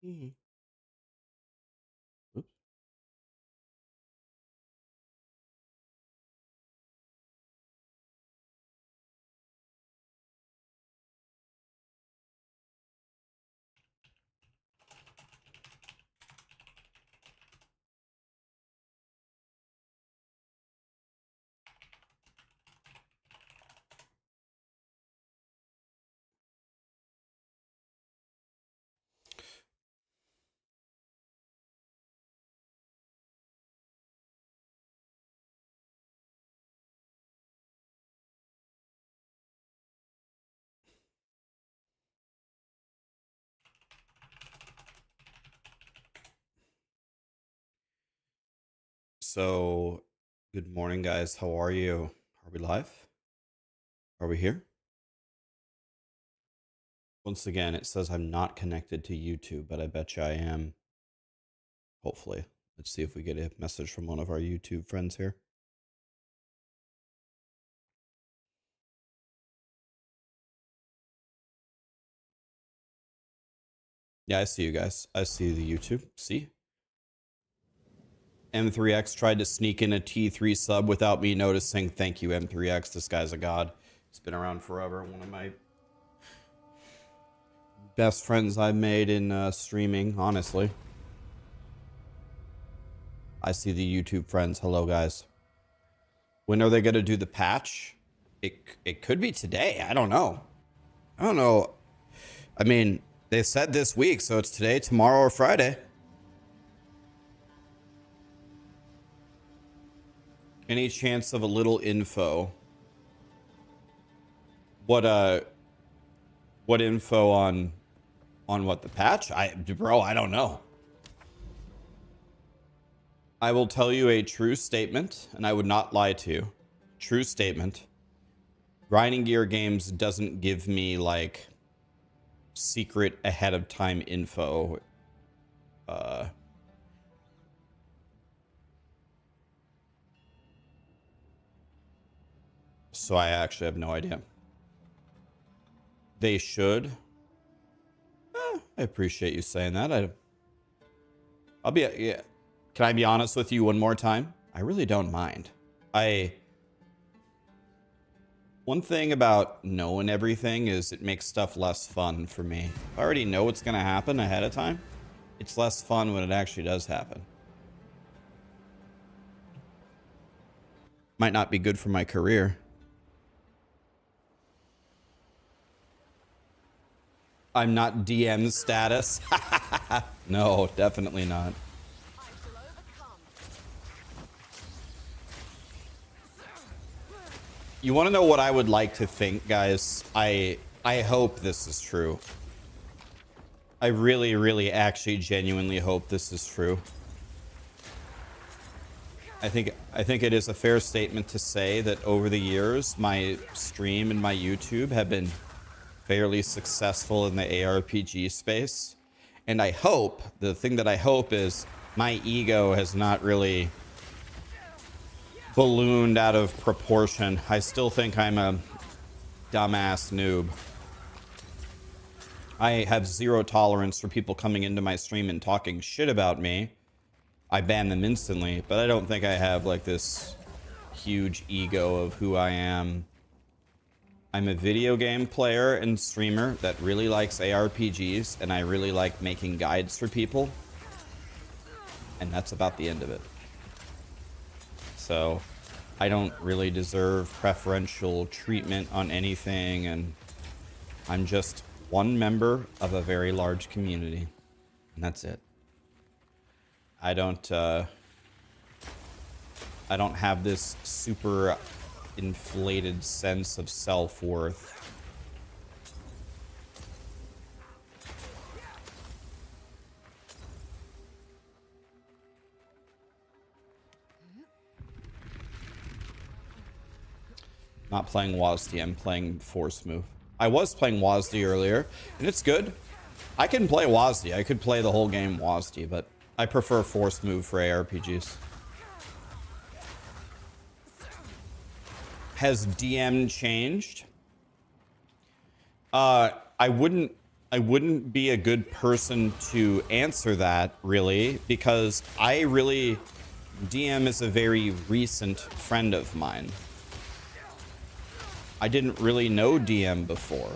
Mhm. Oops. So, good morning, guys. How are you? Are we live? Are we here? Once again, it says I'm not connected to YouTube, but I bet you I am. Hopefully. Let's see if we get a message from one of our YouTube friends here. Yeah, I see you guys. I see the YouTube. See? M3X tried to sneak in a T3 sub without me noticing. Thank you, M3X. This guy's a god. He's been around forever. One of my best friends I've made in streaming, honestly. I see the YouTube friends. Hello, guys. When are they going to do the patch? It could be today. I don't know. I don't know. I mean, they said this week, so it's today, tomorrow, or Friday. Any chance of a little info? What info on what the patch? Bro, I don't know. I will tell you a true statement, and I would not lie to you. True statement. Grinding Gear Games doesn't give me like secret ahead of time info. So I actually have no idea. They should. I appreciate you saying that. I'll be, yeah. Can I be honest with you one more time? I really don't mind. One thing about knowing everything is it makes stuff less fun for me. If I already know what's going to happen ahead of time, it's less fun when it actually does happen. Might not be good for my career. I'm not DM status. No, definitely not. You want to know what I would like to think, guys? I hope this is true. I really, really, actually, genuinely hope this is true. I think it is a fair statement to say that over the years, my stream and my YouTube have been fairly successful in the ARPG space. And I hope, the thing that I hope is my ego has not really ballooned out of proportion. I still think I'm a dumbass noob. I have zero tolerance for people coming into my stream and talking shit about me. I ban them instantly, but I don't think I have like this huge ego of who I am. I'm a video game player and streamer that really likes ARPGs, and I really like making guides for people. And that's about the end of it. So I don't really deserve preferential treatment on anything, and I'm just one member of a very large community, and that's it. I don't have this super inflated sense of self-worth. Not playing WASD, I'm playing Force Move. I was playing WASD earlier, and it's good. I can play WASD. I could play the whole game WASD, but I prefer Force Move for ARPGs. Has DM changed? I wouldn't I wouldn't be a good person to answer that, really, because DM is a very recent friend of mine. I didn't really know DM before.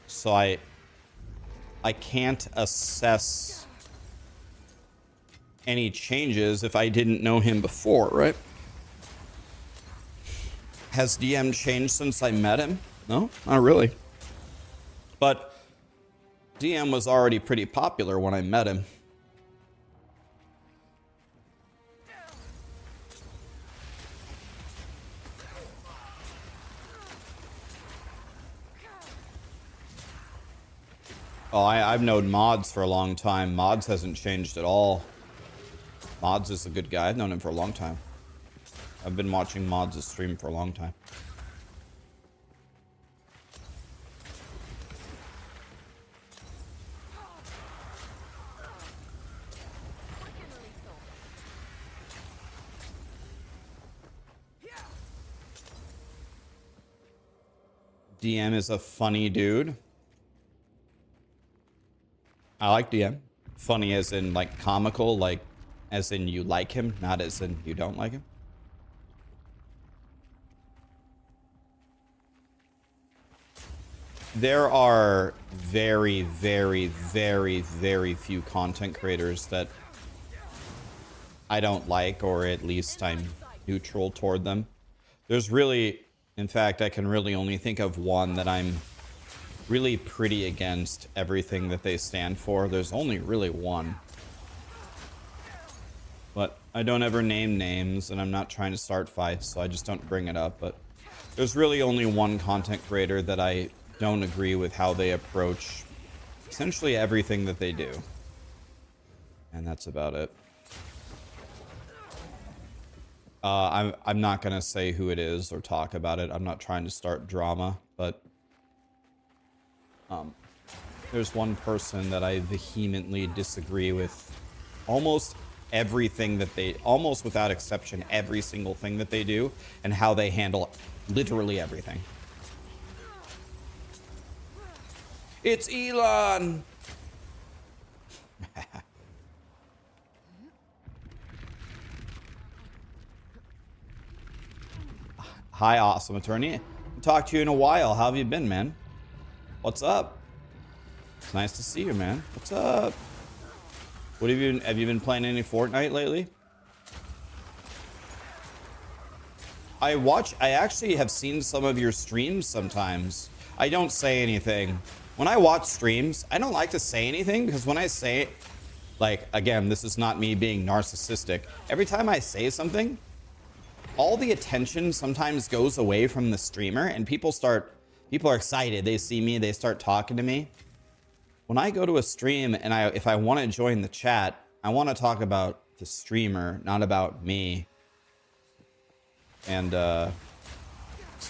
So I can't assess any changes if I didn't know him before, right? Has DM changed since I met him? No, not really. But DM was already pretty popular when I met him. Oh, I've known Mods for a long time. Mods hasn't changed at all. Mods is a good guy. I've known him for a long time. I've been watching Mods' stream for a long time. DM is a funny dude. I like DM. Funny as in like comical, like as in you like him, not as in you don't like him. There are very, very, very, very few content creators that I don't like, or at least I'm neutral toward them. There's really, in fact, I can really only think of one that I'm really pretty against everything that they stand for. There's only really one. But I don't ever name names, and I'm not trying to start fights, so I just don't bring it up. But there's really only one content creator that I don't agree with how they approach essentially everything that they do. And that's about it. I'm not going to say who it is or talk about it. I'm not trying to start drama, but there's one person that I vehemently disagree with almost everything that they, almost without exception, every single thing that they do and how they handle literally everything. It's Elon! Hi, awesome attorney. Talked to you in a while. How have you been, man? What's up? It's nice to see you, man. What's up? What have you been playing any Fortnite lately? I actually have seen some of your streams sometimes. I don't say anything. When I watch streams, I don't like to say anything because when I say, like, again, this is not me being narcissistic. Every time I say something, all the attention sometimes goes away from the streamer and people are excited. They see me, they start talking to me. When I go to a stream and if I want to join the chat, I want to talk about the streamer, not about me. And so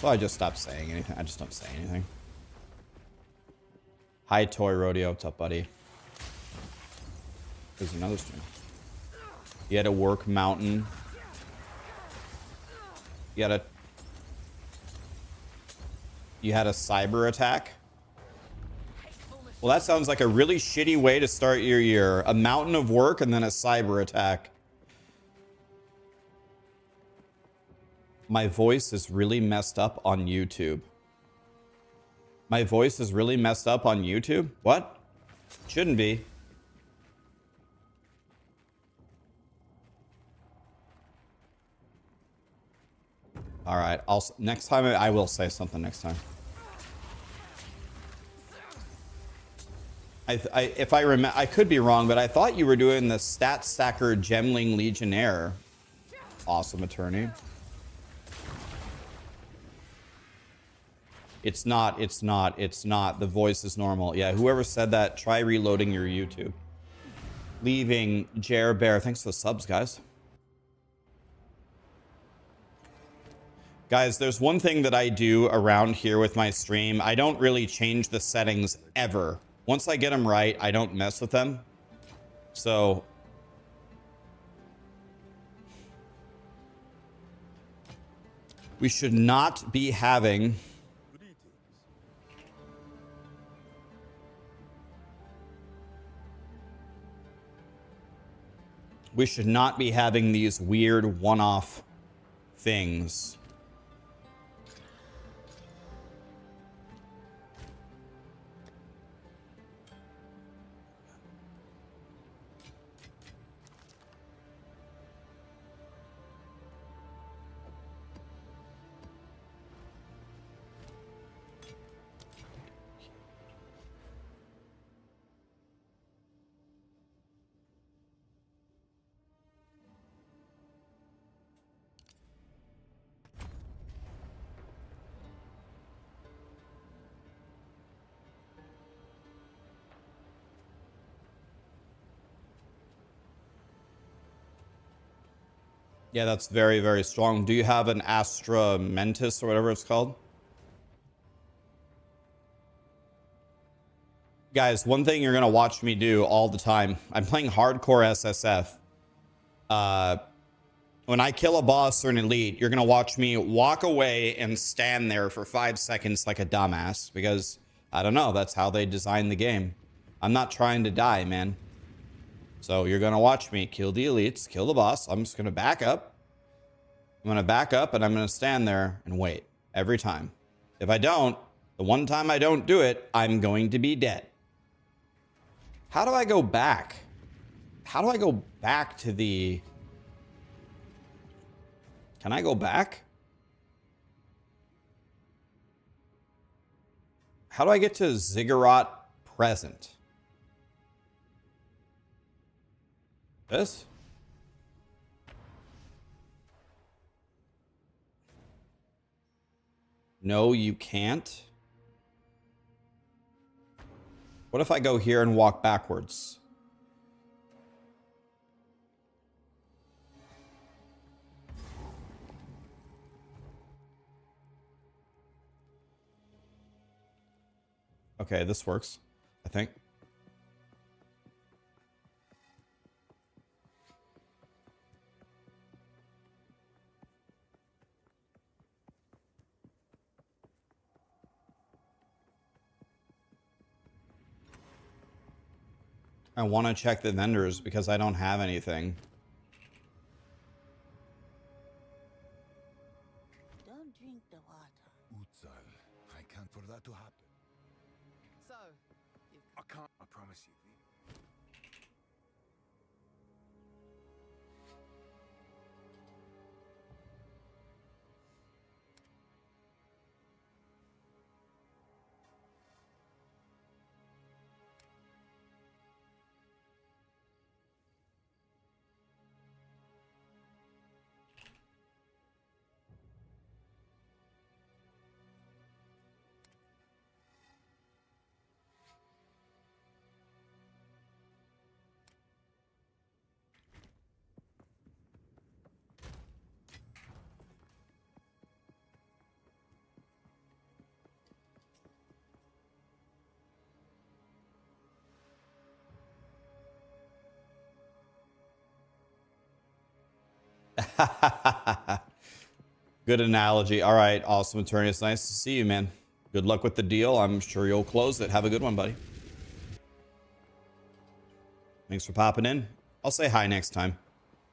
I just stopped saying anything. I just don't say anything. Hi, Toy Rodeo. What's up, buddy? There's another stream. You had a work mountain. You had a cyber attack. Well, that sounds like a really shitty way to start your year. A mountain of work and then a cyber attack. My voice is really messed up on YouTube. My voice is really messed up on YouTube? What? Shouldn't be. All right. Next time I will say something next time. If I remember, I could be wrong, but I thought you were doing the Stat Stacker Gemling Legionnaire. Awesome attorney. It's not. The voice is normal. Yeah, whoever said that, try reloading your YouTube. Leaving Jer Bear. Thanks for the subs, guys. Guys, there's one thing that I do around here with my stream. I don't really change the settings ever. Once I get them right, I don't mess with them. So we should not be having We should not be having these weird one-off things. Yeah, that's very, very strong. Do you have an Astra Mentis or whatever it's called? Guys, one thing you're going to watch me do all the time. I'm playing hardcore SSF. When I kill a boss or an elite, you're going to watch me walk away and stand there for 5 seconds like a dumbass. Because, I don't know, that's how they designed the game. I'm not trying to die, man. So you're going to watch me kill the elites, kill the boss. I'm just going to back up. I'm going to back up and I'm going to stand there and wait every time. If I don't, the one time I don't do it, I'm going to be dead. How do I go back? How do I go back to the... Can I go back? How do I get to Ziggurat Present? This? No, you can't. What if I go here and walk backwards? Okay, this works, I think. I want to check the vendors because I don't have anything. Don't drink the water. Exile. I can't for that to happen. So, I can't. I promise you. Good analogy. All right, awesome, attorney. It's nice to see you, man. Good luck with the deal. I'm sure you'll close it. Have a good one, buddy. Thanks for popping in. I'll say hi next time.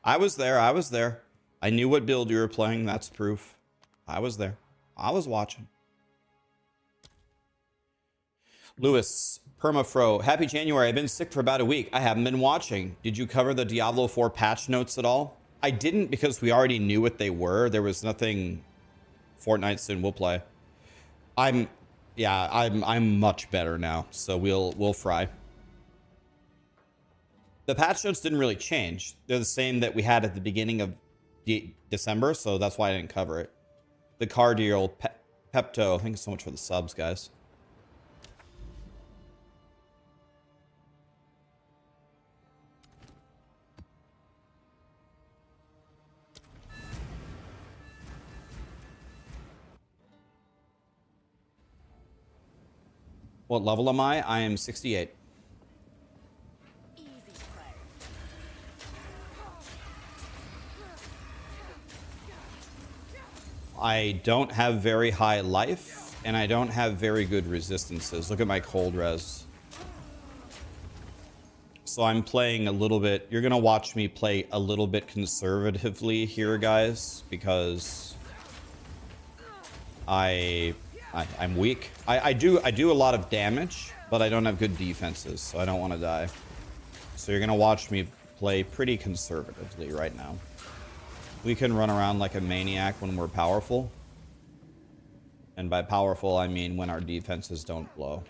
I was there. I was there. I knew what build you were playing. That's proof. I was there. I was watching. Lewis, Permafro, happy January. I've been sick for about a week. I haven't been watching. Did you cover the Diablo 4 patch notes at all? I didn't because we already knew what they were. There was nothing. Fortnite soon we'll play. I'm much better now, so we'll fry. The patch notes didn't really change. They're the same that we had at the beginning of December, so that's why I didn't cover it. The Cardial Pepto. Thanks so much for the subs, guys. What level am I? I am 68. easy prey. I don't have very high life, and I don't have very good resistances. Look at my cold res. So I'm playing a little bit. You're going to watch me play a little bit conservatively here, guys, because I'm weak. I do a lot of damage, but I don't have good defenses, so I don't want to die. So you're going to watch me play pretty conservatively right now. We can run around like a maniac when we're powerful. And by powerful, I mean when our defenses don't blow.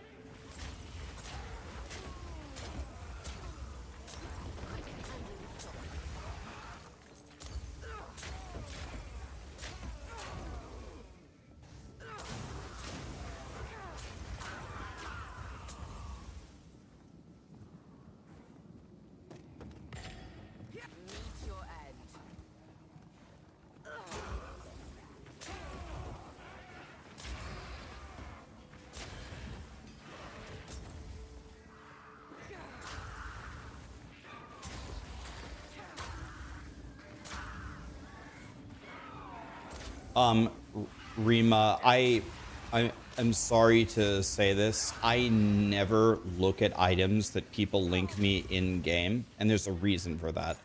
Rima, I'm sorry to say this. I never look at items that people link me in game, and there's a reason for that.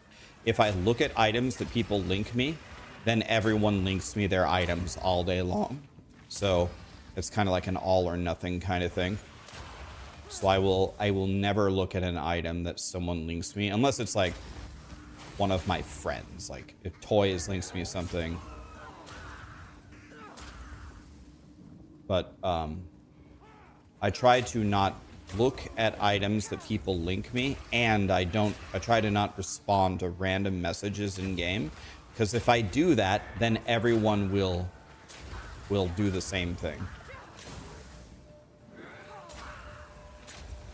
If I look at items that people link me, then everyone links me their items all day long. So it's kind of like an all or nothing kind of thing. So I will never look at an item that someone links me unless it's like one of my friends. Like if Toys links me something. But I try to not look at items that people link me, and I try to not respond to random messages in game, because if I do that, then everyone will do the same thing.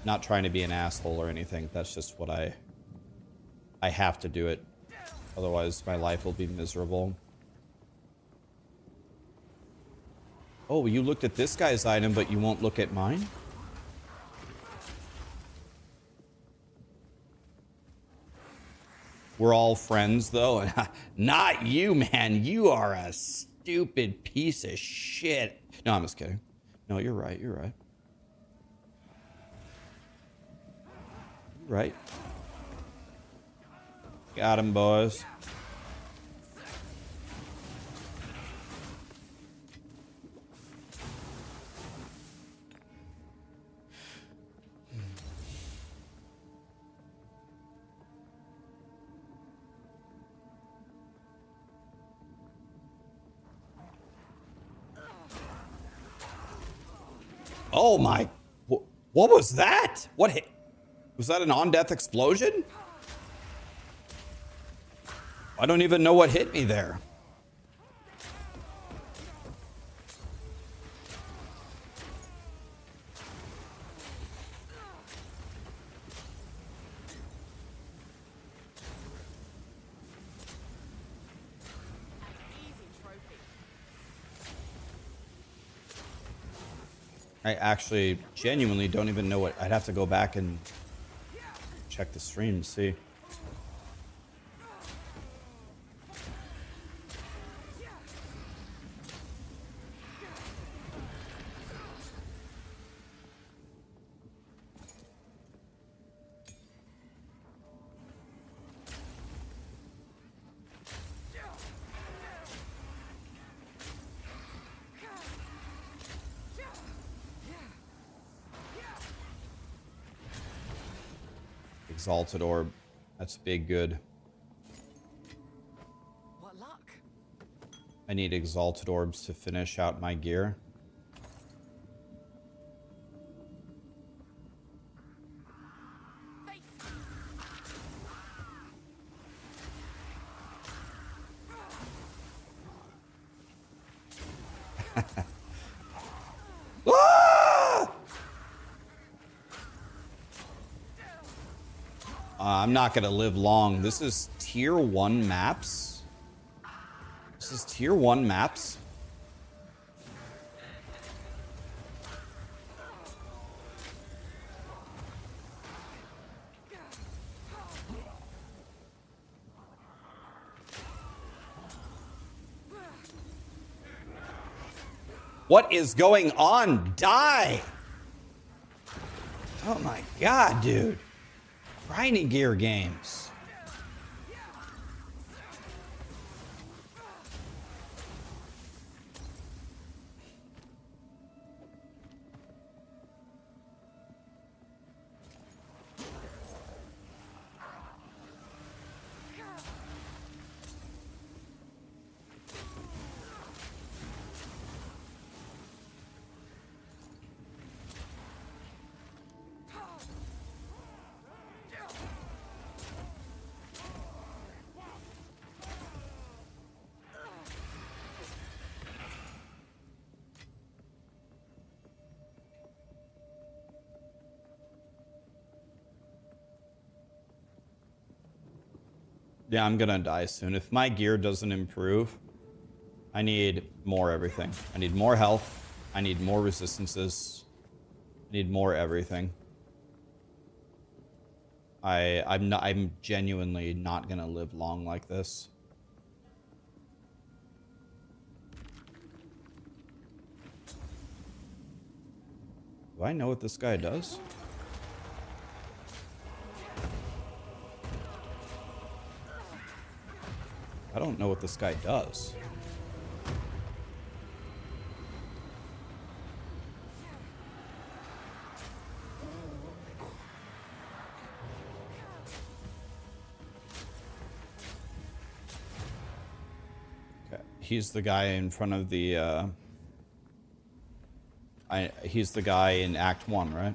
Not trying to be an asshole or anything. That's just what I have to do it. Otherwise, my life will be miserable. Oh, you looked at this guy's item, but you won't look at mine? We're all friends, though. Not you, man. You are a stupid piece of shit. No, I'm just kidding. No, you're right. You're right. You're right. Got him, boys. Oh my, what was that? What hit? Was that an on-death explosion? I don't even know what hit me there. I actually genuinely don't even know what. I'd have to go back and check the stream to see. Exalted Orb. That's big good. What luck? I need Exalted Orbs to finish out my gear. I'm not going to live long. This is tier 1 maps. This is tier 1 maps. What is going on? Die! Oh my god, dude. Grinding gear games. Yeah, I'm gonna die soon. If my gear doesn't improve, I need more everything. I need more health. I need more resistances. I need more everything. I'm genuinely not gonna live long like this. Do I know what this guy does? I don't know what this guy does. Okay, he's the guy in front of the he's the guy in Act 1, right?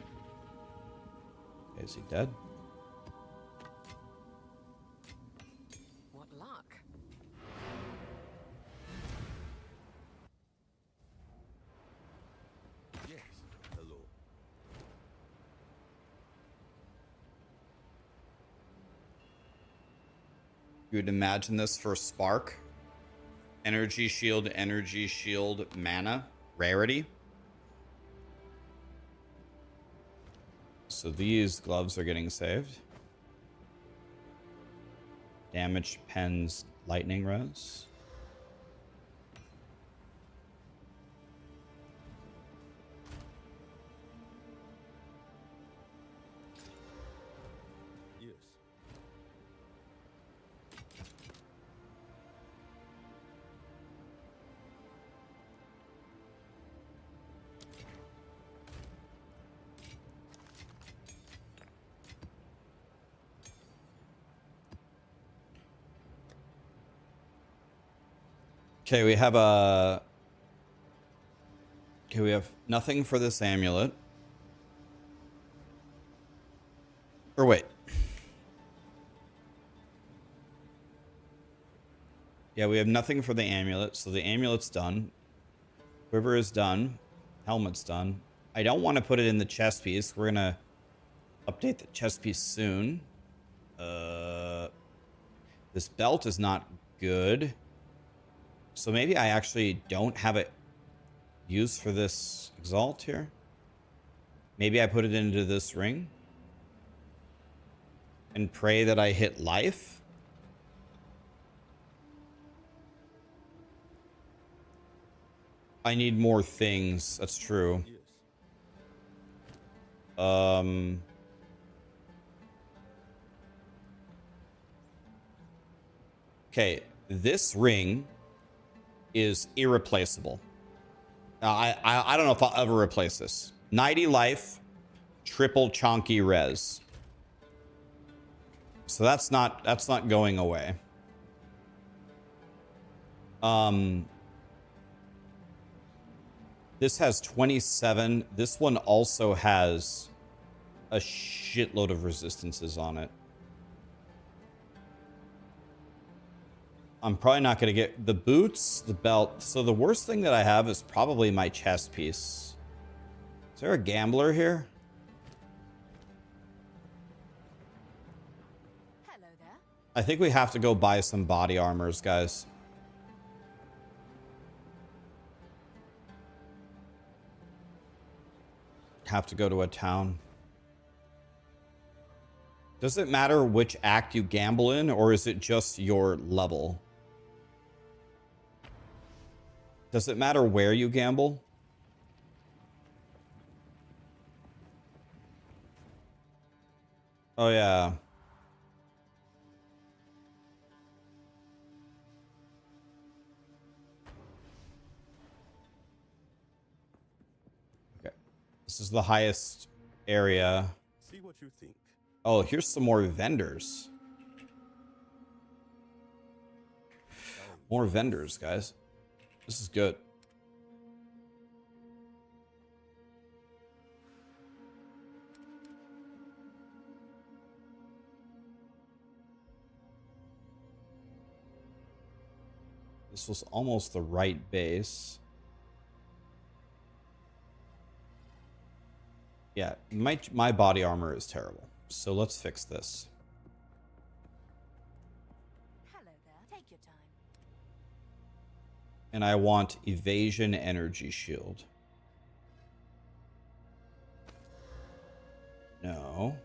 Is he dead? What luck. Yes. Hello. You would imagine this for Spark. Energy shield, mana, rarity. So these gloves are getting saved. Damage pens, lightning res. Yes. Okay, we have a... Okay, we have nothing for this amulet. Or wait. Yeah, we have nothing for the amulet, so the amulet's done. Quiver is done. Helmet's done. I don't want to put it in the chest piece. We're gonna update the chest piece soon. This belt is not good. So maybe I actually don't have it used for this exalt here. Maybe I put it into this ring and pray that I hit life. I need more things. That's true. Yes. Okay, this ring is irreplaceable. I don't know if I'll ever replace this. 90 life, triple chonky res. So that's not going away. This has 27. This one also has a shitload of resistances on it. I'm probably not going to get the boots, the belt. So the worst thing that I have is probably my chest piece. Is there a gambler here? Hello there. I think we have to go buy some body armors, guys. Have to go to a town. Does it matter which act you gamble in, or is it just your level? Does it matter where you gamble? Oh yeah. This is the highest area. See what you think. Oh, here's some more vendors. More vendors, guys. This is good. This was almost the right base. Yeah, my body armor is terrible. So let's fix this. Hello there. Take your time. And I want evasion energy shield. No.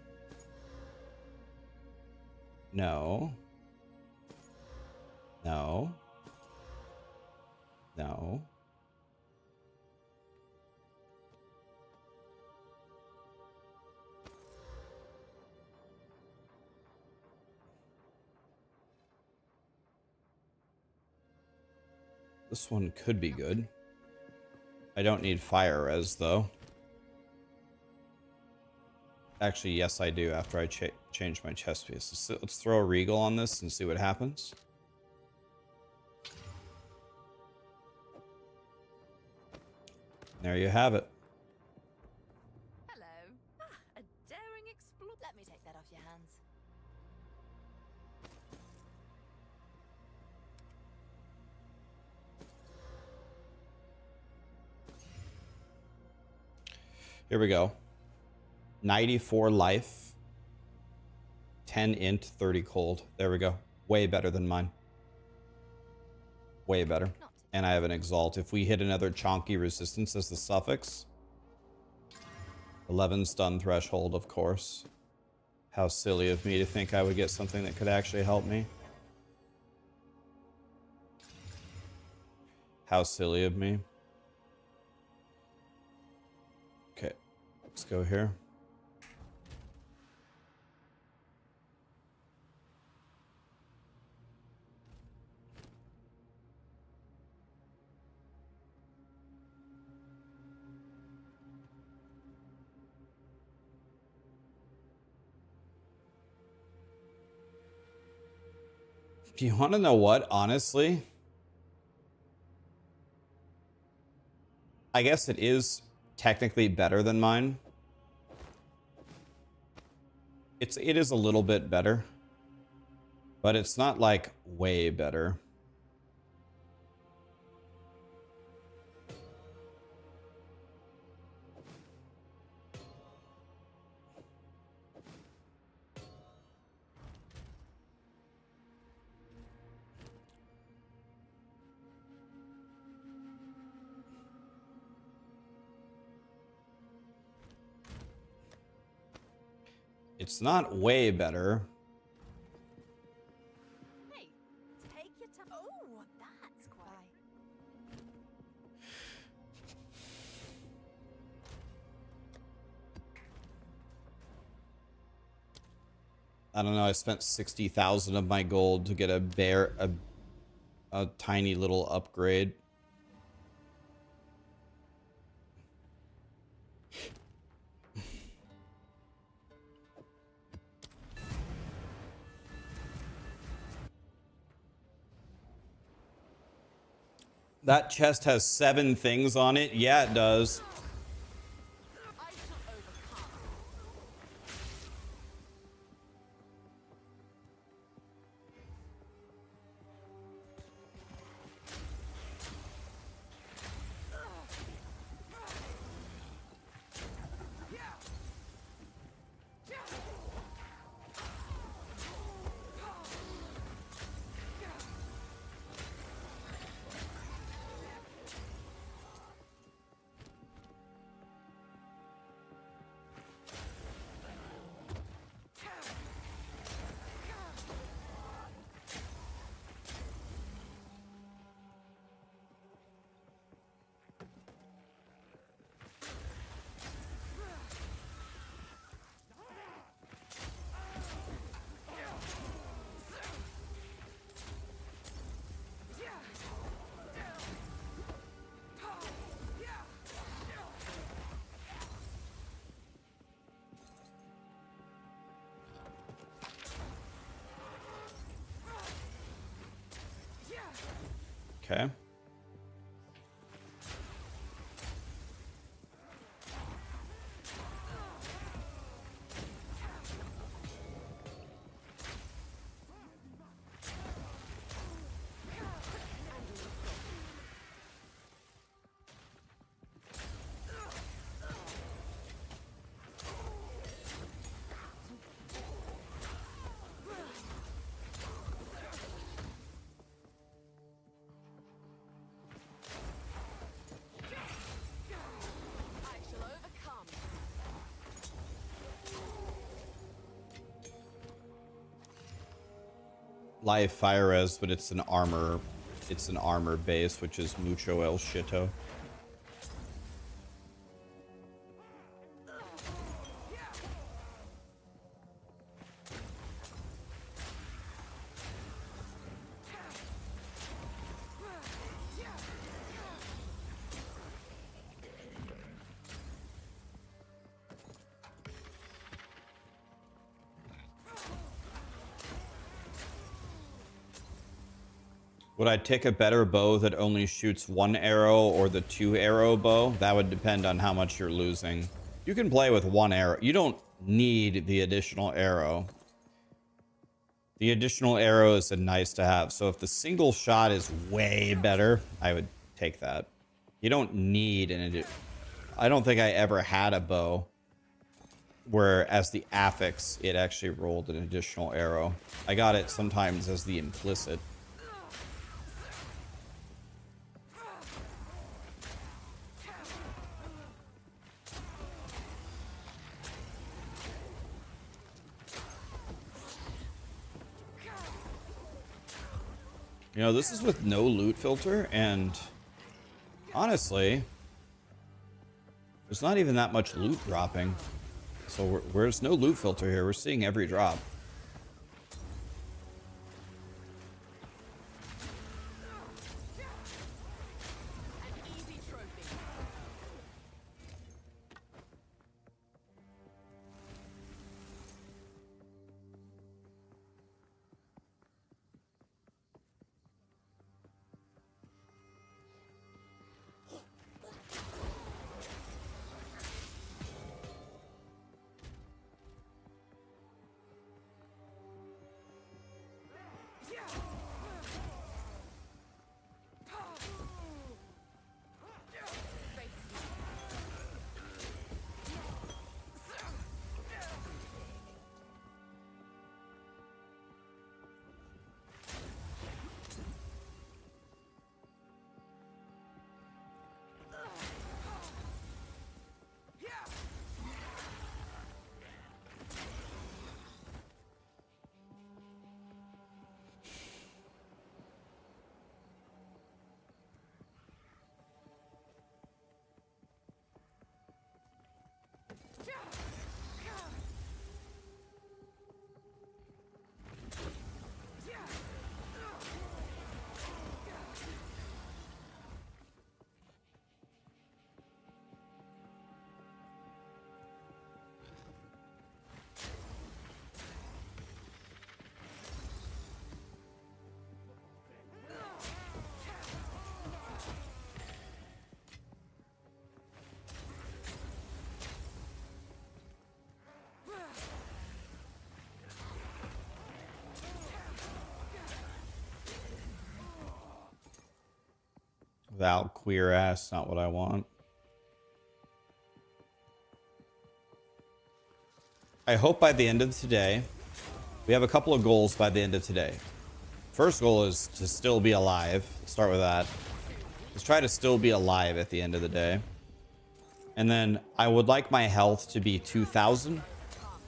No. No. No. This one could be good. I don't need fire res though. Actually, yes, I do after I change my chest piece. Let's throw a regal on this and see what happens. There you have it. Hello. Ah, a daring explorer. Let me take that off your hands. Here we go. 94 life. 10 int, 30 cold. There we go. Way better than mine. Way better. And I have an exalt. If we hit another chonky resistance as the suffix. 11 stun threshold, of course. How silly of me to think I would get something that could actually help me. How silly of me. Okay, let's go here. Do you want to know what, honestly? I guess it is technically better than mine. It is a little bit better, but it's not like way better. It's not way better. Hey, take your time. Oh, that's quite. I don't know. I spent 60,000 of my gold to get a tiny little upgrade. That chest has 7 things on it. Yeah, it does. I shall overcome. Okay. I shall overcome. Live fire res, but it's an armor. It's an armor base, which is mucho el shito. Would I take a better bow that only shoots one arrow or the 2-arrow bow? That would depend on how much you're losing. You can play with 1 arrow. You don't need the additional arrow. The additional arrow is a nice to have. So if the single shot is way better, I would take that. You don't need an I don't think I ever had a bow where as the affix, it actually rolled an additional arrow. I got it sometimes as the implicit. You know, this is with no loot filter, and honestly, there's not even that much loot dropping. So there's no loot filter here. We're seeing every drop. An easy trophy. Without queer ass, not what I want. I hope by the end of today, we have a couple of goals by the end of today. First goal is to still be alive. Start with that. Let's try to still be alive at the end of the day. And then I would like my health to be 2,000.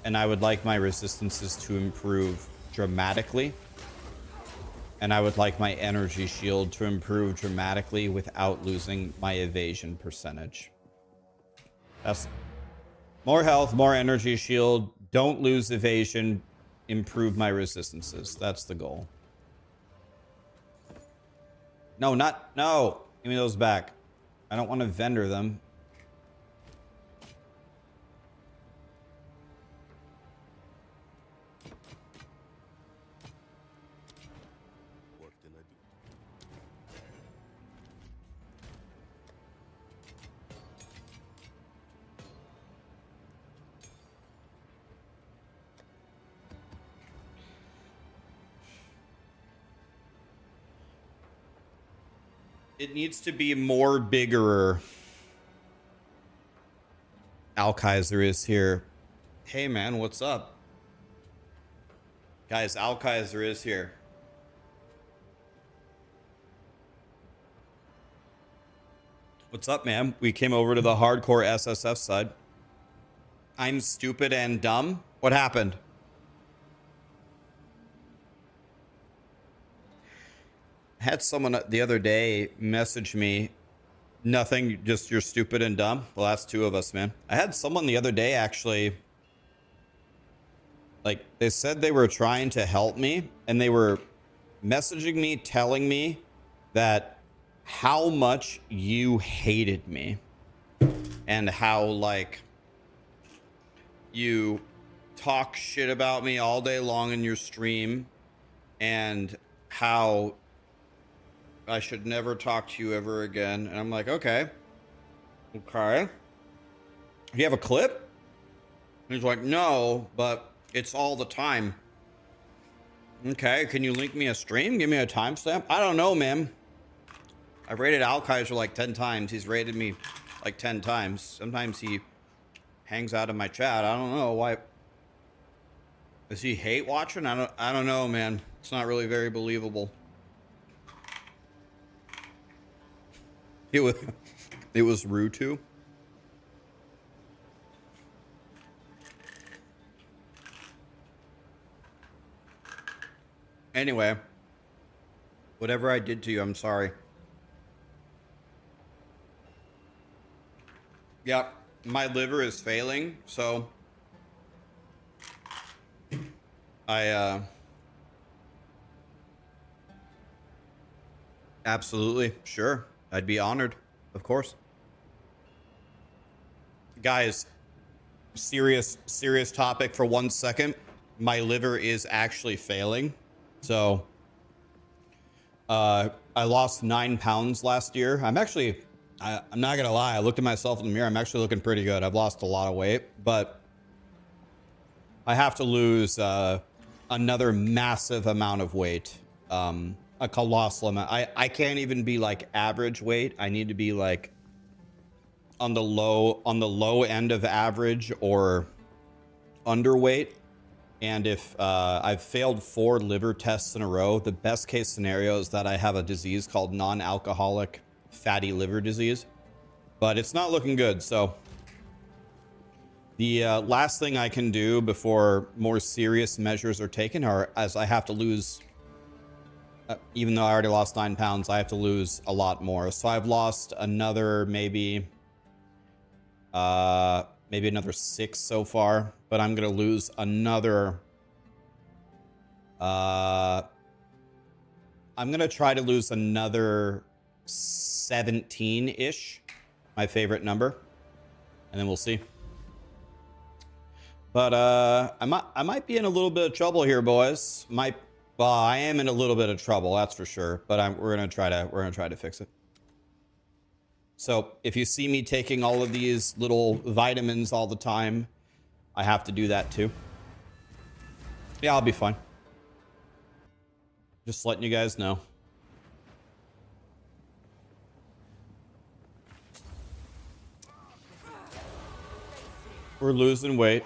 And I would like my resistances to improve dramatically. And I would like my energy shield to improve dramatically without losing my evasion percentage. That's more health, more energy shield. Don't lose evasion. Improve my resistances. That's the goal. No, no. Give me those back. I don't want to vendor them. What can I do? It needs to be more bigger. Alkaiser is here. Hey man, what's up? Guys, Alkaiser is here. What's up, man? We came over to the hardcore SSF side. I'm stupid and dumb. What happened? I had someone the other day message me, nothing, just you're stupid and dumb. Well, that's two of us, man. I had someone the other day actually, like, they said they were trying to help me and they were messaging me, telling me that how much you hated me and how, like, you talk shit about me all day long in your stream and how I should never talk to you ever again. And I'm like, okay. Okay. Do you have a clip? And he's like, no, but it's all the time. Okay, can you link me a stream? Give me a timestamp? I don't know, man. I've rated Alkaiser like 10 times. He's rated me like 10 times. Sometimes he hangs out in my chat. I don't know why. Does he hate watching? I don't know, man. It's not really very believable. It was Rutu. Anyway, whatever I did to you, I'm sorry. Yep, my liver is failing, so absolutely, sure. I'd be honored, of course. Guys, serious topic for 1 second. My liver is actually failing. So, I lost 9 pounds last year. I'm not gonna lie. I looked at myself in the mirror. I'm actually looking pretty good. I've lost a lot of weight, but I have to lose another massive amount of weight. A colossal amount. I can't even be like average weight. I need to be like on the low end of average or underweight. And if I've failed 4 liver tests in a row, the best case scenario is that I have a disease called non-alcoholic fatty liver disease, but it's not looking good. So the last thing I can do before more serious measures are taken as I have to lose, even though I already lost 9 pounds, I have to lose a lot more. So I've lost another maybe another 6 so far, but I'm gonna lose another I'm gonna try to lose another 17-ish, my favorite number, and then we'll see. But I might be in a little bit of trouble here, boys. Well, I am in a little bit of trouble, that's for sure. But we're gonna try to fix it. So if you see me taking all of these little vitamins all the time, I have to do that too. Yeah, I'll be fine. Just letting you guys know. We're losing weight.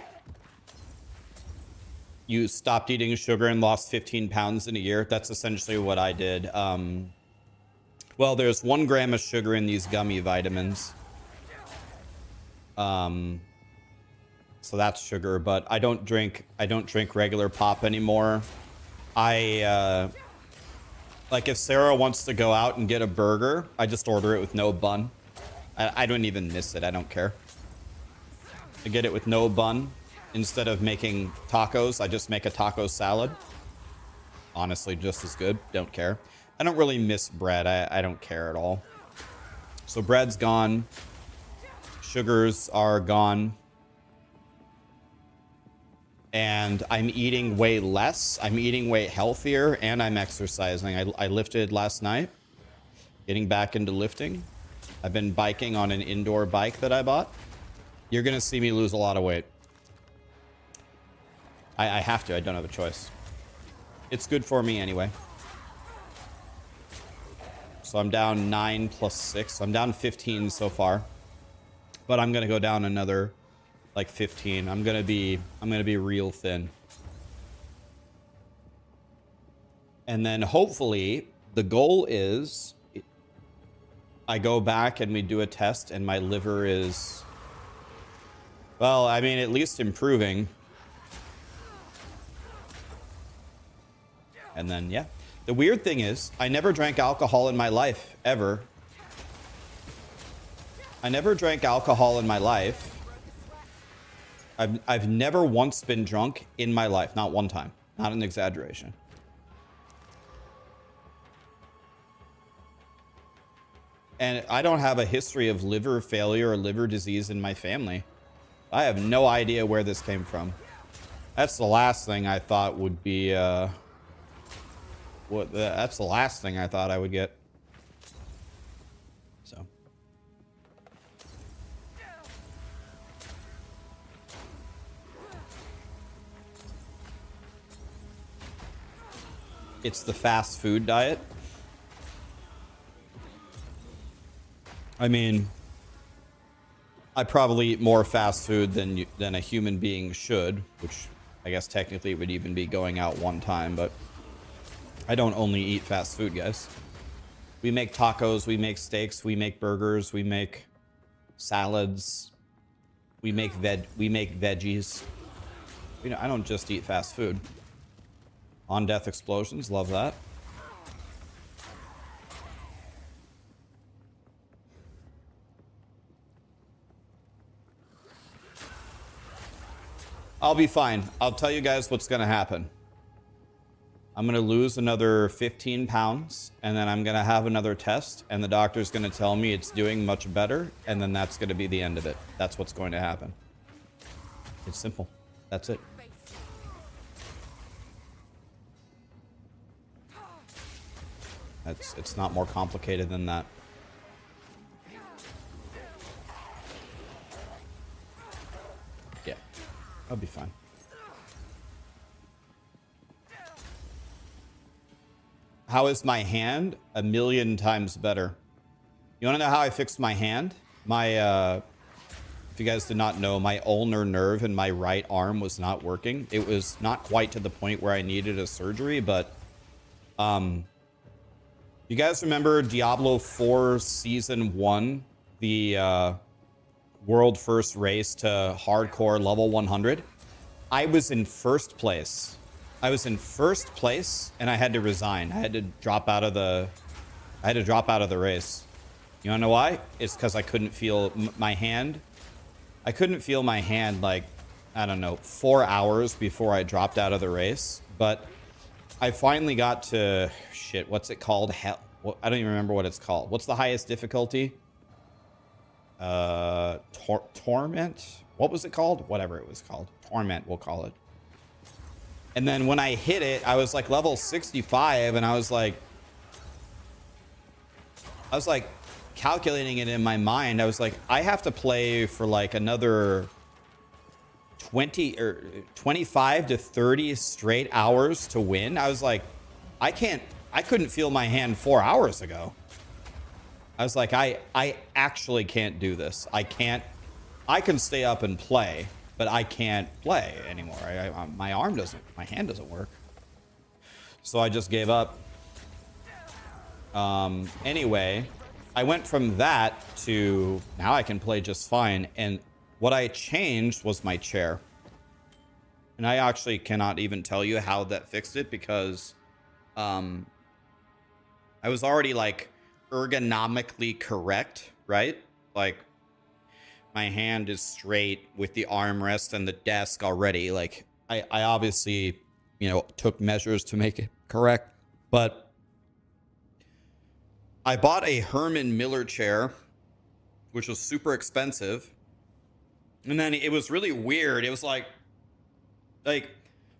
You stopped eating sugar and lost 15 pounds in a year. That's essentially what I did. Well, there's 1 gram of sugar in these gummy vitamins. So that's sugar, but I don't drink regular pop anymore. Like if Sarah wants to go out and get a burger, I just order it with no bun. I don't even miss it. I don't care. I get it with no bun. Instead of making tacos, I just make a taco salad. Honestly, just as good. Don't care. I don't really miss bread. I don't care at all. So bread's gone. Sugars are gone. And I'm eating way less. I'm eating way healthier, and I'm exercising. I lifted last night. Getting back into lifting. I've been biking on an indoor bike that I bought. You're going to see me lose a lot of weight. I have to. I don't have a choice. It's good for me anyway. So I'm down 9 plus 6. So I'm down 15 so far. But I'm gonna go down another like 15. I'm gonna be real thin. And then hopefully the goal is I go back and we do a test and my liver is, well, I mean, at least improving. And then, yeah. The weird thing is, I never drank alcohol in my life, ever. I never drank alcohol in my life. I've never once been drunk in my life. Not one time. Not an exaggeration. And I don't have a history of liver failure or liver disease in my family. I have no idea where this came from. That's the last thing I thought would be, that's the last thing I thought I would get. So. It's the fast food diet. I mean, I probably eat more fast food than a human being should, which I guess technically would even be going out one time, but I don't only eat fast food, guys. We make tacos, we make steaks, we make burgers, we make salads, we make veggies. You know, I don't just eat fast food. On death explosions, love that. I'll be fine. I'll tell you guys what's going to happen. I'm going to lose another 15 pounds, and then I'm going to have another test, and the doctor's going to tell me it's doing much better, and then that's going to be the end of it. That's what's going to happen. It's simple. That's it. It's not more complicated than that. Yeah, I'll be fine. How is my hand? A million times better. You want to know how I fixed my hand? My, if you guys did not know, my ulnar nerve in my right arm was not working. It was not quite to the point where I needed a surgery, but, you guys remember Diablo 4 Season 1? The, world first race to hardcore level 100? I was in first place. I was in first place, and I had to resign. I had to drop out of the race. You wanna know why? It's because I couldn't feel my hand. I couldn't feel my hand, like, I don't know, 4 hours before I dropped out of the race. But I finally got to, shit, what's it called? Hell, I don't even remember what it's called. What's the highest difficulty? Torment? What was it called? Whatever it was called. Torment, we'll call it. And then when I hit it, I was like level 65, and I was like calculating it in my mind. I was like, I have to play for like another 20 or 25 to 30 straight hours to win. I was like, I couldn't feel my hand 4 hours ago. I was like, I actually can't do this. I can stay up and play, but I can't play anymore. My hand doesn't work. So I just gave up. Anyway, I went from that to now I can play just fine. And what I changed was my chair. And I actually cannot even tell you how that fixed it because I was already like ergonomically correct, right? Like my hand is straight with the armrest and the desk already. Like I obviously, you know, took measures to make it correct, but I bought a Herman Miller chair, which was super expensive. And then it was really weird. It was like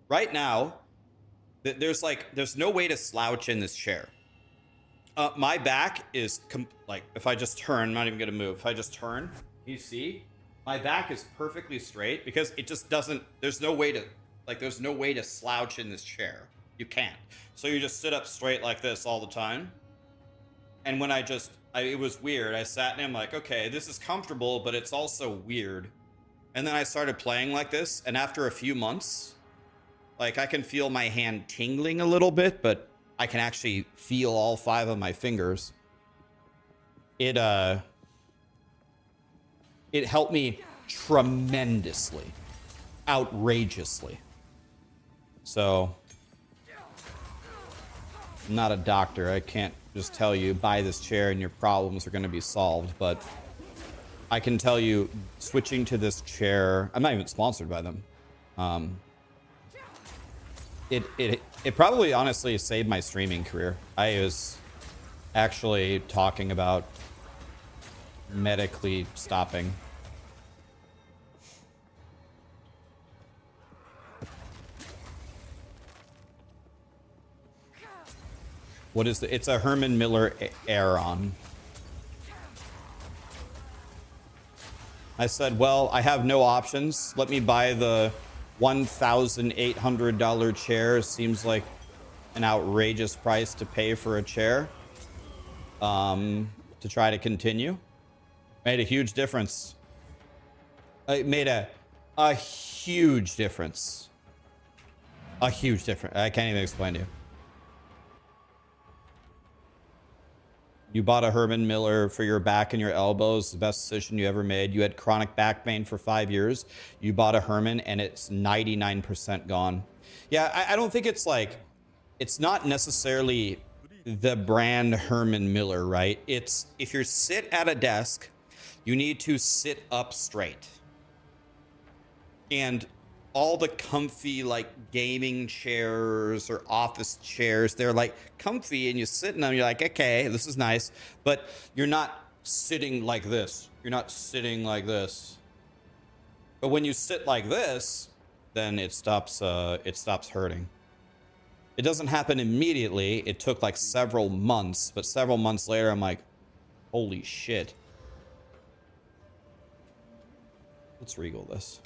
right now, there's no way to slouch in this chair. My back is like, if I just turn, I'm not even gonna move. If I just turn, you see, my back is perfectly straight because it just doesn't, there's no way to slouch in this chair. You can't. So you just sit up straight like this all the time. And when it was weird. I sat and I'm like, okay, this is comfortable, but it's also weird. And then I started playing like this, and after a few months, like I can feel my hand tingling a little bit, but I can actually feel all 5 of my fingers. It helped me tremendously, outrageously. So, I'm not a doctor. I can't just tell you buy this chair and your problems are going to be solved, but I can tell you switching to this chair, I'm not even sponsored by them. It probably honestly saved my streaming career. I was actually talking about medically stopping. What is it's a Herman Miller Aeron. I said, well, I have no options. Let me buy the $1,800 chair. Seems like an outrageous price to pay for a chair. To try to continue. Made a huge difference. It made a huge difference. A huge difference. I can't even explain to you. You bought a Herman Miller for your back and your elbows. The best decision you ever made. You had chronic back pain for 5 years. You bought a Herman and it's 99% gone. Yeah, I don't think it's like, it's not necessarily the brand Herman Miller, right? It's if you sit at a desk, you need to sit up straight. And all the comfy like gaming chairs or office chairs, they're like comfy and you sit in them, you're like, okay, this is nice, but you're not sitting like this. You're not sitting like this. But when you sit like this, then it stops hurting. It doesn't happen immediately. It took like several months, but several months later, I'm like, holy shit. Let's regal this.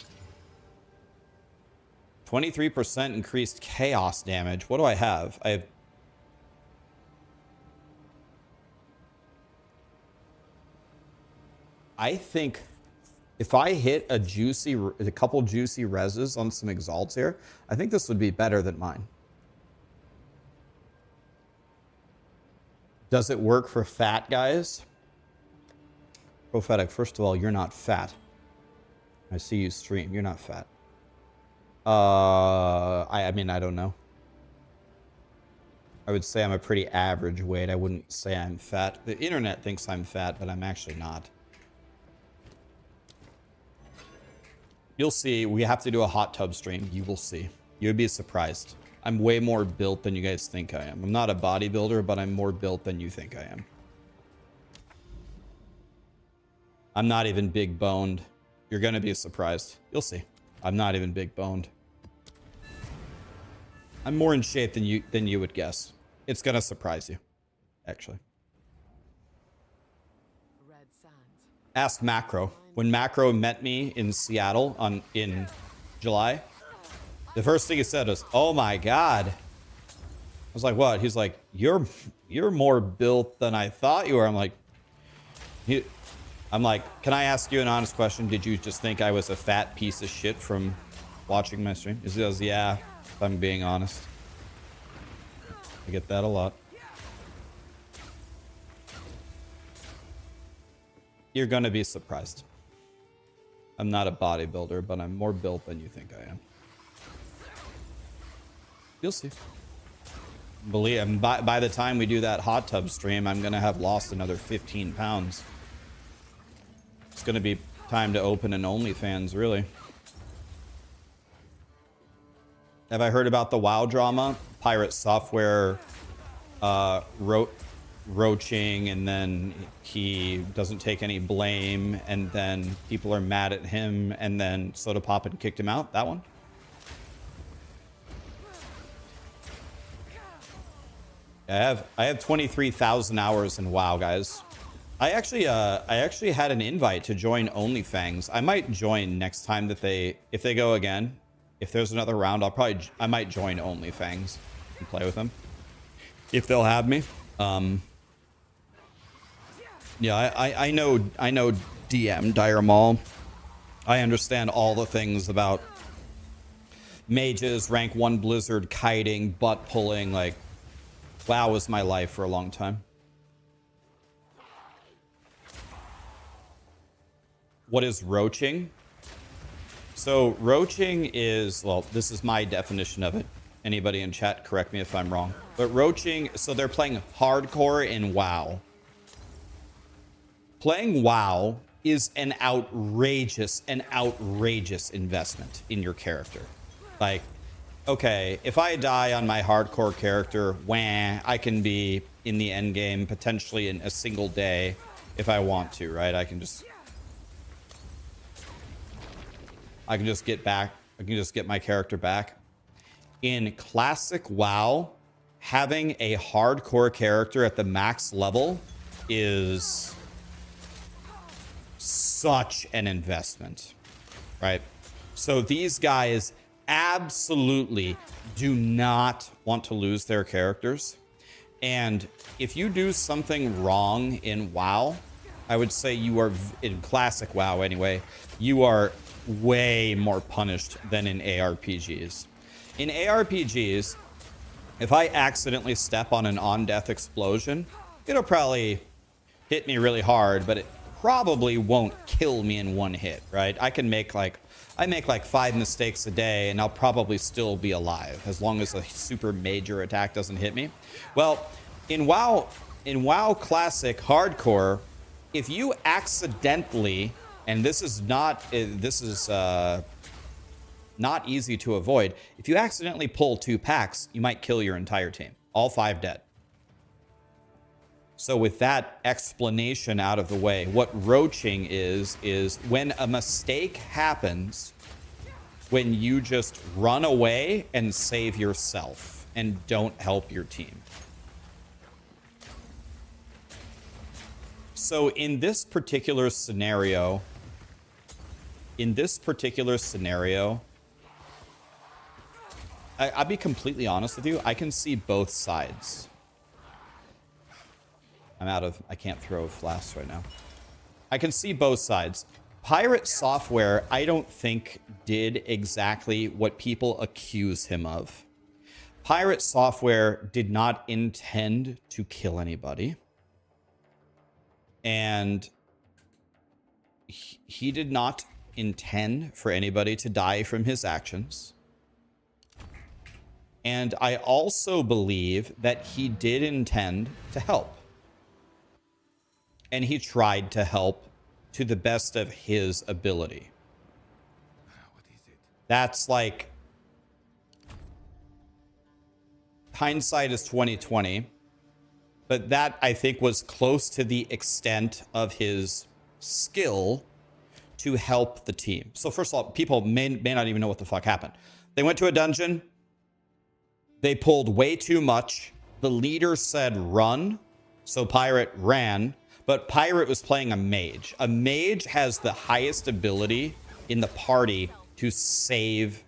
23% increased chaos damage. What do I have? I think if I hit a couple juicy reses on some exalts here, I think this would be better than mine. Does it work for fat guys? Prophetic, first of all, you're not fat. I see you stream. You're not fat. I mean, I don't know. I would say I'm a pretty average weight. I wouldn't say I'm fat. The internet thinks I'm fat, but I'm actually not. You'll see. We have to do a hot tub stream. You will see. You'd be surprised. I'm way more built than you guys think I am. I'm not a bodybuilder, but I'm more built than you think I am. I'm not even big boned. You're going to be surprised. You'll see. I'm not even big boned. I'm more in shape than you would guess. It's going to surprise you, actually. Red sands. Ask Macro. When Macro met me in Seattle in July, the first thing he said was, "Oh my God." I was like, "What?" He's like, "You're more built than I thought you were." I'm like, "Can I ask you an honest question? Did you just think I was a fat piece of shit from watching my stream?" He goes, "Yeah, if I'm being honest." I get that a lot. You're gonna be surprised. I'm not a bodybuilder, but I'm more built than you think I am. You'll see. Believe me, by the time we do that hot tub stream, I'm gonna have lost another 15 pounds. It's gonna be time to open an OnlyFans, really. Have I heard about the WoW drama? Pirate Software roaching, and then he doesn't take any blame, and then people are mad at him, and then Soda Poppin kicked him out. That one? I have 23,000 hours in WoW, guys. I actually had an invite to join OnlyFans. I might join next time that if they go again. If there's another round, I might join OnlyFans and play with them if they'll have me. Yeah, I know DM Dire Maul. I understand all the things about mages, rank 1 Blizzard, kiting, butt pulling. Like, WoW was my life for a long time. What is roaching? So roaching is, well, this is my definition of it. Anybody in chat, correct me if I'm wrong. But roaching, so they're playing hardcore in WoW. Playing WoW is an outrageous investment in your character. Like, okay, if I die on my hardcore character, wah, I can be in the end game potentially in a single day if I want to, right? I can just get back. I can just get my character back. In classic WoW, having a hardcore character at the max level is such an investment, right? So these guys absolutely do not want to lose their characters. And if you do something wrong in WoW, I would say you are, in classic WoW anyway, you are way more punished than in ARPGs. In ARPGs, if I accidentally step on an on-death explosion, it'll probably hit me really hard, but it probably won't kill me in one hit, right? I make like 5 mistakes a day and I'll probably still be alive as long as a super major attack doesn't hit me. Well, in WoW Classic Hardcore, if you accidentally, and this is not easy to avoid, if you accidentally pull 2 packs, you might kill your entire team. All 5 dead. So with that explanation out of the way, what roaching is when a mistake happens, when you just run away and save yourself and don't help your team. So in this particular scenario, I'll be completely honest with you, I can see both sides. I can't throw flasks right now. I can see both sides. Pirate Software, I don't think did exactly what people accuse him of. Pirate Software did not intend to kill anybody. And he did not intend for anybody to die from his actions. And I also believe that he did intend to help. And he tried to help to the best of his ability. What is it? That's like, hindsight is 20/20, but that I think was close to the extent of his skill to help the team. So first of all, people may not even know what the fuck happened. They went to a dungeon. They pulled way too much. The leader said run, so Pirate ran. But Pirate was playing a mage. A mage has the highest ability in the party to save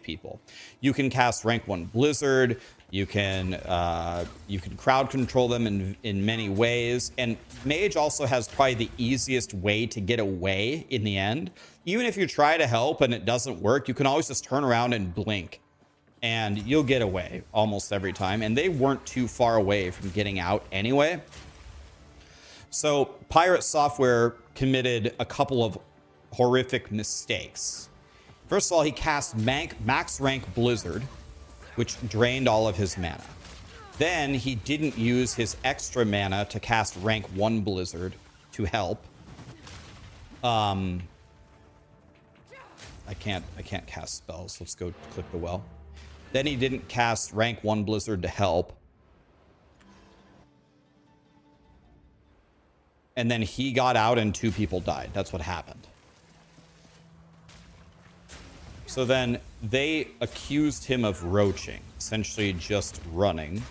people. You can cast rank 1 Blizzard. You can crowd control them in many ways. And mage also has probably the easiest way to get away in the end. Even if you try to help and it doesn't work, you can always just turn around and blink. And you'll get away almost every time. And they weren't too far away from getting out anyway. So Pirate Software committed a couple of horrific mistakes. First of all, he cast max rank Blizzard, which drained all of his mana. Then he didn't use his extra mana to cast rank 1 Blizzard to help. I can't cast spells. Let's go click the well. Then he didn't cast rank 1 Blizzard to help. And then he got out and 2 people died. That's what happened. So then they accused him of roaching, essentially just running.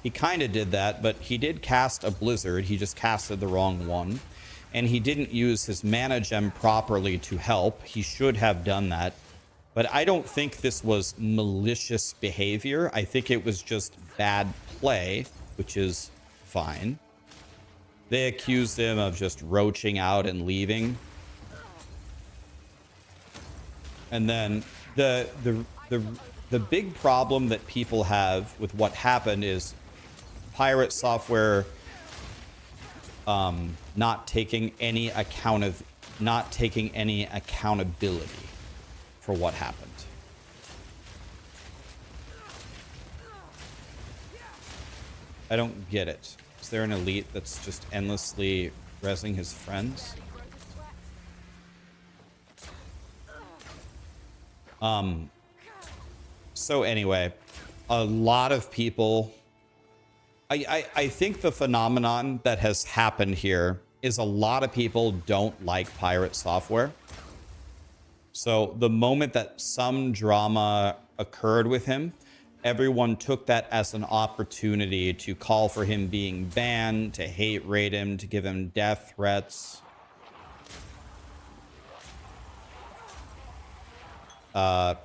He kind of did that, but he did cast a Blizzard. He just casted the wrong one. And he didn't use his mana gem properly to help. He should have done that. But I don't think this was malicious behavior. I think it was just bad play, which is fine. They accused him of just roaching out and leaving. And then the big problem that people have with what happened is Pirate Software not taking any accountability for what happened. I don't get it. Is there an elite that's just endlessly rezzing his friends? So anyway, a lot of people... I think the phenomenon that has happened here is a lot of people don't like Pirate Software. So the moment that some drama occurred with him, everyone took that as an opportunity to call for him being banned, to hate rate him, to give him death threats. And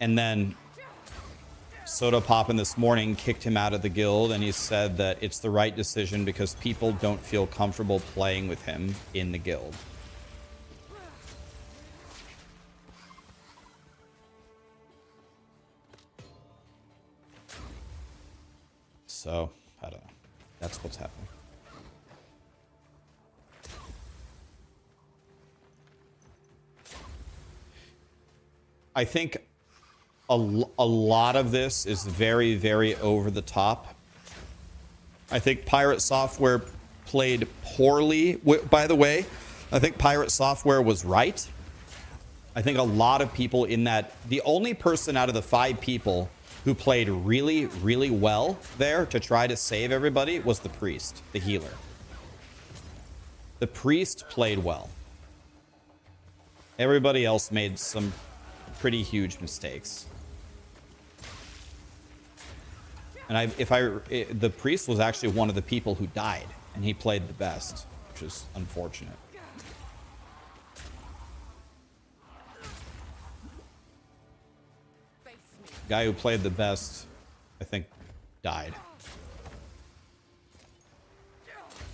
then Soda Poppin this morning kicked him out of the guild, and he said that it's the right decision because people don't feel comfortable playing with him in the guild. So, I don't know. That's what's happening. I think a lot of this is very, very over the top. I think Pirate Software played poorly. By the way, I think Pirate Software was right. I think a lot of people in that... The only person out of the 5 people who played really, really well there to try to save everybody was the priest, the healer. The priest played well. Everybody else made some pretty huge mistakes. And the priest was actually one of the people who died, and he played the best, which is unfortunate. Guy who played the best, I think, died.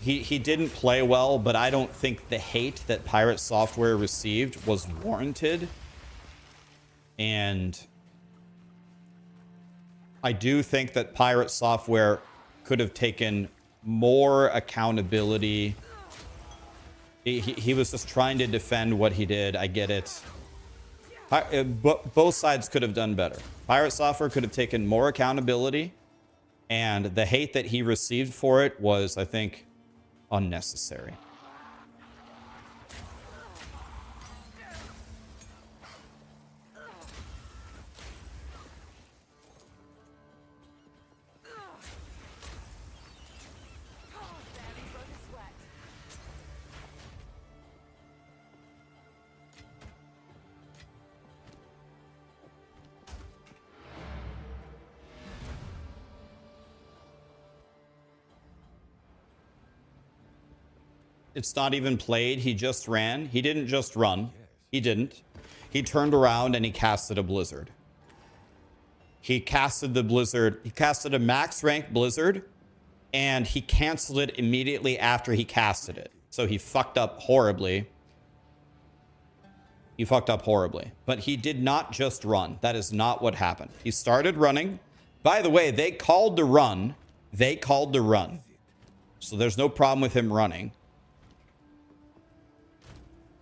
He didn't play well, but I don't think the hate that Pirate Software received was warranted. And I do think that Pirate Software could have taken more accountability. He was just trying to defend what he did. I get it. Both sides could have done better. Pirate Software could have taken more accountability, and the hate that he received for it was, I think, unnecessary. It's not even played. He just ran. He didn't just run. He didn't. He turned around and he casted a blizzard. He casted the blizzard. He casted a max rank blizzard, and he canceled it immediately after he casted it. So he fucked up horribly. He fucked up horribly. But he did not just run. That is not what happened. He started running. By the way, they called to run. They called to run. So there's no problem with him running.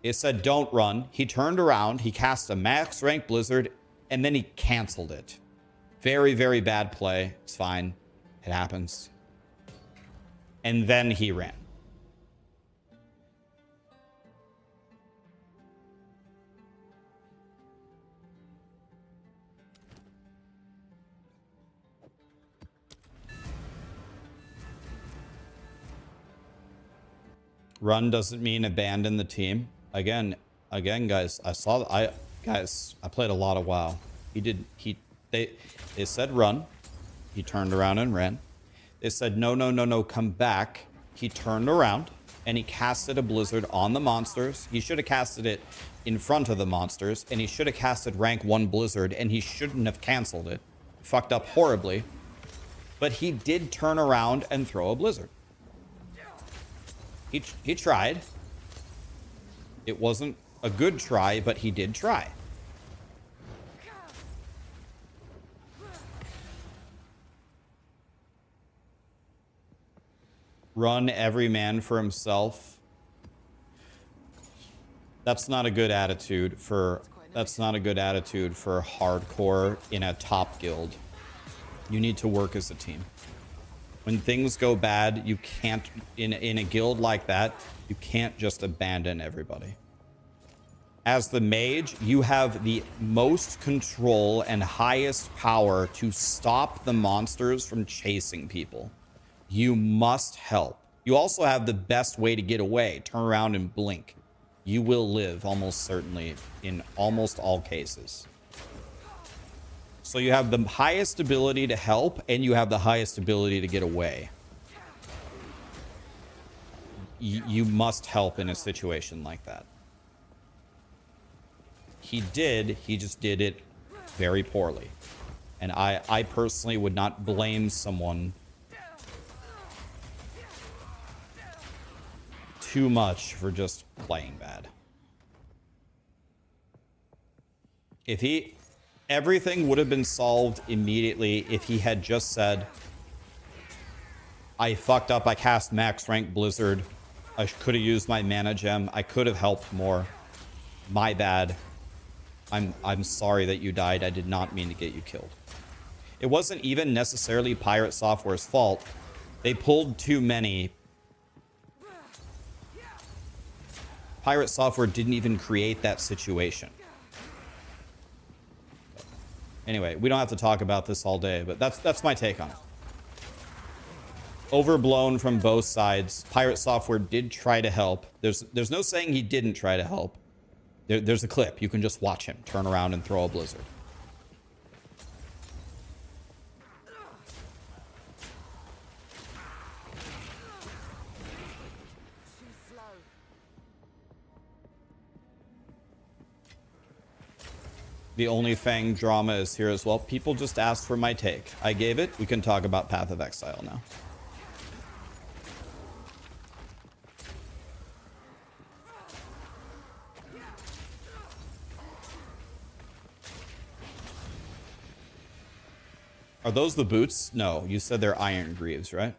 It said don't run. He turned around. He cast a max rank blizzard, and then he canceled it. Very, very bad play. It's fine. It happens. And then he ran. Run doesn't mean abandon the team. Again, guys, I played a lot of WoW. They said run. He turned around and ran. They said no, come back. He turned around and he casted a blizzard on the monsters. He should have casted it in front of the monsters, and he should have casted rank 1 blizzard, and he shouldn't have canceled it. Fucked up horribly. But he did turn around and throw a blizzard. He tried. It wasn't a good try, but he did try. Run every man for himself. That's not a good attitude for hardcore in a top guild. You need to work as a team. When things go bad, you can't in a guild like that, you can't just abandon everybody. As the mage, you have the most control and highest power to stop the monsters from chasing people. You must help. You also have the best way to get away. Turn around and blink. You will live almost certainly in almost all cases. So you have the highest ability to help and you have the highest ability to get away. You must help in a situation like that. He just did it very poorly. And I personally would not blame someone too much for just playing bad. Everything would have been solved immediately if he had just said, I fucked up, I cast max rank Blizzard. I could have used my mana gem. I could have helped more. My bad. I'm sorry that you died. I did not mean to get you killed. It wasn't even necessarily Pirate Software's fault. They pulled too many. Pirate Software didn't even create that situation. Anyway, we don't have to talk about this all day, but that's my take on it. Overblown from both sides. Pirate Software did try to help. There's no saying he didn't try to help. There's a clip. You can just watch him turn around and throw a blizzard. The only Fang drama is here as well. People just asked for my take. I gave it. We can talk about Path of Exile now. Are those the boots? No, you said they're iron greaves, right?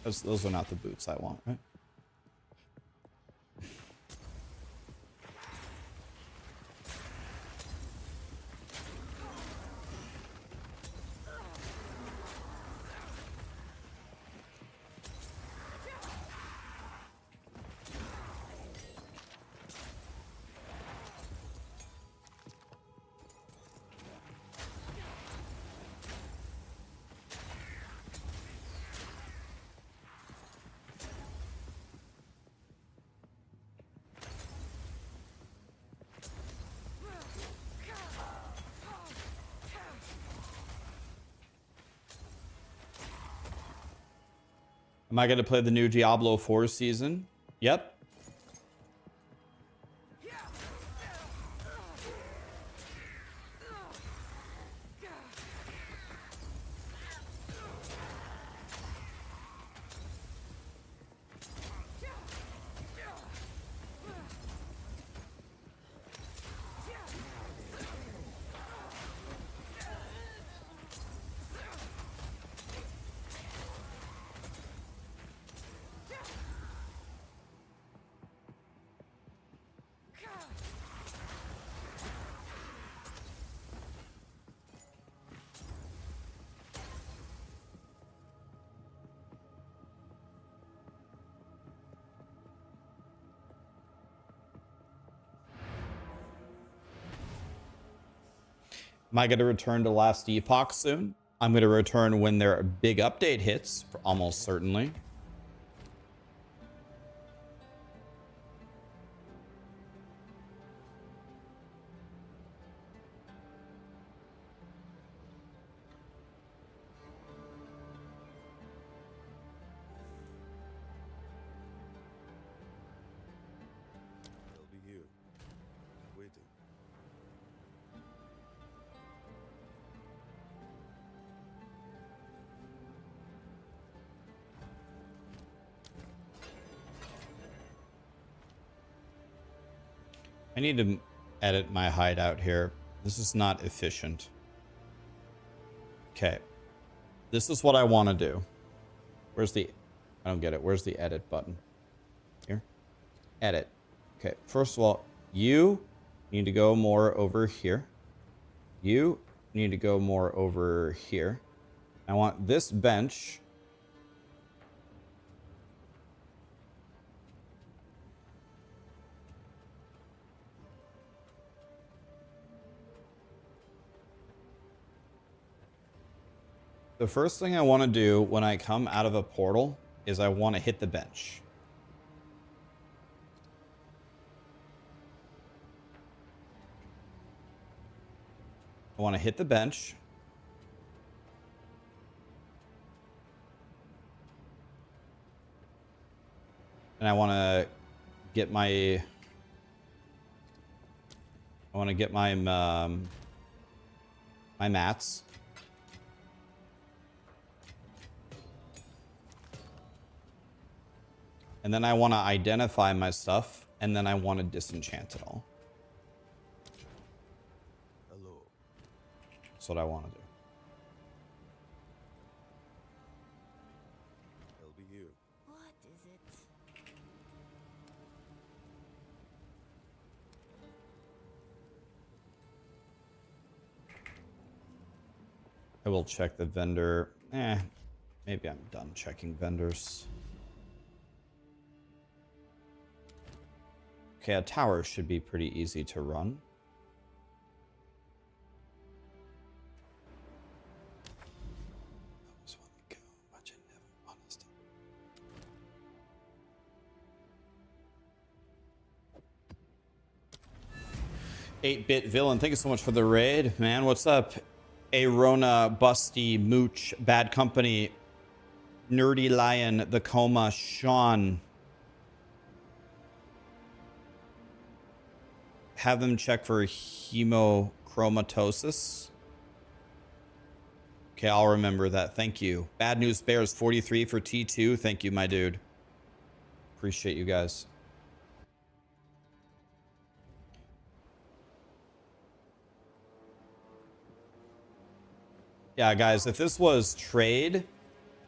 Those are not the boots I want, right? Am I going to play the new Diablo 4 season? Yep. Am I going to return to Last Epoch soon? I'm going to return when their big update hits, almost certainly. They'll be here, waiting. I need to edit my hideout here. This is not efficient. Okay. This is what I want to do. Where's the... I don't get it. Where's the edit button? Here. Edit. Okay. First of all, you need to go more over here. You need to go more over here. I want this bench. The first thing I want to do when I come out of a portal is I want to hit the bench. I want to hit the bench. And I want to get my... my mats. And then I want to identify my stuff, and then I want to disenchant it all. Hello. That's what I want to do. It'll be you. What is it? I will check the vendor. Maybe I'm done checking vendors. Okay, a tower should be pretty easy to run. Always want to go, but you never want to stop. 8-bit villain, thank you so much for the raid, man. What's up? Arona, Busty, Mooch, Bad Company, Nerdy Lion, The Coma, Sean. Have them check for hemochromatosis. Okay, I'll remember that. Thank you. Bad News Bears 43 for T2. Thank you, my dude. Appreciate you guys. Yeah, guys, if this was trade,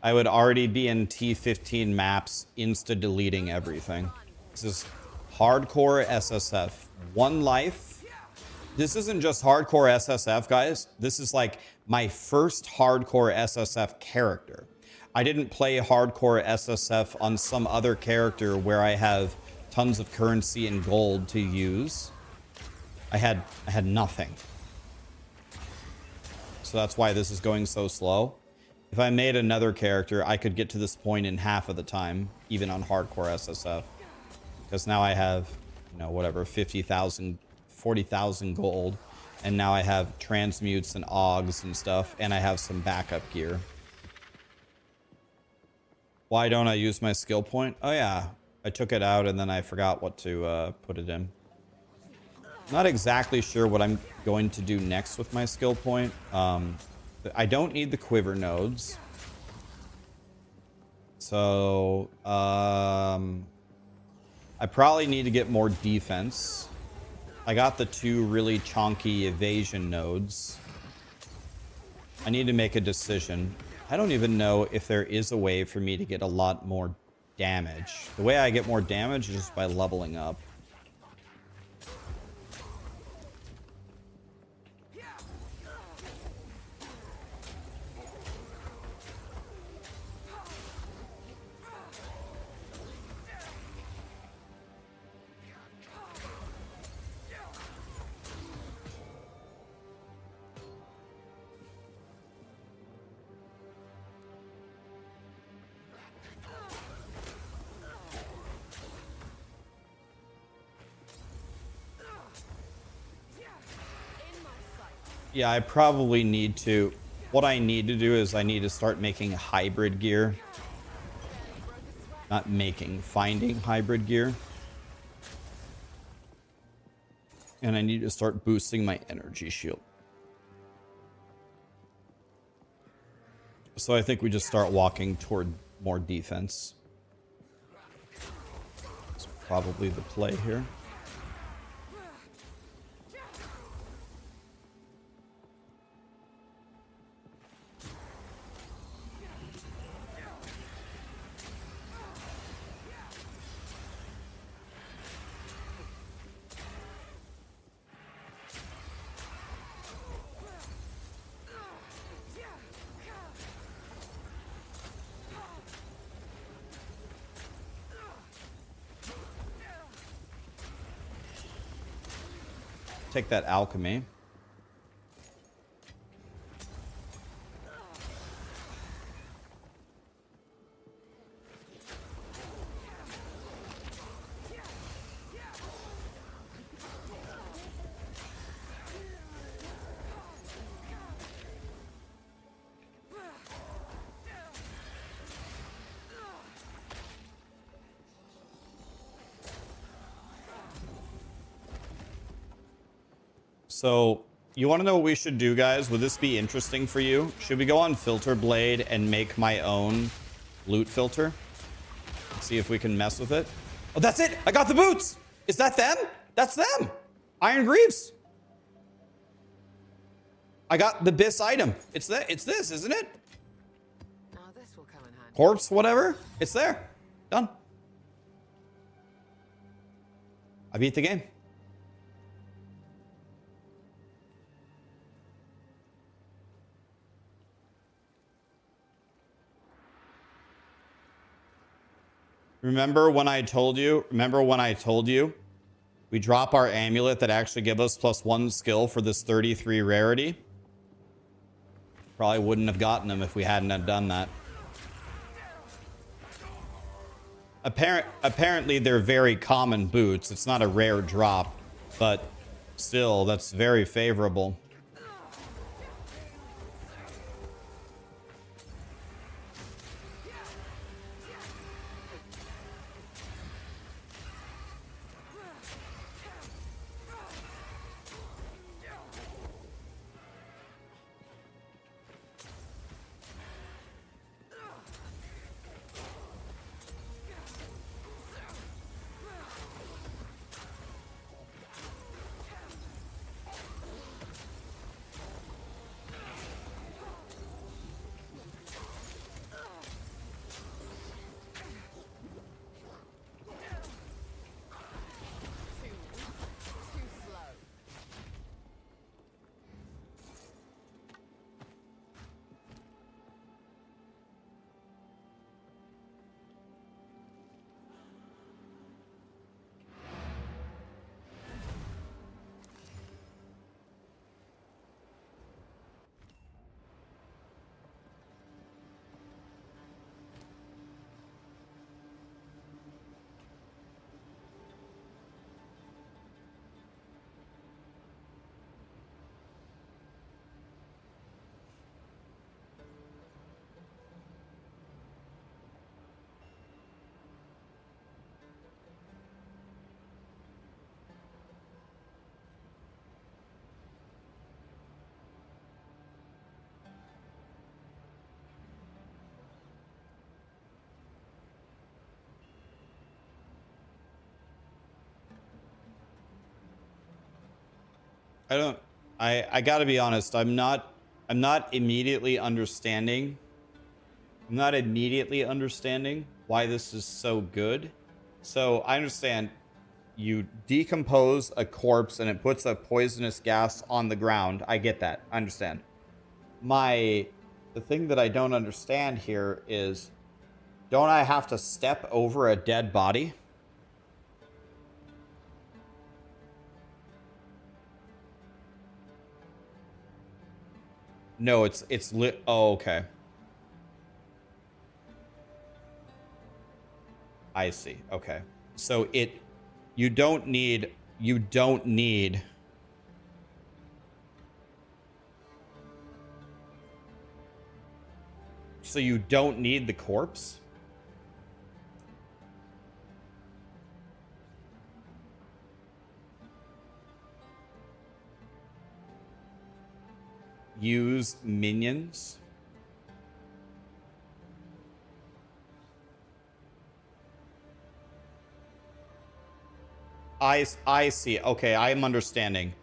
I would already be in T15 maps, insta-deleting everything. This is hardcore SSF. One life. This isn't just hardcore SSF, guys. This is like my first hardcore SSF character. I didn't play hardcore SSF on some other character where I have tons of currency and gold to use. I had nothing. So that's why this is going so slow. If I made another character, I could get to this point in half of the time, even on hardcore SSF. Because now I have, you know, whatever, 50,000, 40,000 gold. And now I have transmutes and augs and stuff. And I have some backup gear. Why don't I use my skill point? Oh yeah, I took it out and then I forgot what to put it in. Not exactly sure what I'm going to do next with my skill point. I don't need the quiver nodes. So, I probably need to get more defense. I got the 2 really chonky evasion nodes. I need to make a decision. I don't even know if there is a way for me to get a lot more damage. The way I get more damage is just by leveling up. Yeah, I probably need to... What I need to do is I need to start making hybrid gear. Not making, finding hybrid gear. And I need to start boosting my energy shield. So I think we just start walking toward more defense. That's probably the play here. take that alchemy. So, you want to know what we should do, guys? Would this be interesting for you? Should we go on Filter Blade and make my own loot filter? See if we can mess with it. Oh, that's it! I got the boots! Is that them? That's them! Iron Greaves! I got the BIS item. It's this, isn't it? Now this will come in handy. Corpse, whatever. It's there. Done. I beat the game. Remember when I told you? We drop our amulet that actually give us +1 skill for this 33 rarity? Probably wouldn't have gotten them if we hadn't have done that. Apparently they're very common boots. It's not a rare drop, but still, that's very favorable. Too slow. I gotta be honest, I'm not immediately understanding. I'm not immediately understanding why this is so good. So I understand you decompose a corpse and it puts a poisonous gas on the ground. I get that. I understand. The thing that I don't understand here is, don't I have to step over a dead body? No, it's lit. Oh, okay. I see. Okay. So you don't need so you don't need the corpse? Use minions. I see. Okay, I am understanding.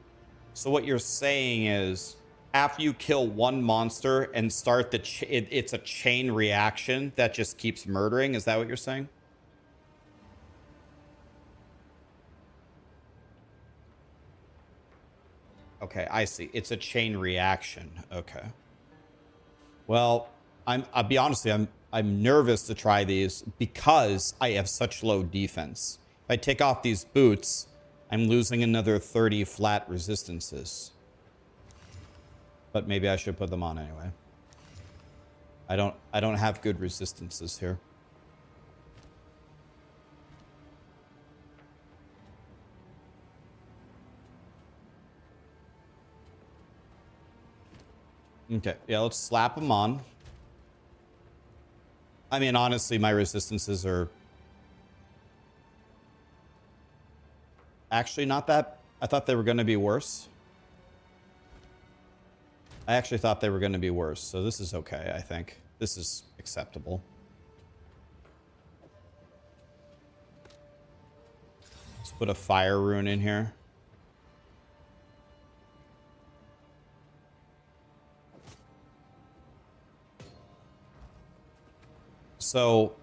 So what you're saying is, after you kill one monster and start it's a chain reaction that just keeps murdering. Is that what you're saying? Okay, I see. It's a chain reaction. Okay. Well, I'll be honest with you, I'm nervous to try these because I have such low defense. If I take off these boots, I'm losing another 30 flat resistances. But maybe I should put them on anyway. I don't have good resistances here. Okay, yeah, let's slap them on. I mean, honestly, my resistances are actually not that... I thought they were going to be worse. I actually thought they were going to be worse, so this is okay, I think. This is acceptable. Let's put a fire rune in here. So,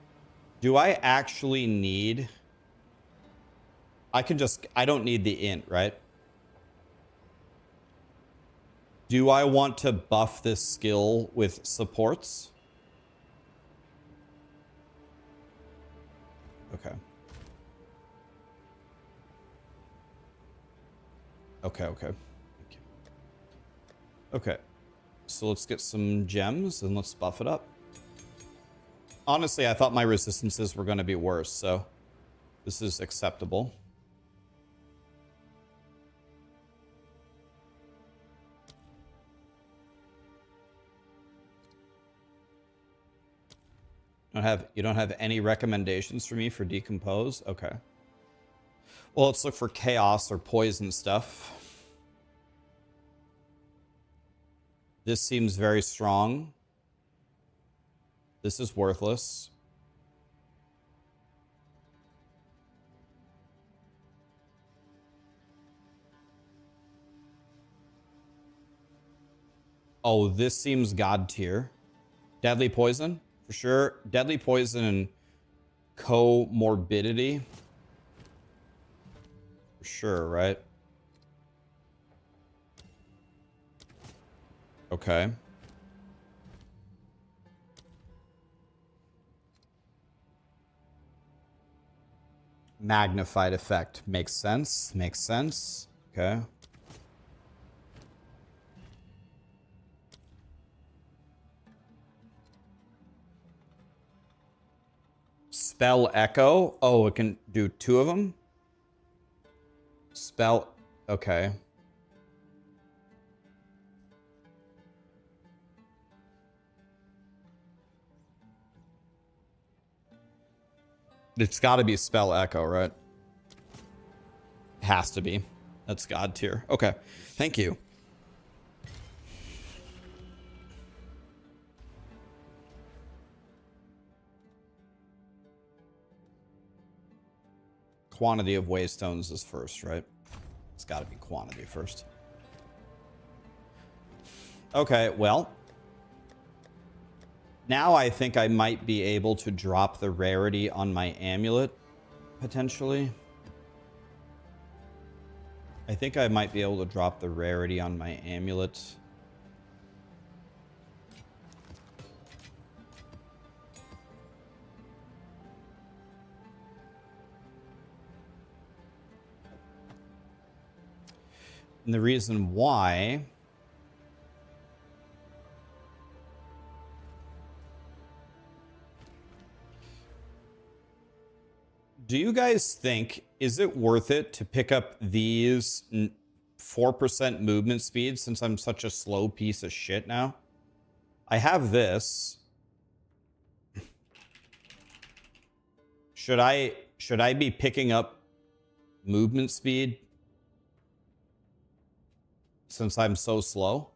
do I actually need... I don't need the int, right? Do I want to buff this skill with supports? Okay. Okay, okay. Thank you. Okay. So let's get some gems and let's buff it up. Honestly, I thought my resistances were going to be worse, so this is acceptable. You don't have any recommendations for me for decompose? Okay. Well, let's look for chaos or poison stuff. This seems very strong. This is worthless. Oh, this seems god tier. Deadly poison, for sure. Deadly poison and comorbidity. For sure, right? Okay. Magnified effect. Makes sense. Makes sense. Okay. Spell echo. Oh, it can do 2 of them? Spell... Okay. It's got to be spell echo, right? Has to be. That's god tier. Okay. Thank you. Quantity of waystones is first, right? It's got to be quantity first. Okay, well. Now I think I might be able to drop the rarity on my amulet, potentially. I think I might be able to drop the rarity on my amulet. And the reason why... Do you guys think, is it worth it to pick up these 4% movement speed since I'm such a slow piece of shit now? I have this. Should I be picking up movement speed since I'm so slow?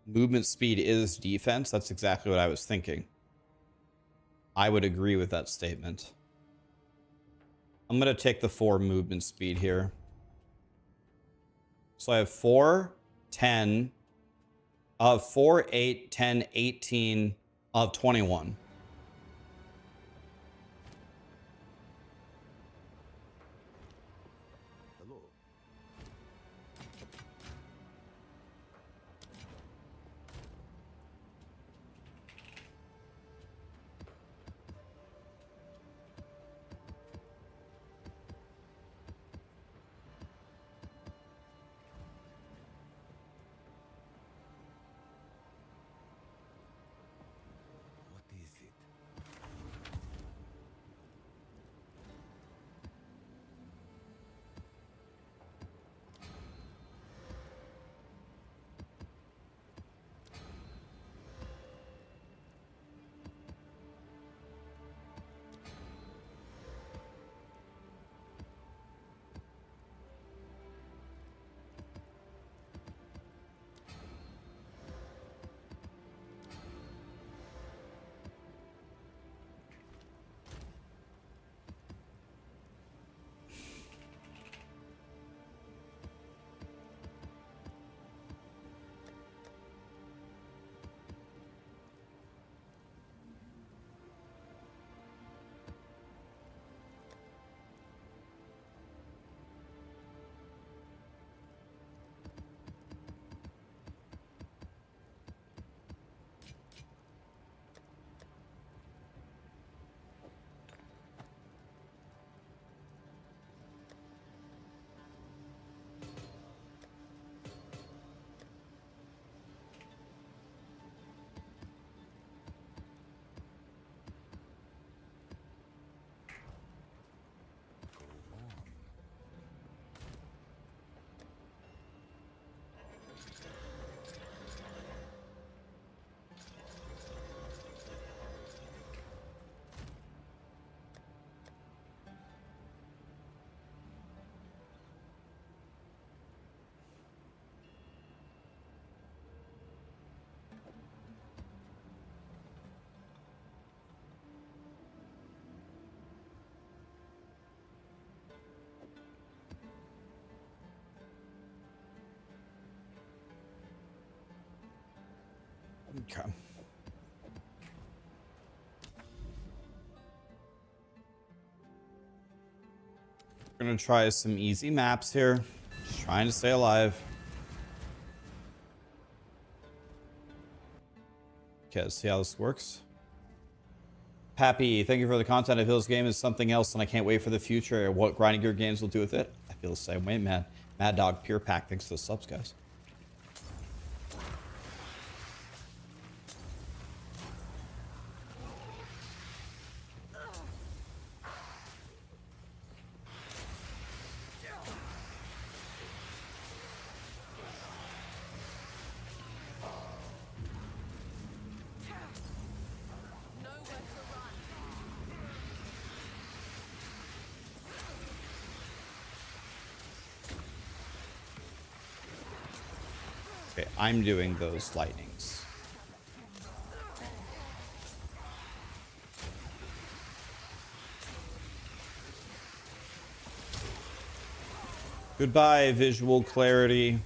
Movement speed is defense. That's exactly what I was thinking. I would agree with that statement. I'm going to take the 4 movement speed here. So I have 4, 10, 4, 8, 10, 18 of 21. Hello. Okay. We're gonna try some easy maps here. Just trying to stay alive. Okay, let's see how this works. Pappy, thank you for the content. I feel this game is something else, and I can't wait for the future. What grinding gear games will do with it. I feel the same way, man. Mad Dog Pure Pack, thanks for the subs, guys. Okay, I'm doing those lightnings. Goodbye, visual clarity.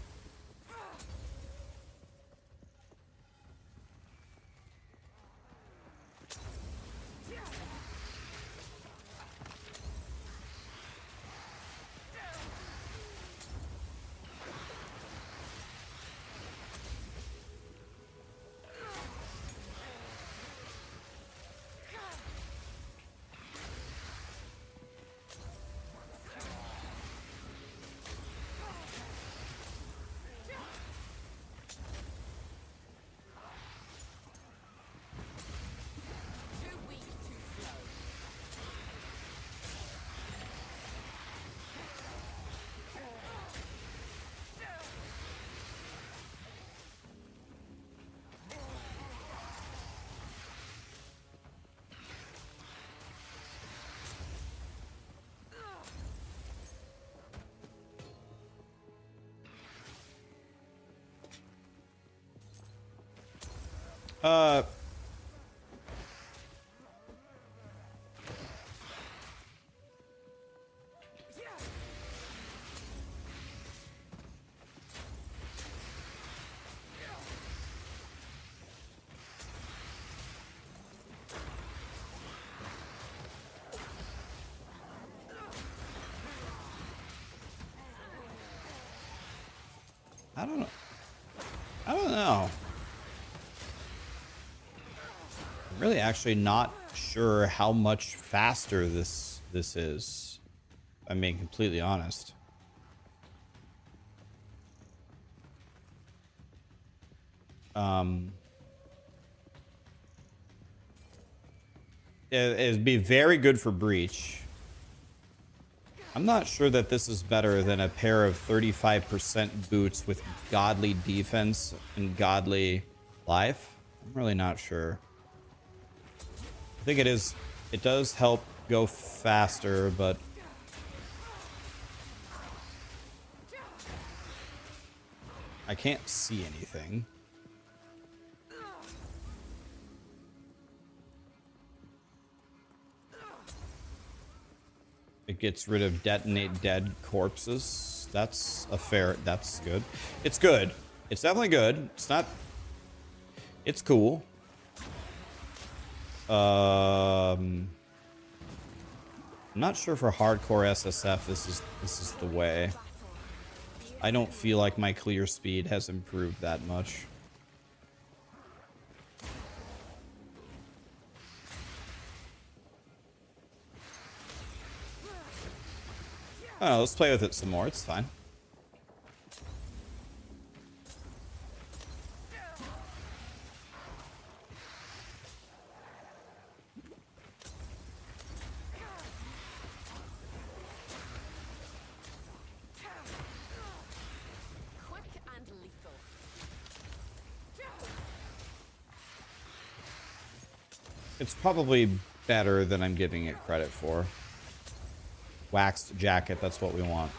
Uh, I don't know. I don't know. I'm really actually not sure how much faster this is. I'm being completely honest. It'd be very good for Breach. I'm not sure that this is better than a pair of 35% boots with godly defense and godly life. I'm really not sure. I think it is. It does help go faster, but I can't see anything. It gets rid of detonate dead corpses. That's a fair. That's good. It's good. It's definitely good. It's not. It's cool. I'm not sure for hardcore SSF. This is the way. I don't feel like my clear speed has improved that much. Oh, let's play with it some more. It's fine. Quick and lethal. It's probably better than I'm giving it credit for. Waxed jacket, that's what we want.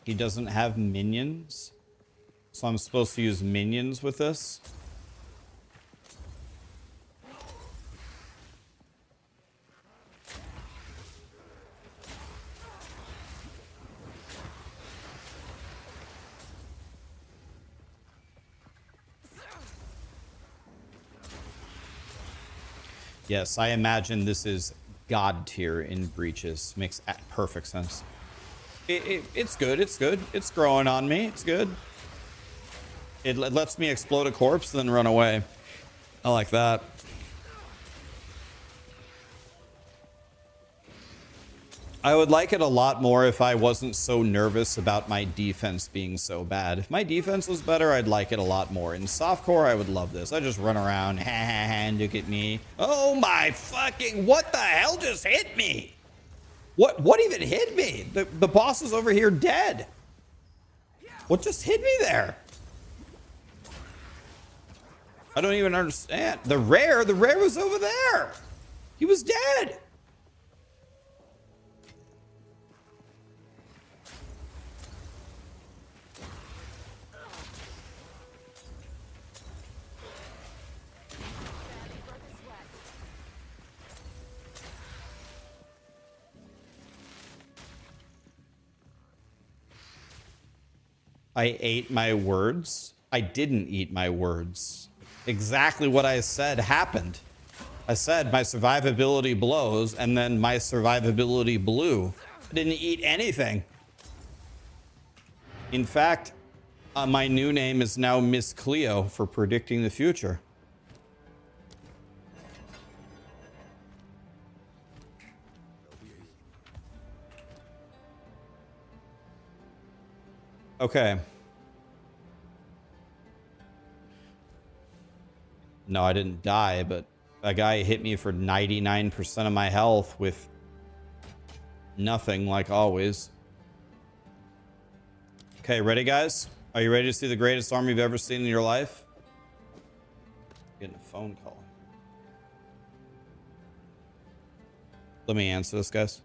He doesn't have minions. So I'm supposed to use minions with this. Yes, I imagine this is God tier in breaches. Makes perfect sense. It's good. It's good. It's growing on me. It's good. It lets me explode a corpse, then run away. I like that. I would like it a lot more if I wasn't so nervous about my defense being so bad. If my defense was better, I'd like it a lot more. In softcore, I would love this. I just run around, ha ha ha, and look at me. Oh my fucking, what the hell just hit me? What even hit me? The boss is over here dead. What just hit me there? I don't even understand. The rare was over there. He was dead. I ate my words. I didn't eat my words. Exactly what I said happened. I said my survivability blows, and then my survivability blew. I didn't eat anything. In fact, my new name is now Miss Cleo for predicting the future. Okay. No, I didn't die, but a guy hit me for 99% of my health with nothing, like always. Okay, ready, guys? Are you ready to see the greatest army you've ever seen in your life? Getting a phone call. Let me answer this, guys.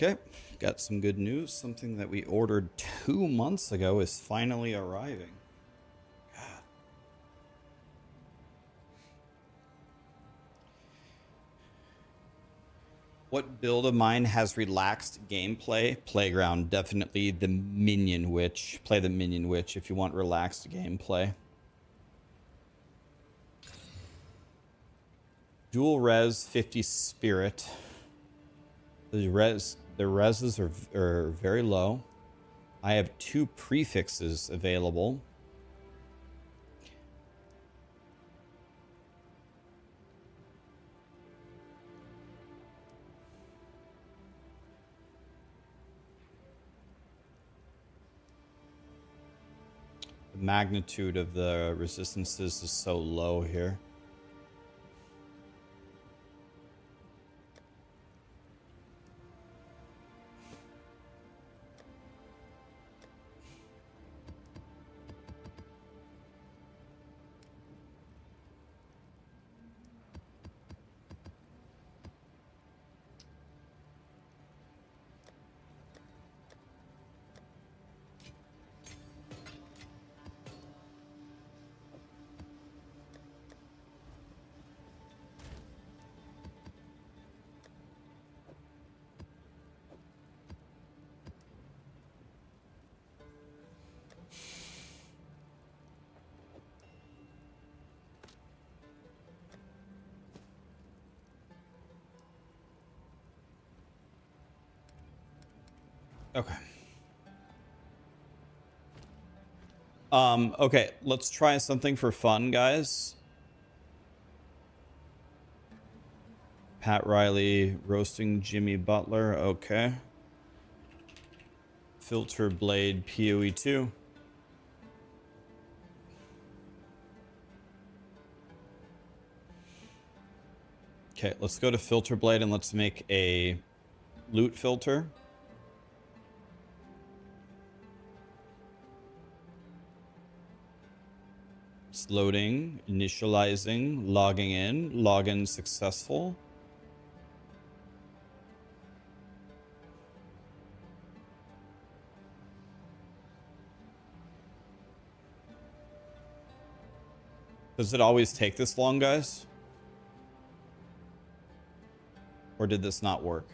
Okay, got some good news. Something that we ordered 2 months ago is finally arriving. God. What build of mine has relaxed gameplay? Playground, definitely the Minion Witch. Play the Minion Witch if you want relaxed gameplay. Dual res 50 spirit. The reses are very low. I have 2 prefixes available. The magnitude of the resistances is so low here. Okay. Okay, let's try something for fun, guys. Pat Riley roasting Jimmy Butler. Okay. Filter Blade POE2. Okay, let's go to Filter Blade and let's make a loot filter. It's loading, initializing, logging in, login successful. Does it always take this long, guys? Or did this not work?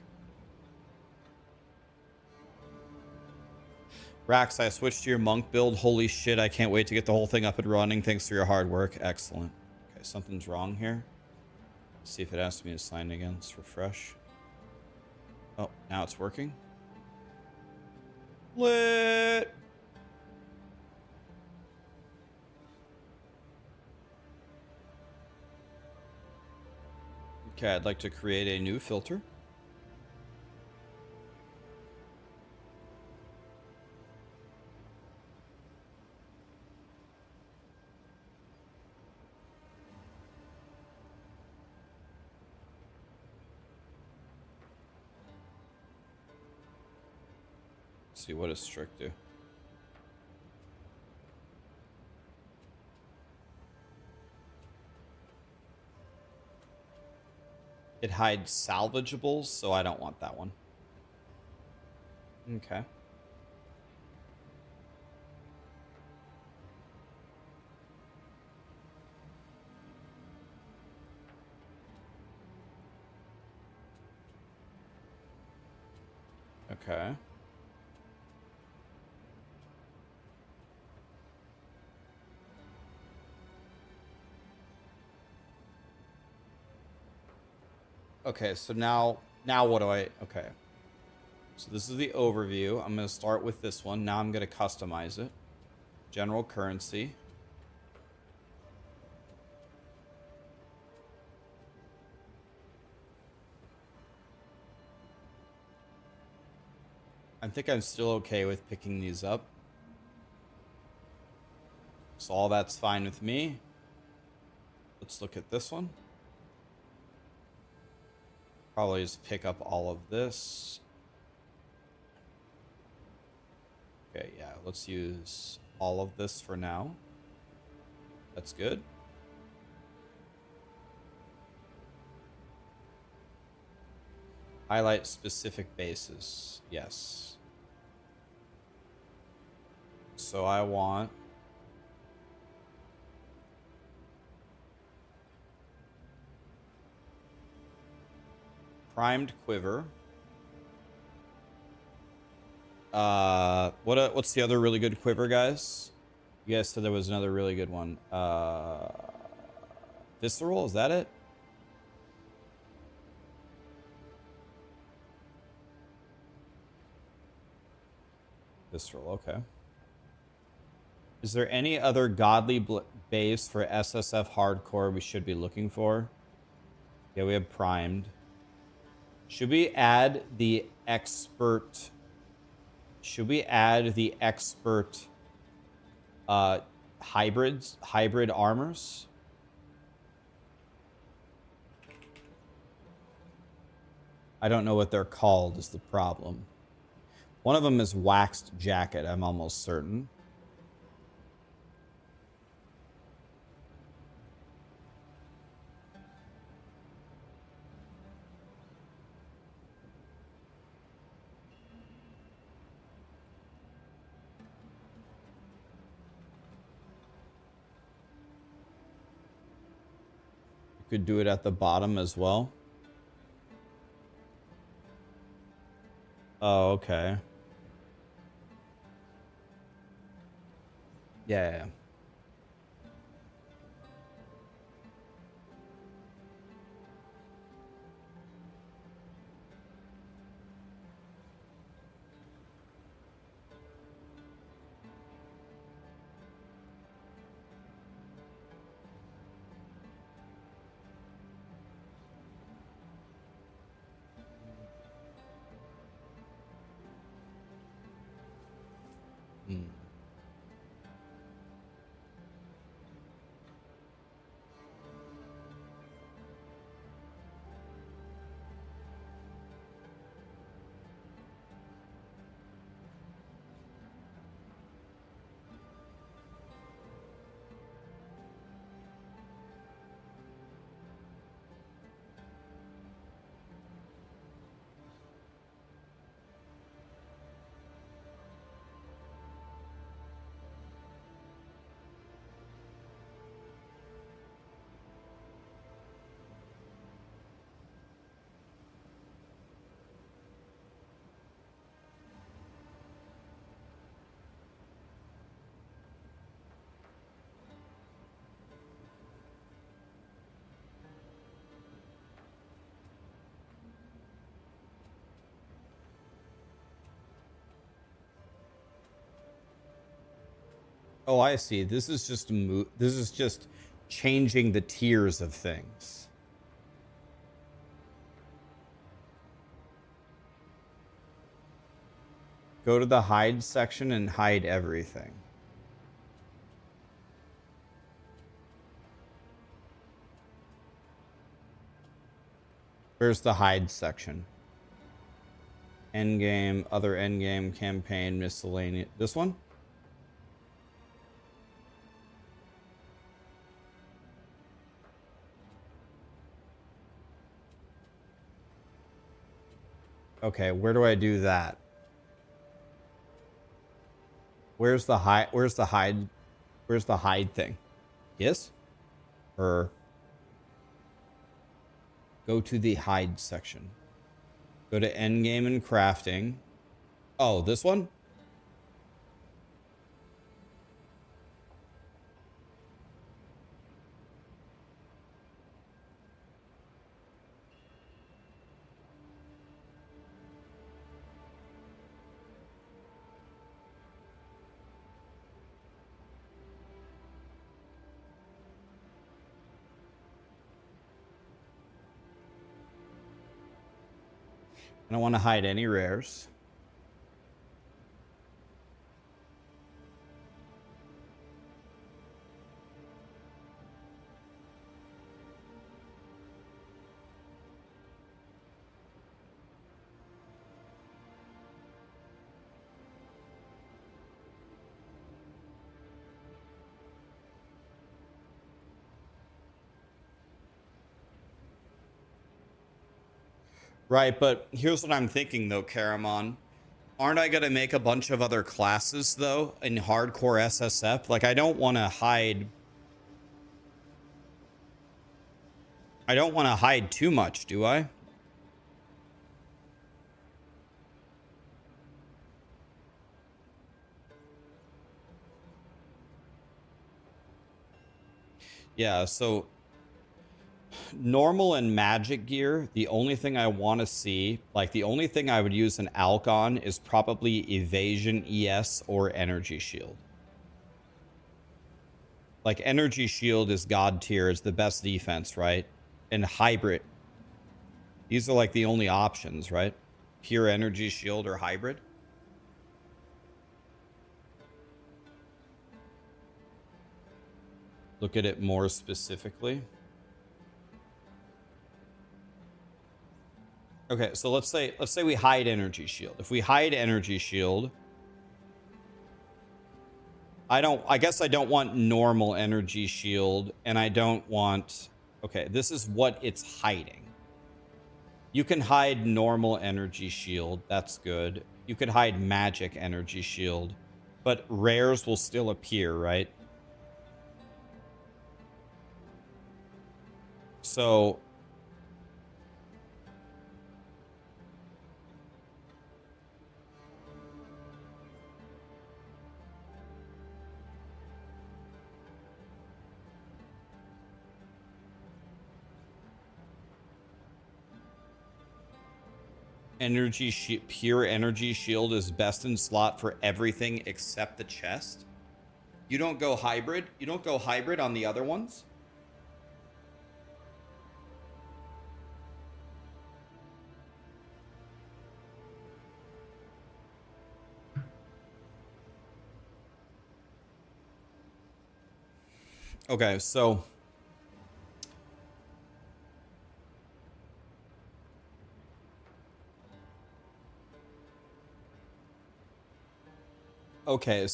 Rax, I switched to your monk build. Holy shit, I can't wait to get the whole thing up and running. Thanks for your hard work. Excellent. Okay, something's wrong here. Let's see if it asks me to sign again. Let's refresh. Oh, now it's working. Lit! Okay, I'd like to create a new filter. Let's see, what does strict do? It hides salvageables, so I don't want that one. Okay. Okay. Okay, so now what do I... Okay. So this is the overview. I'm going to start with this one. Now I'm going to customize it. General currency. I think I'm still okay with picking these up. So all that's fine with me. Let's look at this one. Probably just pick up all of this. Okay, yeah, let's use all of this for now. That's good. Highlight specific bases. Yes. So I want primed quiver. What's the other really good quiver, guys? You guys said there was another really good one. Visceral, is that it? Visceral, okay. Is there any other godly base for SSF hardcore we should be looking for? Yeah, we have primed. Should we add the expert? Should we add the expert hybrid armors? I don't know what they're called is the problem. One of them is waxed jacket, I'm almost certain. You could do it at the bottom as well. Oh, okay. Yeah. Hmm. Oh, I see. This is just this is just changing the tiers of things. Go to the hide section and hide everything. Where's the hide section? Endgame, other endgame, campaign, miscellaneous. This one? Okay, where do I do that? Where's the hide? Where's the hide? Where's the hide thing? Yes? Or go to the hide section. Go to endgame and crafting. Oh, this one? I don't want to hide any rares. Right, but here's what I'm thinking though, Karamon. Aren't I gonna make a bunch of other classes though in hardcore SSF? Like I don't want to hide. I don't want to hide too much, do I? Yeah, so normal and magic gear, the only thing I want to see, like the only thing I would use an alch on is probably evasion, ES, or energy shield. Like energy shield is god tier, is the best defense, right? And hybrid. These are like the only options, right? Pure energy shield or hybrid. Look at it more specifically. Okay, so let's say we hide energy shield. If we hide energy shield, I guess I don't want normal energy shield, and I don't want, okay, this is what it's hiding. You can hide normal energy shield, that's good. You could hide magic energy shield, but rares will still appear, right? So pure energy shield is best in slot for everything except the chest. You don't go hybrid? You don't go hybrid on the other ones? Okay, so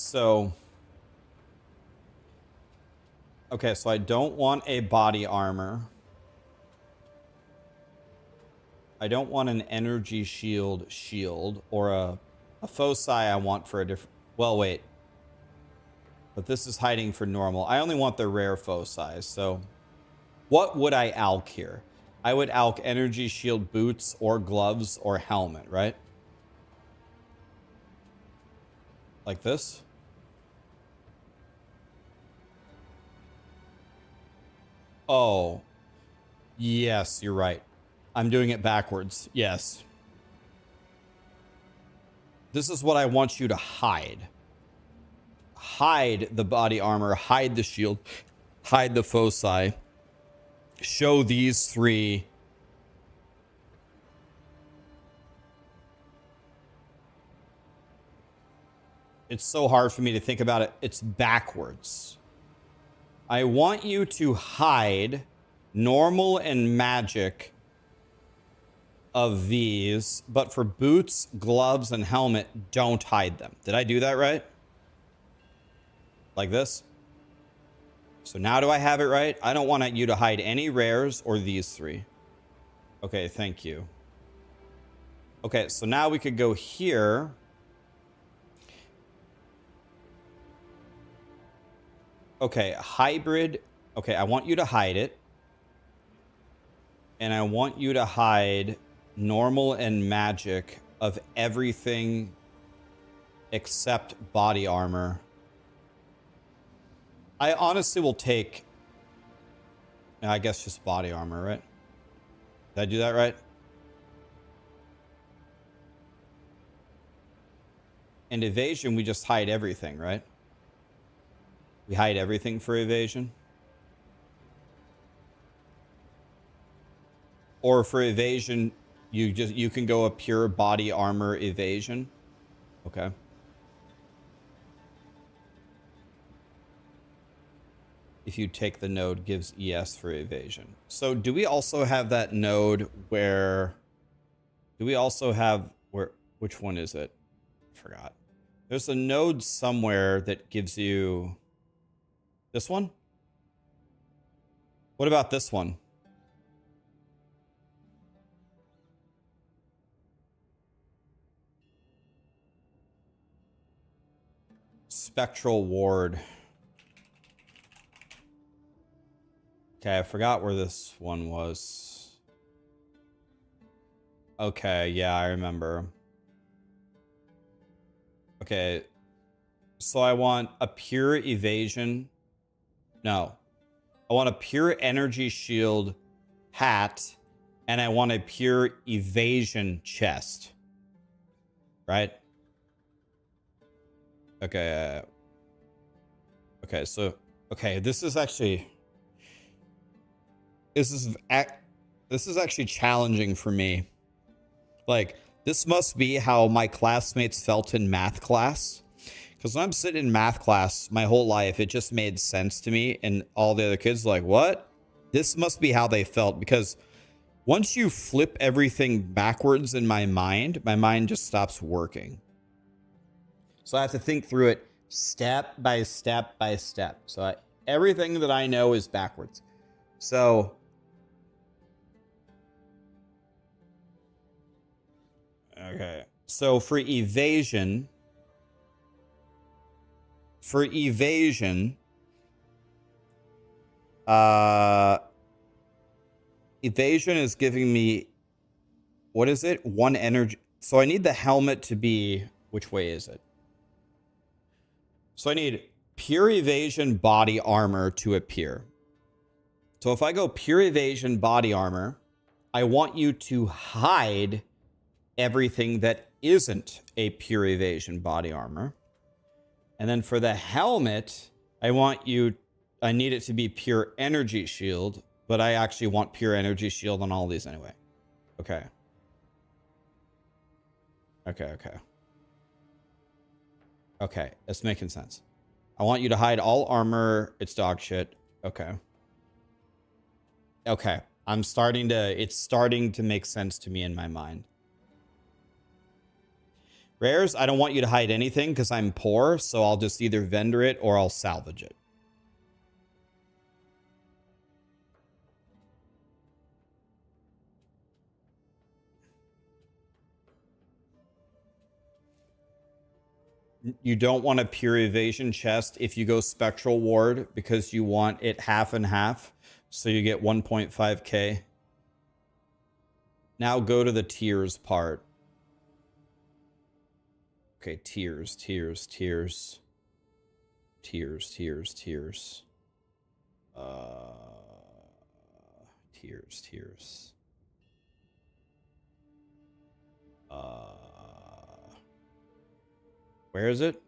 so I don't want a body armor. I don't want an energy shield or a foci I want for a different, well, wait. But this is hiding for normal. I only want the rare foci, so what would I alch here? I would alch energy shield boots or gloves or helmet, right? Like this. Oh, yes, you're right. I'm doing it backwards. Yes. This is what I want you to hide. Hide the body armor, hide the shield, hide the foci. Show these three. It's so hard for me to think about it. It's backwards. I want you to hide normal and magic of these, but for boots, gloves, and helmet, don't hide them. Did I do that right? Like this? So now do I have it right? I don't want you to hide any rares or these three. Okay, thank you. Okay, so now we could go here. Okay, hybrid. Okay, I want you to hide it. And I want you to hide normal and magic of everything except body armor. I honestly will take, I guess, just body armor, right? Did I do that right? And evasion, we just hide everything, right? We hide everything for evasion. Or for evasion, you can go a pure body armor evasion. Okay. If you take the node, gives ES for evasion. So do we also have that node where... Do we also have... Which one is it? I forgot. There's a node somewhere that gives you... This one? What about this one? Spectral Ward. Okay, I forgot where this one was. Okay, yeah, I remember. Okay, so I want a pure evasion. No. I want a pure energy shield hat, and I want a pure evasion chest. Right? Okay. Okay, so... Okay, this is actually... This is actually challenging for me. Like, this must be how my classmates felt in math class. Because when I'm sitting in math class my whole life, it just made sense to me. And all the other kids like, what? This must be how they felt. Because once you flip everything backwards in my mind just stops working. So I have to think through it step by step by step. So everything that I know is backwards. So... Okay. So for evasion... evasion is giving me, what is it? 1 energy. So I need the helmet to be, which way is it? So I need pure evasion body armor to appear. So if I go pure evasion body armor, I want you to hide everything that isn't a pure evasion body armor. And then for the helmet, I need it to be pure energy shield, but I actually want pure energy shield on all these anyway. Okay. Okay, it's making sense. I want you to hide all armor. It's dog shit. Okay. Okay. It's starting to make sense to me in my mind. Rares, I don't want you to hide anything because I'm poor, so I'll just either vendor it or I'll salvage it. You don't want a pure evasion chest if you go Spectral Ward because you want it half and half, so you get 1.5k. Now go to the tiers part. Okay, tiers. Tiers. Where is it?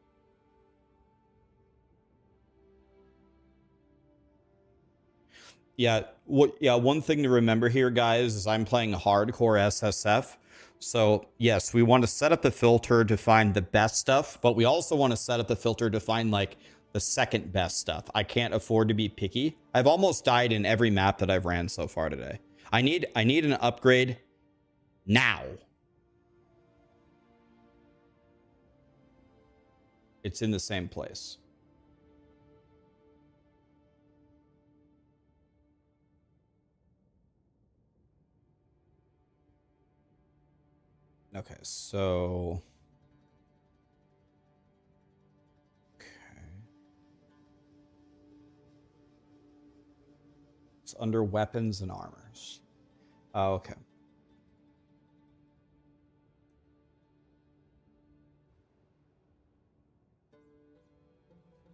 Yeah, one thing to remember here, guys, is I'm playing hardcore SSF. So, yes, we want to set up the filter to find the best stuff, but we also want to set up the filter to find, like, the second best stuff. I can't afford to be picky. I've almost died in every map that I've ran so far today. I need an upgrade now. It's in the same place. Okay, so... Okay. It's under weapons and armors. Oh, okay.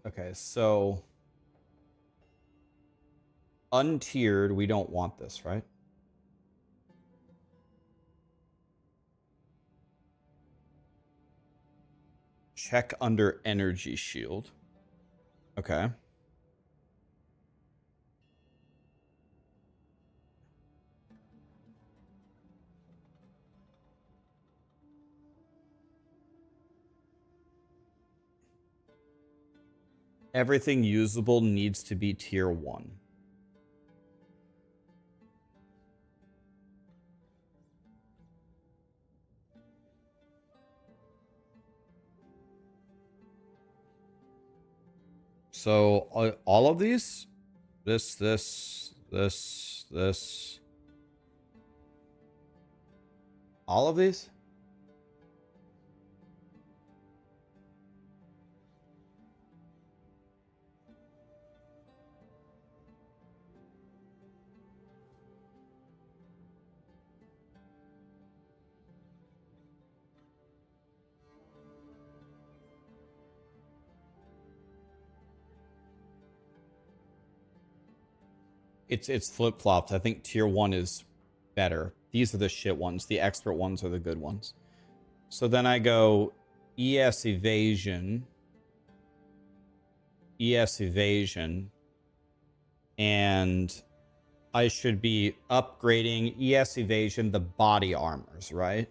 Okay, so... Untiered, we don't want this, right? Check under energy shield. Okay. Everything usable needs to be tier 1. So all of these, this, all of these. it's flip-flopped. I think tier 1 is better. These are the shit ones. The expert ones are the good ones. So then I go ES evasion, and I should be upgrading ES evasion, the body armors, right?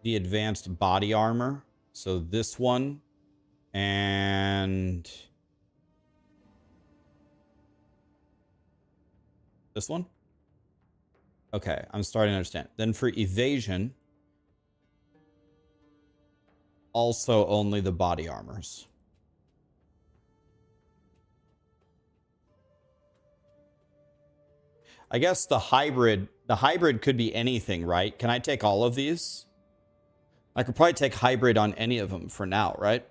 The advanced body armor. So this one and this one. Okay, I'm starting to understand. Then for evasion, also only the body armors. I guess the hybrid could be anything, right? Can I take all of these? I could probably take hybrid on any of them for now, right?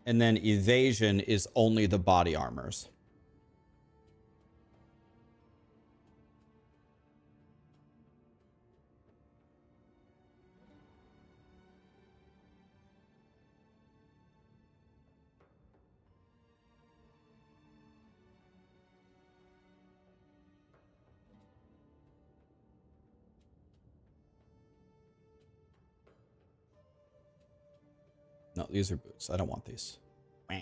And then evasion is only the body armors. No, these are boots. I don't want these. Wah.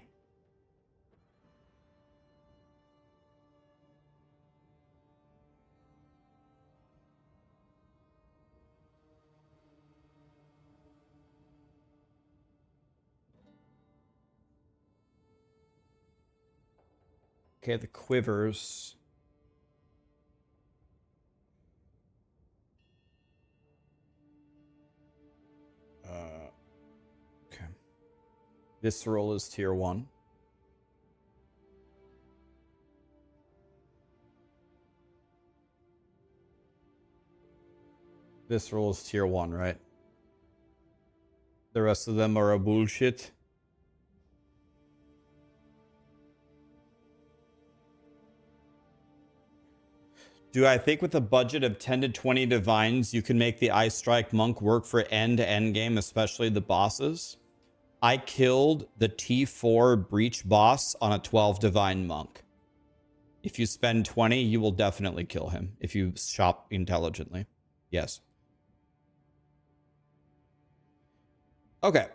Okay, the quivers. Okay. Visceral is tier 1. Visceral is tier 1, right? The rest of them are a bullshit. Do I think with a budget of 10 to 20 divines, you can make the Ice Strike Monk work for end-to-end game, especially the bosses? I killed the T4 Breach boss on a 12 divine monk. If you spend 20, you will definitely kill him if you shop intelligently. Yes. Okay.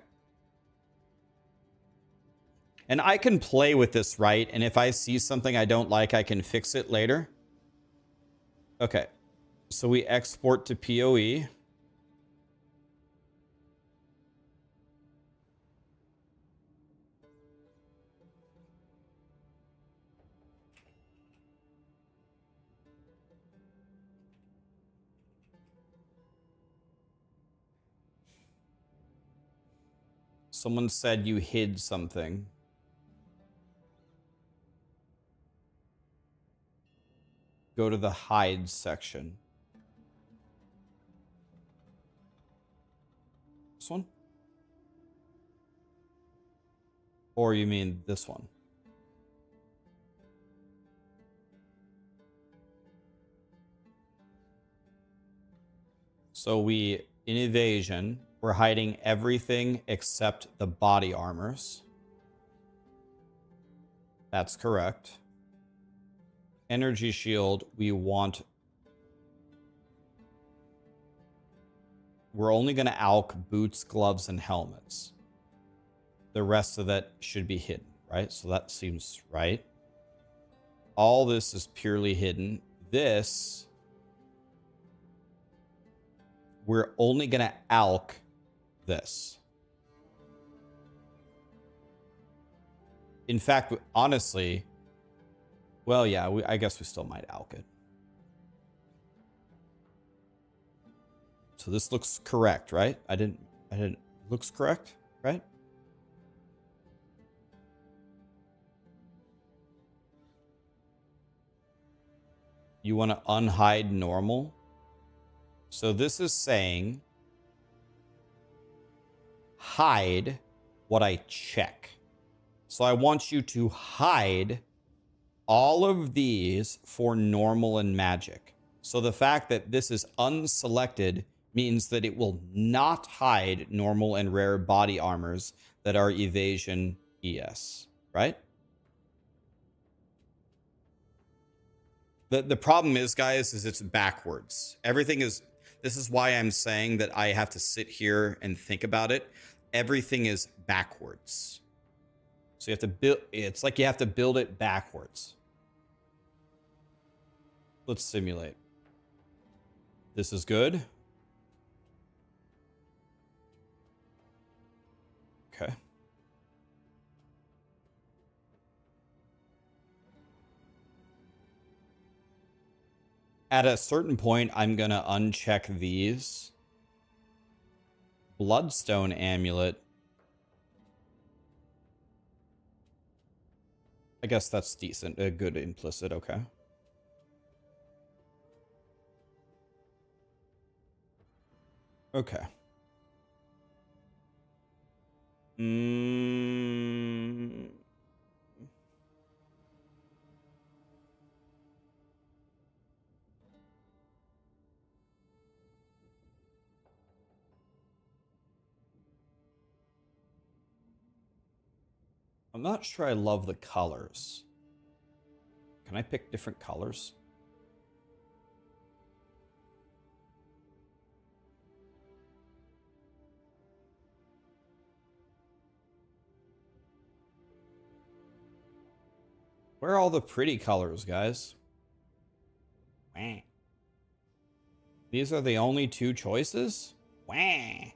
And I can play with this, right? And if I see something I don't like, I can fix it later. Okay. So we export to POE. Someone said you hid something. Go to the hide section. This one? Or you mean this one? So in evasion, we're hiding everything except the body armors. That's correct. Energy shield, we're only going to alch boots, gloves, and helmets. The rest of that should be hidden, right? So that seems right. All this is purely hidden. This, we're only going to alch this. In fact, honestly, well, yeah, I guess we still might alch it. So this looks correct, right? I didn't, looks correct, right? You want to unhide normal. So this is saying hide what I check. So I want you to hide all of these for normal and magic. So the fact that this is unselected means that it will not hide normal and rare body armors that are evasion ES, right? The problem is, guys, is it's backwards. Everything is, this is why I'm saying that I have to sit here and think about it. Everything is backwards. So you have to build, it's like you have to build it backwards. Let's simulate. This is good. Okay. At a certain point, I'm going to uncheck these. Bloodstone amulet. I guess that's decent. A good implicit. Okay. Okay. I'm not sure I love the colors. Can I pick different colors? Where are all the pretty colors, guys? Wah. These are the only two choices? Wah.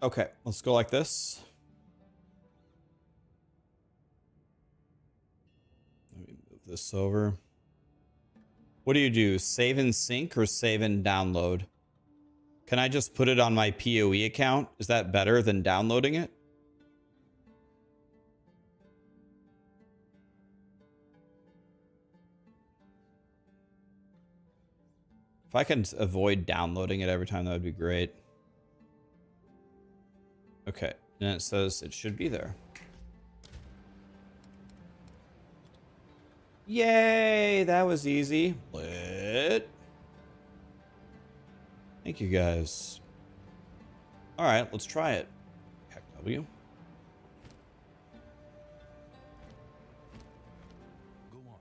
Okay, let's go like this. Let me move this over. What do you do? Save and sync or save and download? Can I just put it on my POE account? Is that better than downloading it? If I can avoid downloading it every time, that would be great. Okay, and it says it should be there. Yay, that was easy. Lit. Thank you, guys. All right, let's try it. Heck W. Go on.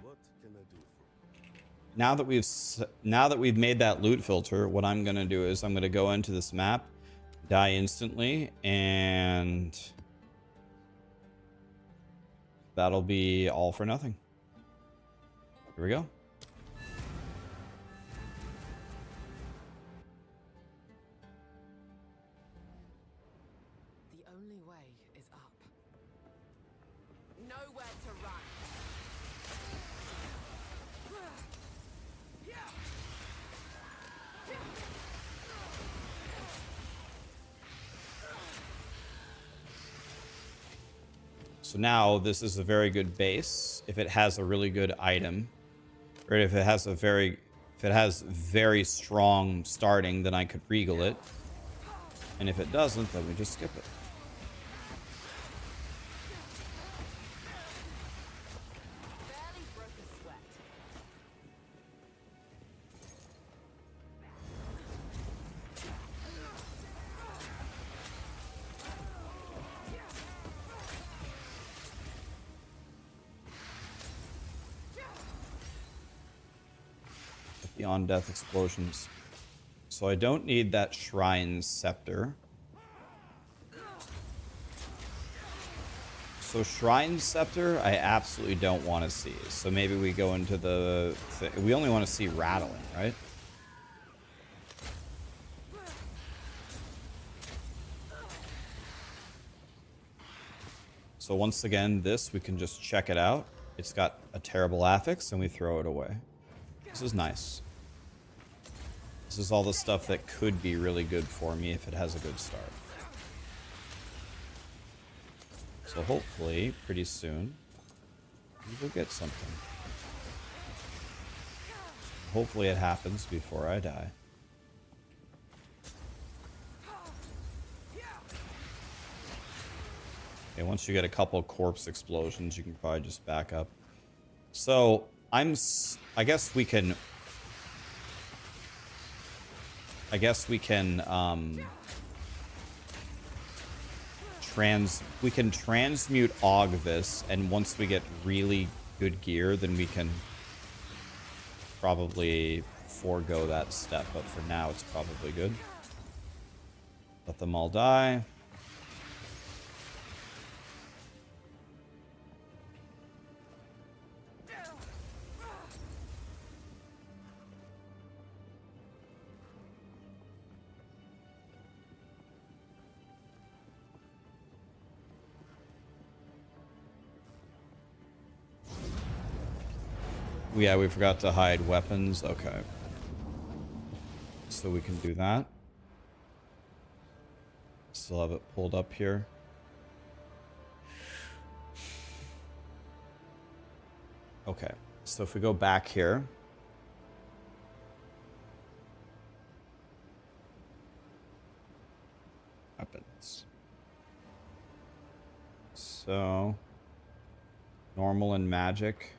What can I do for you? Now that we've made that loot filter, what I'm gonna do is I'm gonna go into this map, die instantly, and that'll be all for nothing. Here we go. The only way is up. Nowhere to run. So now this is a very good base. If it has a really good item, or if it has very strong starting, then I could regal it. And if it doesn't, then we just skip it. Barely broke a sweat. Beyond death explosions. So I don't need that shrine scepter. So Shrine Scepter, I absolutely don't want to see. So maybe we go into the... We only want to see Rattling, right? So once again, this, we can just check it out. It's got a terrible affix, and we throw it away. This is nice. This is all the stuff that could be really good for me if it has a good start. So hopefully, pretty soon, we will get something. Hopefully it happens before I die. Okay, once you get a couple corpse explosions, you can probably just back up. So, I guess we can... we can transmute Aug this, and once we get really good gear, then we can probably forego that step, but for now it's probably good. Let them all die. Yeah, we forgot to hide weapons. Okay. So we can do that. Still have it pulled up here. Okay. So if we go back here. Weapons. So normal and magic.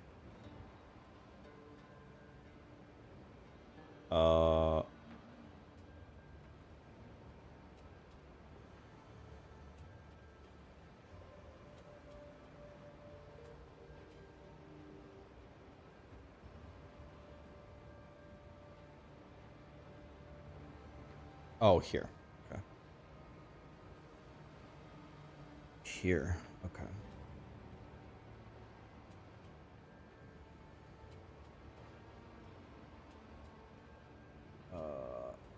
Oh, here. Okay. Here. Okay.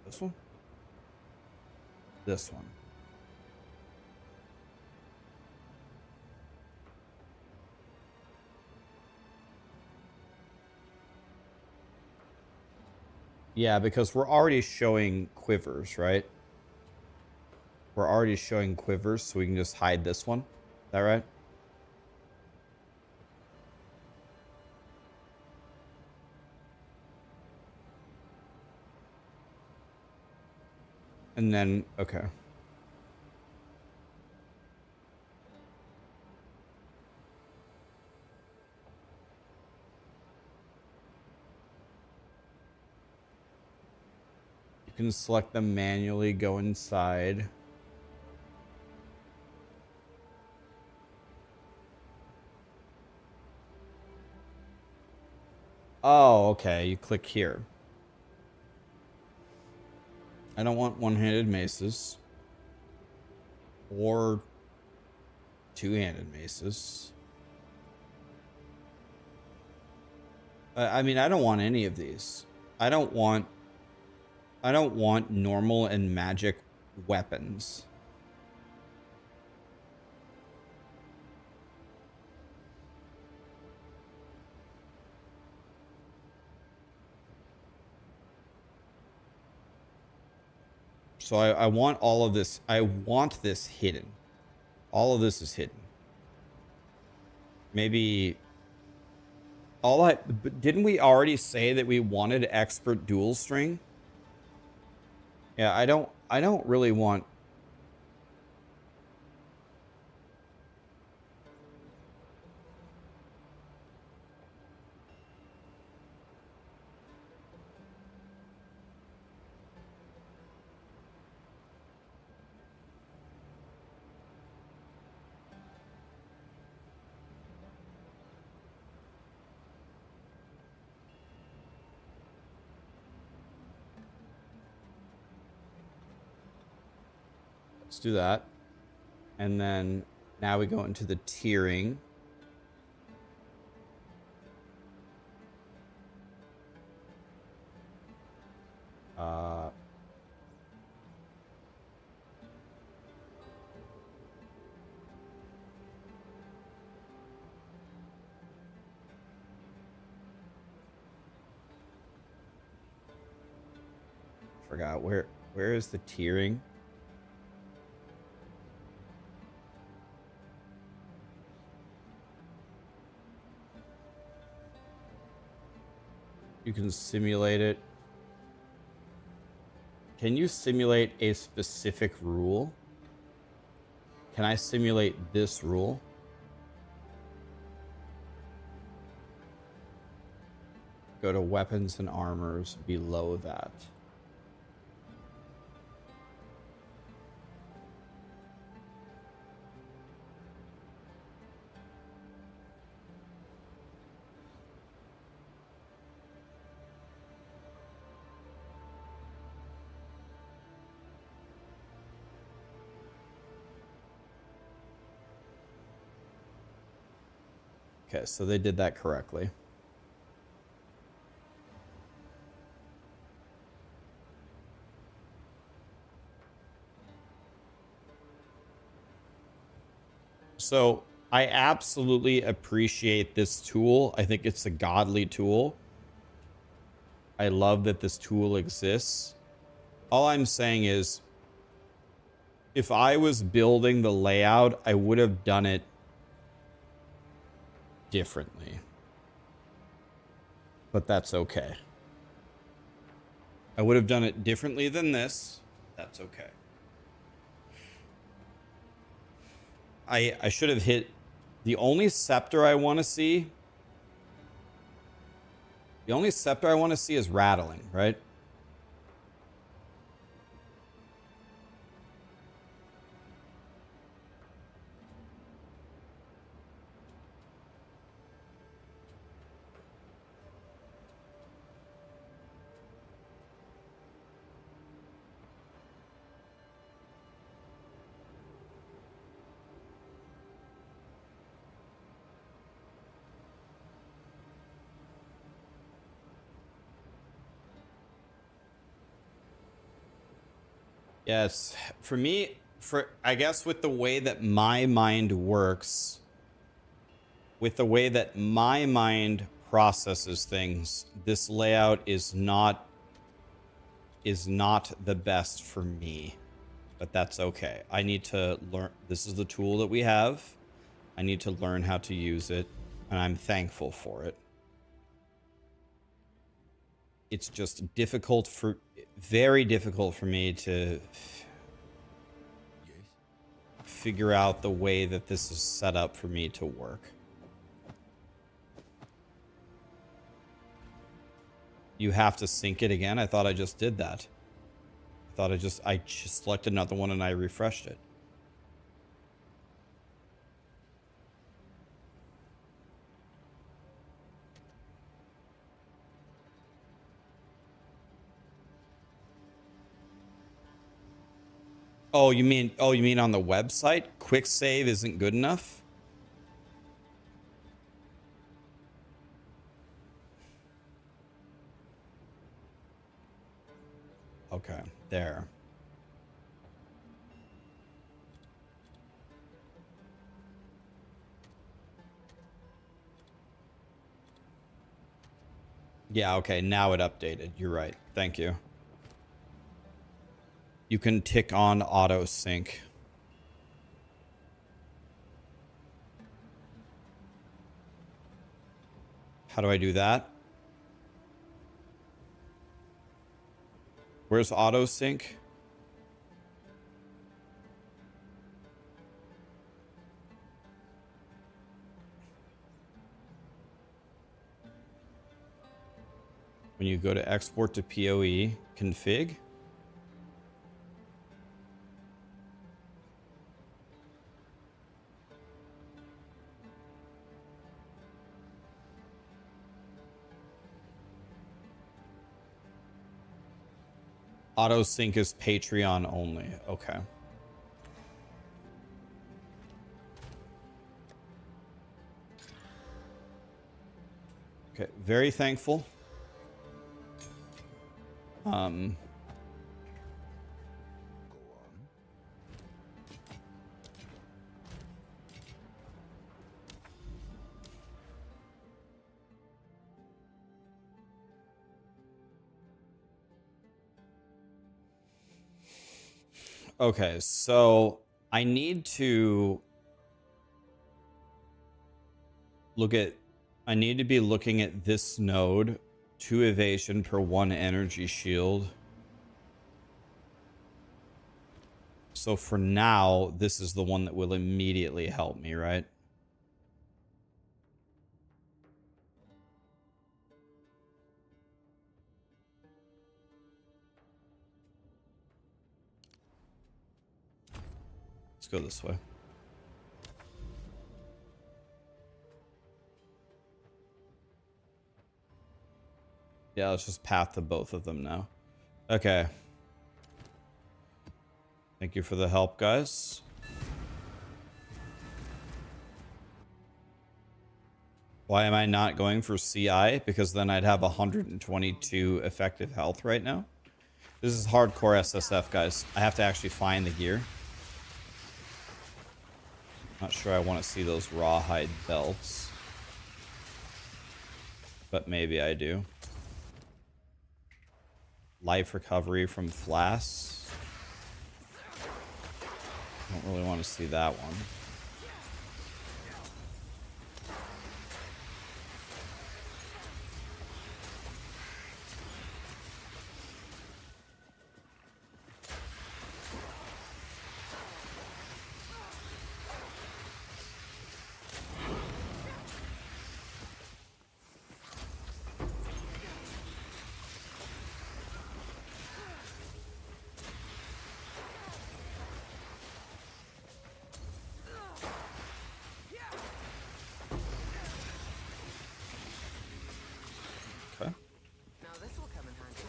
This one? This one. Yeah, because we're already showing quivers, right? We're already showing quivers, so we can just hide this one. Is that right? And then, okay. You can select them manually, go inside. Oh, okay. You click here. I don't want one-handed maces. Or two-handed maces. I mean, I don't want any of these. I don't want normal and magic weapons. So I want all of this. I want this hidden. All of this is hidden. Maybe didn't we already say that we wanted expert dual string? Yeah, I don't really want. Let's do that. And then Now we go into the tiering. Forgot where is the tiering? You can simulate it. Can you simulate a specific rule? Can I simulate this rule? Go to weapons and armors below that. Okay, so they did that correctly. So I absolutely appreciate this tool. I think it's a godly tool. I love that this tool exists. All I'm saying is, if I was building the layout, I would have done it differently. But that's okay. I would have done it differently than this. That's okay. I should have hit the only scepter I want to see. The only scepter I want to see is rattling, right? Yes, for me, I guess with the way that my mind works, with the way that my mind processes things, this layout is not the best for me. But that's okay. I need to learn. This is the tool that we have. I need to learn how to use it, and I'm thankful for it. It's just very difficult for me to figure out the way that this is set up for me to work. You have to sync it again? I thought I just did that. I just selected another one and I refreshed it. Oh, you mean on the website? Quick save isn't good enough? Okay, there. Yeah, okay, now it updated. You're right. Thank you. You can tick on auto sync. How do I do that? Where's auto sync? When you go to export to POE, config. Auto sync is Patreon only. Okay. Okay, very thankful. Okay, so I need to I need to be looking at this node, 2 evasion per 1 energy shield. So for now, this is the one that will immediately help me, right? Let's go this way. Yeah, let's just path to both of them now. Okay. Thank you for the help, guys. Why am I not going for CI? Because then I'd have 122 effective health right now. This is hardcore SSF, guys. I have to actually find the gear. Not sure I want to see those rawhide belts. But maybe I do. Life recovery from flasks. Don't really want to see that one. Okay. Now this will come in handy.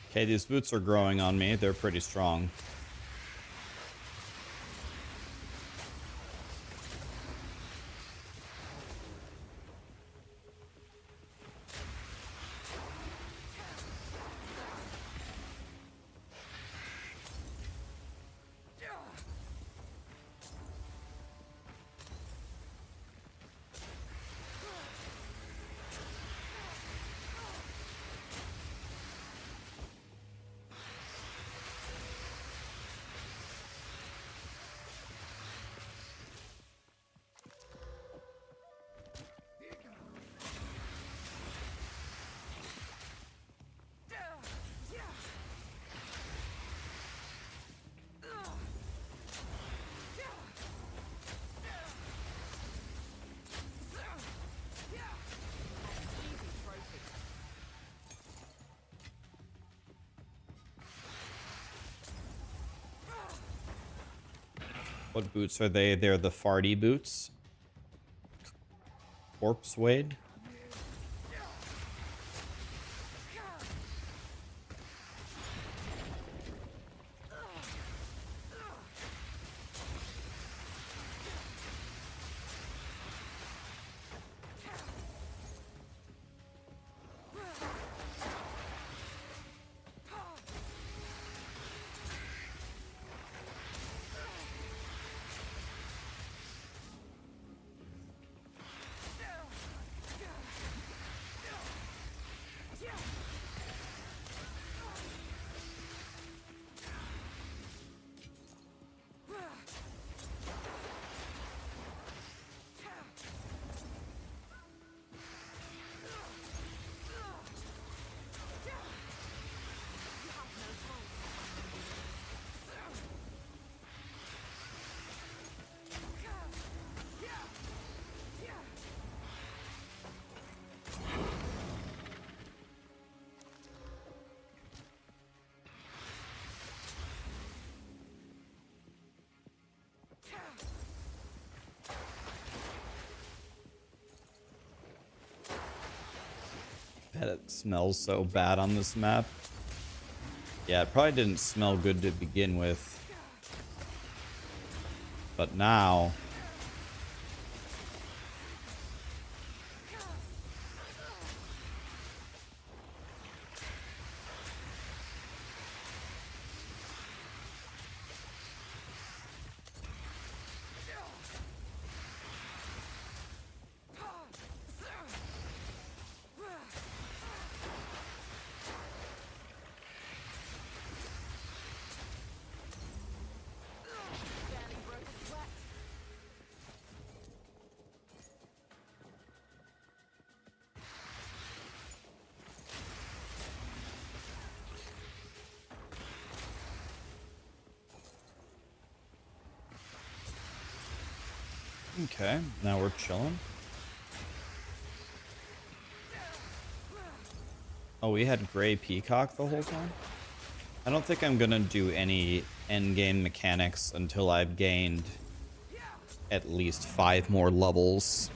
Okay, these boots are growing on me. They're pretty strong. What boots are they? They're the farty boots. Corpse Wade. that it smells so bad on this map. Yeah, it probably didn't smell good to begin with. But now... Okay, now we're chilling. Oh, we had gray Peacock the whole time? I don't think I'm gonna do any endgame mechanics until I've gained at least 5 more levels.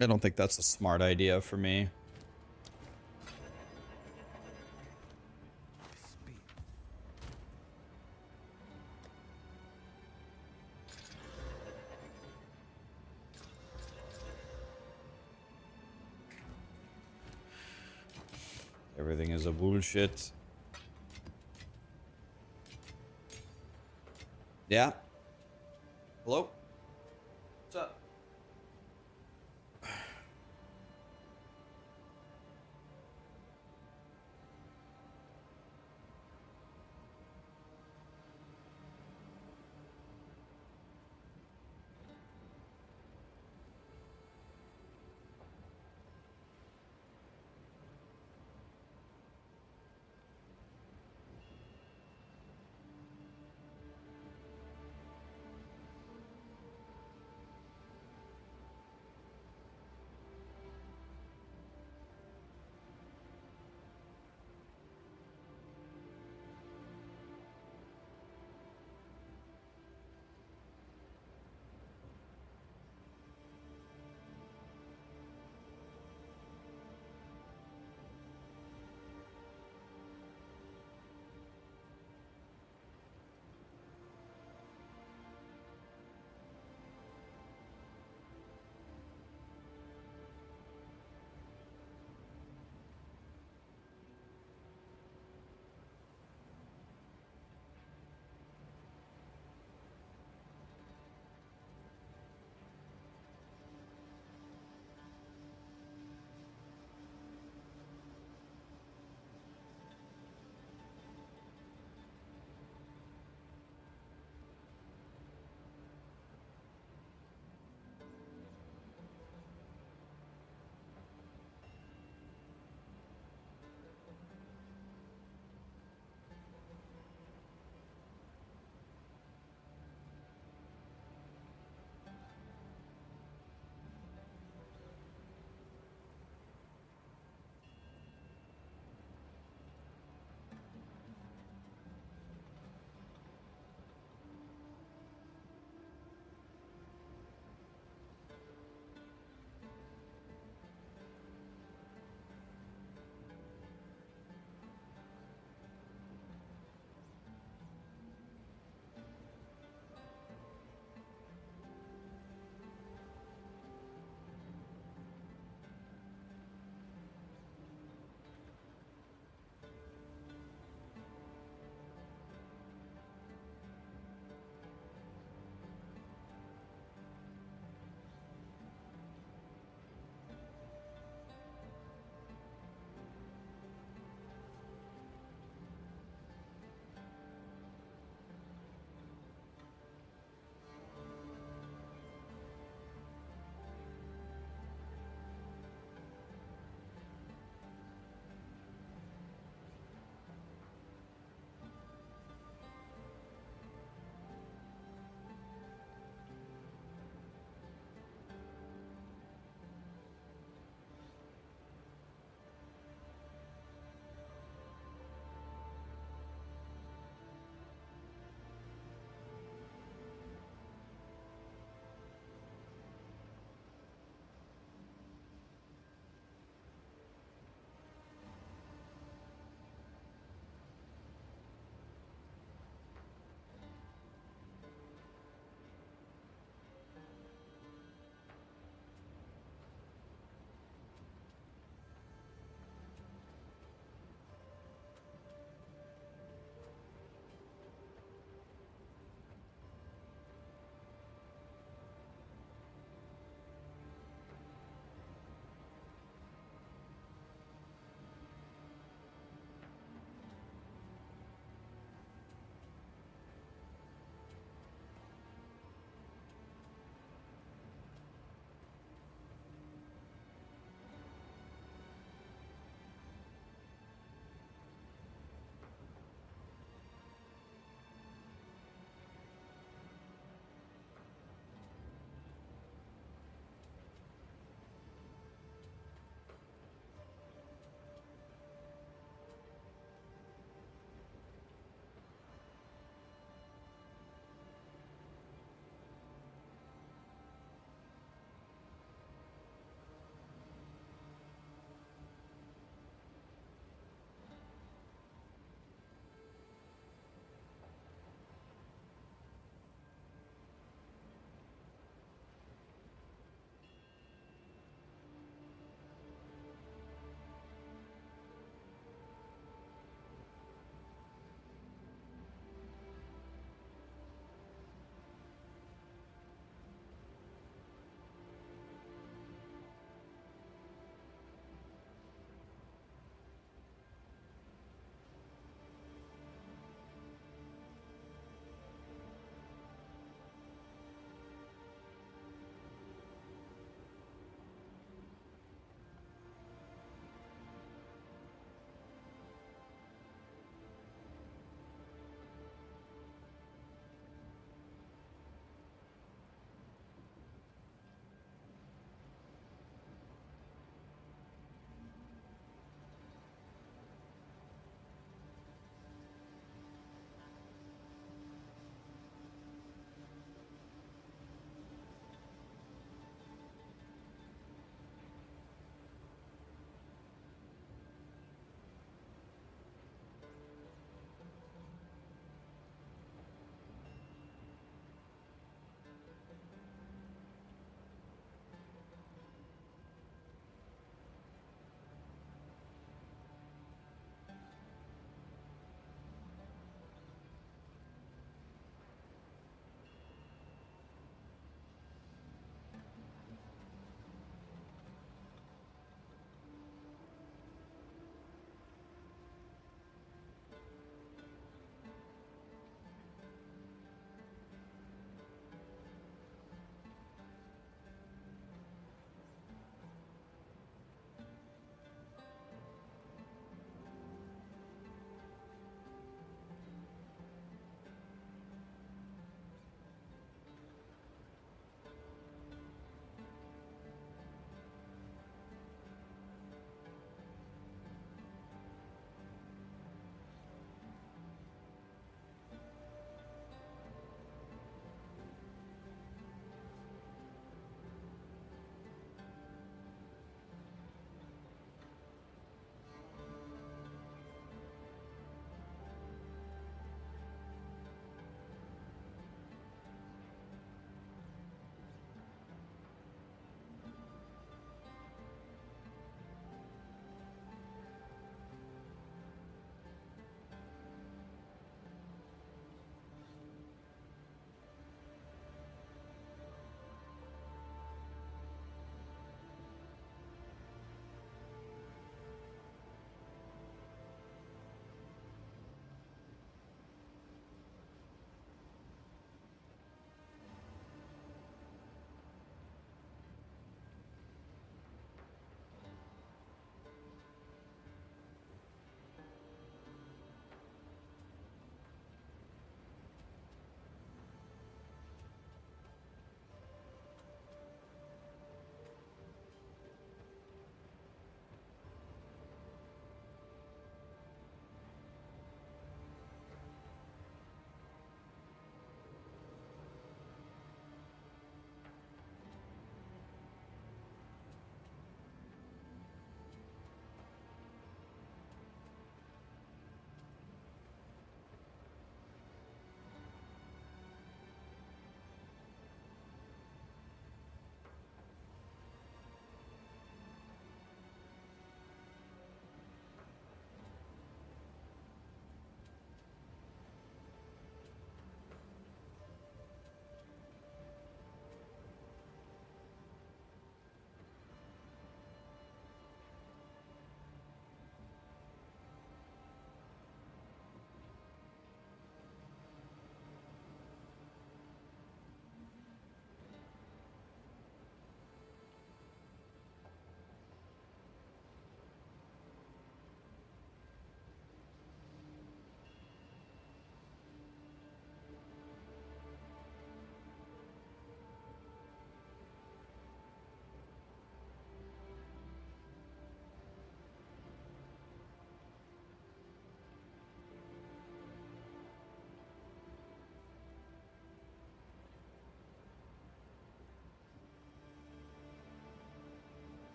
I don't think that's a smart idea for me. Everything is a bullshit. Yeah. Hello? What's up?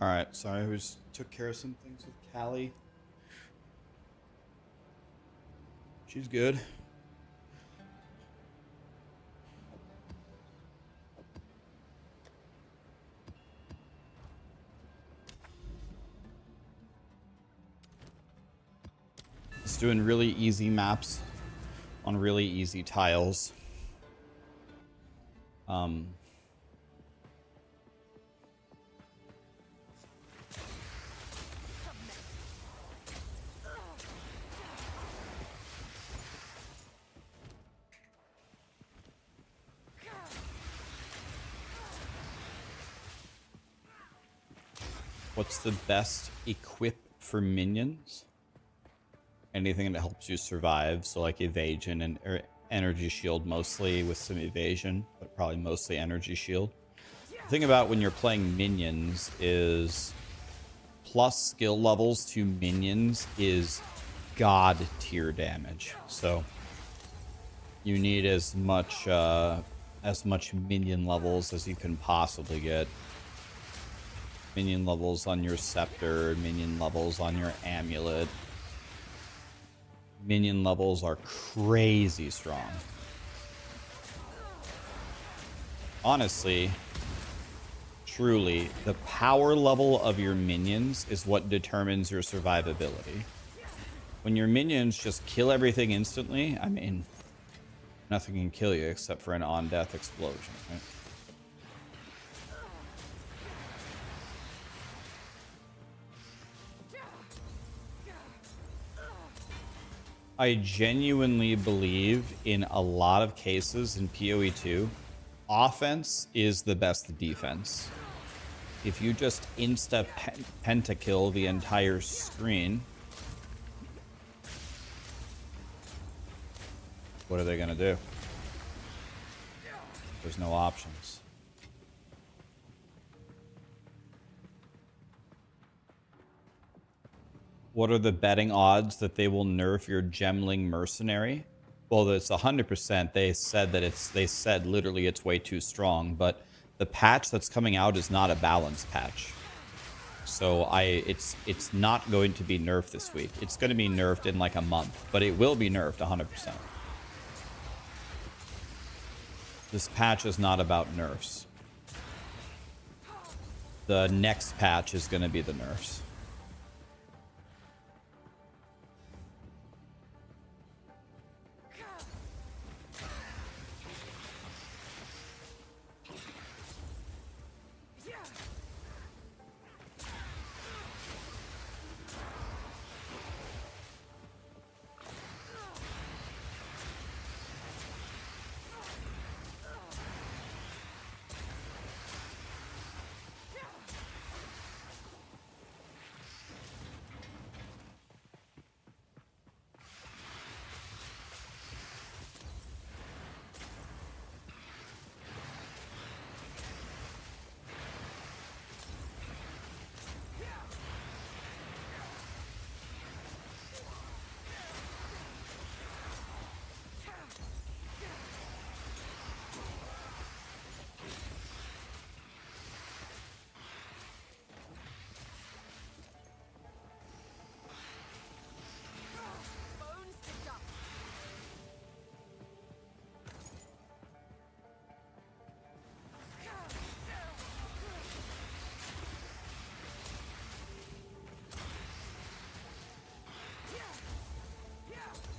All right, sorry, I just took care of some things with Callie. She's good. It's doing really easy maps on really easy tiles. What's the best equip for minions? Anything that helps you survive, so like evasion and energy shield mostly, with some evasion, but probably mostly energy shield. The thing about when you're playing minions is plus skill levels to minions is god tier damage. So you need as much minion levels as you can possibly get. Minion levels on your scepter, minion levels on your amulet. Minion levels are crazy strong. Honestly, truly, the power level of your minions is what determines your survivability. When your minions just kill everything instantly, I mean, nothing can kill you except for an on-death explosion, right? I genuinely believe in a lot of cases in POE2, offense is the best defense. If you just pentakill the entire screen, what are they going to do? There's no options. What are the betting odds that they will nerf your Gemling Mercenary? Well, it's 100%. They said literally it's way too strong, but the patch that's coming out is not a balanced patch. So it's not going to be nerfed this week. It's going to be nerfed in like a month, but it will be nerfed 100%. This patch is not about nerfs. The next patch is going to be the nerfs.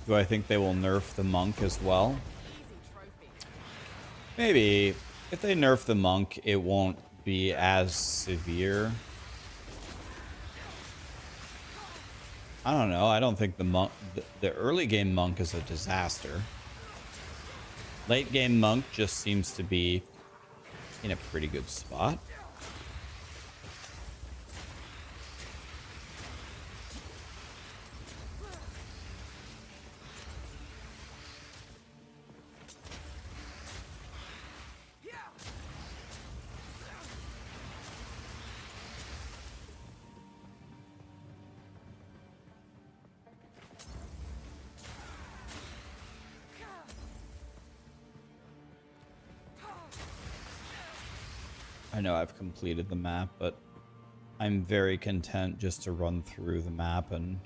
Do I think they will nerf the monk as well? Maybe. If they nerf the monk, it won't be as severe. I don't know. I don't think the monk, the early game monk is a disaster. Late game monk just seems to be in a pretty good spot. I know I've completed the map, but I'm very content just to run through the map and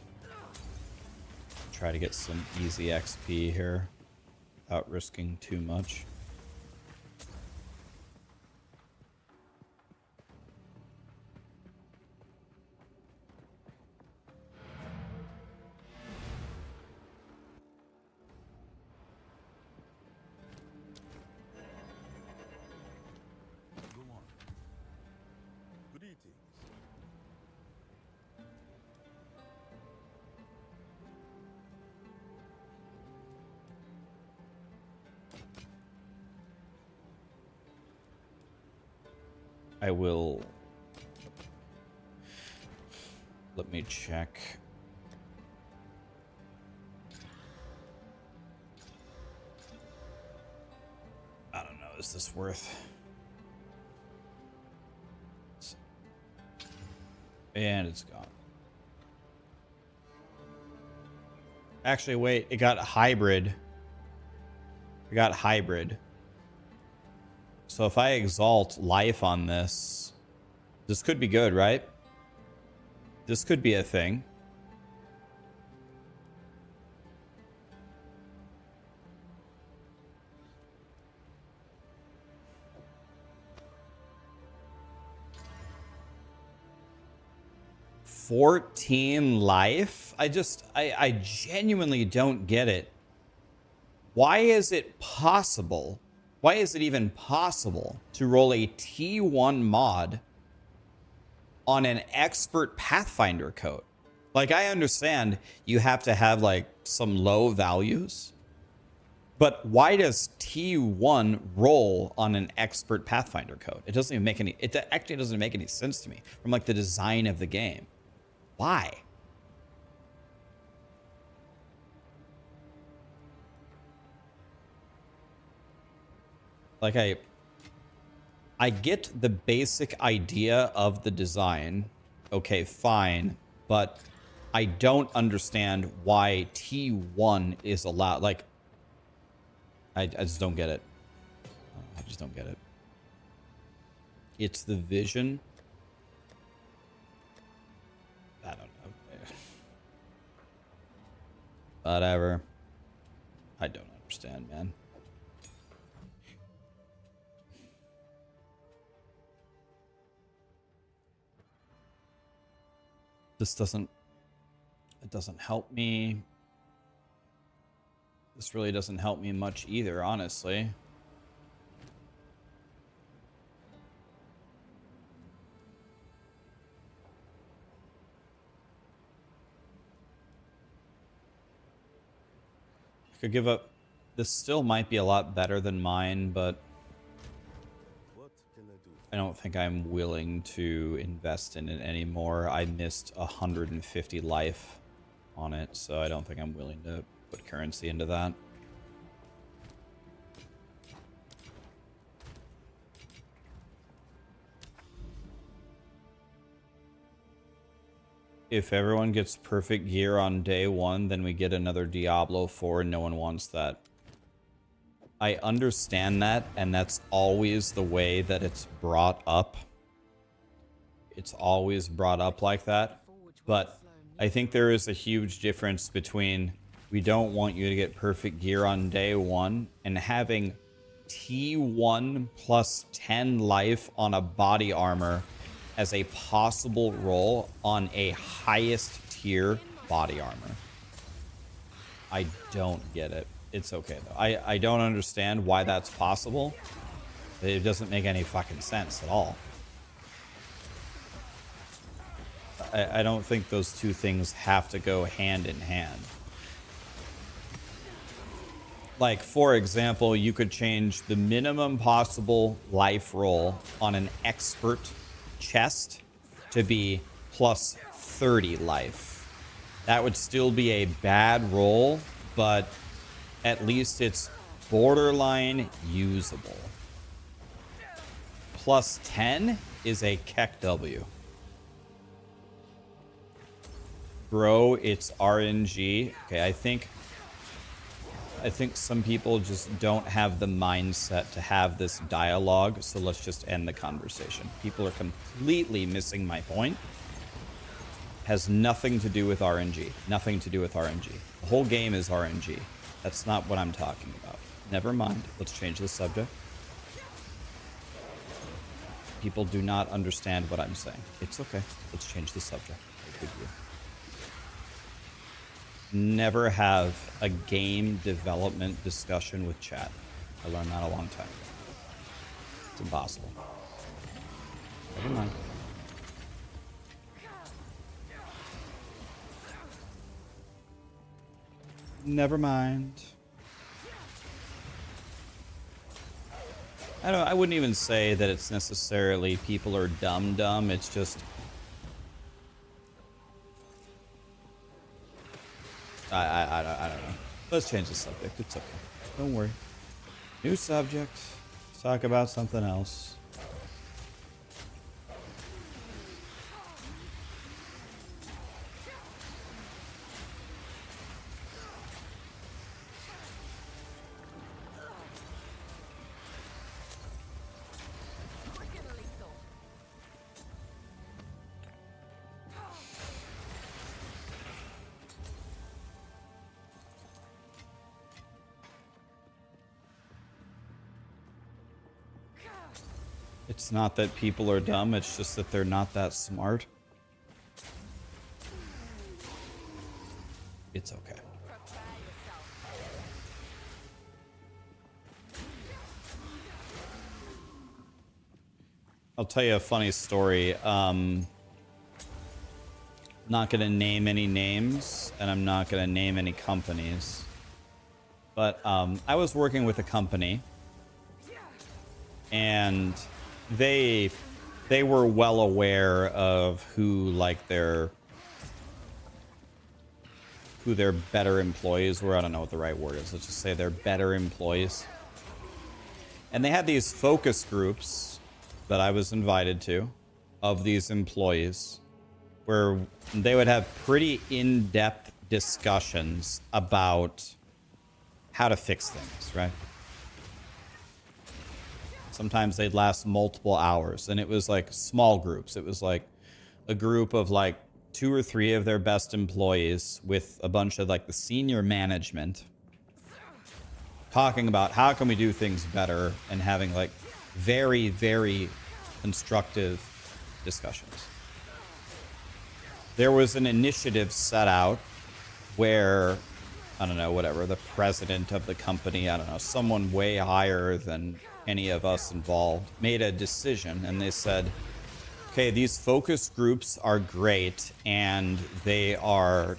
try to get some easy XP here without risking too much. Go on. Greetings. I will... Let me check. I don't know, is this worth... And it's gone. Actually, wait, it got hybrid. It got hybrid. So if I exalt life on this, this could be good, right? This could be a thing. $14 life? I genuinely don't get it. Why is it possible? Why is it even possible to roll a T1 mod on an expert Pathfinder coat? Like, I understand you have to have like some low values, but why does T1 roll on an expert Pathfinder coat? It doesn't even make any, it actually doesn't make any sense to me from like the design of the game. Why? Like, I get the basic idea of the design. Okay, fine. But I don't understand why T1 is allowed. Like, I just don't get it. I just don't get it. It's the vision. I don't know. Whatever. I don't understand, man. This doesn't, it doesn't help me. This really doesn't help me much either, honestly. I could give up. This still might be a lot better than mine, but What can I do? I don't think I'm willing to invest in it anymore. I missed 150 life on it, so I don't think I'm willing to put currency into that. If everyone gets perfect gear on day one, then we get another Diablo 4, and no one wants that. I understand that, and that's always the way that it's brought up. It's always brought up like that. But I think there is a huge difference between we don't want you to get perfect gear on day one and having T1 plus 10 life on a body armor as a possible roll on a highest tier body armor. I don't get it. It's okay though. I don't understand why that's possible. It doesn't make any fucking sense at all. I don't think those two things have to go hand in hand. Like, for example, you could change the minimum possible life roll on an expert chest to be plus 30 life. That would still be a bad roll, but at least it's borderline usable. Plus 10 is a Keck W. Bro, it's RNG. Okay, I think I think some people just don't have the mindset to have this dialogue, so let's just end the conversation. People are completely missing my point. Has nothing to do with RNG. Nothing to do with RNG. The whole game is RNG. That's not what I'm talking about. Never mind. Let's change the subject. People do not understand what I'm saying. It's okay. Let's change the subject. No big deal. Never have a game development discussion with chat. I learned that a long time ago. It's impossible. Never mind. Never mind. I wouldn't even say that it's necessarily people are dumb. It's just I don't know. Let's change the subject. It's okay. Don't worry. New subject. Let's talk about something else. It's not that people are dumb, it's just that they're not that smart. It's okay. I'll tell you a funny story. Not going to name any names, and I'm not going to name any companies. But I was working with a company, and they were well aware of who their better employees were. I don't know what the right word is. Let's just say they're better employees. And they had these focus groups that I was invited to of these employees where they would have pretty in-depth discussions about how to fix things, right? Sometimes they'd last multiple hours, and it was like small groups. It was like a group of like 2 or 3 of their best employees with a bunch of like the senior management talking about how can we do things better and having like very, very constructive discussions. There was an initiative set out where, I don't know, whatever, the president of the company, I don't know, someone way higher than any of us involved, made a decision, and they said, okay, these focus groups are great and they are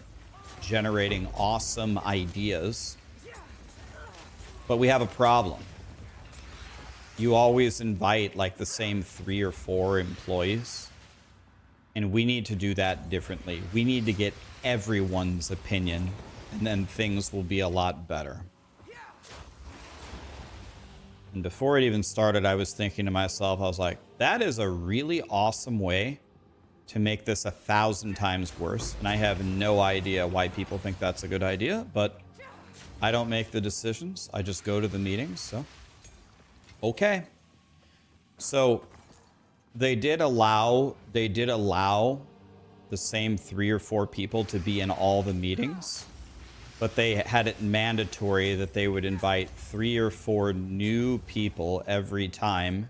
generating awesome ideas, but we have a problem. You always invite like the same 3 or 4 employees, and we need to do that differently. We need to get everyone's opinion, and then things will be a lot better. And before it even started, I was thinking to myself, I was like, that is a really awesome way to make this 1,000 times worse. And I have no idea why people think that's a good idea, but I don't make the decisions. I just go to the meetings, so okay. So they did allow the same 3 or 4 people to be in all the meetings, but they had it mandatory that they would invite 3 or 4 new people every time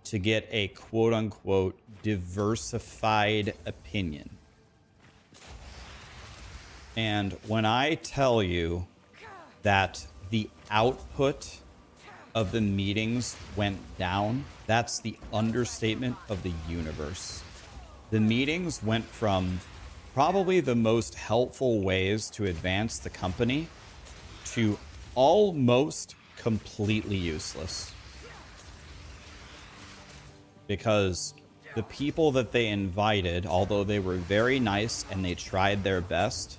to get a quote-unquote diversified opinion. And when I tell you that the output of the meetings went down, that's the understatement of the universe. The meetings went from probably the most helpful ways to advance the company to almost completely useless. Because the people that they invited, although they were very nice and they tried their best,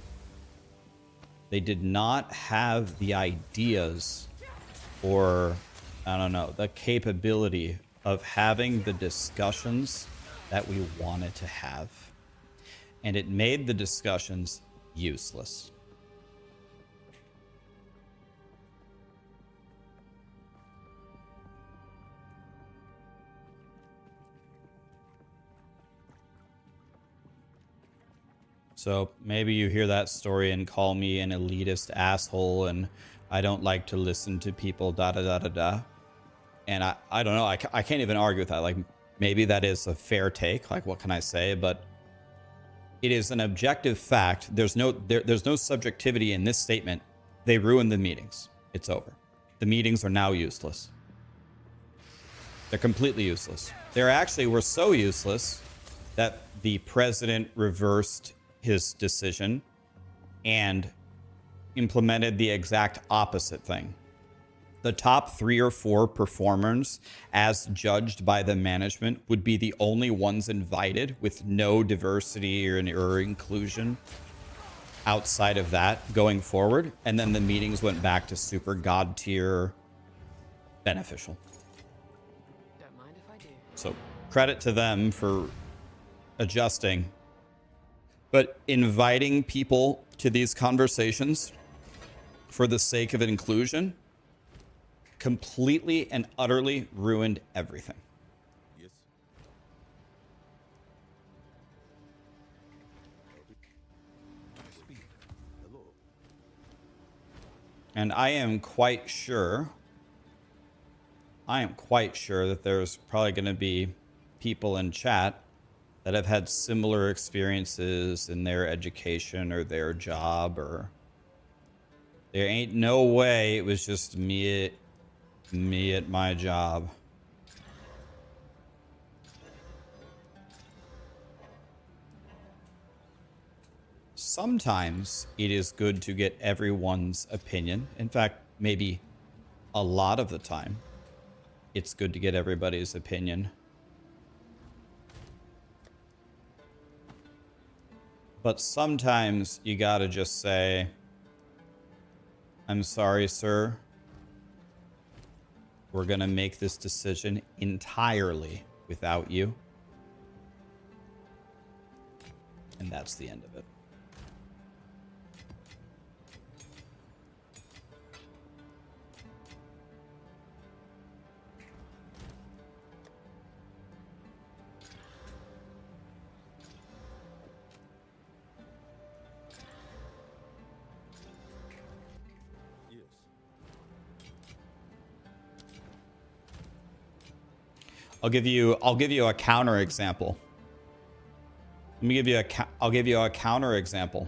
they did not have the ideas or, I don't know, the capability of having the discussions that we wanted to have. And it made the discussions useless. So maybe you hear that story and call me an elitist asshole and I don't like to listen to people, da da da da da. And I don't know, I can't even argue with that. Like, maybe that is a fair take. Like, what can I say? But it is an objective fact. There's no subjectivity in this statement. They ruined the meetings. It's over. The meetings are now useless. They're completely useless. They actually were so useless that the president reversed his decision and implemented the exact opposite thing. The top 3 or 4 performers, as judged by the management, would be the only ones invited with no diversity or inclusion outside of that going forward. And then the meetings went back to super god tier beneficial. Don't mind if I do. So credit to them for adjusting. But inviting people to these conversations for the sake of inclusion completely and utterly ruined everything. Yes. Speak. Hello. And I am quite sure that there's probably going to be people in chat that have had similar experiences in their education or their job, or there ain't no way it was just me at my job. Sometimes it is good to get everyone's opinion. In fact, maybe a lot of the time, it's good to get everybody's opinion. But sometimes you gotta just say, I'm sorry, sir. We're gonna make this decision entirely without you. And that's the end of it. Yes. I'll give you a counter example. I'll give you a counter example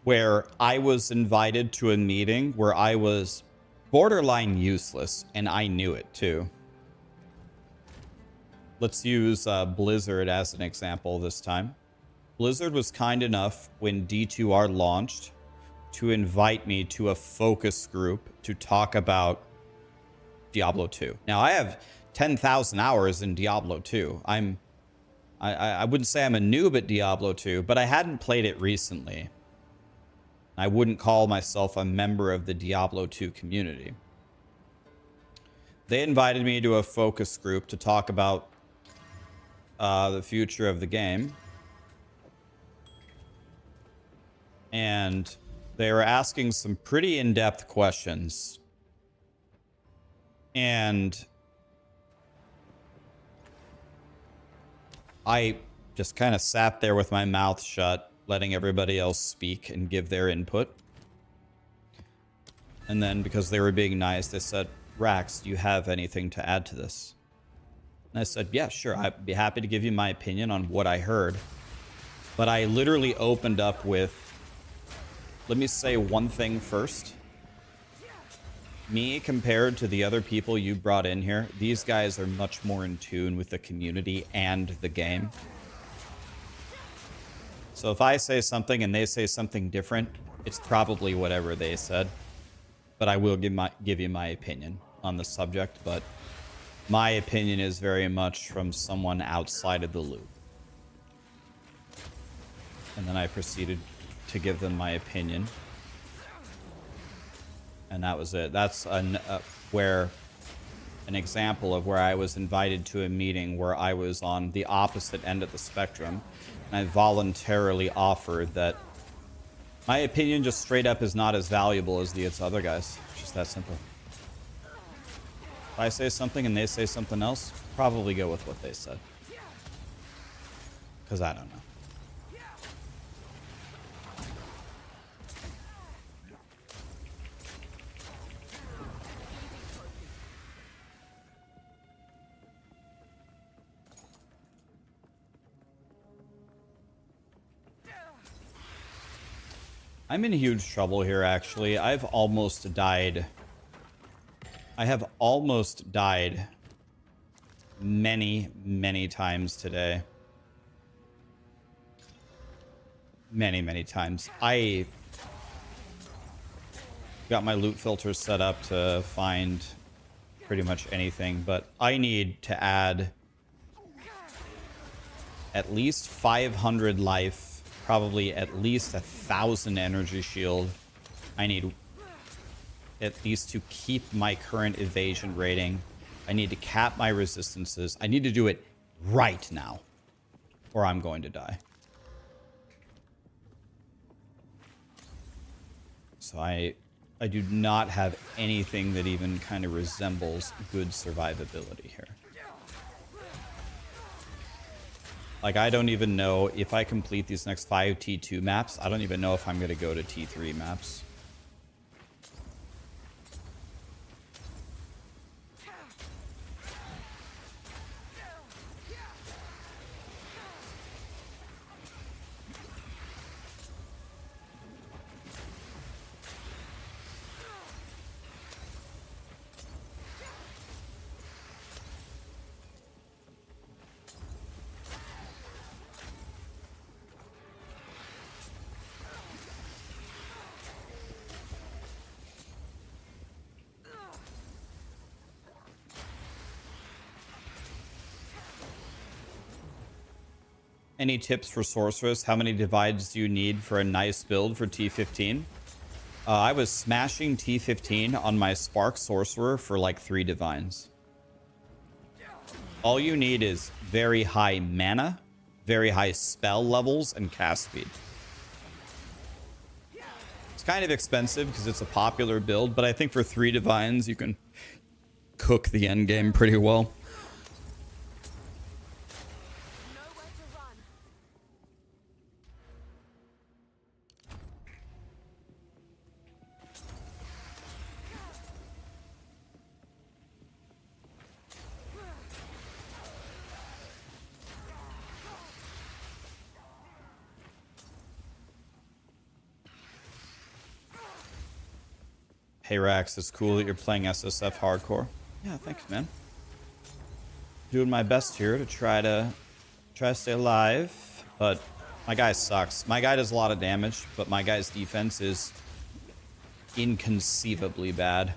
where I was invited to a meeting where I was borderline useless, and I knew it too. Let's use Blizzard as an example this time. Blizzard was kind enough when D2R launched to invite me to a focus group to talk about Diablo 2. Now, I have 10,000 hours in Diablo 2. I wouldn't say I'm a noob at Diablo 2, but I hadn't played it recently. I wouldn't call myself a member of the Diablo 2 community. They invited me to a focus group to talk about the future of the game. And they were asking some pretty in-depth questions. And I just kind of sat there with my mouth shut, letting everybody else speak and give their input. And then, because they were being nice, they said, Rax, do you have anything to add to this? And I said, yeah, sure. I'd be happy to give you my opinion on what I heard. But I literally opened up with, let me say one thing first. Me compared to the other people you brought in here, these guys are much more in tune with the community and the game. So if I say something and they say something different, it's probably whatever they said. But I will give you my opinion on the subject. But my opinion is very much from someone outside of the loop. And then I proceeded to give them my opinion. And that was it. That's an example of where I was invited to a meeting where I was on the opposite end of the spectrum. And I voluntarily offered that my opinion just straight up is not as valuable as the other guys. It's just that simple. If I say something and they say something else, probably go with what they said. Because I don't know. I'm in huge trouble here, actually. I've almost died. I have almost died many, many times today. Many, many times. I got my loot filters set up to find pretty much anything, but I need to add at least 500 life. Probably at least 1,000 energy shield. I need at least to keep my current evasion rating. I need to cap my resistances. I need to do it right now, or I'm going to die. So I do not have anything that even kind of resembles good survivability here. Like, I don't even know if I complete these next 5 T2 maps. I don't even know if I'm going to go to T3 maps. Any tips for Sorceress? How many divides do you need for a nice build for T15? I was smashing T15 on my Spark Sorcerer for like 3 divines. All you need is very high mana, very high spell levels, and cast speed. It's kind of expensive because it's a popular build, but I think for 3 divines you can cook the endgame pretty well. Hey Rax, it's cool that you're playing SSF hardcore. Yeah, thanks, man. Doing my best here to try to stay alive, but my guy sucks. My guy does a lot of damage, but my guy's defense is inconceivably bad.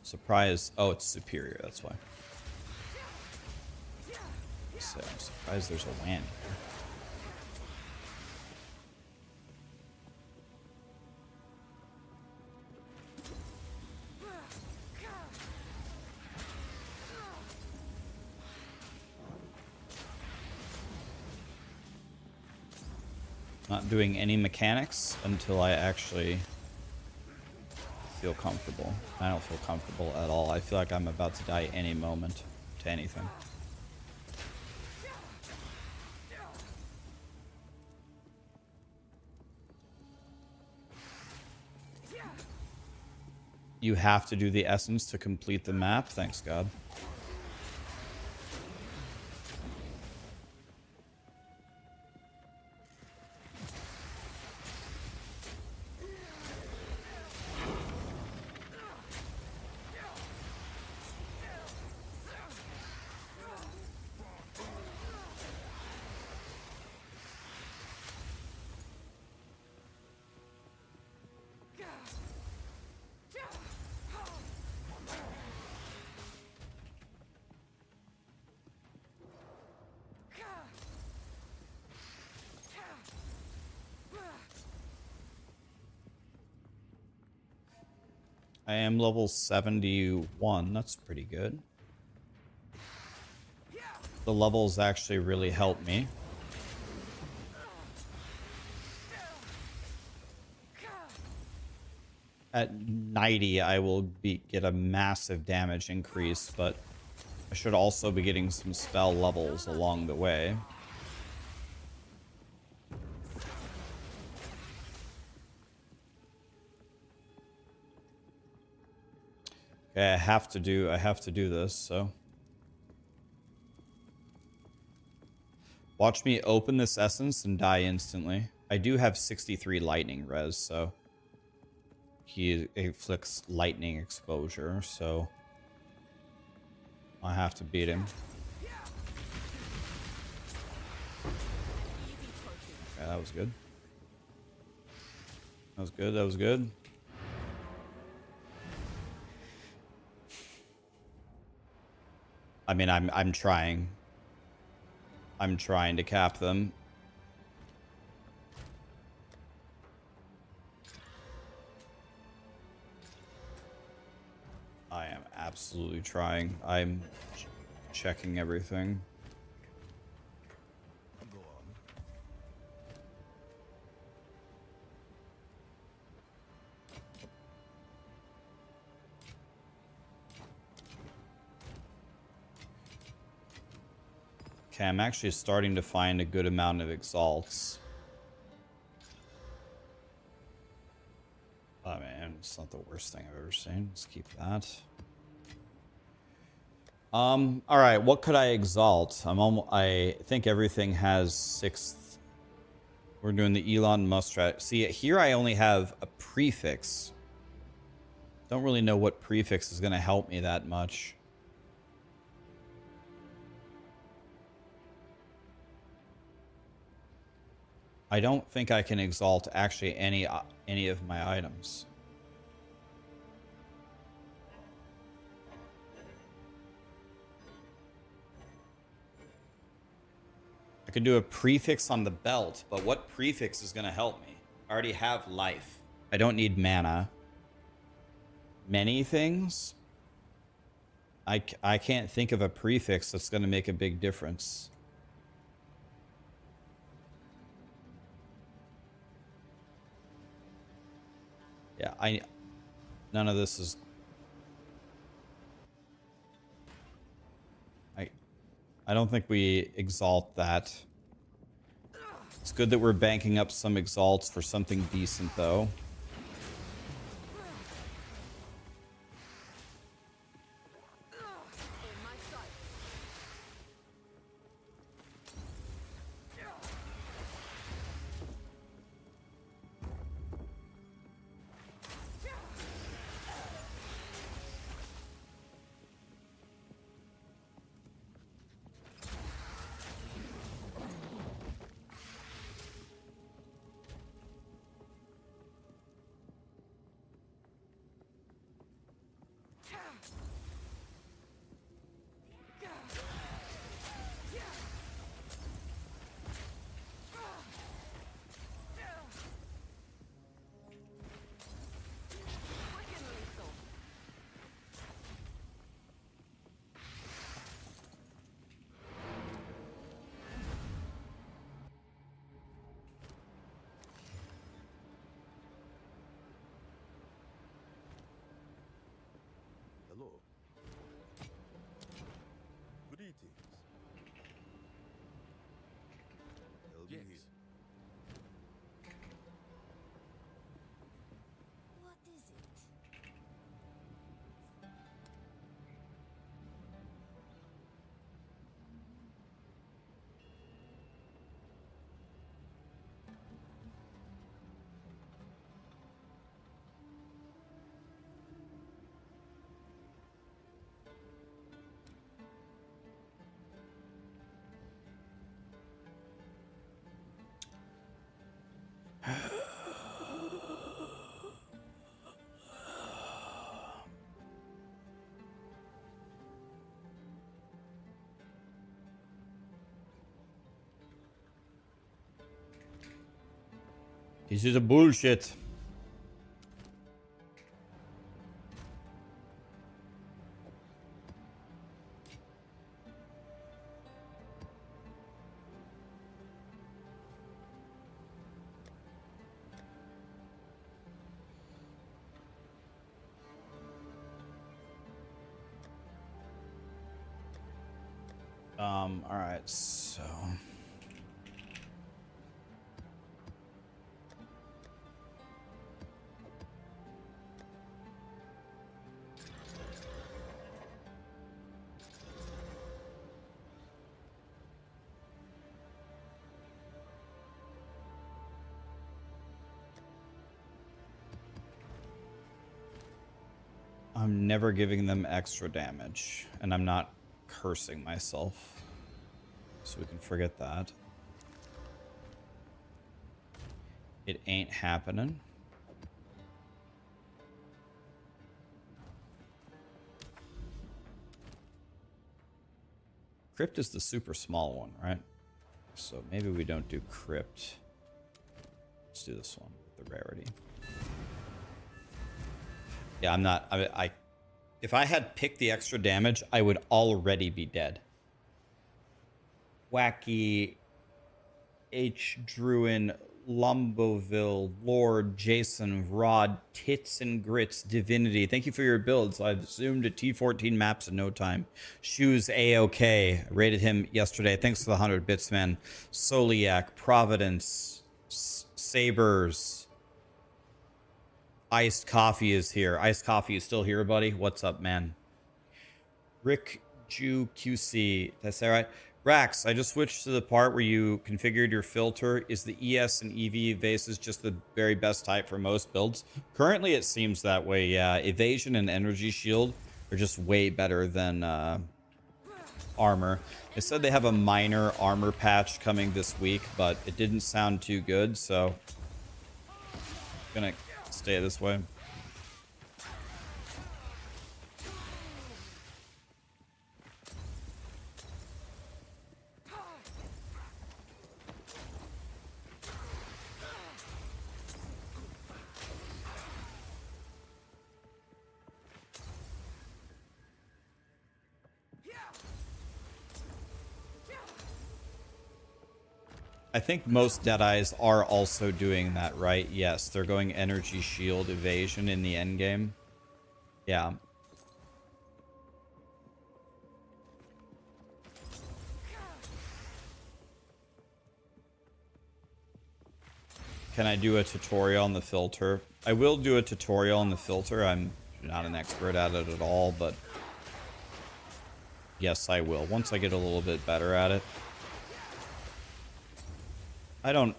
Surprise! Oh, it's superior. That's why. So I'm surprised there's a land here. Not doing any mechanics until I actually feel comfortable. I don't feel comfortable at all. I feel like I'm about to die any moment to anything. You have to do the essence to complete the map? Thanks, God. I am level 71. That's pretty good. The levels actually really help me. At 90, I will get a massive damage increase, but I should also be getting some spell levels along the way. Okay, I have to do this, so. Watch me open this essence and die instantly. I do have 63 lightning res, so he inflicts lightning exposure, so I have to beat him. Yeah, that was good. That was good. That was good. I mean, I'm trying. I'm trying to cap them. I am absolutely trying. I'm checking everything. Go on. Okay, I'm actually starting to find a good amount of exalts. Oh man, it's not the worst thing I've ever seen. Let's keep that. All right, what could I exalt? I think everything has 6th. We're doing the Elon Musk strat. See, here I only have a prefix. Don't really know what prefix is going to help me that much. I don't think I can exalt actually any of my items. I could do a prefix on the belt, but what prefix is going to help me? I already have life. I don't need mana. Many things? I can't think of a prefix that's going to make a big difference. Yeah, none of this is... I don't think we exalt that. It's good that we're banking up some exalts for something decent, though. Hello. Greetings. LB Yes. here. What is it? This is a bullshit. All right, so I'm never giving them extra damage, and I'm not cursing myself, so we can forget that. It ain't happening. Crypt is the super small one, right? So maybe we don't do Crypt. Let's do this one with the rarity. Yeah, I'm not. If I had picked the extra damage, I would already be dead. Wacky, H. Druin, Lumboville, Lord, Jason, Rod, Tits and Grits, Divinity. Thank you for your builds. I've zoomed to T14 maps in no time. Shoes A-OK. Rated him yesterday. Thanks for the 100 bits, man. Soliak, Providence, Sabers. Iced Coffee is here. Iced Coffee is still here, buddy. What's up, man? Rick Jew QC. Did I say right? Rax, I just switched to the part where you configured your filter. Is the ES and EV vases just the very best type for most builds? Currently, it seems that way, yeah. Evasion and Energy Shield are just way better than armor. They said they have a minor armor patch coming this week, but it didn't sound too good, so I'm gonna stay this way. I think most Deadeyes are also doing that, right? Yes, they're going Energy Shield Evasion in the endgame. Yeah. Can I do a tutorial on the filter? I will do a tutorial on the filter. I'm not an expert at it at all, but yes, I will. Once I get a little bit better at it. I don't...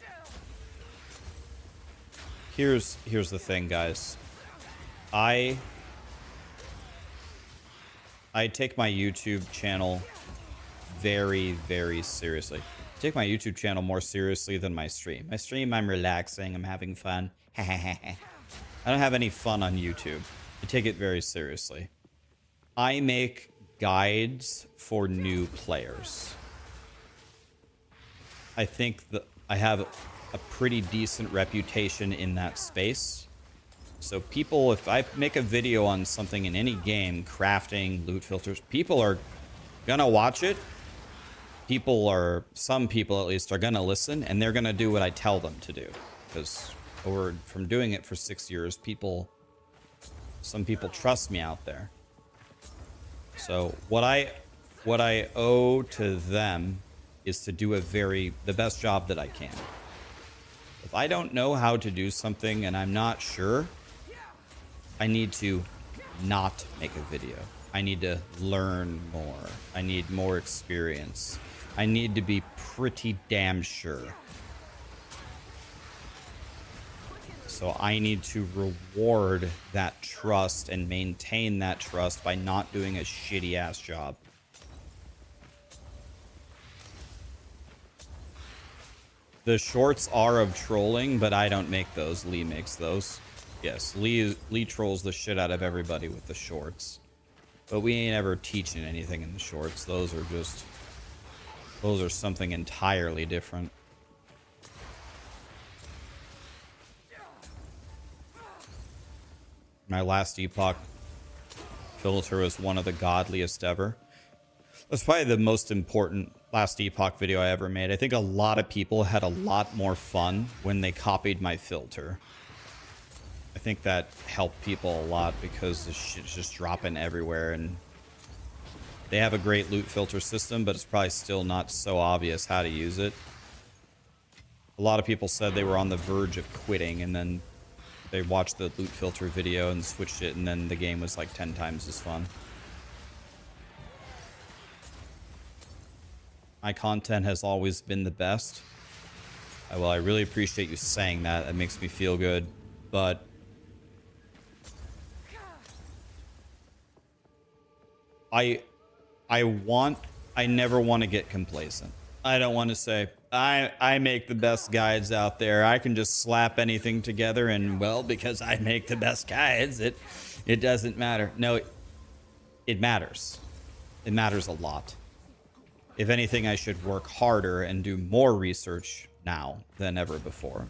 Here's the thing, guys. I take my YouTube channel very, very seriously. I take my YouTube channel more seriously than my stream. My stream, I'm relaxing, I'm having fun. I don't have any fun on YouTube. I take it very seriously. I make guides for new players. I think that I have a pretty decent reputation in that space. So people, if I make a video on something in any game, crafting, loot filters, people are gonna watch it. Some people at least are gonna listen, and they're gonna do what I tell them to do. Because from doing it for 6 years, some people trust me out there. So what I owe to them is to do the best job that I can. If I don't know how to do something and I'm not sure, I need to not make a video. I need to learn more. I need more experience. I need to be pretty damn sure. So I need to reward that trust and maintain that trust by not doing a shitty ass job. The shorts are of trolling, but I don't make those. Lee makes those. Yes, Lee trolls the shit out of everybody with the shorts. But we ain't ever teaching anything in the shorts. Those are something entirely different. My last Epoch filter was one of the godliest ever. That's probably the most important last Epoch video I ever made. I think a lot of people had a lot more fun when they copied my filter. I think that helped people a lot because the shit's just dropping everywhere and They have a great loot filter system, but it's probably still not so obvious how to use it. A lot of people said they were on the verge of quitting, and then they watched the loot filter video and switched it, and then the game was like 10 times as fun. My content has always been the best. Well, I really appreciate you saying that. That makes me feel good. But I never want to get complacent. I don't want to say, I make the best guides out there. I can just slap anything together and, well, because I make the best guides, it doesn't matter. No, it matters. It matters a lot. If anything, I should work harder and do more research now than ever before.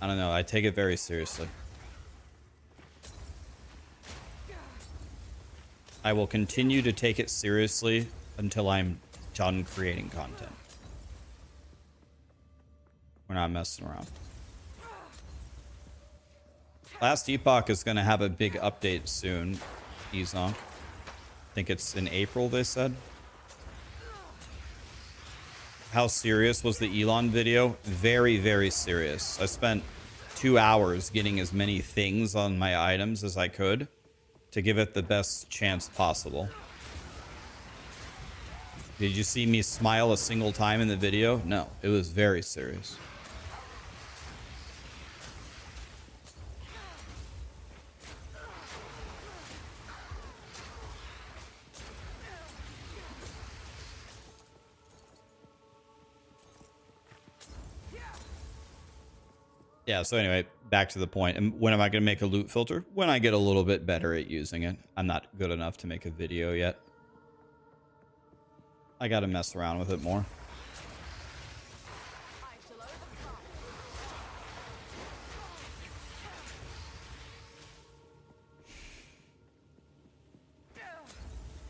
I don't know. I take it very seriously. I will continue to take it seriously until I'm done creating content. We're not messing around. Last Epoch is going to have a big update soon, Ezonk. I think it's in April, they said. How serious was the Elon video? Very, very serious. I spent 2 hours getting as many things on my items as I could to give it the best chance possible. Did you see me smile a single time in the video? No, it was very serious. Yeah, so anyway, back to the point. And when am I going to make a loot filter? When I get a little bit better at using it. I'm not good enough to make a video yet. I got to mess around with it more.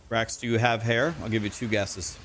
Rax, do you have hair? I'll give you 2 guesses.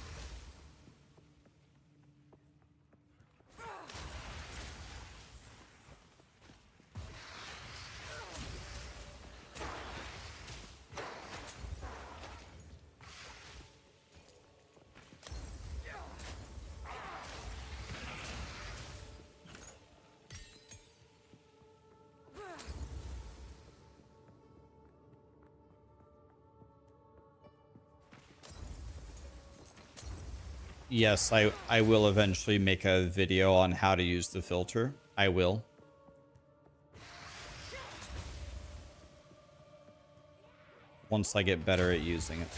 Yes, I will eventually make a video on how to use the filter. I will. Once I get better at using it.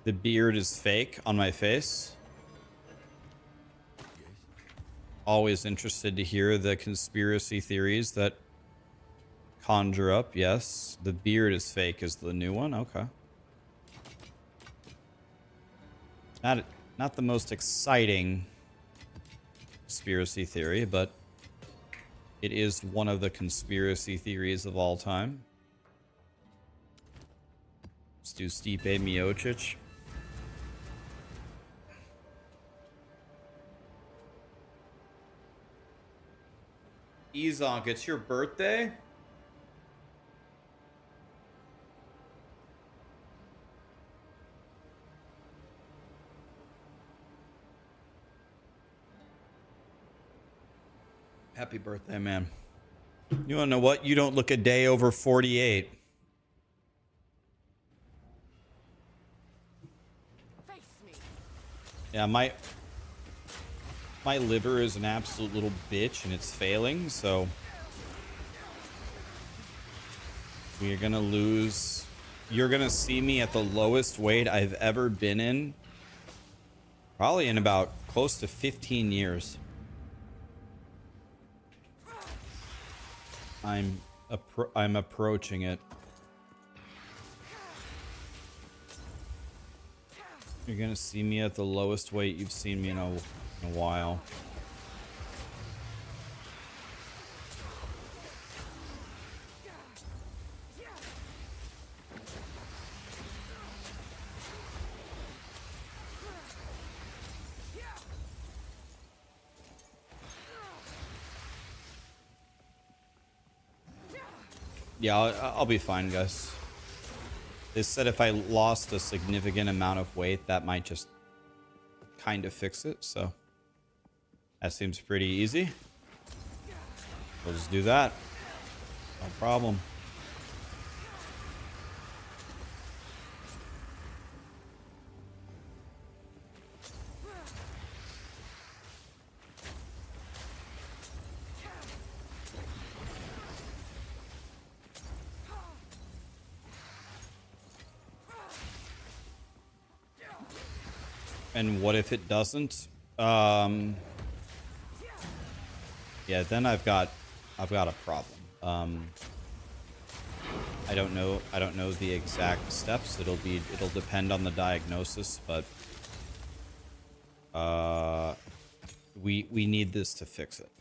The beard is fake on my face. Always interested to hear the conspiracy theories that conjure up. Yes, the beard is fake is the new one. Okay. Not the most exciting conspiracy theory, but it is one of the conspiracy theories of all time. Let's do Stipe Miocic. Ezonk, it's your birthday? Happy birthday, man. You wanna know what? You don't look a day over 48. Face me. Yeah, my liver is an absolute little bitch and it's failing, so we're gonna lose. You're gonna see me at the lowest weight I've ever been in, probably in about close to 15 years. I'm approaching it. You're gonna see me at the lowest weight you've seen me in a while. Yeah, I'll be fine, guys. They said if I lost a significant amount of weight, that might just kind of fix it, so that seems pretty easy. We'll just do that. No problem. And what if it doesn't? Yeah, then I've got a problem. I don't know the exact steps. It'll depend on the diagnosis, but we need this to fix it.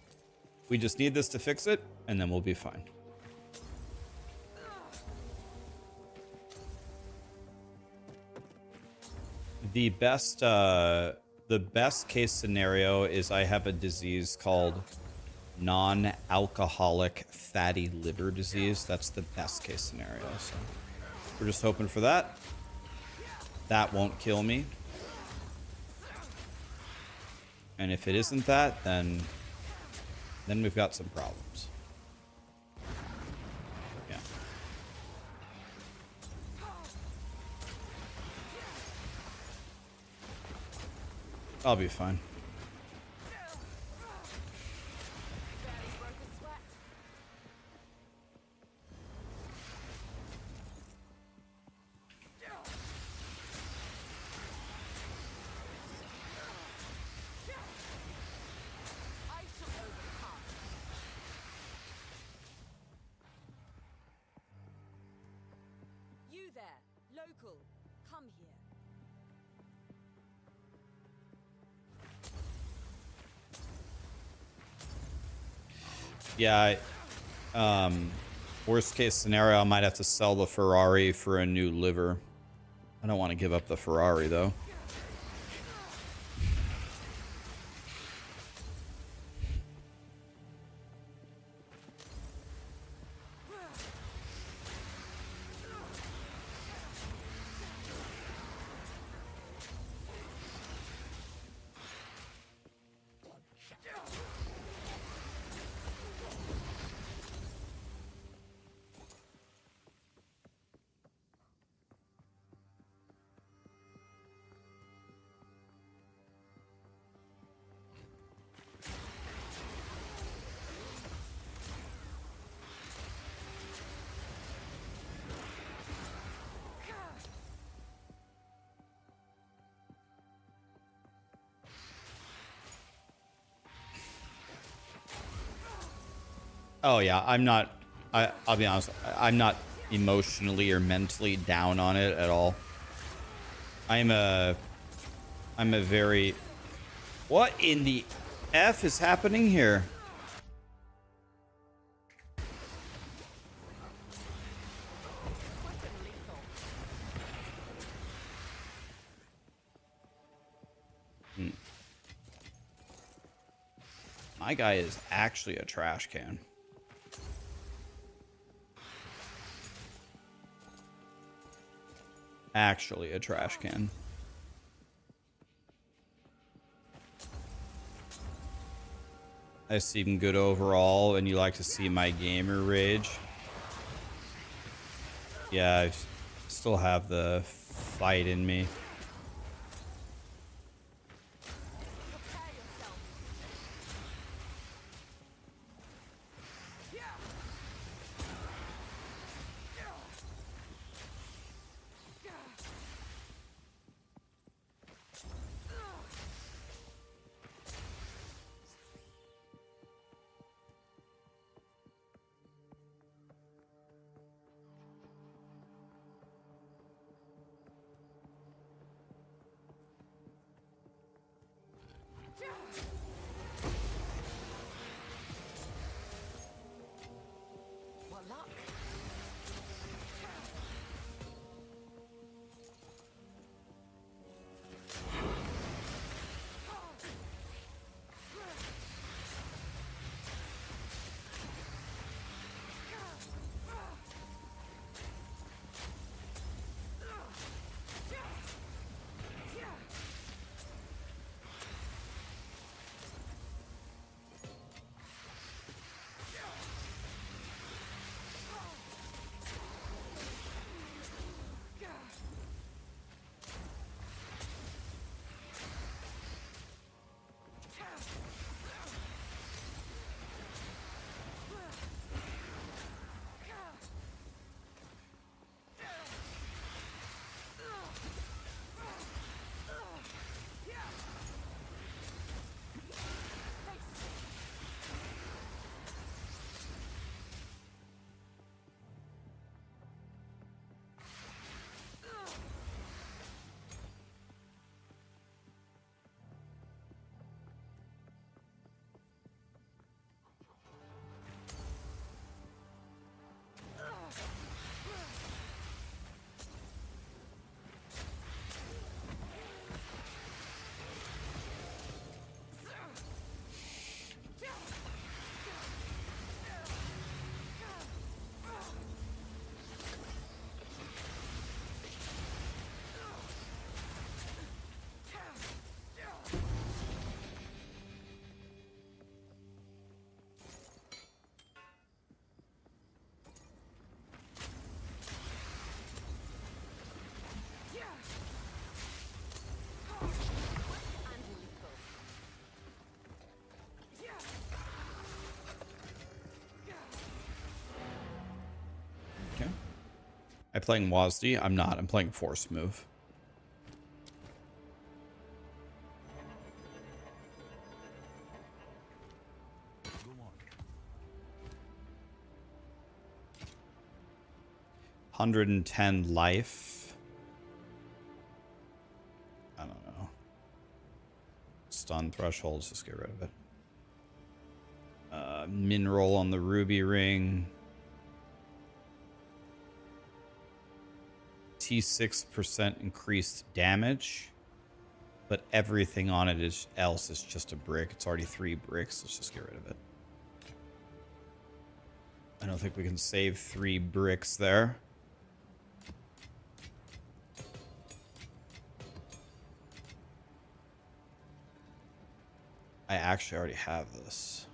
We just need this to fix it, and then we'll be fine. The best case scenario is I have a disease called non-alcoholic fatty liver disease. That's the best case scenario. So we're just hoping for that. That won't kill me. And if it isn't that, then we've got some problems. Yeah. I'll be fine. You there, local, come here. Yeah, worst case scenario, I might have to sell the Ferrari for a new liver. I don't want to give up the Ferrari, though. Oh yeah, I'll be honest, I'm not emotionally or mentally down on it at all. I'm a very... What in the F is happening here? My guy is actually a trash can. Actually a trash can. I seem good overall, and you like to see my gamer rage. Yeah, I still have the fight in me. playing WASD? I'm not. I'm playing Force Move. Go on. 110 life. I don't know. Stun thresholds. Just get rid of it. Mineral on the ruby ring. T6% increased damage, but everything on it else is just a brick. It's already 3 bricks. Let's just get rid of it. I don't think we can save 3 bricks there. I actually already have this.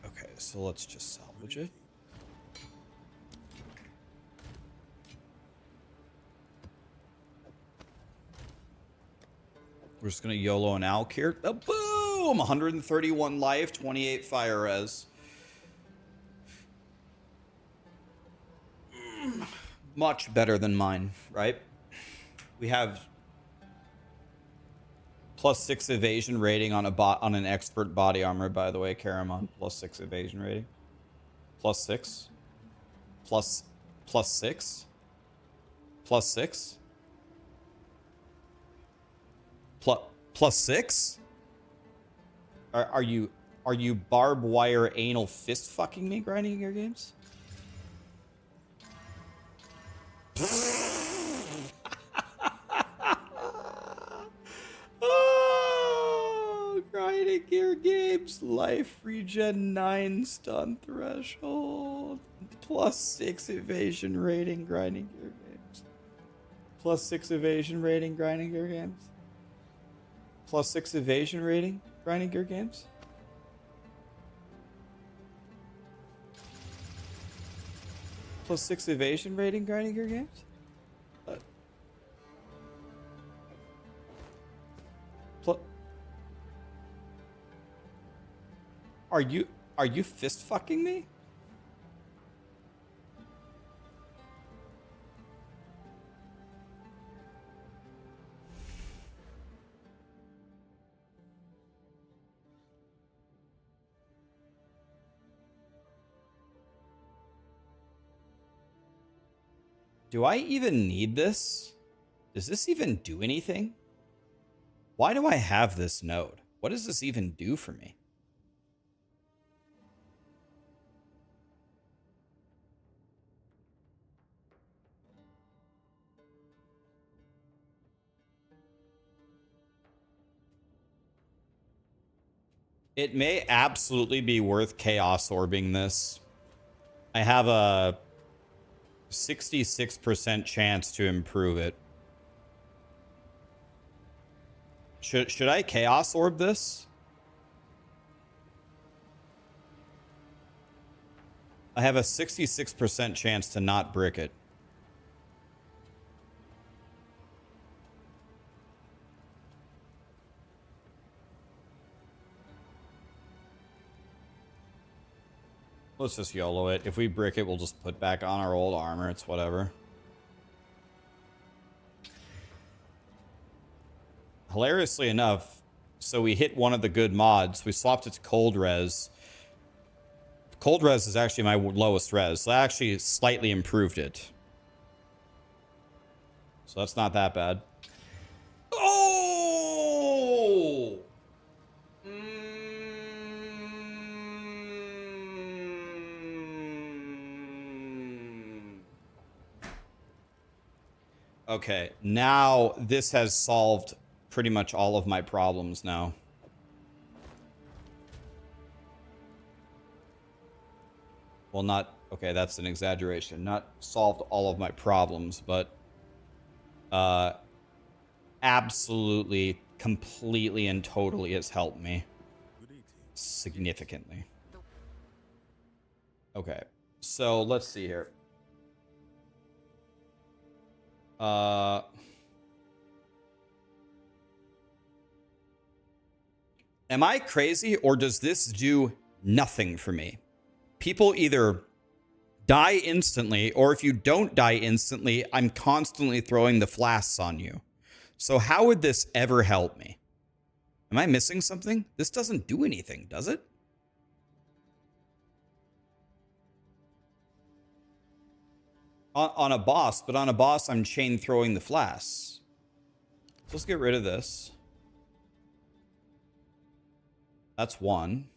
Okay, so let's just salvage it. We're just going to YOLO an Alk here. Oh, boom! 131 life, 28 fire res. Much better than mine, right? We have +6 evasion rating on an expert body armor, by the way, Karamon. +6 evasion rating. +6. +6. +6. +6? Are you barbed wire anal fist fucking me grinding your games? Oh, grinding gear games. Life regen 9 stun threshold. +6 evasion rating grinding gear games. +6 evasion rating grinding gear games. +6 evasion rating grinding gear games. +6 evasion rating grinding gear games. Are you fist fucking me? Do I even need this? Does this even do anything? Why do I have this node? What does this even do for me? It may absolutely be worth chaos orbing this. I have a 66% chance to improve it. Should I chaos orb this? I have a 66% chance to not brick it. Let's just YOLO it. If we brick it, we'll just put back on our old armor. It's whatever. Hilariously enough, so we hit one of the good mods. We swapped it to cold res. Cold res is actually my lowest res. So I actually slightly improved it. So that's not that bad. Oh! Okay, now this has solved pretty much all of my problems now. Well, not... Okay, that's an exaggeration. Not solved all of my problems, but... absolutely, completely, and totally has helped me. Significantly. Okay, so let's see here. Am I crazy, or does this do nothing for me? people either die instantly, or if you don't die instantly, I'm constantly throwing the flasks on you. So how would this ever help me? Am I missing something? This doesn't do anything, does it? On a boss, but on a boss, I'm chain throwing the flasks. So let's get rid of this. That's one.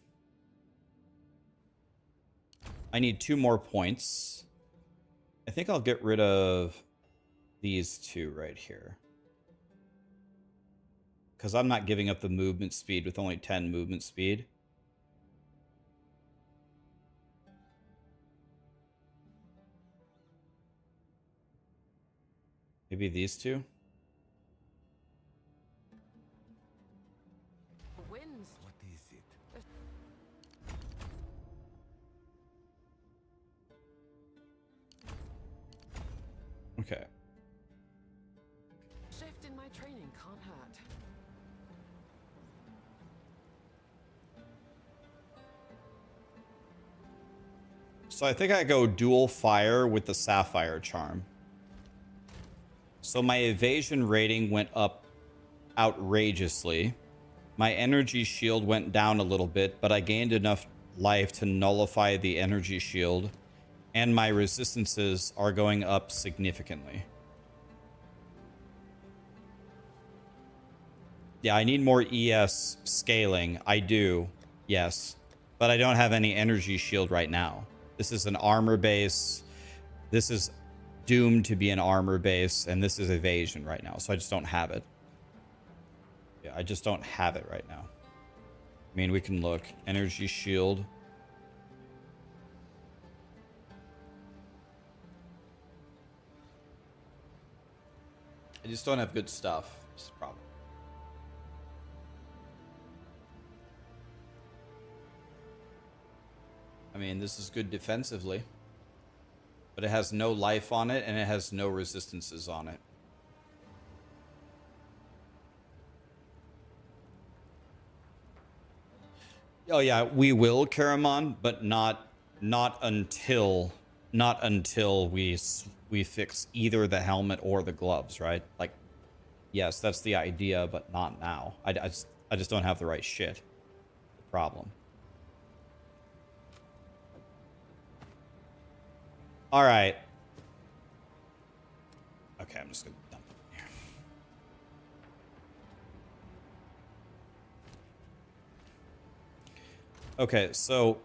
I need 2 more points. I think I'll get rid of these 2 right here. Because I'm not giving up the movement speed with only 10 movement speed. Maybe these 2? Wins. What is it? Okay. Shift in my training can't hurt. So I think I go dual fire with the Sapphire Charm. So my evasion rating went up outrageously. My energy shield went down a little bit, but I gained enough life to nullify the energy shield. And my resistances are going up significantly. Yeah, I need more ES scaling. I do, yes. But I don't have any energy shield right now. This is an armor base. This is doomed to be an armor base, and this is evasion right now, so I just don't have it. Yeah, I just don't have it right now. I mean, we can look. Energy shield. I just don't have good stuff. That's the problem. I mean, this is good defensively, but it has no life on it, and it has no resistances on it. Oh yeah, we will, Karamon, but not until we fix either the helmet or the gloves, right? Like, yes, that's the idea, but not now. I just don't have the right shit. The problem. All right. Okay, I'm just gonna dump it here. Okay, so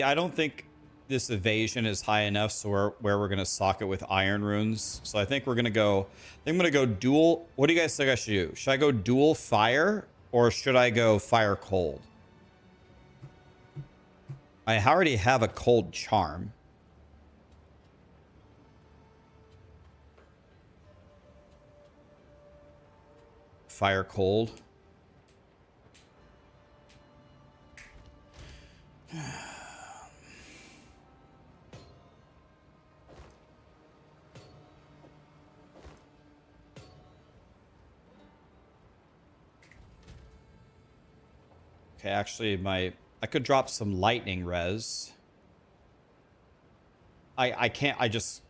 I don't think this evasion is high enough, so where we're gonna sock it with iron runes. So I think we're gonna go. I think I'm gonna go dual. What do you guys think I should do? Should I go dual fire, or should I go fire cold? I already have a cold charm. Fire cold. Okay, actually, I could drop some lightning res. I can't. I just.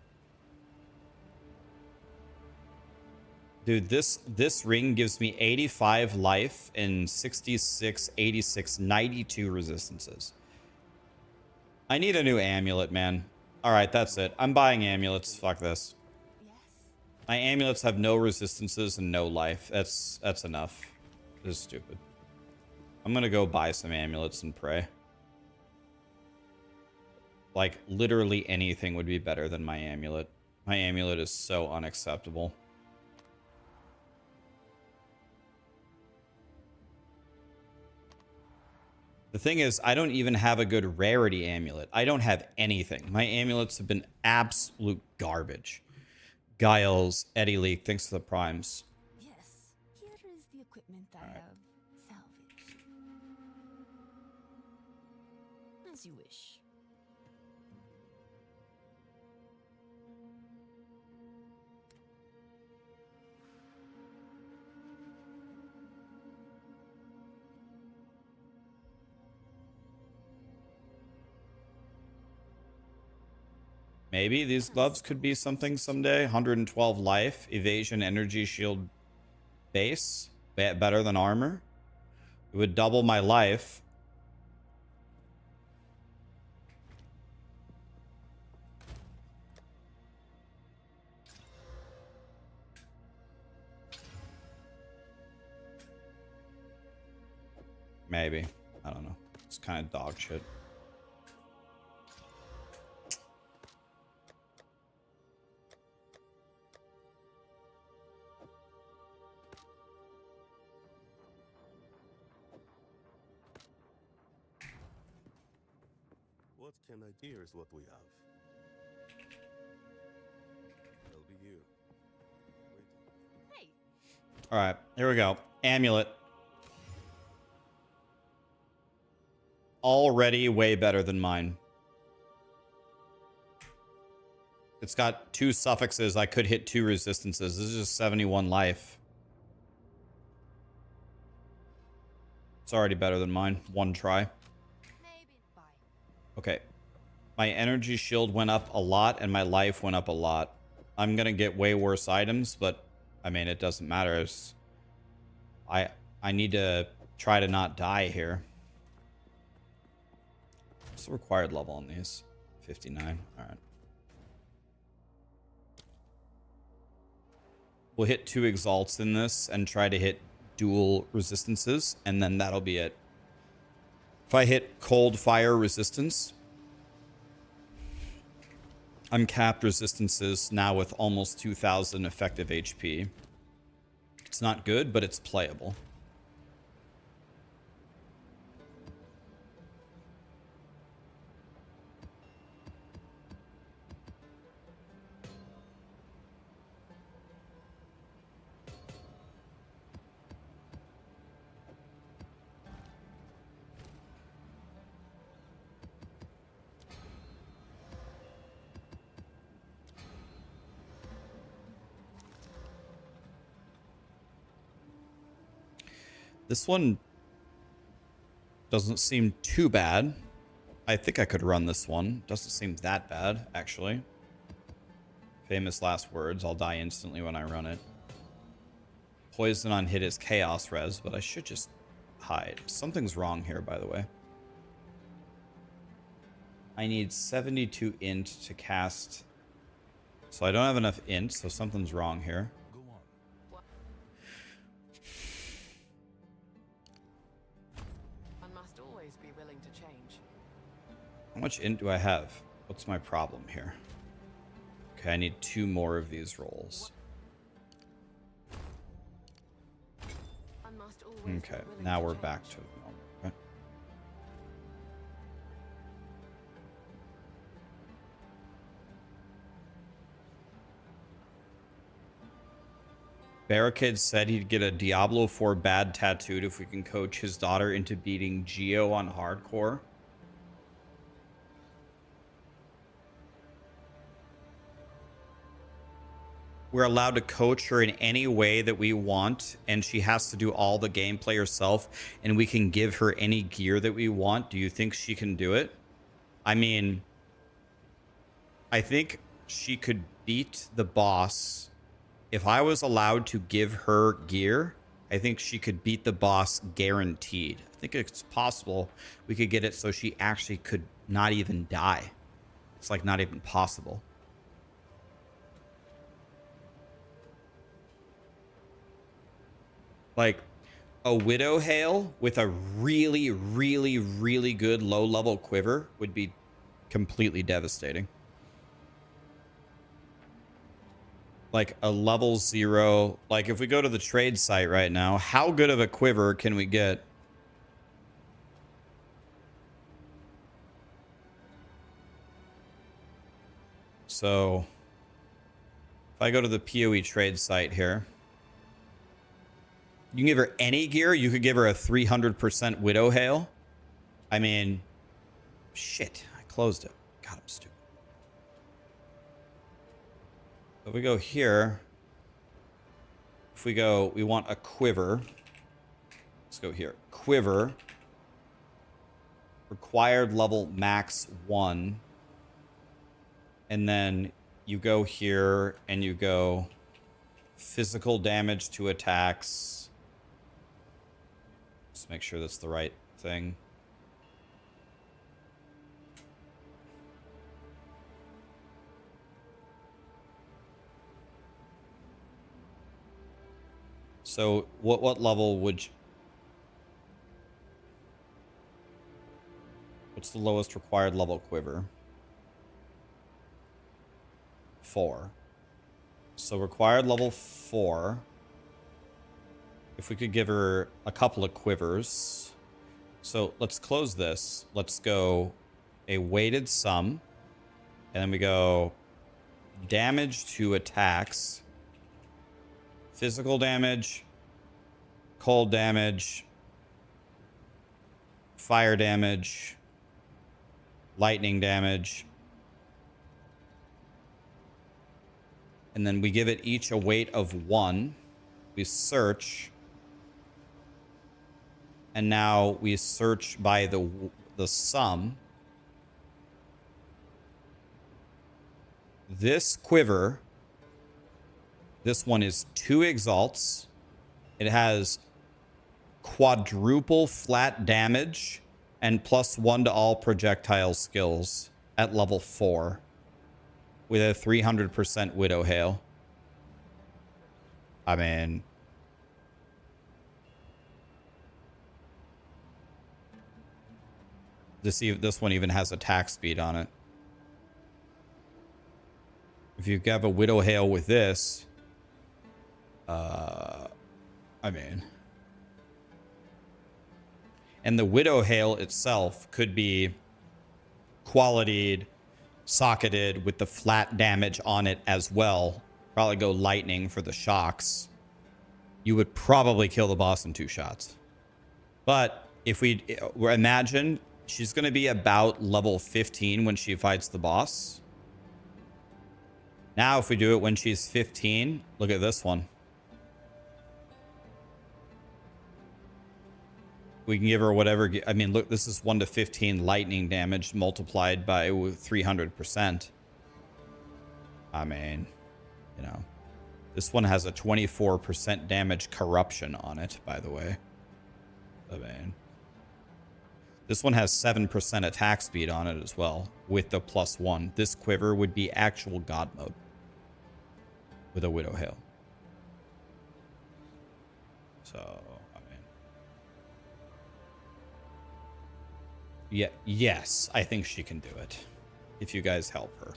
Dude, this ring gives me 85 life and 66, 86, 92 resistances. I need a new amulet, man. All right, that's it. I'm buying amulets. Fuck this. Yes. My amulets have no resistances and no life. That's enough. This is stupid. I'm gonna go buy some amulets and pray. Like, literally anything would be better than my amulet. My amulet is so unacceptable. The thing is, I don't even have a good rarity amulet. I don't have anything. My amulets have been absolute garbage. Giles, Eddie Leak, thanks for the primes. Yes. Here is the equipment I have salvaged. As you wish. Maybe these gloves could be something someday. 112 life, evasion, energy, shield, base. Better than armor. It would double my life. Maybe. I don't know. It's kind of dog shit. What can I do? Here's what we have. That'll be you. Wait. Hey, All right, here we go. Amulet. Already way better than mine. It's got 2 suffixes. I could hit 2 resistances. This is just 71 life. It's already better than mine. 1 try. maybe. Bye. Okay. My energy shield went up a lot and my life went up a lot. I'm going to get way worse items, but I mean, it doesn't matter. I need to try to not die here. What's the required level on these? 59. All right. We'll hit 2 exalts in this and try to hit dual resistances, and then that'll be it. If I hit cold fire resistance, I'm capped resistances now with almost 2,000 effective HP. It's not good, but it's playable. This one doesn't seem too bad. I think I could run this one. Doesn't seem that bad, actually. Famous last words. I'll die instantly when I run it. Poison on hit is chaos res, but I should just hide. Something's wrong here, by the way. I need 72 int to cast. So I don't have enough int, so something's wrong here. One must always be willing to change. How much int do I have? What's my problem here? Okay, I need 2 more of these rolls. One must always be Okay, willing now to we're change. back to normal. Okay. Barricade said he'd get a Diablo 4 bad tattooed if we can coach his daughter into beating Geo on hardcore. We're allowed to coach her in any way that we want, and she has to do all the gameplay herself, and we can give her any gear that we want. Do you think she can do it? I mean, I think she could beat the boss. If I was allowed to give her gear, I think she could beat the boss guaranteed. I think it's possible we could get it so she actually could not even die. It's like not even possible. Like a Widow Hail with a really, really, really good low-level quiver would be completely devastating. Like a level 0. Like if we go to the trade site right now, how good of a quiver can we get? So if I go to the POE trade site here, you can give her any gear. You could give her a 300% Widow Hail. I mean, shit, I closed it. God, I'm stupid. If we go here, if we go, we want a quiver. Let's go here. Quiver. Required level max 1. And then you go here and you go physical damage to attacks. Just make sure that's the right thing. So what level would you... What's the lowest required level quiver? 4. So required level 4. If we could give her a couple of quivers. So let's close this. Let's go a weighted sum. And then we go damage to attacks. Physical damage. Cold damage. Fire damage. Lightning damage. And then we give it each a weight of 1. We search. And now we search by the sum. This quiver, this one is 2 exalts. It has quadruple flat damage and +1 to all projectile skills at level 4 with a 300% Widow Hail. I mean, this one even has attack speed on it. If you have a Widow Hail with this, I mean, and the Widow Hail itself could be qualitied, socketed with the flat damage on it as well. Probably go lightning for the shocks. You would probably kill the boss in 2 shots. But if we imagine she's going to be about level 15 when she fights the boss. Now, if we do it when she's 15, look at this one. We can give her whatever. I mean, look, this is 1 to 15 lightning damage multiplied by 300%. I mean, you know, this one has a 24% damage corruption on it, by the way. I mean, this one has 7% attack speed on it as well, with the +1. This quiver would be actual God mode with a Widow Hail. So, I mean, yeah, yes, I think she can do it if you guys help her.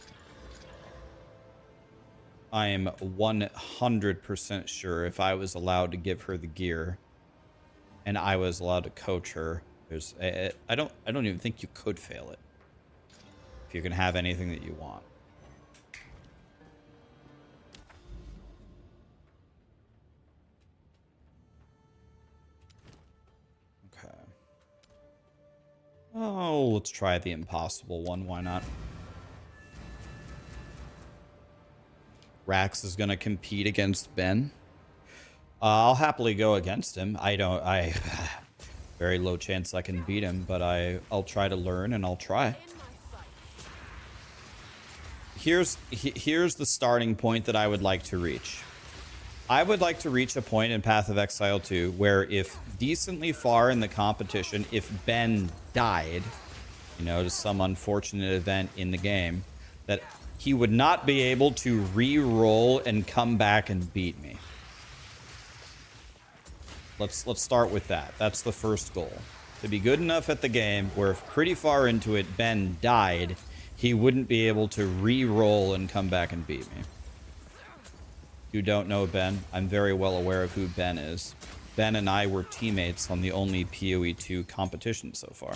I am 100% sure if I was allowed to give her the gear and I was allowed to coach her, I don't even think you could fail it if you can have anything that you want. Okay. Oh, let's try the impossible one. Why not? Rax is going to compete against Ben. I'll happily go against him. Very low chance I can beat him, but I'll try to learn and I'll try. Here's the starting point that I would like to reach. I would like to reach a point in Path of Exile 2 where if decently far in the competition, if Ben died, you know, to some unfortunate event in the game, that he would not be able to re-roll and come back and beat me. Let's start with that. That's the first goal. To be good enough at the game where if pretty far into it Ben died, he wouldn't be able to re-roll and come back and beat me. You don't know Ben. I'm very well aware of who Ben is. Ben and I were teammates on the only POE2 competition so far.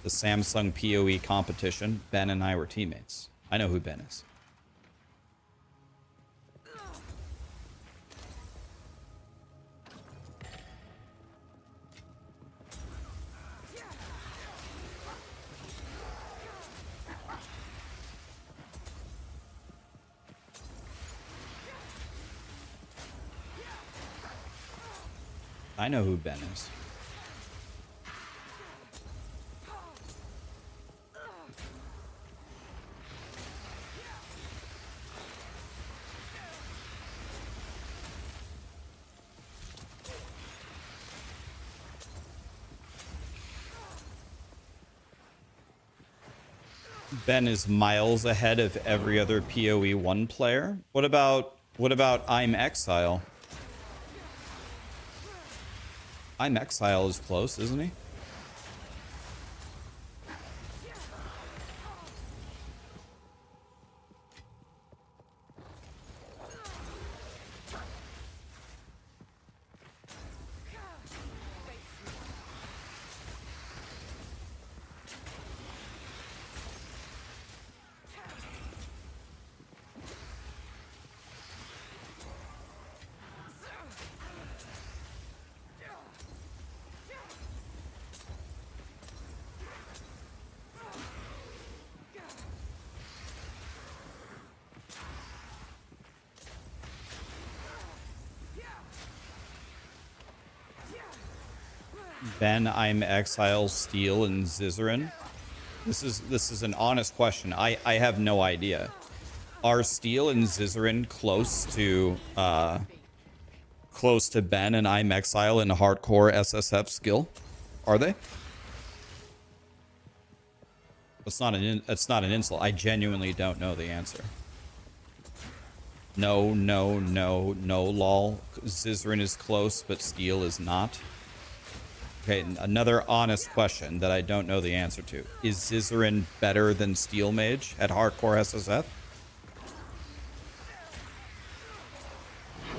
The Samsung POE competition, Ben and I were teammates. I know who Ben is. I know who Ben is. Ben is miles ahead of every other POE1 player. What about I'm Exile? I'm Exile is close, isn't he? Ben, I'm Exile, Steel, and Zizarin. This is an honest question. I have no idea. Are Steel and Zizarin close to Ben and I'm Exile in hardcore SSF skill? Are they? It's not an insult. I genuinely don't know the answer. No, lol. Zizarin is close, but Steel is not. Okay, another honest question that I don't know the answer to. Is Zizarin better than Steel Mage at hardcore SSF?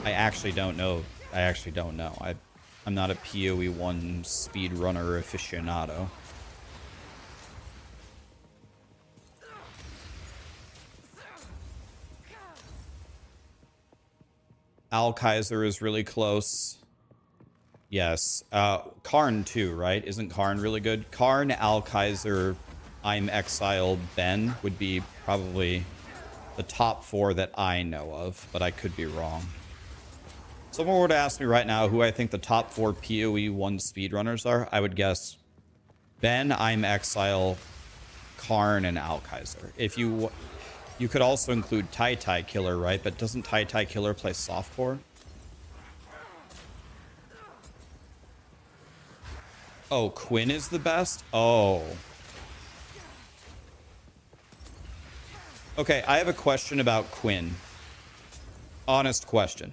I actually don't know. I'm not a POE1 speedrunner aficionado. Al Kaiser is really close. Yes. Karn too, right? Isn't Karn really good? Karn, Al Kaiser, I'm Exile, Ben would be probably the top 4 that I know of, but I could be wrong. Someone were to ask me right now who I think the top 4 POE1 speedrunners are, I would guess Ben, I'm Exile, Karn, and Al Kaiser. If you could also include Tai Tai Killer, right? But doesn't Tai Tai Killer play softcore? Oh, Quinn is the best? Oh. Okay, I have a question about Quinn. Honest question.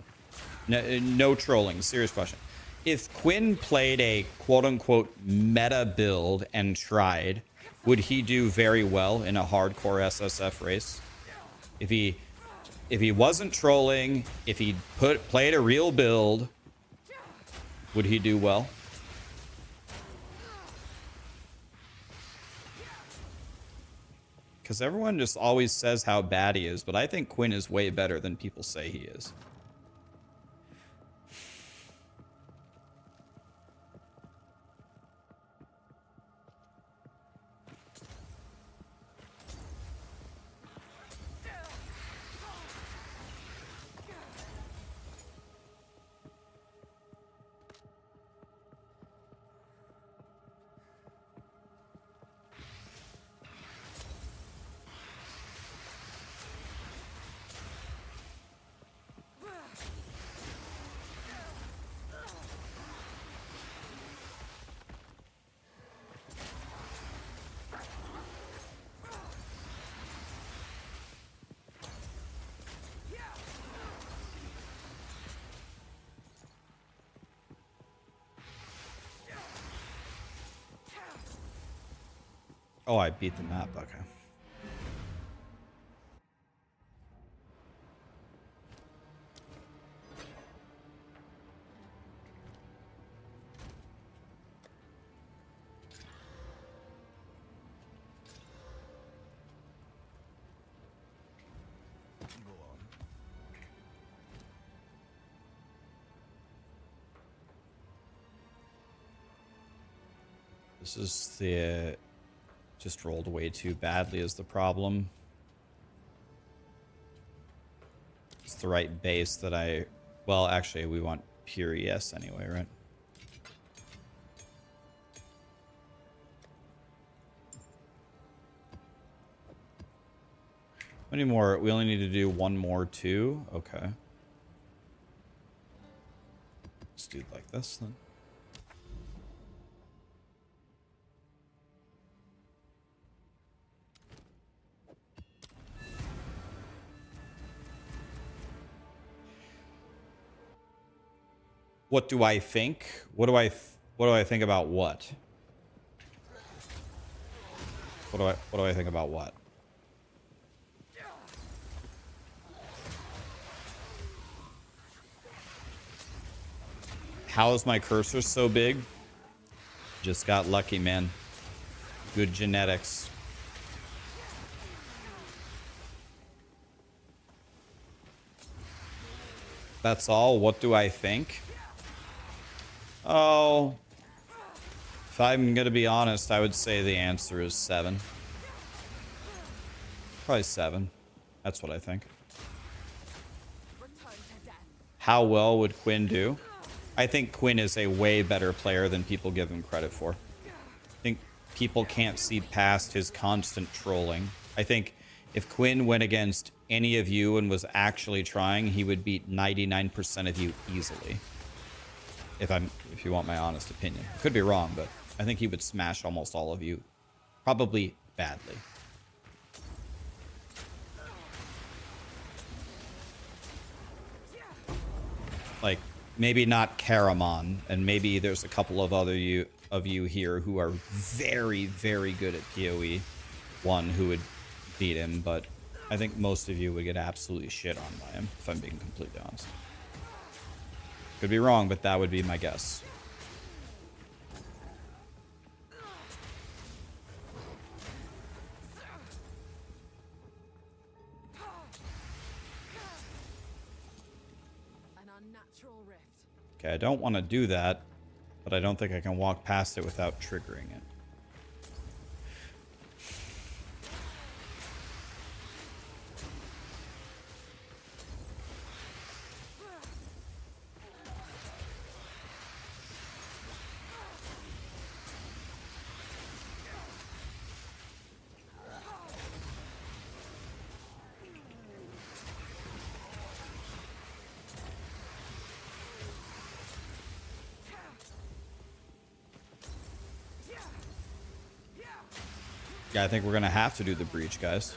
No trolling, serious question. If Quinn played a quote-unquote meta build and tried, would he do very well in a hardcore SSF race? If he wasn't trolling, if he played a real build, would he do well? Because everyone just always says how bad he is, but I think Quinn is way better than people say he is. Oh, I beat the map. Okay. Go on. This is the... Just rolled way too badly is the problem. It's the right base that I... Well, actually, we want pure ES anyway, right? How many more? We only need to do one more, too? Okay. Let's do it like this, then. What do I think? What do I think about what? What do I think about what? How is my cursor so big? Just got lucky, man. Good genetics. That's all. What do I think? Oh, if I'm gonna be honest, I would say the answer is 7. Probably 7. That's what I think. How well would Quinn do? I think Quinn is a way better player than people give him credit for. I think people can't see past his constant trolling. I think if Quinn went against any of you and was actually trying, he would beat 99% of you easily. If you want my honest opinion. Could be wrong, but I think he would smash almost all of you. Probably badly. Like, maybe not Karamon, and maybe there's a couple of other of you here who are very, very good at POE1 who would beat him, but I think most of you would get absolutely shit on by him, if I'm being completely honest. Could be wrong, but that would be my guess. Okay, I don't want to do that, but I don't think I can walk past it without triggering it. Yeah, I think we're going to have to do the breach, guys.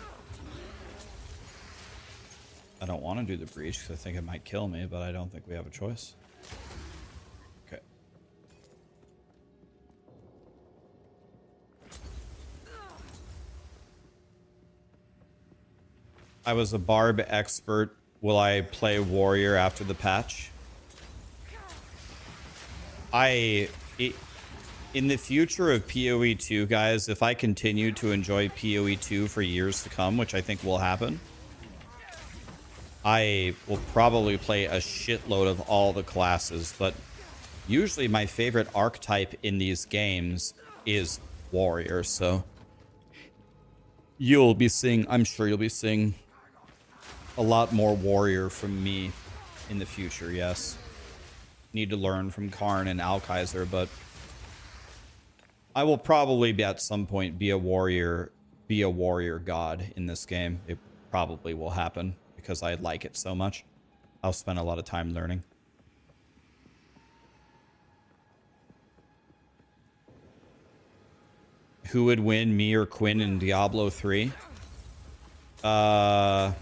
I don't want to do the breach because I think it might kill me, but I don't think we have a choice. Okay. I was a barb expert. Will I play warrior after the patch? In the future of POE2, guys, if I continue to enjoy POE2 for years to come, which I think will happen, I will probably play a shitload of all the classes, but usually my favorite archetype in these games is warrior, so you'll be seeing, I'm sure you'll be seeing a lot more warrior from me in the future, yes. Need to learn from Karn and Alkaiser, but I will probably be at some point be a warrior god in this game. It probably will happen because I like it so much. I'll spend a lot of time learning. Who would win, me or Quinn in Diablo 3? Well,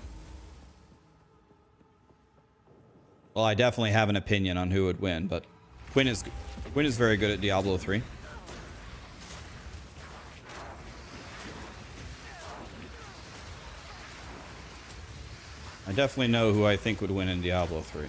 I definitely have an opinion on who would win, but Quinn is very good at Diablo 3. I definitely know who I think would win in Diablo 3.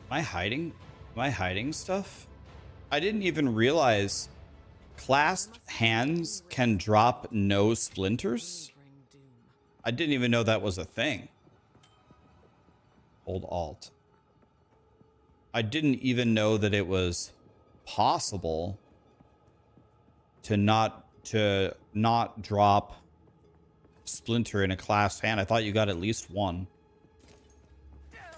Am I hiding stuff? I didn't even realize clasped hands can drop no splinters. I didn't even know that was a thing. Hold Alt. I didn't even know that it was possible to not drop Splinter in a class hand. I thought you got at least one.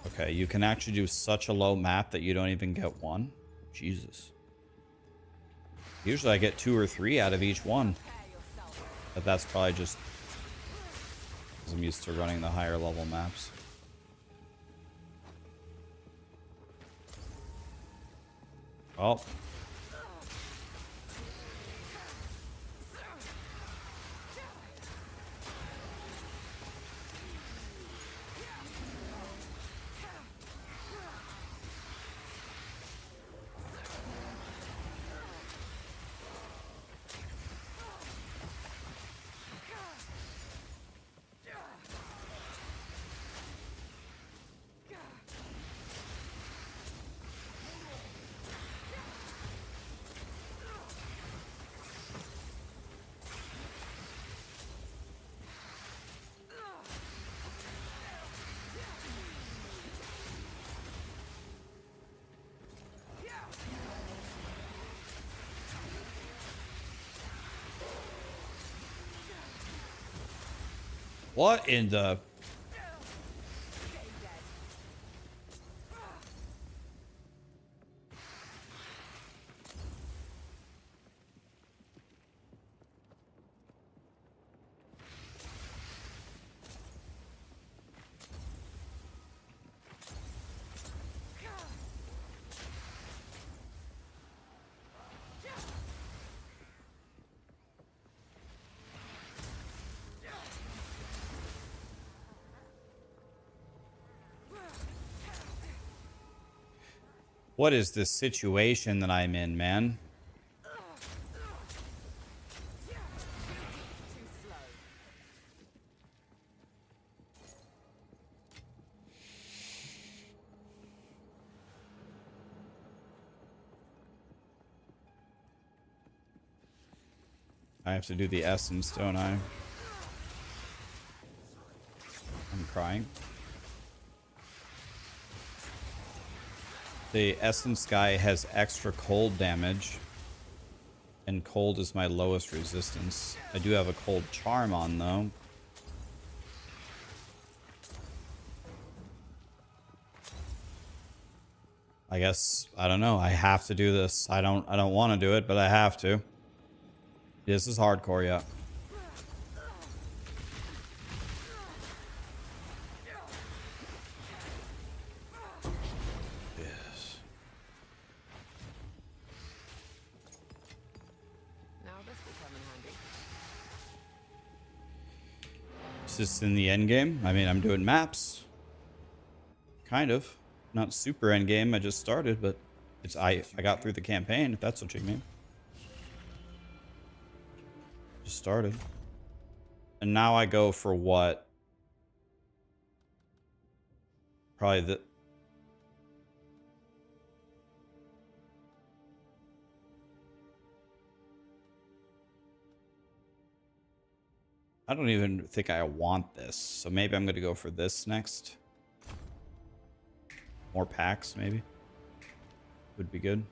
Okay, you can actually do such a low map that you don't even get one. Jesus. Usually I get 2 or 3 out of each one. But that's probably just because I'm used to running the higher level maps. Oh. What in the... What is this situation that I'm in, man? I have to do the essence, don't I? I'm crying. The essence guy has extra cold damage, and cold is my lowest resistance. I do have a cold charm on though. I guess I don't know. I have to do this. I don't want to do it, but I have to. This is hardcore, yeah. Just in the endgame. I mean, I'm doing maps. Kind of. Not super endgame. I just started, but it's I got through the campaign, if that's what you mean. Just started. And now I go for what? Probably the... I don't even think I want this. So maybe I'm going to go for this next. More packs, maybe. Would be good.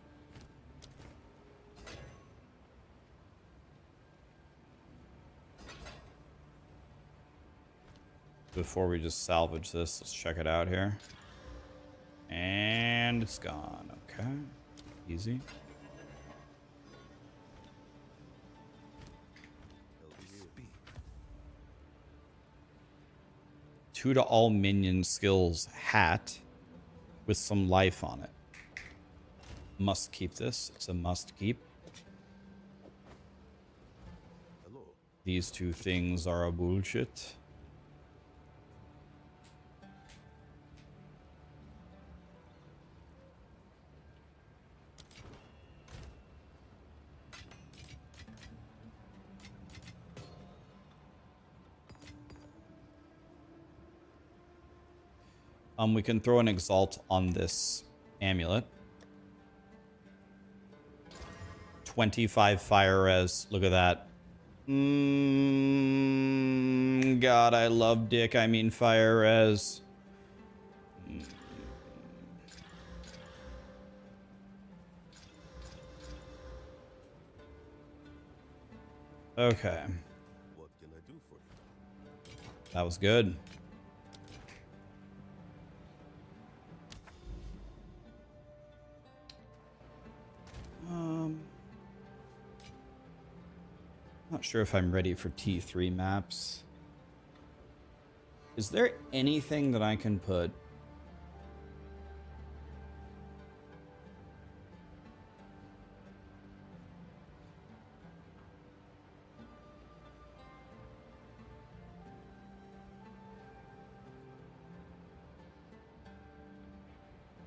Before we just salvage this, let's check it out here. And it's gone. Okay. Easy. Two to all minion skills hat with some life on it. Must keep this. It's a must keep. Hello. These two things are a bullshit. We can throw an exalt on this amulet. 25 fire res. Look at that. God, I love dick. I mean fire res. Okay. What can I do for you? That was good. Not sure if I'm ready for T3 maps. Is there anything that I can put?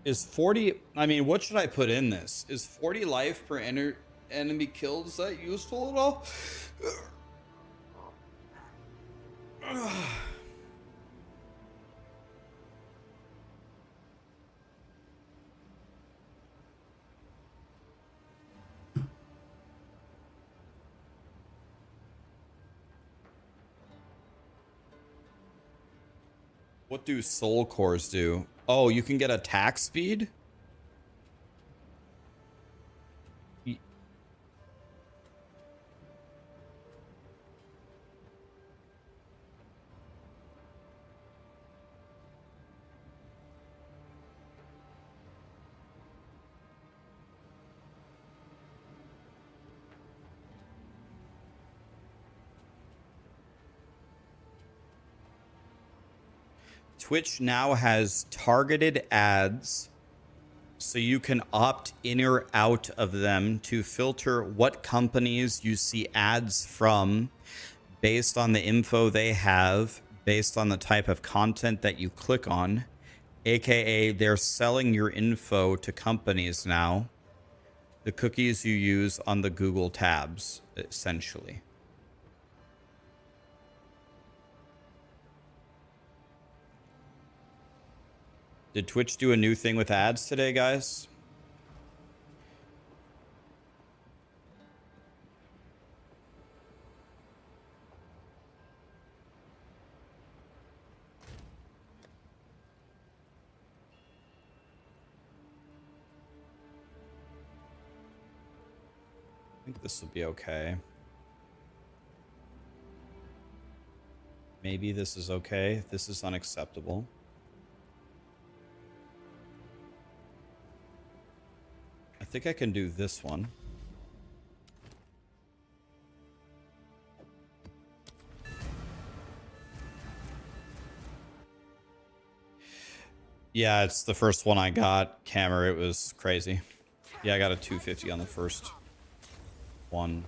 Is 40, I mean, what should I put in this? Is 40 life per enemy killed, is that useful at all? What do soul cores do? Oh, you can get attack speed? Twitch now has targeted ads, so you can opt in or out of them to filter what companies you see ads from based on the info they have, based on the type of content that you click on, aka they're selling your info to companies now, the cookies you use on the Google tabs, essentially. Did Twitch do a new thing with ads today, guys? I think this will be okay. Maybe this is okay. This is unacceptable. I think I can do this one. Yeah, it's the first one I got. Camera, it was crazy. Yeah, I got a 250 on the first one.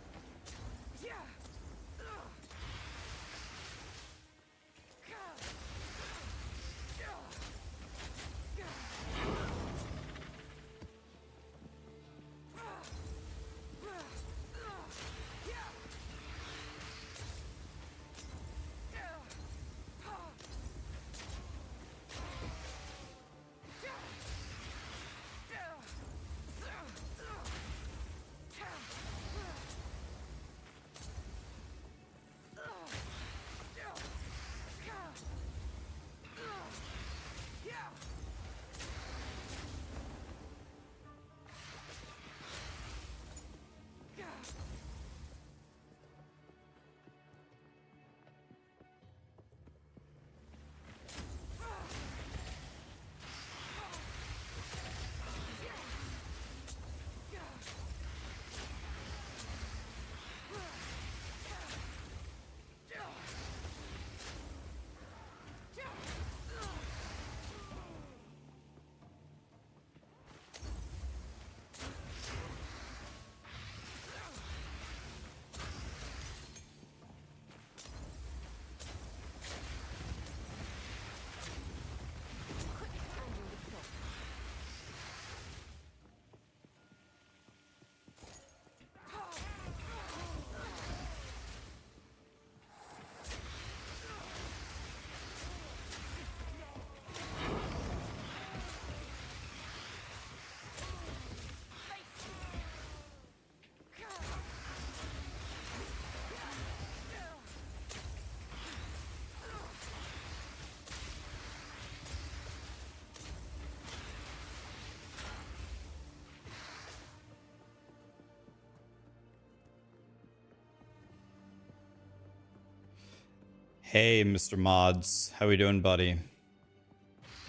Hey, Mr. Mods. How we doing, buddy?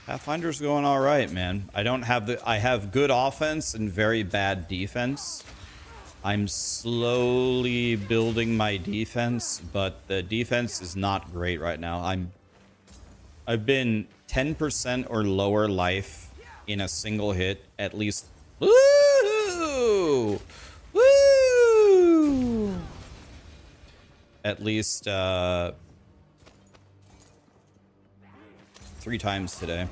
Pathfinder's going all right, man. I have good offense and very bad defense. I'm slowly building my defense, but the defense is not great right now. I've been 10% or lower life in a single hit at least. Woo! Woo! At least 3 times today.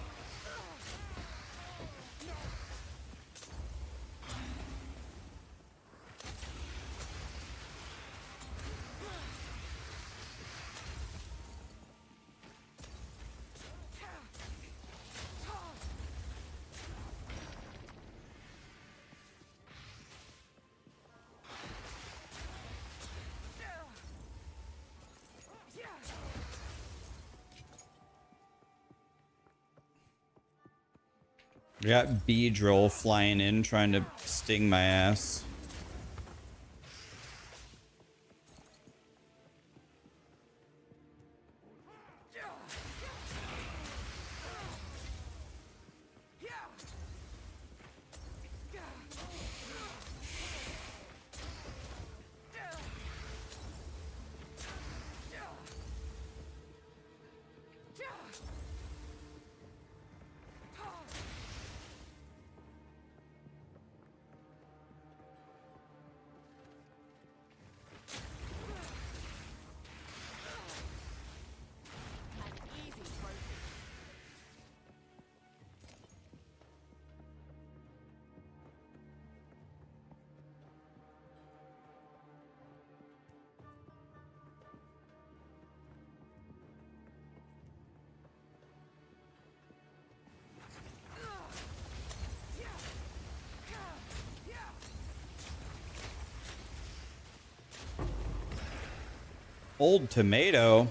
We got Beedrill flying in, trying to sting my ass. Old tomato.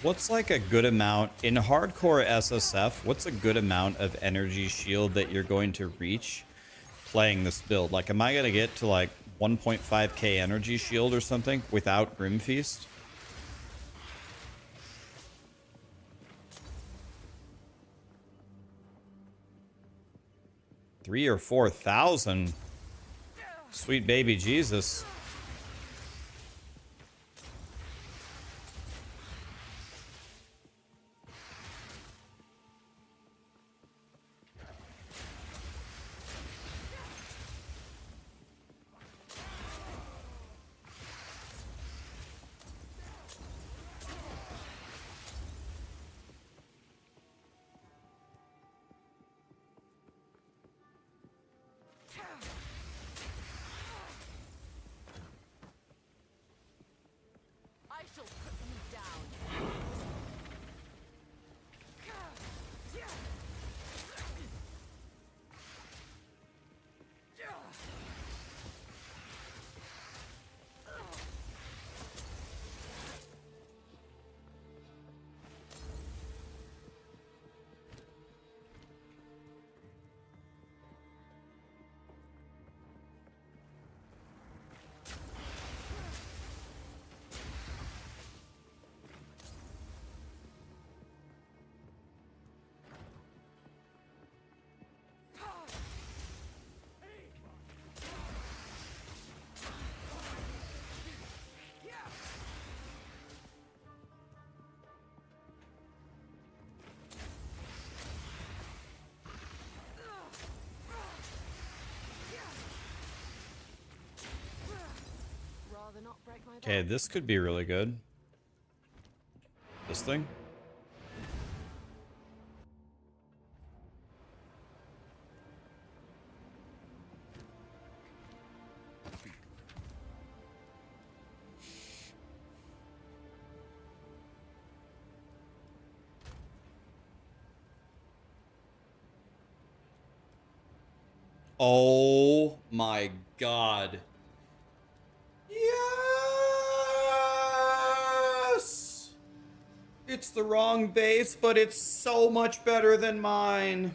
What's like a good amount in hardcore SSF? What's a good amount of energy shield that you're going to reach playing this build? Like, am I going to get to like 1.5k energy shield or something without Grim Feast? $3,000 or $4,000. Sweet baby Jesus. Okay, this could be really good. This thing? Oh my god. Yes! It's the wrong base, but it's so much better than mine.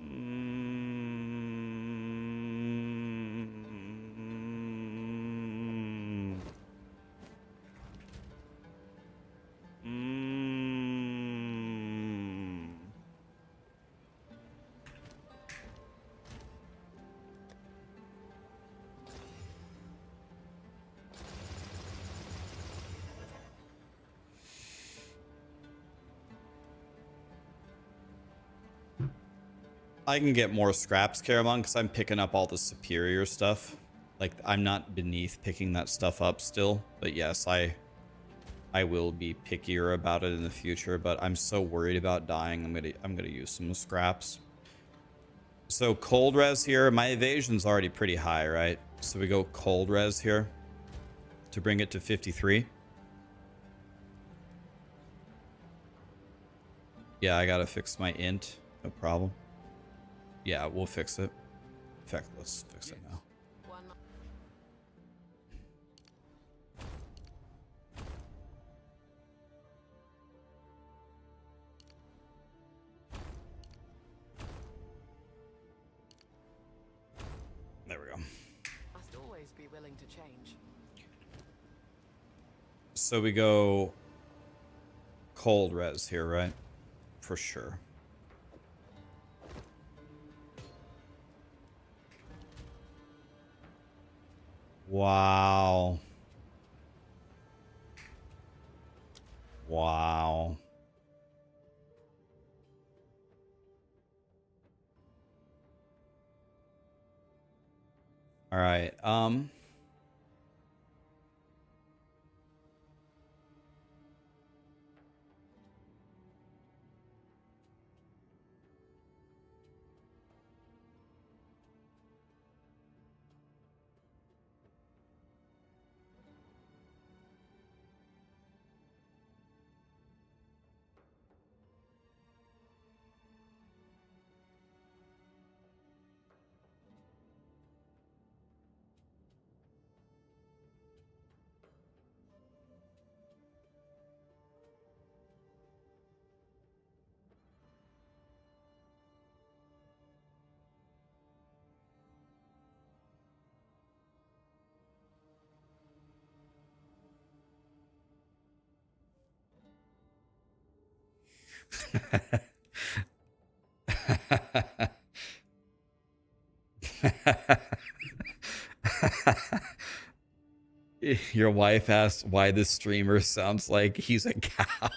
Mm. Mm. Mm. I can get more scraps, Caramon, because I'm picking up all the superior stuff. Like, I'm not beneath picking that stuff up still. But yes, I will be pickier about it in the future. But I'm so worried about dying. I'm gonna use some scraps. So cold res here. My evasion's already pretty high, right? So we go cold res here to bring it to 53. Yeah, I gotta fix my int. No problem. Yeah, we'll fix it. In fact, let's fix it now. One. There we go. Must always be willing to change. So we go cold res here, right? For sure. Wow. Wow. All right. Your wife asked why this streamer sounds like he's a cow.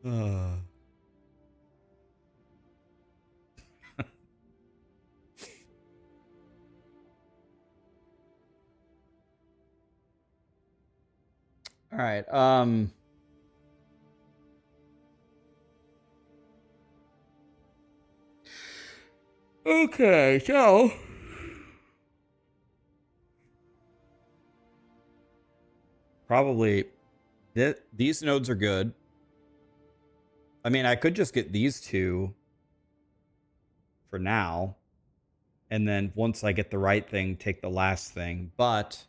Uh. All right. Okay, so probably these nodes are good. I mean, I could just get these two for now, and then once I get the right thing, take the last thing. But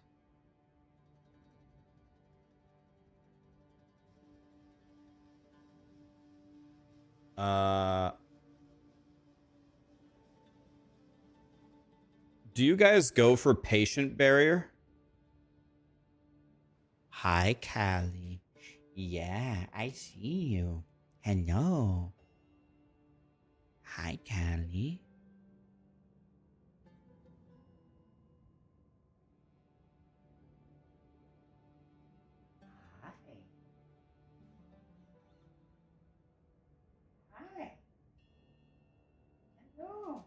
Do you guys go for patient barrier? Hi, Callie. Yeah, I see you. Hello. Hi, Callie. Hi. Hi. Hello.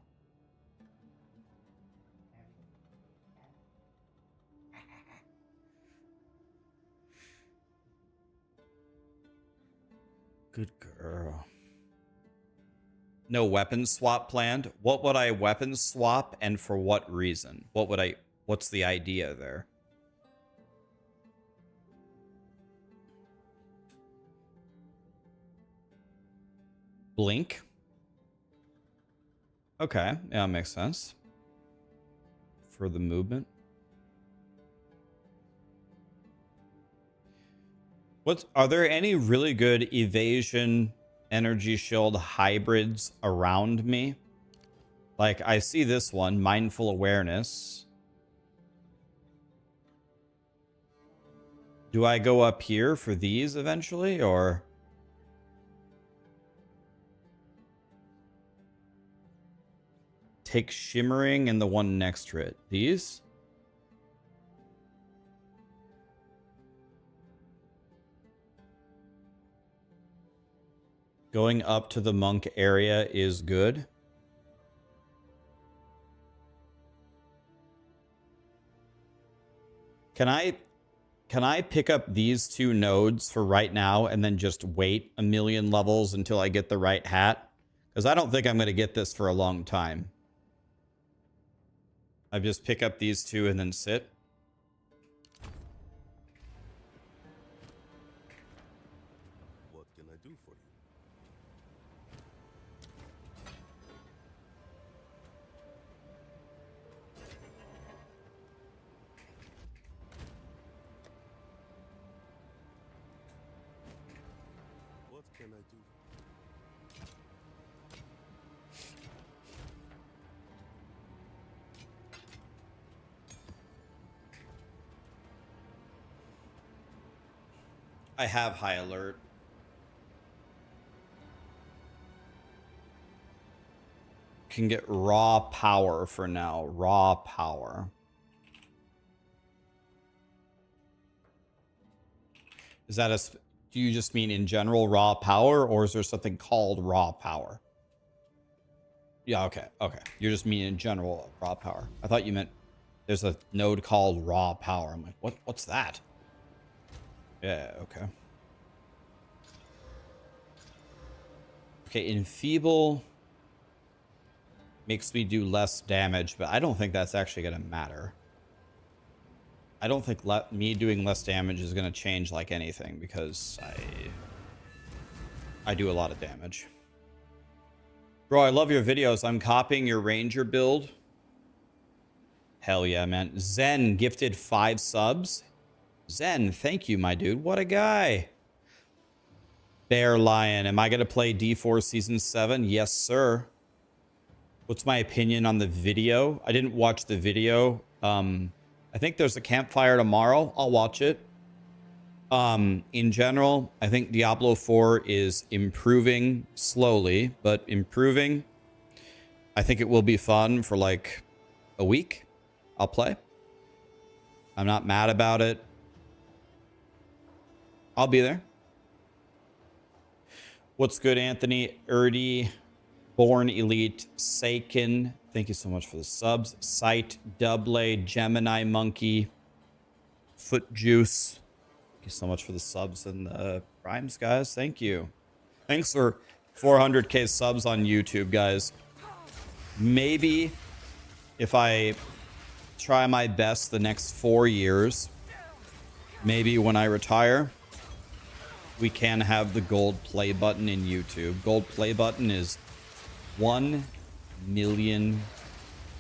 Good girl. No weapon swap planned. What would I weapon swap and for what reason? What's the idea there? Blink. Okay, yeah, makes sense. For the movement. Are there any really good evasion energy shield hybrids around me? Like I see this one, mindful awareness. Do I go up here for these eventually, or take shimmering and the one next to it? These? Going up to the monk area is good. Can I pick up these two nodes for right now and then just wait a million levels until I get the right hat? Because I don't think I'm going to get this for a long time. I just pick up these two and then sit. What can I do for you? What can I do? I have high alert. Can get raw power for now. Raw power. Is that do you just mean in general raw power, or is there something called raw power? Yeah, okay, okay. You're just meaning in general raw power. I thought you meant there's a node called raw power. I'm like, what's that? Yeah, okay. Okay, enfeeble makes me do less damage, but I don't think that's actually going to matter. I don't think me doing less damage is going to change like anything because I do a lot of damage. Bro, I love your videos. I'm copying your ranger build. Hell yeah, man. Zen gifted 5 subs. Zen, thank you, my dude. What a guy. Bear Lion, am I going to play D4 Season 7? Yes, sir. What's my opinion on the video? I didn't watch the video. I think there's a campfire tomorrow. I'll watch it. In general, I think Diablo 4 is improving slowly, but improving. I think it will be fun for like a week. I'll play. I'm not mad about it. I'll be there. What's good, Anthony? Erdy, Born Elite, Saken. Thank you so much for the subs. Sight, Double, Gemini Monkey, Foot Juice. Thank you so much for the subs and the primes, guys. Thank you. Thanks for 400k subs on YouTube, guys. Maybe if I try my best the next 4 years, maybe when I retire, we can have the gold play button in YouTube. Gold play button is 1 million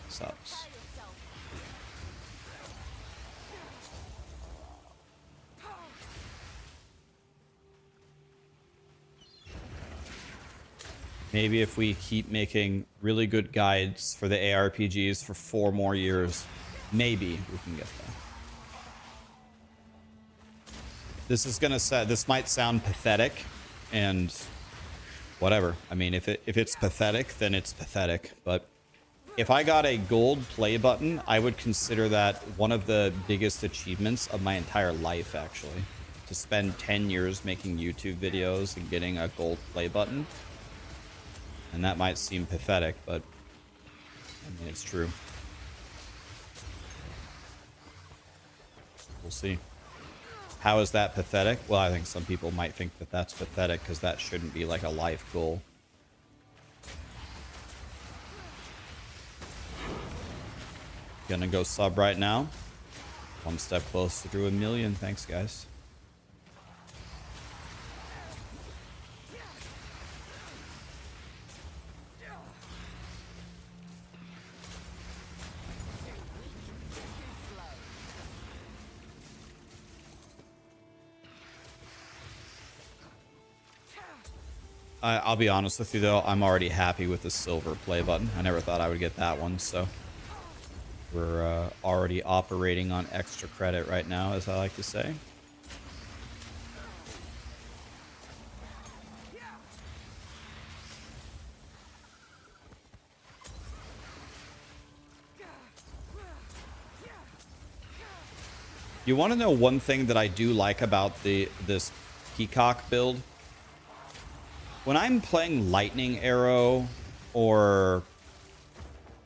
subs. Maybe if we keep making really good guides for the ARPGs for 4 more years, maybe we can get there. This might sound pathetic, and whatever. I mean, if it's pathetic, then it's pathetic. But if I got a gold play button, I would consider that one of the biggest achievements of my entire life, actually. To spend 10 years making YouTube videos and getting a gold play button. And that might seem pathetic, but I mean, it's true. We'll see. How is that pathetic? Well, I think some people might think that that's pathetic because that shouldn't be like a life goal. Gonna go sub right now. One step closer to 1 million. Thanks, guys. I'll be honest with you, though. I'm already happy with the silver play button. I never thought I would get that one, so we're already operating on extra credit right now, as I like to say. You want to know one thing that I do like about this Peacock build? When I'm playing Lightning Arrow, or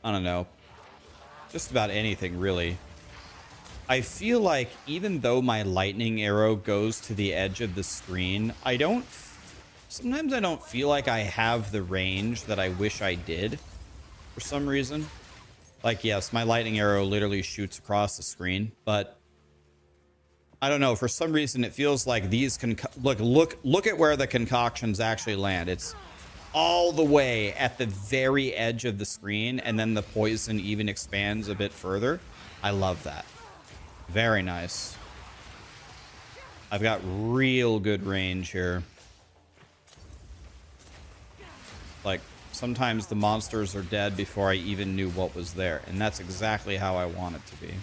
I don't know, just about anything really, I feel like even though my Lightning Arrow goes to the edge of the screen, sometimes I don't feel like I have the range that I wish I did for some reason. Like, yes, my Lightning Arrow literally shoots across the screen, but I don't know. For some reason, it feels like these look at where the concoctions actually land. It's all the way at the very edge of the screen, and then the poison even expands a bit further. I love that. Very nice. I've got real good range here. Like, sometimes the monsters are dead before I even knew what was there, and that's exactly how I want it to be.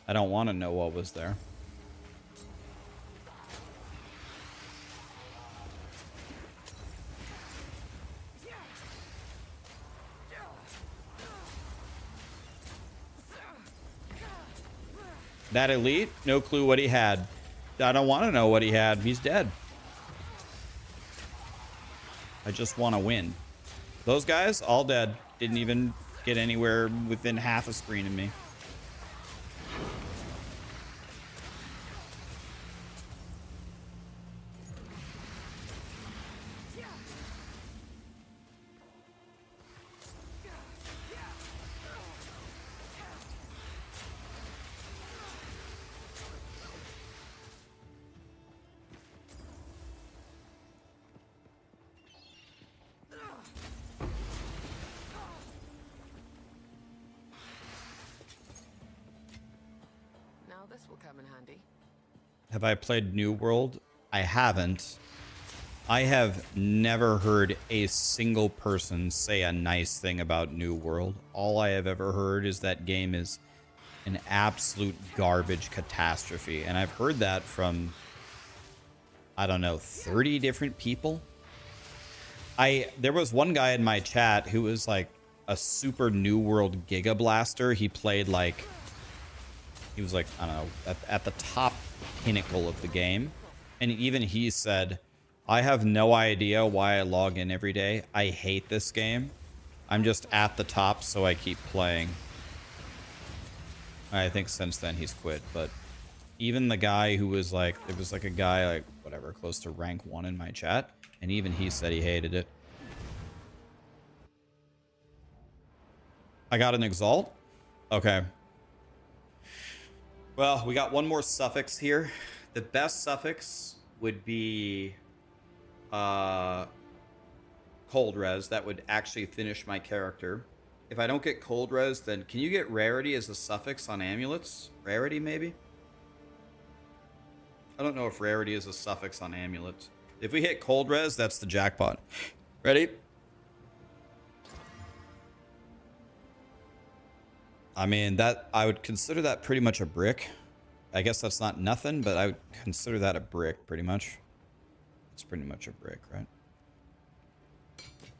I don't want to know what was there. That elite, no clue what he had. I don't want to know what he had. He's dead. I just want to win. Those guys, all dead. Didn't even get anywhere within half a screen of me. This will come in handy. Have I played New World? I haven't. I have never heard a single person say a nice thing about New World. All I have ever heard is that game is an absolute garbage catastrophe. And I've heard that from, I don't know, 30 different people. There was one guy in my chat who was like a super New World Giga Blaster. He played like, he was like, I don't know, at the top pinnacle of the game. And even he said, I have no idea why I log in every day. I hate this game. I'm just at the top, so I keep playing. I think since then he's quit. But even the guy who was like, it was like a guy like, whatever, close to rank 1 in my chat. And even he said he hated it. I got an Exalt? Okay. Well, we got one more suffix here. The best suffix would be cold res. That would actually finish my character. If I don't get cold res, then can you get rarity as a suffix on amulets? Rarity, maybe? I don't know if rarity is a suffix on amulets. If we hit cold res, that's the jackpot. Ready? I mean, that I would consider that pretty much a brick. I guess that's not nothing, but I would consider that a brick pretty much. It's pretty much a brick, right?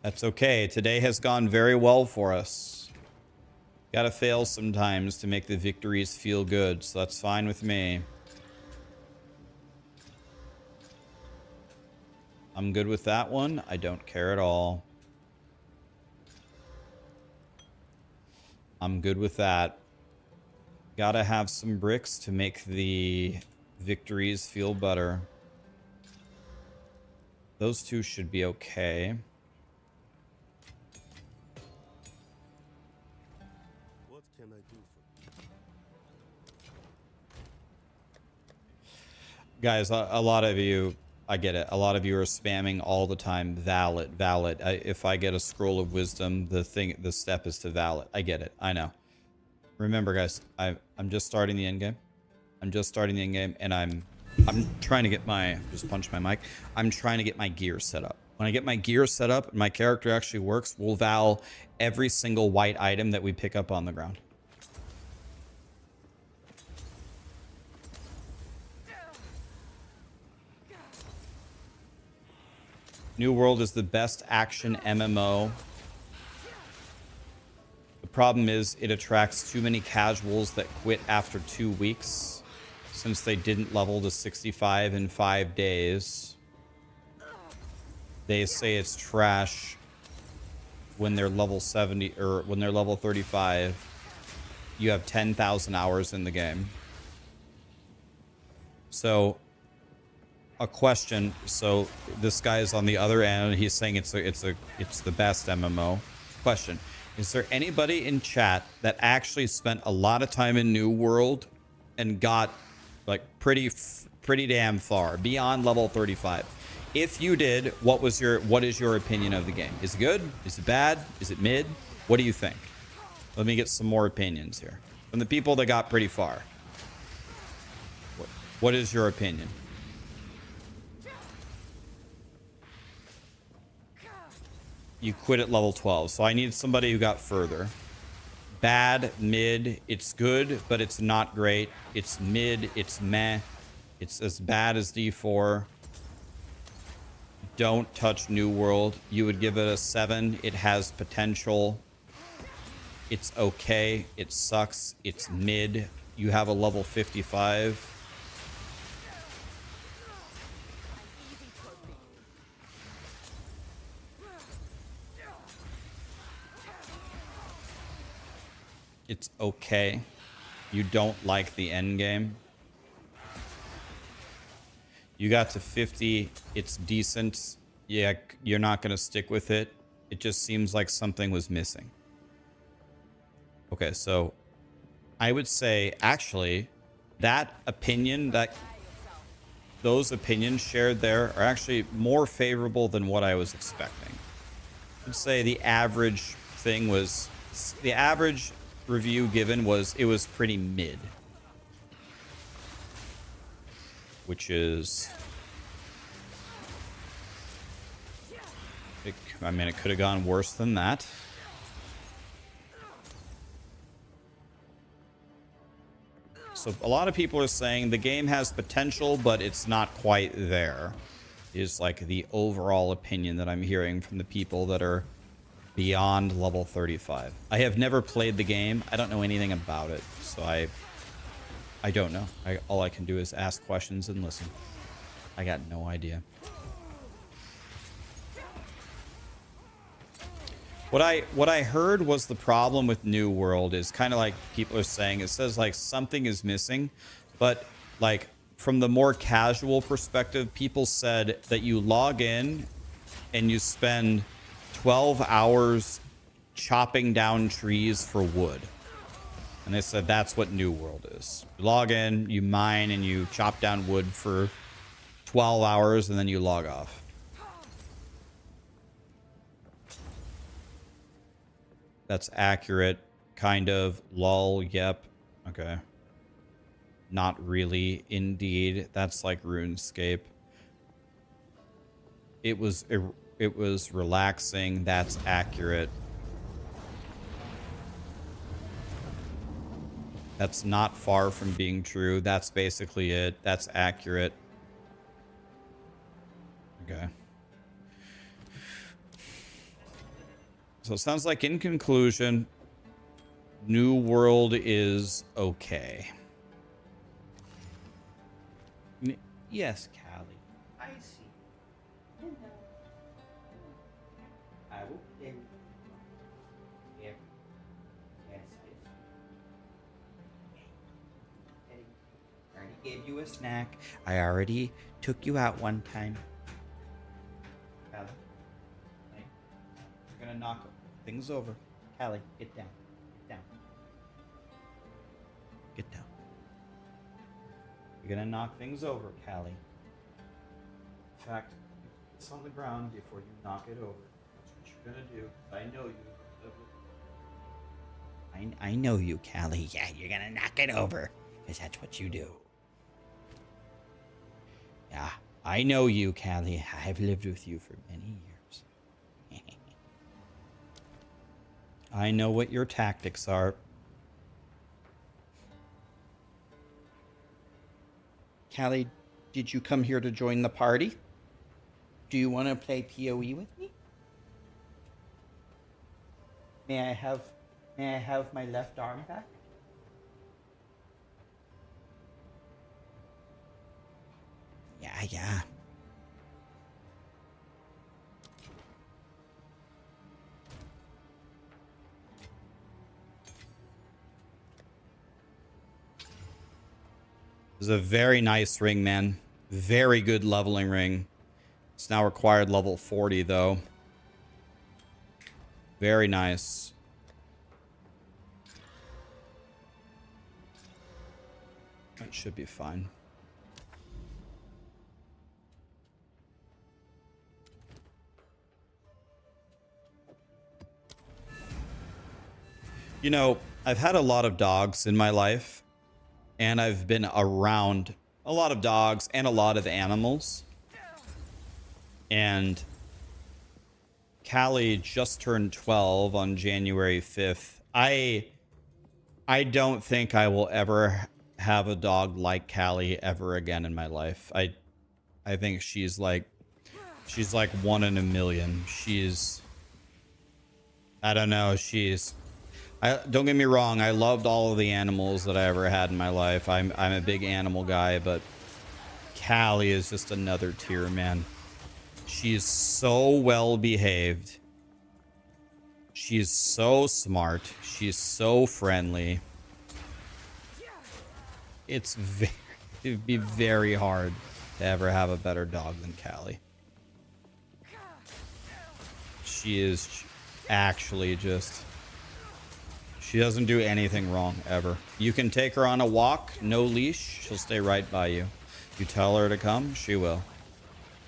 That's okay. Today has gone very well for us. Gotta fail sometimes to make the victories feel good, so that's fine with me. I'm good with that one. I don't care at all. I'm good with that. Gotta have some bricks to make the victories feel better. Those two should be okay. What can I do for you? Guys, a lot of you, I get it. A lot of you are spamming all the time. Valid, valid. If I get a scroll of wisdom, the step is to valid. I get it. I know. Remember, guys, I'm just starting the end game. I'm just starting the end game, and I'm trying to get my, just punch my mic. I'm trying to get my gear set up. When I get my gear set up and my character actually works, we'll val every single white item that we pick up on the ground. New World is the best action MMO. The problem is it attracts too many casuals that quit after 2 weeks, since they didn't level to 65 in 5 days. They say it's trash when they're level 70 or when they're level 35. You have 10,000 hours in the game. So a question. So this guy is on the other end. He's saying it's the best MMO. Question: is there anybody in chat that actually spent a lot of time in New World and got like pretty damn far beyond level 35? If you did, what is your opinion of the game? Is it good? Is it bad? Is it mid? What do you think? Let me get some more opinions here from the people that got pretty far. What is your opinion? You quit at level 12, so I need somebody who got further. Bad, mid, it's good, but it's not great. It's mid, it's meh. It's as bad as D4. Don't touch New World. You would give it a 7. It has potential. It's okay. It sucks. It's mid. You have a level 55. It's okay. You don't like the end game. You got to 50. It's decent. Yeah, you're not going to stick with it. It just seems like something was missing. Okay, so I would say actually that opinion, those opinions shared there are actually more favorable than what I was expecting. I'd say the average thing was, the average review given was, it was pretty mid. Which is, I mean, it could have gone worse than that. So a lot of people are saying the game has potential, but it's not quite there, is like the overall opinion that I'm hearing from the people that are beyond level 35. I have never played the game. I don't know anything about it, so I don't know. All I can do is ask questions and listen. I got no idea. What I heard was the problem with New World is kind of like people are saying, it says like something is missing, but like from the more casual perspective, people said that you log in and you spend 12 hours chopping down trees for wood. And they said that's what New World is. You log in, you mine, and you chop down wood for 12 hours, and then you log off. That's accurate. Kind of. Lol. Yep. Okay. Not really. Indeed. That's like RuneScape. It was relaxing. That's accurate. That's not far from being true. That's basically it. That's accurate. Okay. So it sounds like, in conclusion, New World is okay. Yes, Callie. I see. Hello. I will play with you. Yes, I see. I already gave you a snack. I already took you out one time. Callie. You're gonna knock things over. Callie, get down. Get down. Get down. You're gonna knock things over, Callie. In fact, it's on the ground before you knock it over. That's what you're gonna do. I know you. I know you, Callie. Yeah, you're gonna knock it over. Because that's what you do. Yeah, I know you, Callie. I've lived with you for many years. I know what your tactics are. Callie, did you come here to join the party? Do you want to play POE with me? May I have my left arm back? Yeah. This is a very nice ring, man. Very good leveling ring. It's now required level 40, though. Very nice. That should be fine. You know, I've had a lot of dogs in my life, and I've been around a lot of dogs and a lot of animals. And Callie just turned 12 on January 5th. I don't think I will ever have a dog like Callie ever again in my life. I think she's like one in a million. I don't know, don't get me wrong, I loved all of the animals that I ever had in my life. I'm a big animal guy, but Callie is just another tier, man. She's so well behaved. She's so smart. She's so friendly. It'd be very hard to ever have a better dog than Callie. She is actually just... She doesn't do anything wrong, ever. You can take her on a walk, no leash, she'll stay right by you. You tell her to come, she will.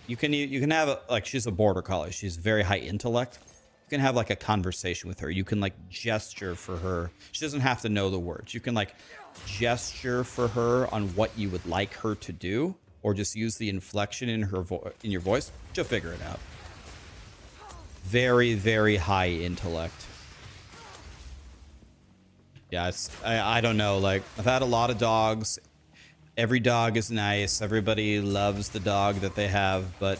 You can have like, she's a border collie. She's very high intellect. You can have like a conversation with her. You can like gesture for her. She doesn't have to know the words. You can like gesture for her on what you would like her to do, or just use the inflection in your voice. She'll figure it out. Very, very high intellect. Yeah, I don't know. Like, I've had a lot of dogs. Every dog is nice. Everybody loves the dog that they have, but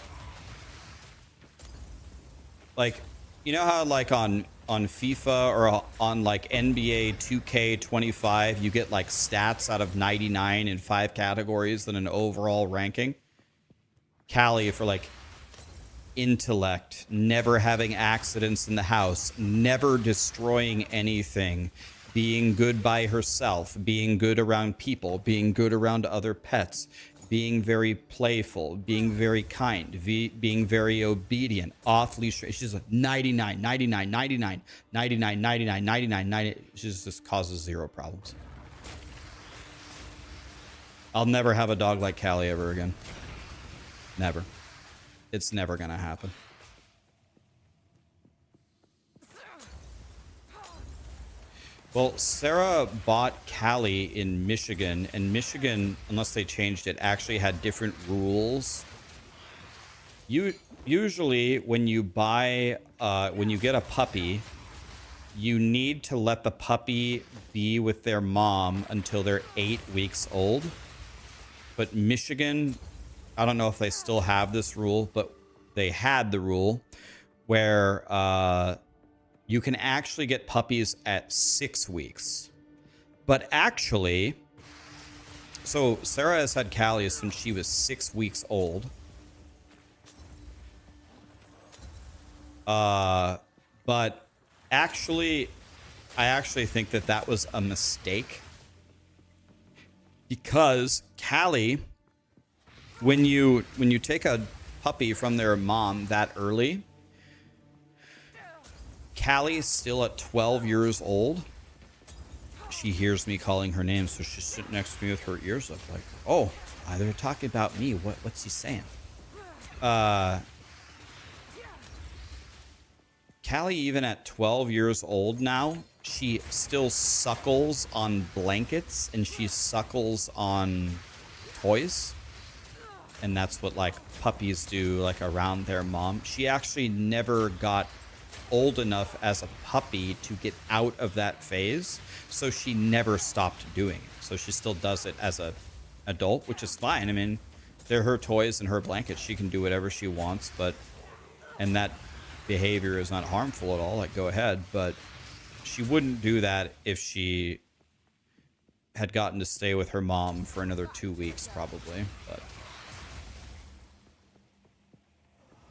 like, you know how like on FIFA or on like NBA 2K25, you get like stats out of 99 in 5 categories and an overall ranking? Callie for like intellect, never having accidents in the house, never destroying anything, being good by herself, being good around people, being good around other pets, being very playful, being very kind, being very obedient, off leash. She's a 99, 99, 99, 99, 99, 99, 90. She just causes 0 problems. I'll never have a dog like Callie ever again. Never. It's never gonna happen. Well, Sarah bought Callie in Michigan, and Michigan, unless they changed it, actually had different rules. Usually when you buy, when you get a puppy, you need to let the puppy be with their mom until they're 8 weeks old. But Michigan, I don't know if they still have this rule, but they had the rule where you can actually get puppies at 6 weeks. But actually, so Sarah has had Callie since she was 6 weeks old. But actually, I actually think that that was a mistake. Because Callie, when you take a puppy from their mom that early, Callie's still at 12 years old. She hears me calling her name, so she's sitting next to me with her ears up like, oh, they're talking about me. What's he saying? Callie, even at 12 years old now, she still suckles on blankets and she suckles on toys. And that's what like puppies do like around their mom. She actually never got old enough as a puppy to get out of that phase. So she never stopped doing it. So she still does it as a adult, which is fine. I mean, they're her toys and her blankets. She can do whatever she wants, and that behavior is not harmful at all. Like, go ahead. But she wouldn't do that if she had gotten to stay with her mom for another 2 weeks, probably. But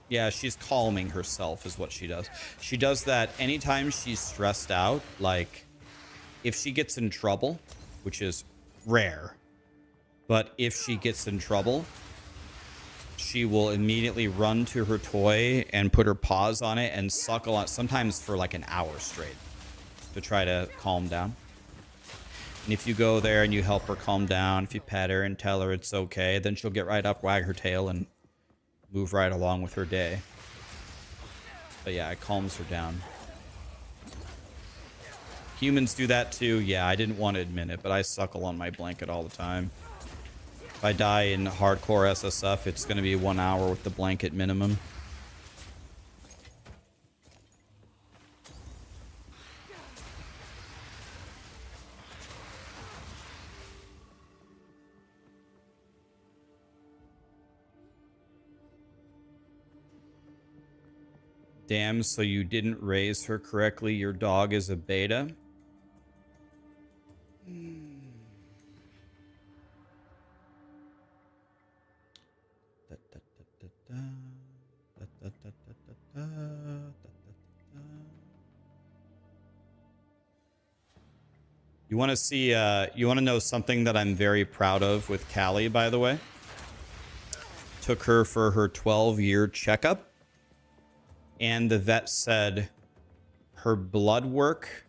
yeah, she's calming herself is what she does. She does that anytime she's stressed out. Like, if she gets in trouble, which is rare, but if she gets in trouble, she will immediately run to her toy and put her paws on it and suckle on it, sometimes for like an hour straight, to try to calm down. And if you go there and you help her calm down, if you pet her and tell her it's okay, then she'll get right up, wag her tail, and move right along with her day. But yeah, it calms her down. Humans do that too. Yeah, I didn't want to admit it, but I suckle on my blanket all the time. If I die in hardcore SSF, it's going to be 1 hour with the blanket minimum. Damn, so you didn't raise her correctly. Your dog is a beta. You want to see, you want to know something that I'm very proud of with Callie, by the way? Took her for her 12-year checkup, and the vet said her blood work,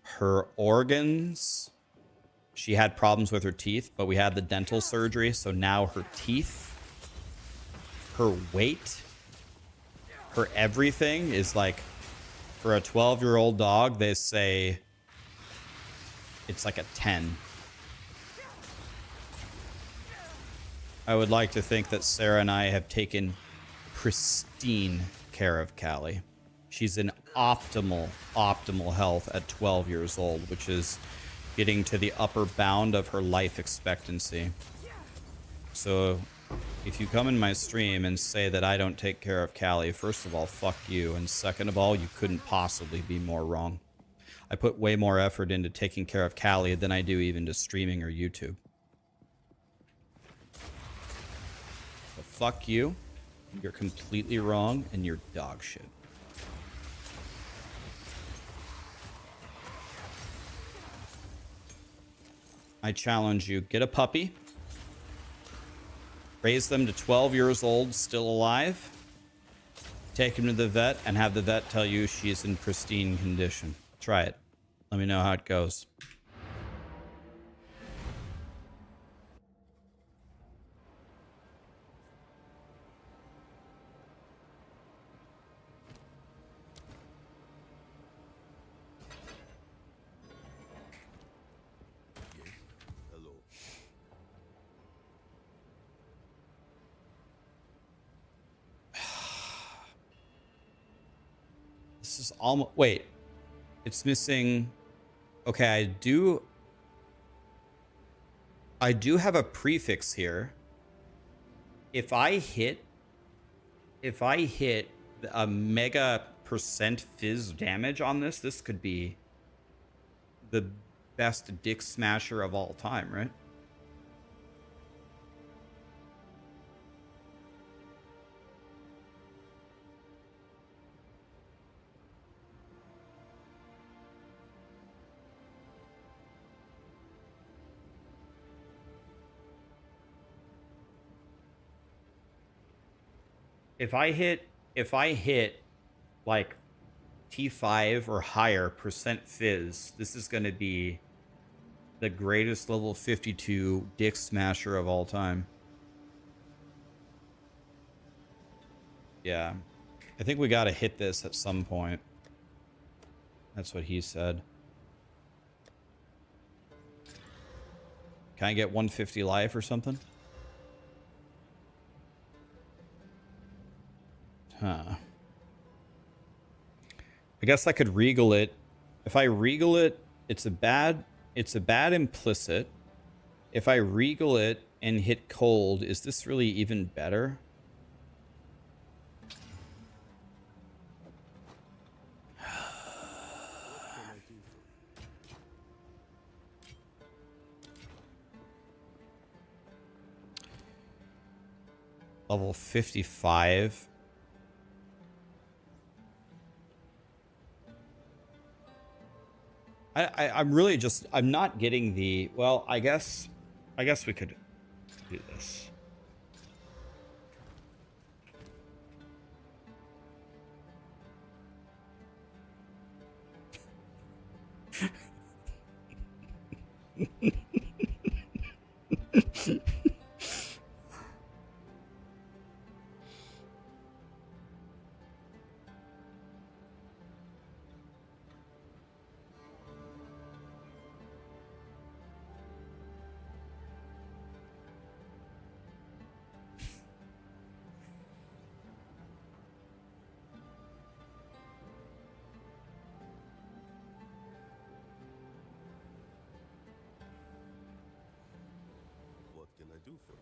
her organs, she had problems with her teeth, but we had the dental surgery, so now her teeth, her weight, her everything is like, for a 12-year-old dog, they say it's like a 10. I would like to think that Sarah and I have taken pristine care of Callie. She's in optimal health at 12 years old, which is getting to the upper bound of her life expectancy. So if you come in my stream and say that I don't take care of Callie, first of all, fuck you. And second of all, you couldn't possibly be more wrong. I put way more effort into taking care of Callie than I do even to streaming or YouTube. So fuck you. You're completely wrong and you're dog shit. I challenge you, get a puppy, raise them to 12 years old, still alive, take him to the vet, and have the vet tell you she's in pristine condition. Try it. Let me know how it goes. Yes. Hello. This is almost... Wait. It's missing. Okay, I do have a prefix here. If I hit a mega percent fizz damage on this, this could be the best dick smasher of all time, right? If I hit like T5 or higher percent fizz, this is going to be the greatest level 52 dick smasher of all time. Yeah. I think we got to hit this at some point. That's what he said. Can I get 150 life or something? Huh. I guess I could regal it. If I regal it, it's a bad implicit. If I regal it and hit cold, is this really even better? Level 55. I'm really just, I'm not getting the, well, I guess we could do this. What can I do for you?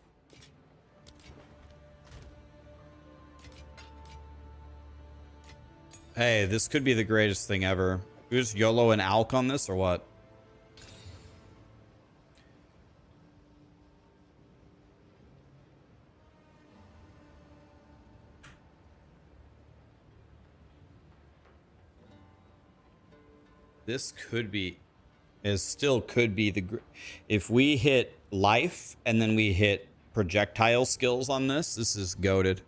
Hey, this could be the greatest thing ever. You just YOLO and Alk on this or what? This could be, it still could be the, if we hit life and then we hit projectile skills on this, this is goated.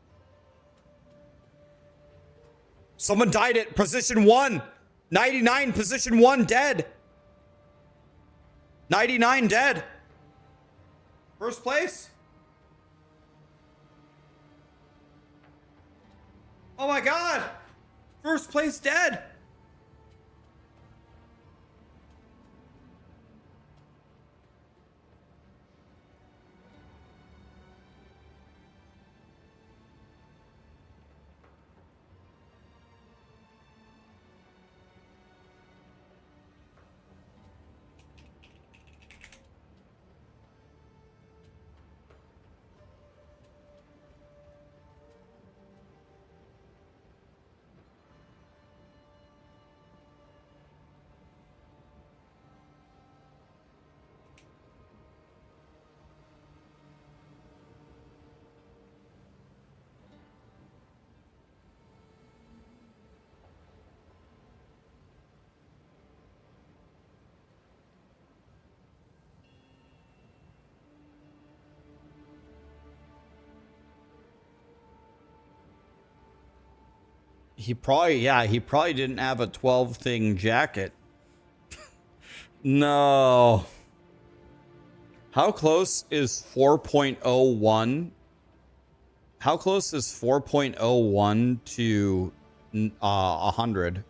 Someone died at position 1. 99, position 1, dead. 99 dead. First place. Oh my God. First place dead. He probably didn't have a 12 thing jacket. No. How close is 4.01? How close is 4.01 to 100?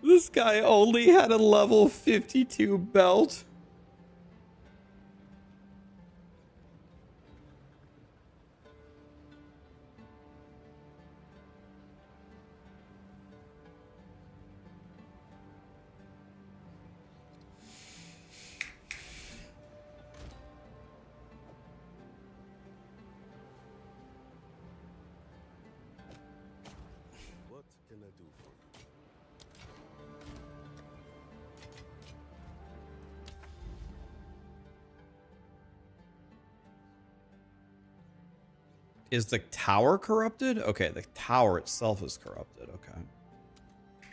This guy only had a level 52 belt. What can I do for you? Is the tower corrupted? Okay, the tower itself is corrupted. Okay.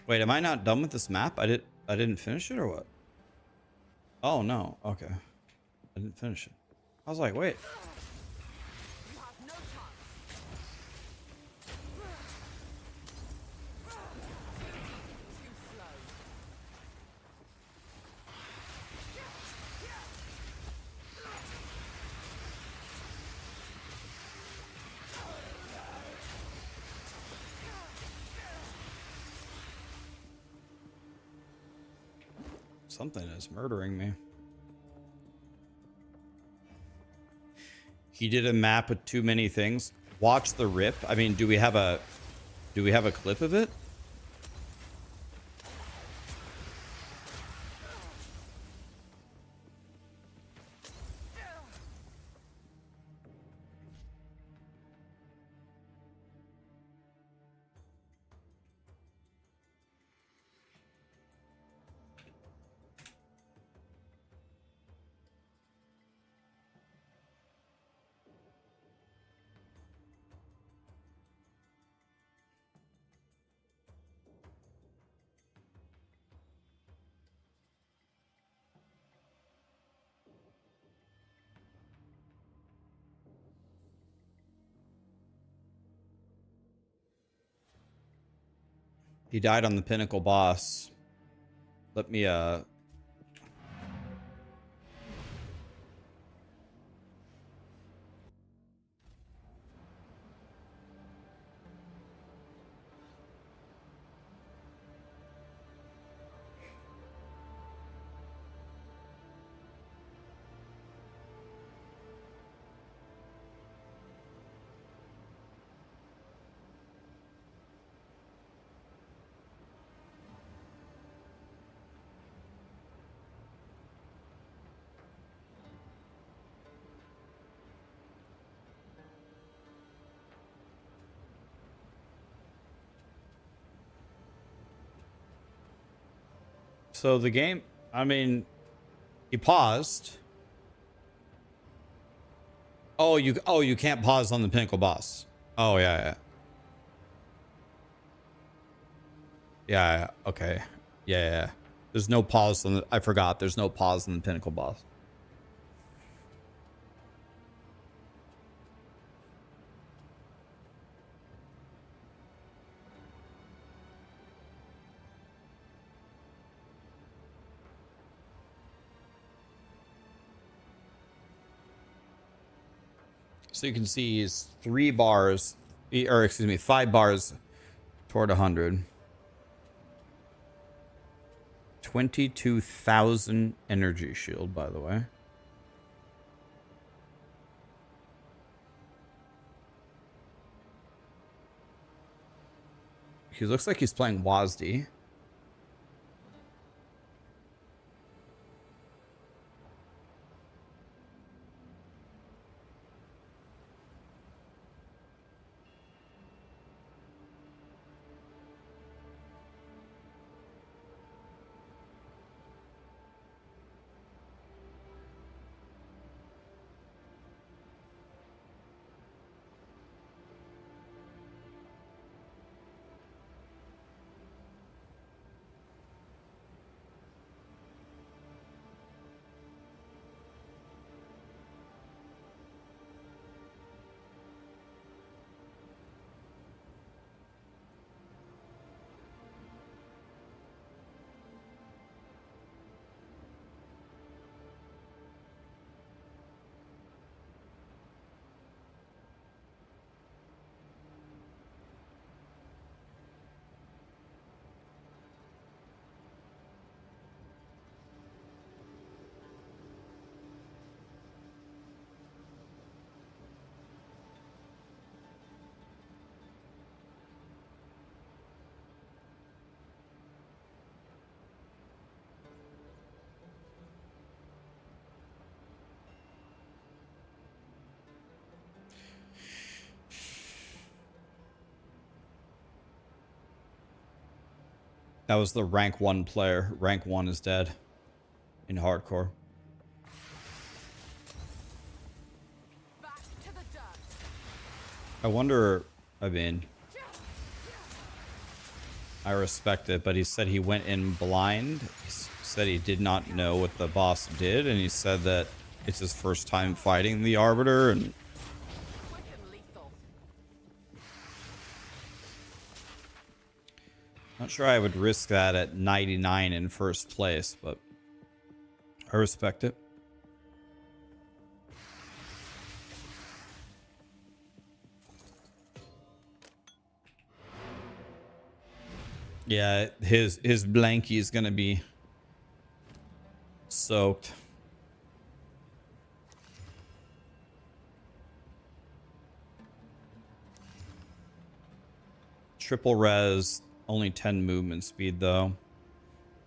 Wait, am I not done with this map? I didn't finish it or what? Oh no. Okay. I didn't finish it. I was like, wait. You have no chance. Too slow. Something is murdering me. He did a map with too many things. Watch the rip. I mean, do we have a clip of it? He died on the pinnacle boss. Let me So the game, I mean, he paused. Oh, you can't pause on the pinnacle boss. Oh yeah. Yeah, okay. Yeah. There's no pause on the, I forgot. There's no pause on the pinnacle boss. So you can see he's 3 bars, or excuse me, 5 bars toward 100. 22,000 energy shield, by the way. He looks like he's playing WASD. That was the rank 1 player. Rank 1 is dead in hardcore. Back to the dirt. I wonder, I mean, I respect it, but he said he went in blind. He said he did not know what the boss did, and he said that it's his first time fighting the Arbiter, and Quick and lethal. not sure I would risk that at 99 in first place, but I respect it. Yeah, his blankie is gonna be soaked. Triple res, only 10 movement speed though.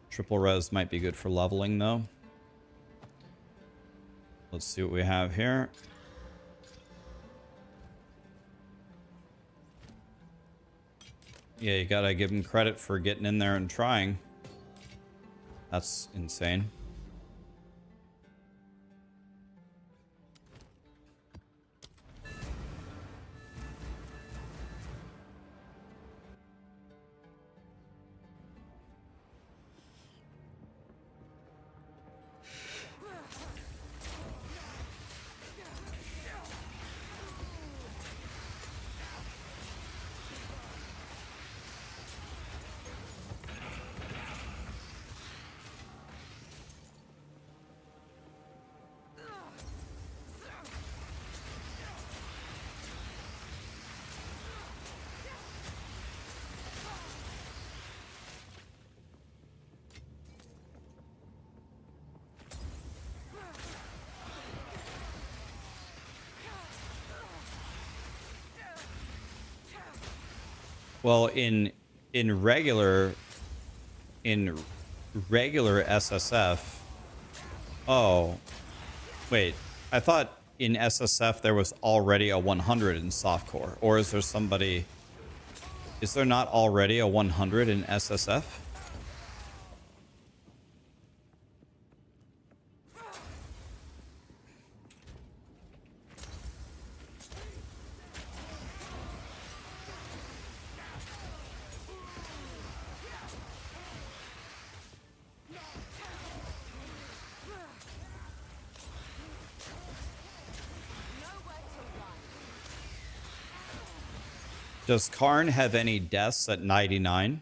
Triple res might be good for leveling though. Let's see what we have here. Yeah, you gotta give him credit for getting in there and trying. That's insane. Well, in regular SSF. Oh, wait. I thought in SSF there was already a 100 in softcore, or is there somebody? Is there not already a 100 in SSF? Does Karn have any deaths at 99?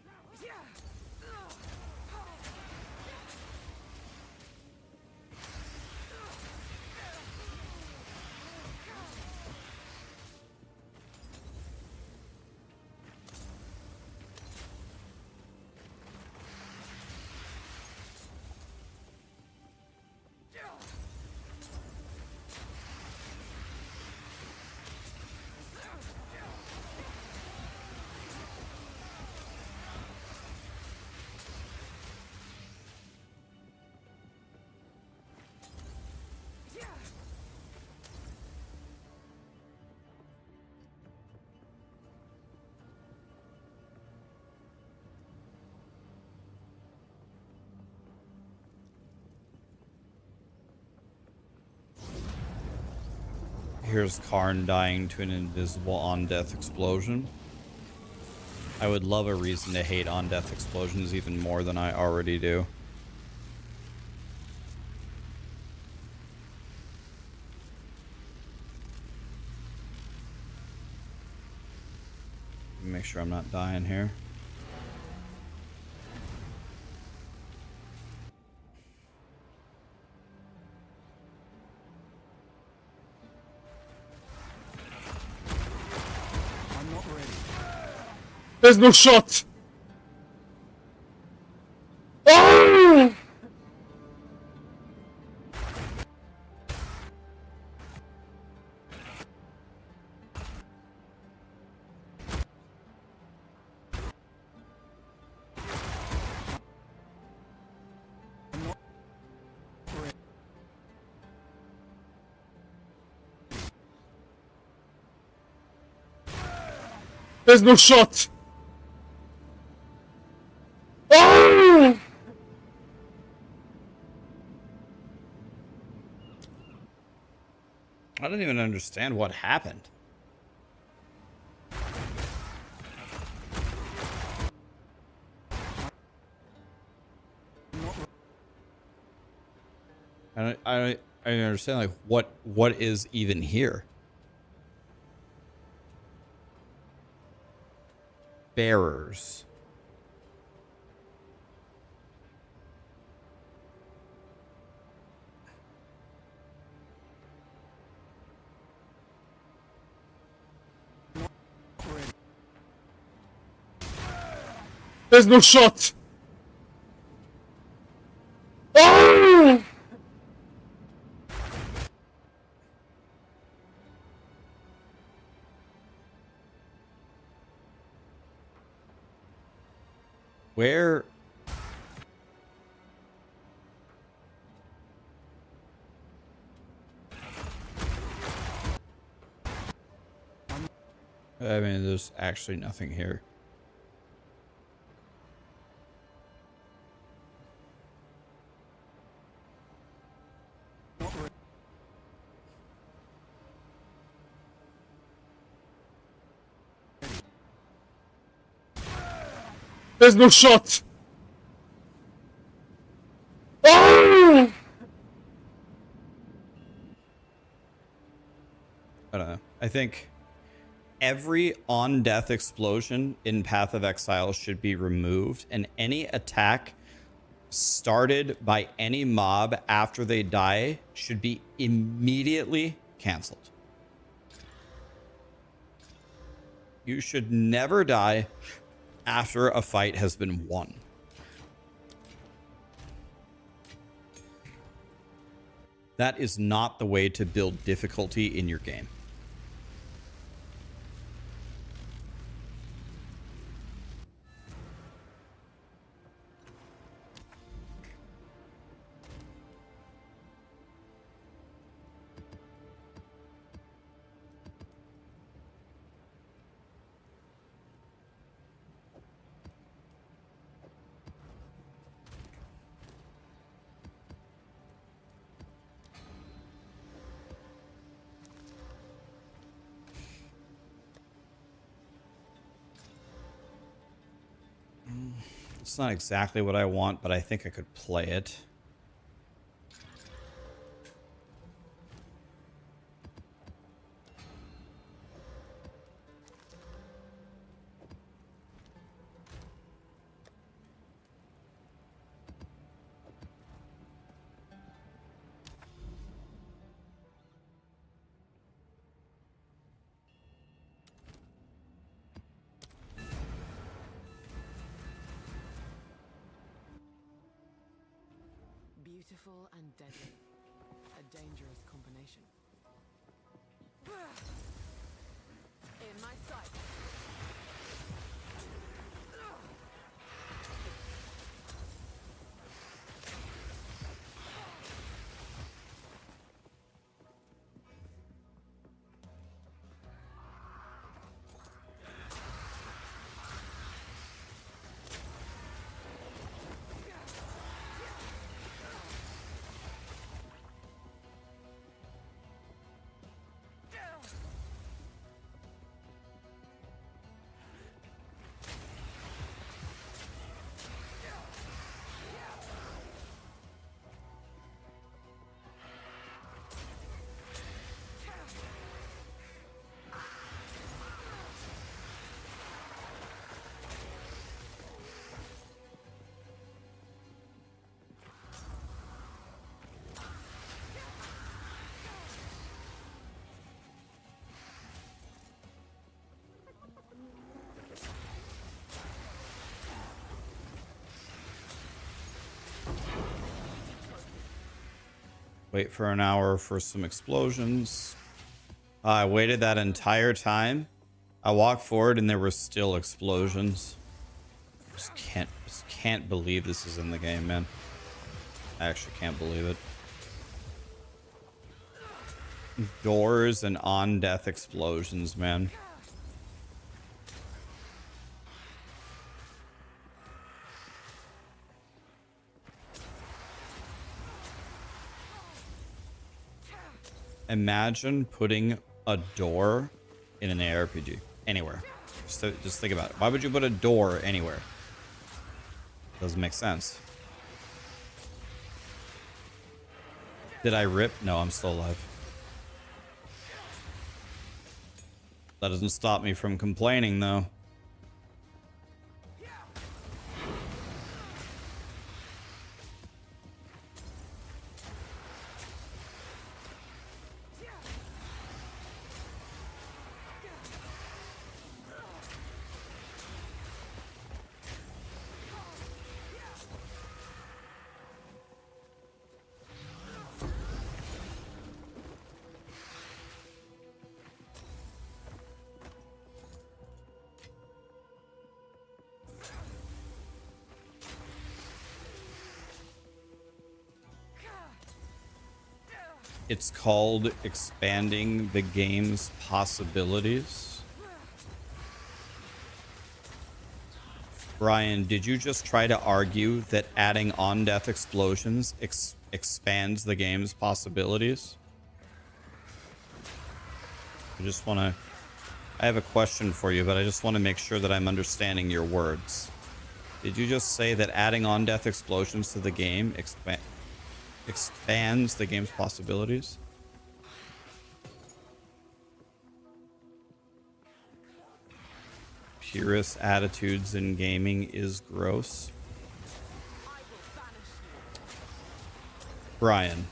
Here's Karn dying to an invisible on-death explosion. I would love a reason to hate on-death explosions even more than I already do. Make sure I'm not dying here. There's no shot! Oh! There's no shot! Oh! I don't even understand what happened. I don't understand, like, what is even here? Bearers. There's no shot! Oh! Where? I mean, there's actually nothing here. There's no shot! Oh! I don't know. I think every on-death explosion in Path of Exile should be removed, and any attack started by any mob after they die should be immediately canceled. You should never die after a fight has been won. That is not the way to build difficulty in your game. It's not exactly what I want, but I think I could play it. Beautiful and deadly. A dangerous combination. In my sight. Wait for an hour for some explosions. I waited that entire time. I walked forward and there were still explosions. Just can't believe this is in the game, man. I actually can't believe it. Doors and on-death explosions, man. Imagine putting a door in an ARPG anywhere. Just think about it. Why would you put a door anywhere? Doesn't make sense. Did I rip? No, I'm still alive. That doesn't stop me from complaining, though. It's called expanding the game's possibilities. Brian, did you just try to argue that adding on-death explosions expands the game's possibilities? I have a question for you, but I just want to make sure that I'm understanding your words. Did you just say that adding on-death explosions to the game expands the game's possibilities? Purist attitudes in gaming is gross. Brian,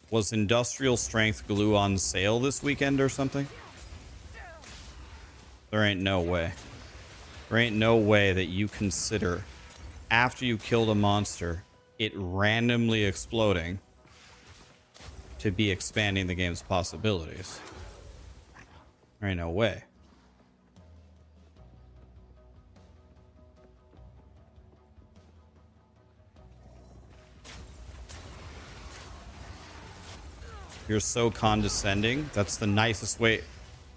was industrial strength glue on sale this weekend or something? There ain't no way. There ain't no way that you consider, after you killed a monster, it randomly exploding to be expanding the game's possibilities. There ain't no way. You're so condescending. That's the nicest way.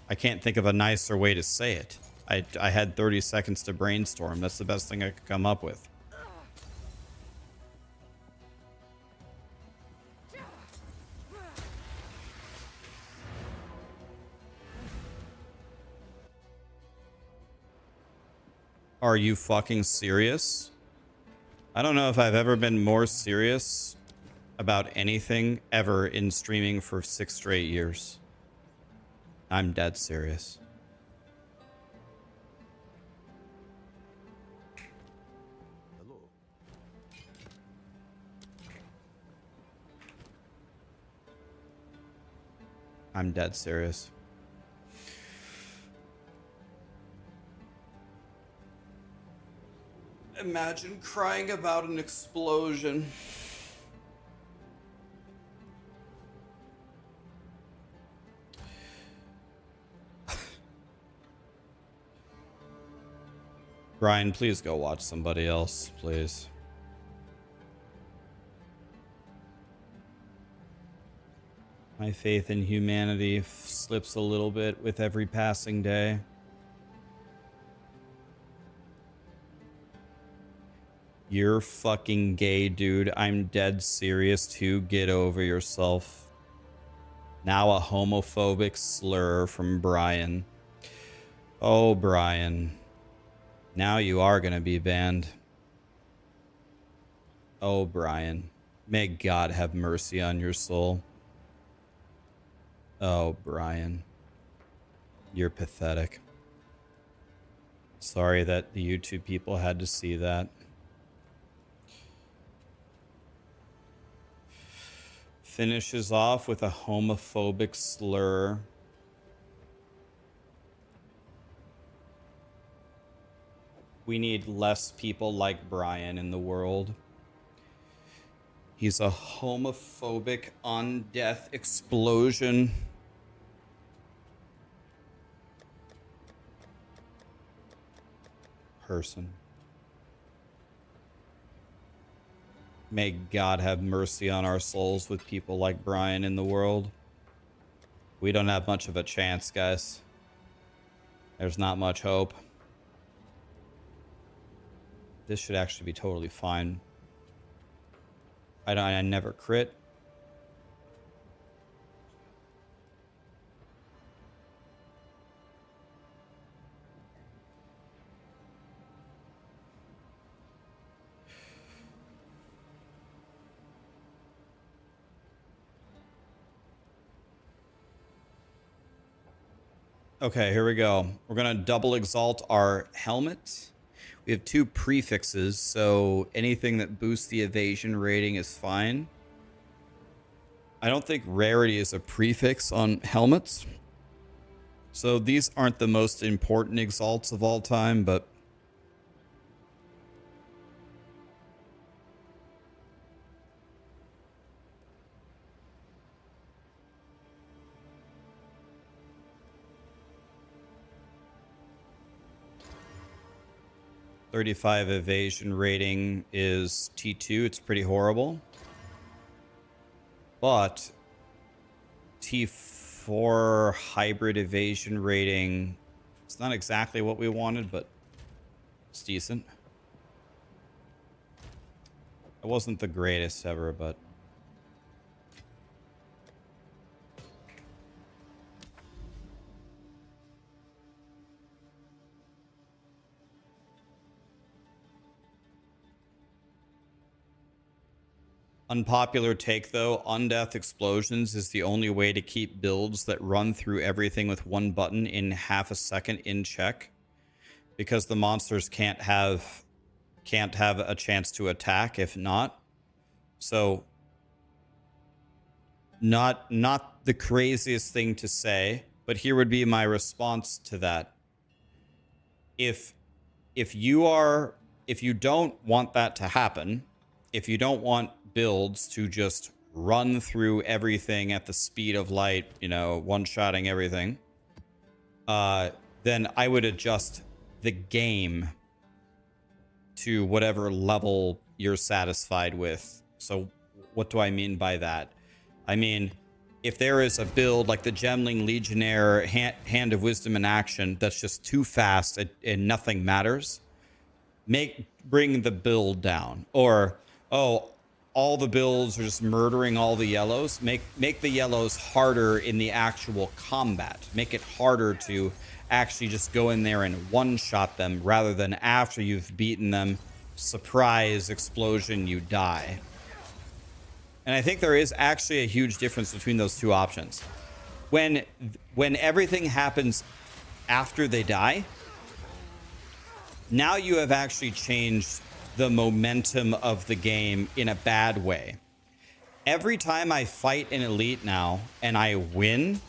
I can't think of a nicer way to say it. I had 30 seconds to brainstorm. That's the best thing I could come up with. Are you fucking serious? I don't know if I've ever been more serious about anything ever in streaming for 6 straight years. I'm dead serious. Hello. I'm dead serious. Imagine crying about an explosion. Brian, please go watch somebody else, please. My faith in humanity slips a little bit with every passing day. You're fucking gay, dude. I'm dead serious too. Get over yourself. Now a homophobic slur from Brian. Oh, Brian. Now you are gonna be banned. Oh, Brian. May God have mercy on your soul. Oh, Brian. You're pathetic. Sorry that the YouTube people had to see that. Finishes off with a homophobic slur. We need less people like Brian in the world. He's a homophobic on-death explosion. Person. May God have mercy on our souls with people like Brian in the world. We don't have much of a chance, guys. There's not much hope. This should actually be totally fine. I never crit. Okay, here we go. We're gonna double exalt our helmet. We have 2 prefixes, so anything that boosts the evasion rating is fine. I don't think rarity is a prefix on helmets. So these aren't the most important exalts of all time, but 35 evasion rating is T2. It's pretty horrible. But T4 hybrid evasion rating, it's not exactly what we wanted, but it's decent. It wasn't the greatest ever, but unpopular take though, undeath explosions is the only way to keep builds that run through everything with 1 button in half a second in check, because the monsters can't have a chance to attack if not. So not the craziest thing to say, but here would be my response to that. If you don't want that to happen, if you don't want builds to just run through everything at the speed of light, you know, one-shotting everything, then I would adjust the game to whatever level you're satisfied with. So what do I mean by that? I mean, if there is a build like the Gemling Legionnaire Hand of Wisdom in action that's just too fast and nothing matters, bring the build down. Or, oh, all the builds are just murdering all the yellows. Make the yellows harder in the actual combat. Make it harder to actually just go in there and one-shot them rather than after you've beaten them, surprise explosion, you die. And I think there is actually a huge difference between those 2 options. When everything happens after they die, now you have actually changed the momentum of the game in a bad way. Every time I fight an elite now and I win,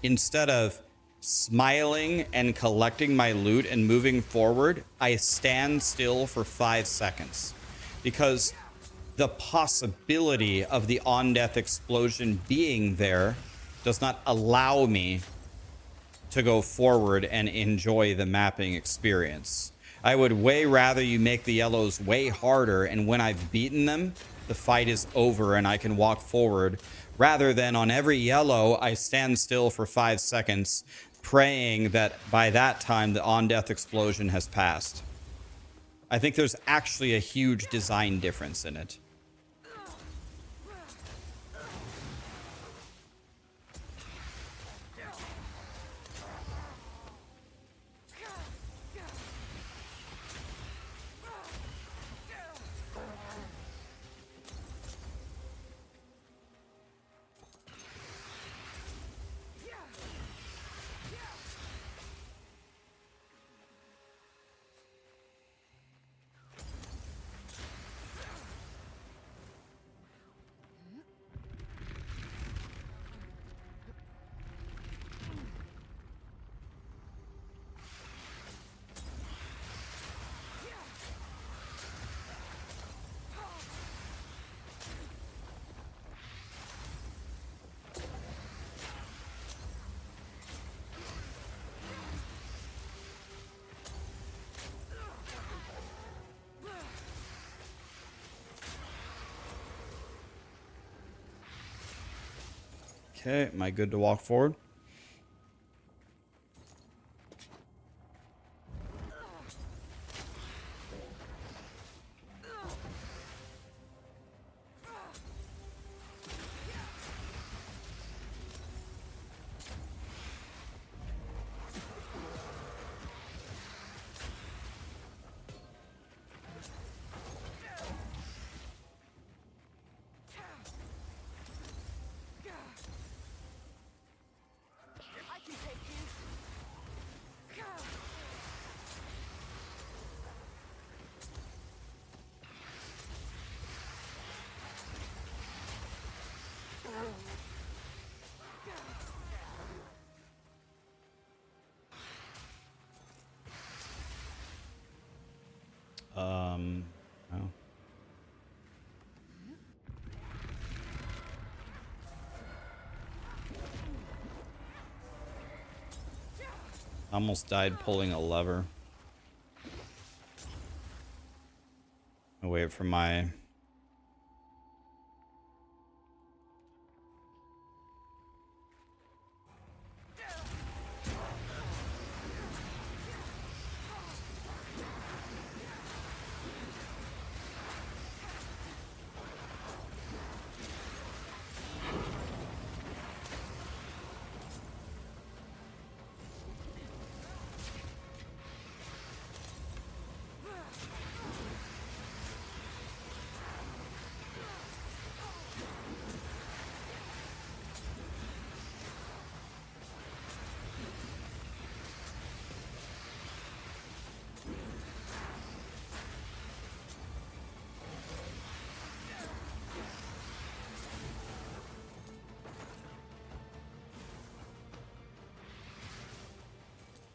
instead of smiling and collecting my loot and moving forward, I stand still for 5 seconds, because the possibility of the on-death explosion being there does not allow me to go forward and enjoy the mapping experience. I would way rather you make the yellows way harder, and when I've beaten them, the fight is over and I can walk forward, rather than on every yellow I stand still for 5 seconds praying that by that time the on-death explosion has passed. I think there's actually a huge design difference in it. Okay, am I good to walk forward? Oh. Almost died pulling a lever. I'll wait for my...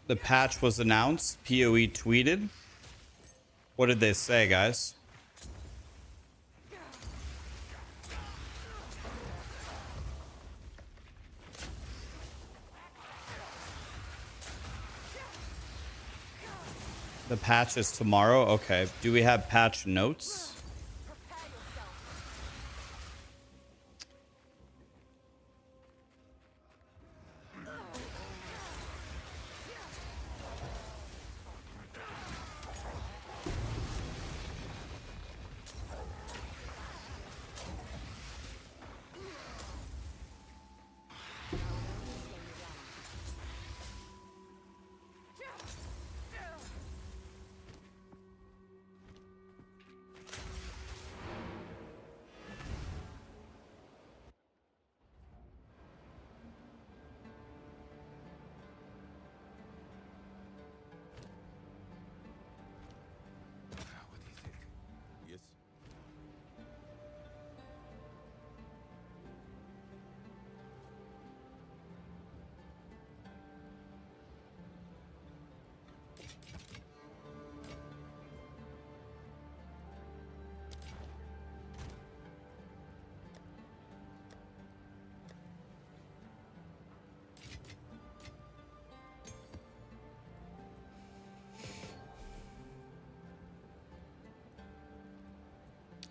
The patch was announced. POE tweeted. What did they say, guys? The patch is tomorrow? Okay. Do we have patch notes? Yes.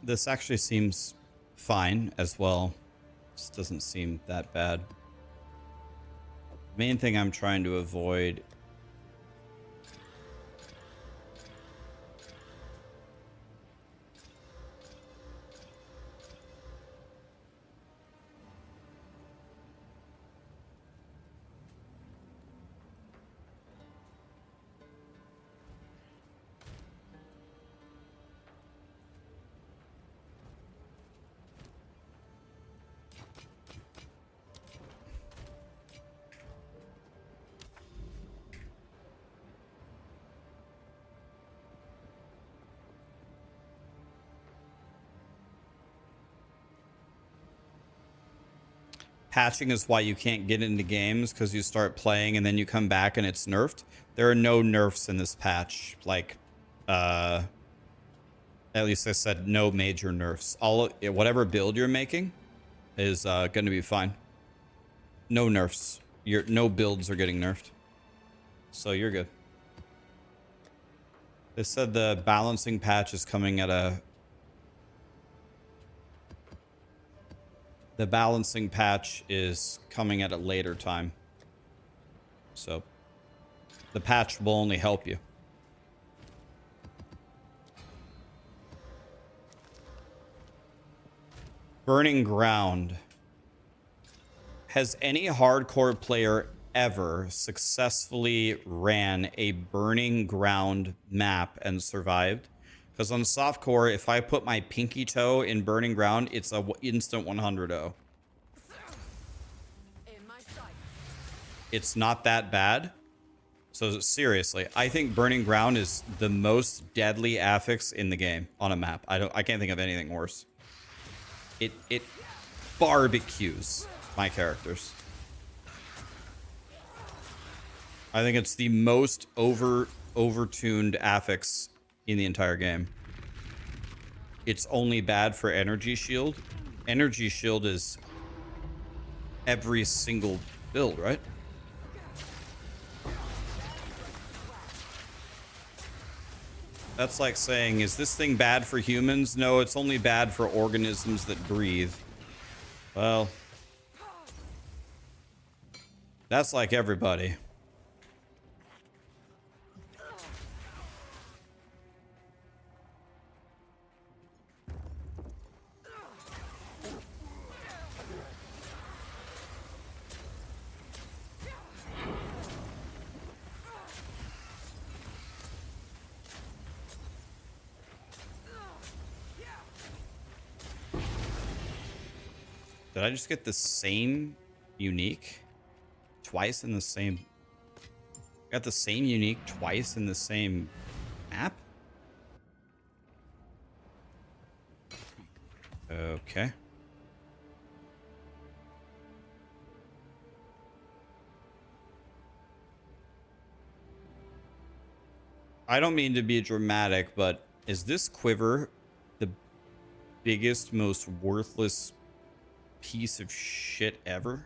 This actually seems fine as well. This doesn't seem that bad. Main thing I'm trying to avoid. Patching is why you can't get into games, because you start playing and then you come back and it's nerfed. There are no nerfs in this patch. Like, at least I said no major nerfs. Whatever build you're making is going to be fine. No nerfs. No builds are getting nerfed. So you're good. They said the balancing patch is coming at a... The balancing patch is coming at a later time. So the patch will only help you. Burning Ground. Has any hardcore player ever successfully ran a Burning Ground map and survived? Because on softcore, if I put my pinky toe in Burning Ground, it's a instant 100-0. It's not that bad. So seriously, I think Burning Ground is the most deadly affix in the game on a map. I can't think of anything worse. barbecues my characters. I think it's the most overtuned affix in the entire game. It's only bad for energy shield. Energy shield is every single build, right? That's like saying, is this thing bad for humans? No, it's only bad for organisms that breathe. Well, that's like everybody. Did I just get the same unique twice in the same... Got the same unique twice in the same map? Okay. I don't mean to be dramatic, but is this quiver the biggest, most worthless piece of shit ever?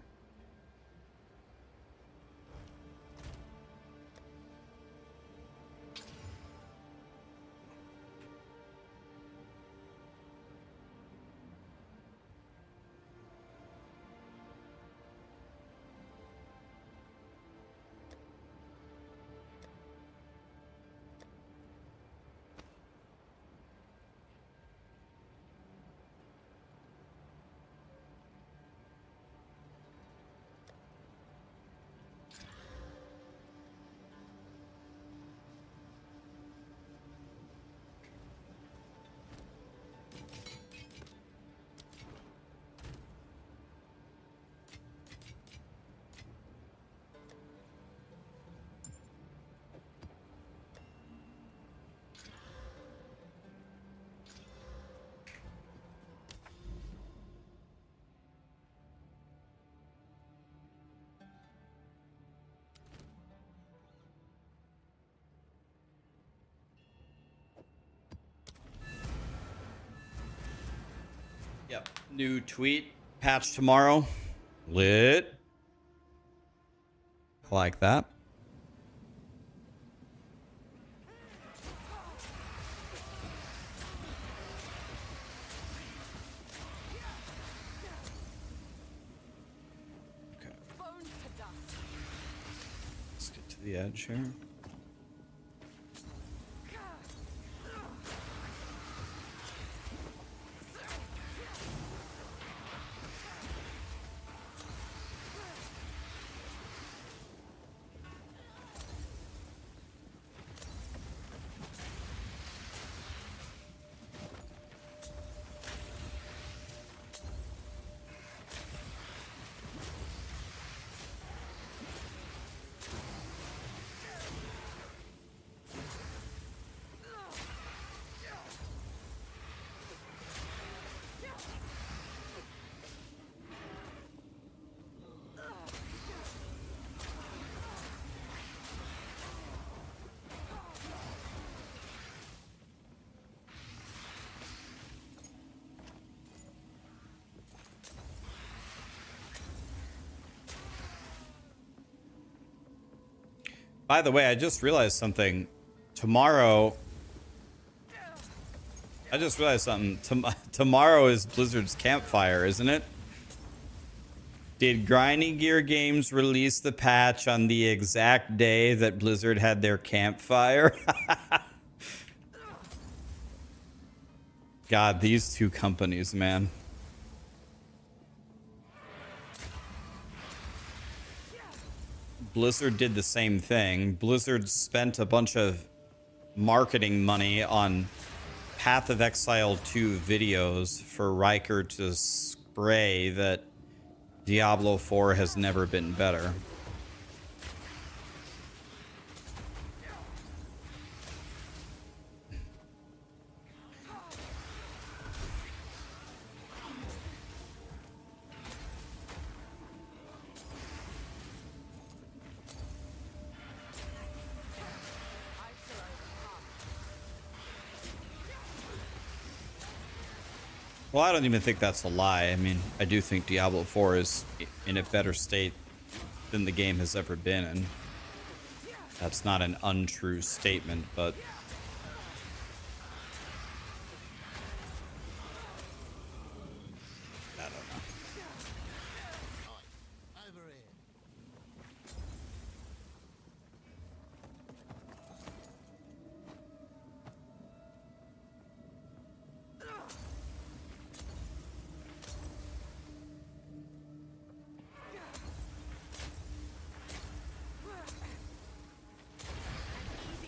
Yep. New tweet. Patch tomorrow. Lit. I like that. Okay. Let's get to the edge here. By the way, I just realized something. Tomorrow... I just realized something. Tomorrow is Blizzard's campfire, isn't it? Did Grinding Gear Games release the patch on the exact day that Blizzard had their campfire? God, these two companies, man. Blizzard did the same thing. Blizzard spent a bunch of marketing money on Path of Exile 2 videos for Riker to spray that Diablo 4 has never been better. Well, I don't even think that's a lie. I mean, I do think Diablo 4 is in a better state than the game has ever been in. That's not an untrue statement, but I don't know.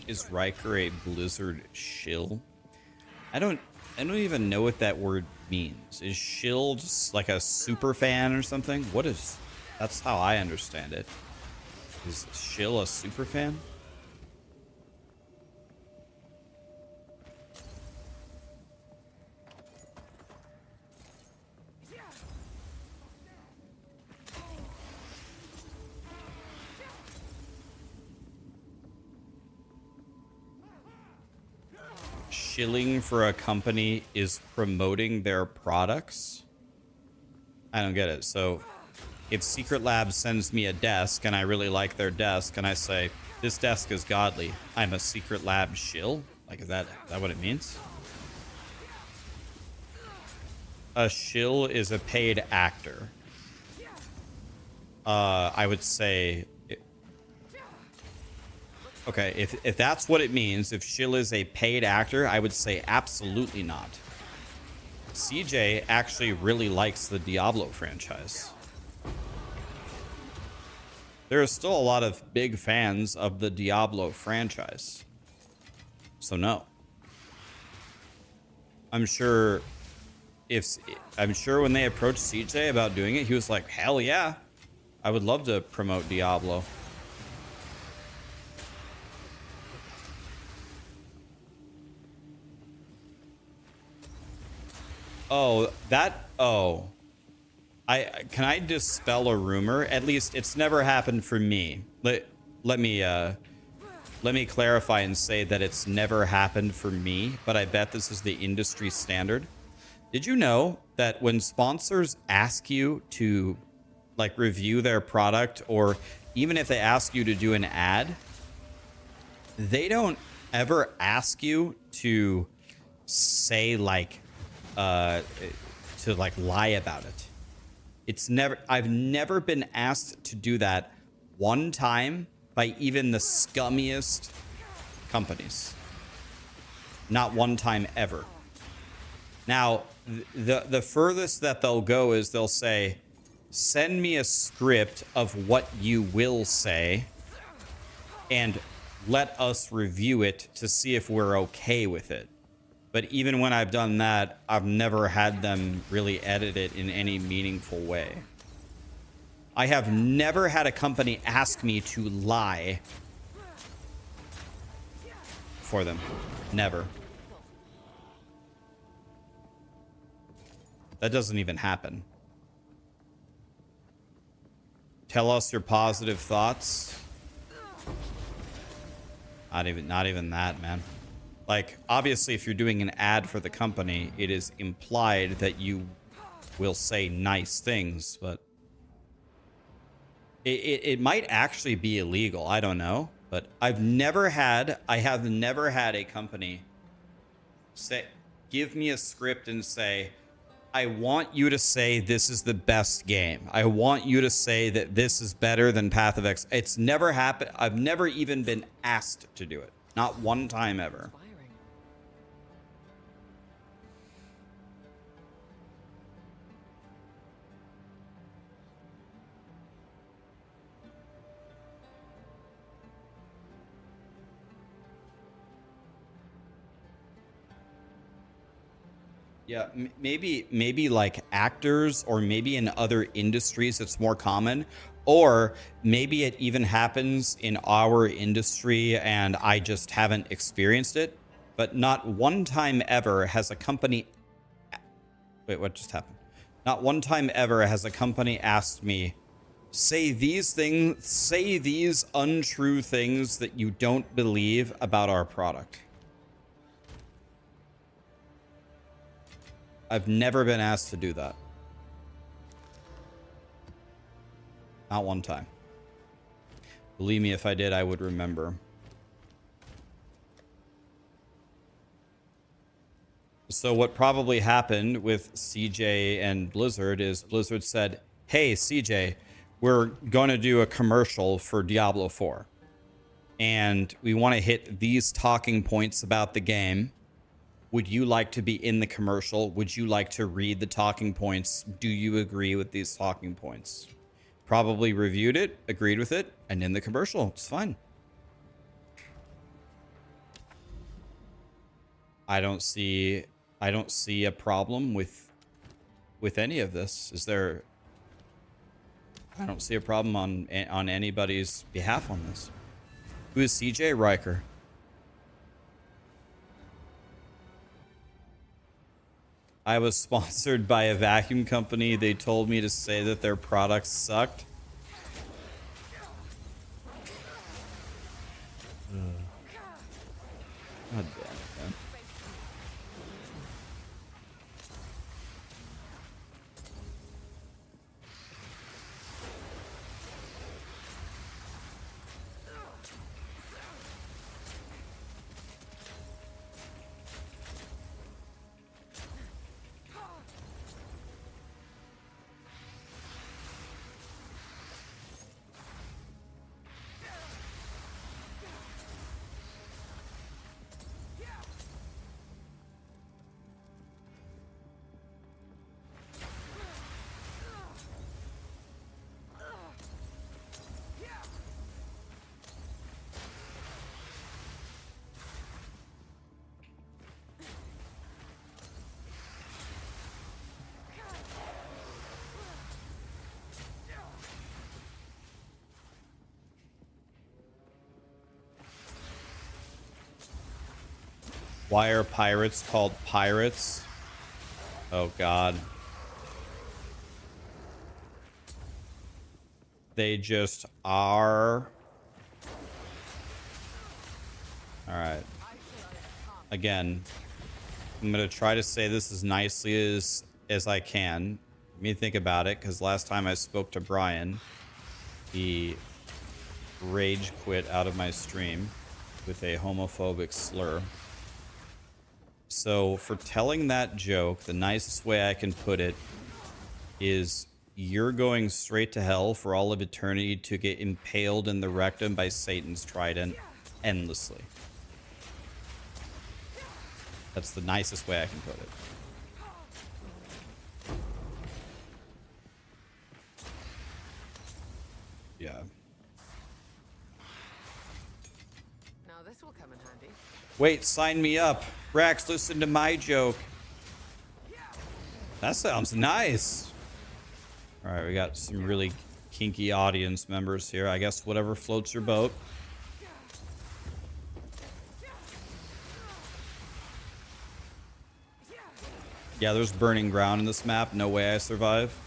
Is Riker a Blizzard shill? I don't even know what that word means. Is shill just like a super fan or something? What is, that's how I understand it. Is shill a super fan? Shilling for a company is promoting their products? I don't get it. So if Secret Lab sends me a desk and I really like their desk and I say, this desk is godly, I'm a Secret Lab shill? Like, is that what it means? A shill is a paid actor. I would say... Okay, if that's what it means, if shill is a paid actor, I would say absolutely not. CJ actually really likes the Diablo franchise. There are still a lot of big fans of the Diablo franchise. So no. I'm sure when they approached CJ about doing it, he was like, hell yeah. I would love to promote Diablo. Oh, can I dispel a rumor? At least it's never happened for me. Let me clarify and say that it's never happened for me, but I bet this is the industry standard. Did you know that when sponsors ask you to like review their product, or even if they ask you to do an ad, they don't ever ask you to say like to like lie about it. I've never been asked to do that one time by even the scummiest companies. Not one time ever. Now, the furthest that they'll go is they'll say, send me a script of what you will say and let us review it to see if we're okay with it. But even when I've done that, I've never had them really edit it in any meaningful way. I have never had a company ask me to lie for them. Never. That doesn't even happen. Tell us your positive thoughts. Not even that, man. Like, obviously, if you're doing an ad for the company, it is implied that you will say nice things, but it might actually be illegal. I don't know. But I have never had a company say, give me a script and say, I want you to say this is the best game. I want you to say that this is better than Path of X. It's never happened. I've never even been asked to do it. Not one time ever. Yeah, maybe like actors, or maybe in other industries it's more common, or maybe it even happens in our industry and I just haven't experienced it. But not one time ever has a company... Wait, what just happened? Not one time ever has a company asked me, say these things, say these untrue things that you don't believe about our product. I've never been asked to do that. Not one time. Believe me, if I did, I would remember. So what probably happened with CJ and Blizzard is Blizzard said, hey, CJ, we're going to do a commercial for Diablo 4. And we want to hit these talking points about the game. Would you like to be in the commercial? Would you like to read the talking points? Do you agree with these talking points? Probably reviewed it, agreed with it, and in the commercial. It's fine. I don't see a problem with any of this. Is there? I don't see a problem on anybody's behalf on this. Who is CJ Riker? I was sponsored by a vacuum company. They told me to say that their products sucked. God damn it, man. Why are pirates called pirates? Oh, God. They just are. All right. Again, I'm going to try to say this as nicely as I can. Let me think about it, because last time I spoke to Brian, he rage quit out of my stream with a homophobic slur. So for telling that joke, the nicest way I can put it is you're going straight to hell for all of eternity to get impaled in the rectum by Satan's trident endlessly. That's the nicest way I can put it. Yeah. Now this will come in handy. Wait, sign me up. Rax, listen to my joke. That sounds nice. All right, we got some really kinky audience members here. I guess whatever floats your boat. Yeah, there's burning ground in this map. No way I survive.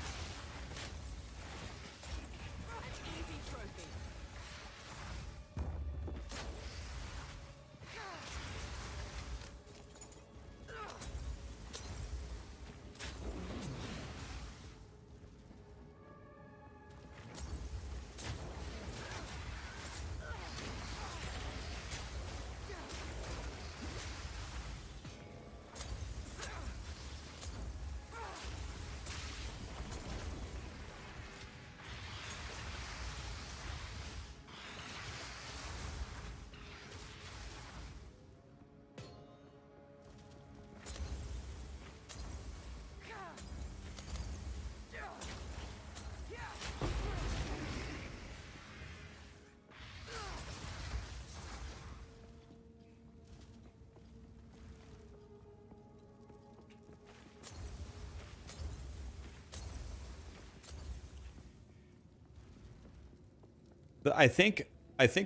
I think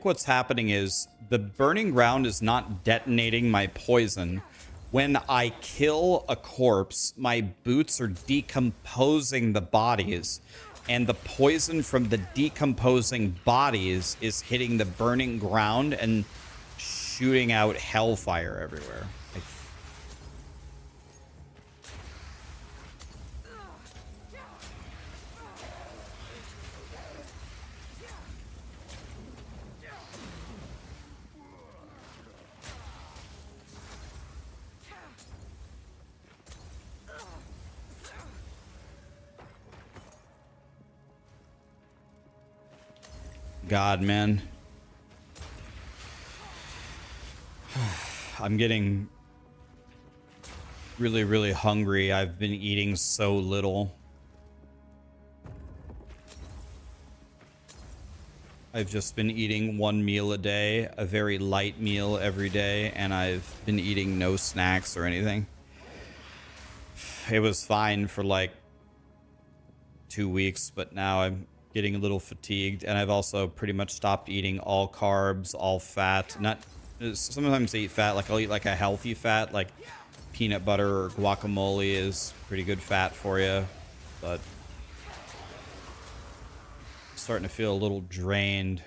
what's happening is the burning ground is not detonating my poison. When I kill a corpse, my boots are decomposing the bodies, and the poison from the decomposing bodies is hitting the burning ground and shooting out hellfire everywhere. God, man. I'm getting really, really hungry. I've been eating so little. I've just been eating one meal a day, a very light meal every day, and I've been eating no snacks or anything. It was fine for like 2 weeks, but now I'm getting a little fatigued, and I've also pretty much stopped eating all carbs, all fat. Not sometimes I eat fat, like I'll eat like a healthy fat, like peanut butter or guacamole is pretty good fat for you, but starting to feel a little drained.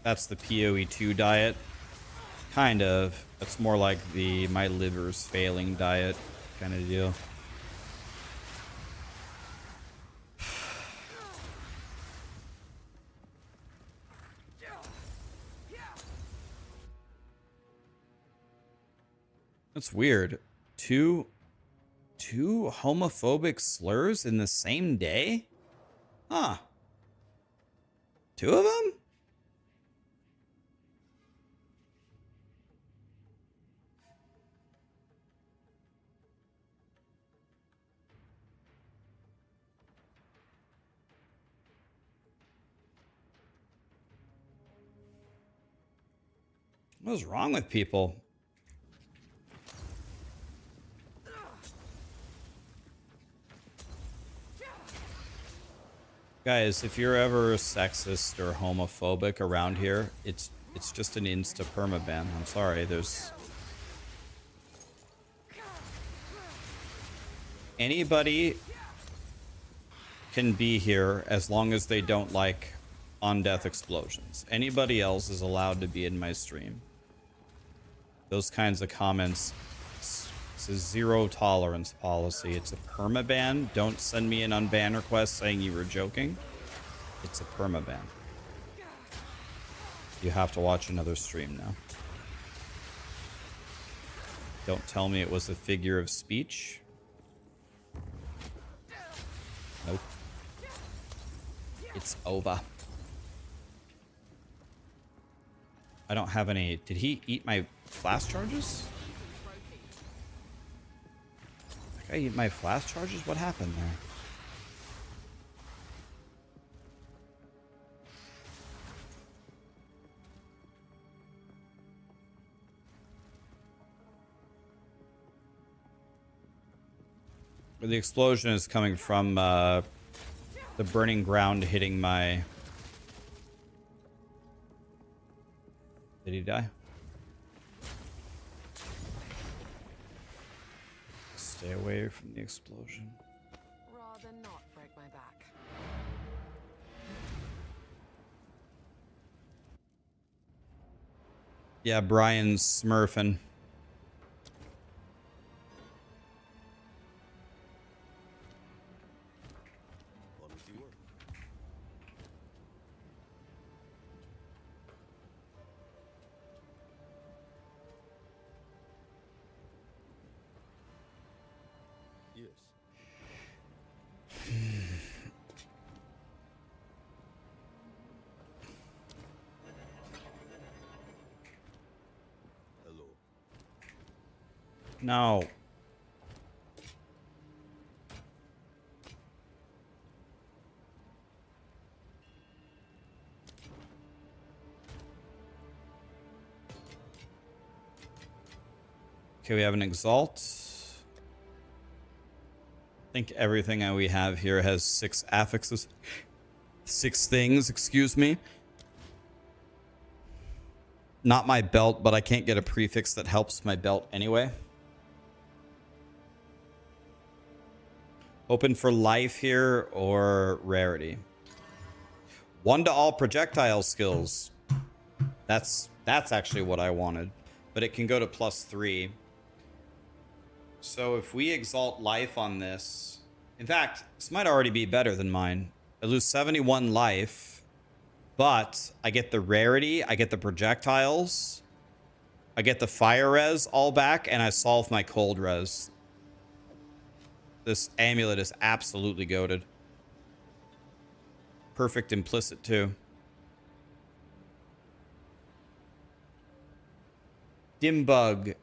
That's the POE2 diet. Kind of. It's more like the my liver's failing diet kind of deal. That's weird. Two homophobic slurs in the same day? Huh. 2 of them? What's wrong with people? Guys, if you're ever sexist or homophobic around here, it's just an insta permaban. I'm sorry, there's anybody can be here as long as they don't like on-death explosions. Anybody else is allowed to be in my stream. Those kinds of comments, it's a zero tolerance policy. It's a permaban. Don't send me an unban request saying you were joking. It's a permaban. You have to watch another stream now. Don't tell me it was a figure of speech. Nope. It's over. I don't have any. Did he eat my flash charges? Did I eat my flash charges? What happened there? The explosion is coming from the burning ground hitting my... Did he die? Stay away from the explosion. Rather not break my back. Yeah, Brian's smurfing. No. Okay, we have an Exalt. I think everything that we have here has 6 affixes. 6 things, excuse me. Not my belt, but I can't get a prefix that helps my belt anyway. Open for life here or rarity. 1 to all projectile skills. That's actually what I wanted. But it can go to +3. So if we exalt life on this... In fact, this might already be better than mine. I lose 71 life. But I get the rarity. I get the projectiles. I get the fire res all back. And I solve my cold res. This amulet is absolutely goated. perfect implicit too. Dimbug,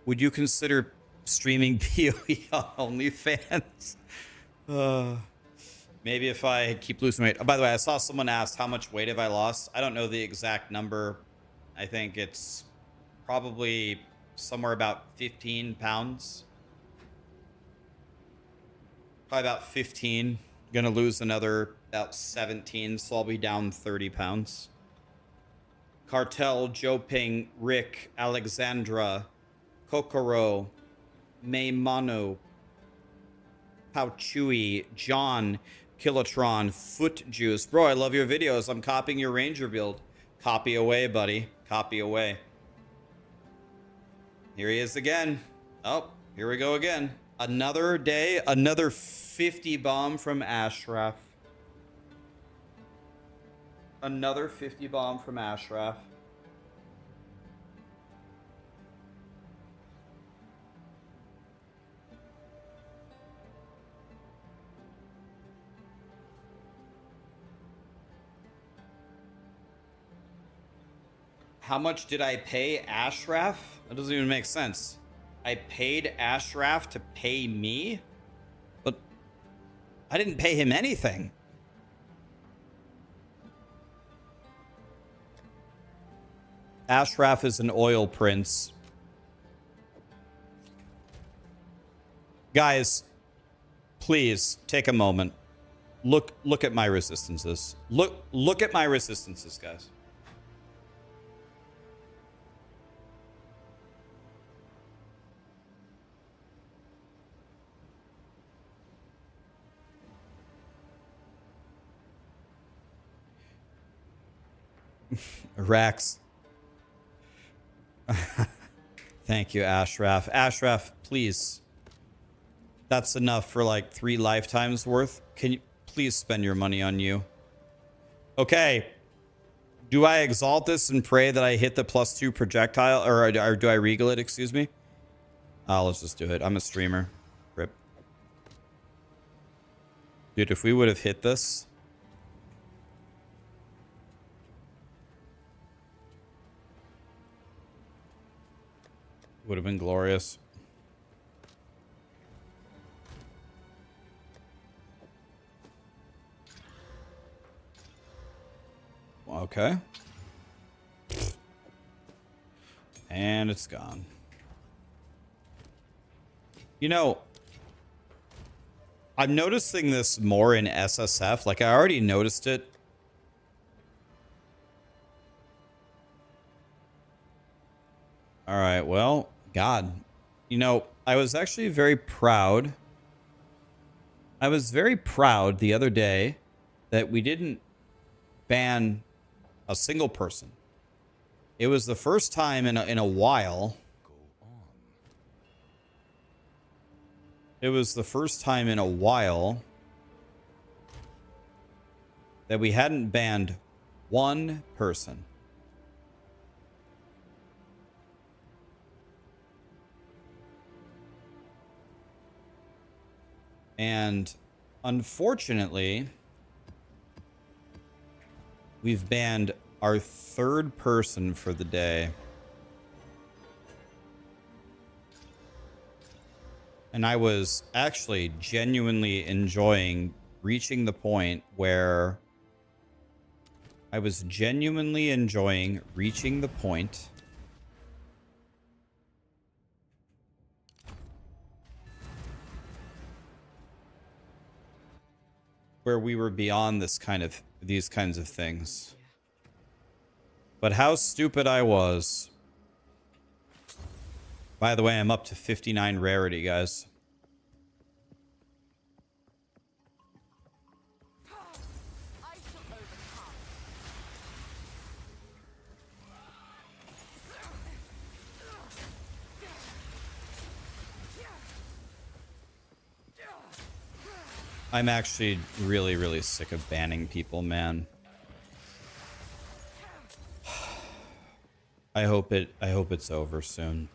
would you consider streaming POE on OnlyFans? Maybe if I keep losing weight. Oh, by the way, I saw someone ask how much weight have I lost. I don't know the exact number. I think it's probably somewhere about 15 pounds. Probably about 15. Gonna lose another about 17, so I'll be down 30 pounds. Cartel, Joping, Rick, Alexandra, Kokoro, Maymano, Pauchui, John, Kilotron, Foot Juice. Bro, I love your videos. I'm copying your Ranger build. Copy away, buddy. Copy away. Here he is again. Oh, here we go again. Another day, another 50 bomb from Ashraf. Another 50 bomb from Ashraf. How much did I pay Ashraf? That doesn't even make sense. I paid Ashraf to pay me? But I didn't pay him anything. Ashraf is an oil prince. Guys, please take a moment. Look at my resistances. Look at my resistances, guys. Rax. Thank you, Ashraf. Ashraf, please. That's enough for like 3 lifetimes worth. Can you please spend your money on you? Okay. Do I exalt this and pray that I hit the +2 projectile? Or do I regal it, excuse me? Let's just do it. I'm a streamer. Rip. Dude, if we would have hit this... would have been glorious. Okay. And it's gone. You know, I'm noticing this more in SSF. Like, I already noticed it. All right, well, God. You know, I was actually very proud. I was very proud the other day that we didn't ban a single person. It was the first time in a while. It was the first time in a while that we hadn't banned one person. And unfortunately, we've banned our 3rd person for the day. And I was actually genuinely enjoying reaching the point where I was genuinely enjoying reaching the point where we were beyond these kinds of things. But how stupid I was. By the way, I'm up to 59 rarity, guys. I shall overcome. I'm actually really, really sick of banning people, man. I hope it's over soon.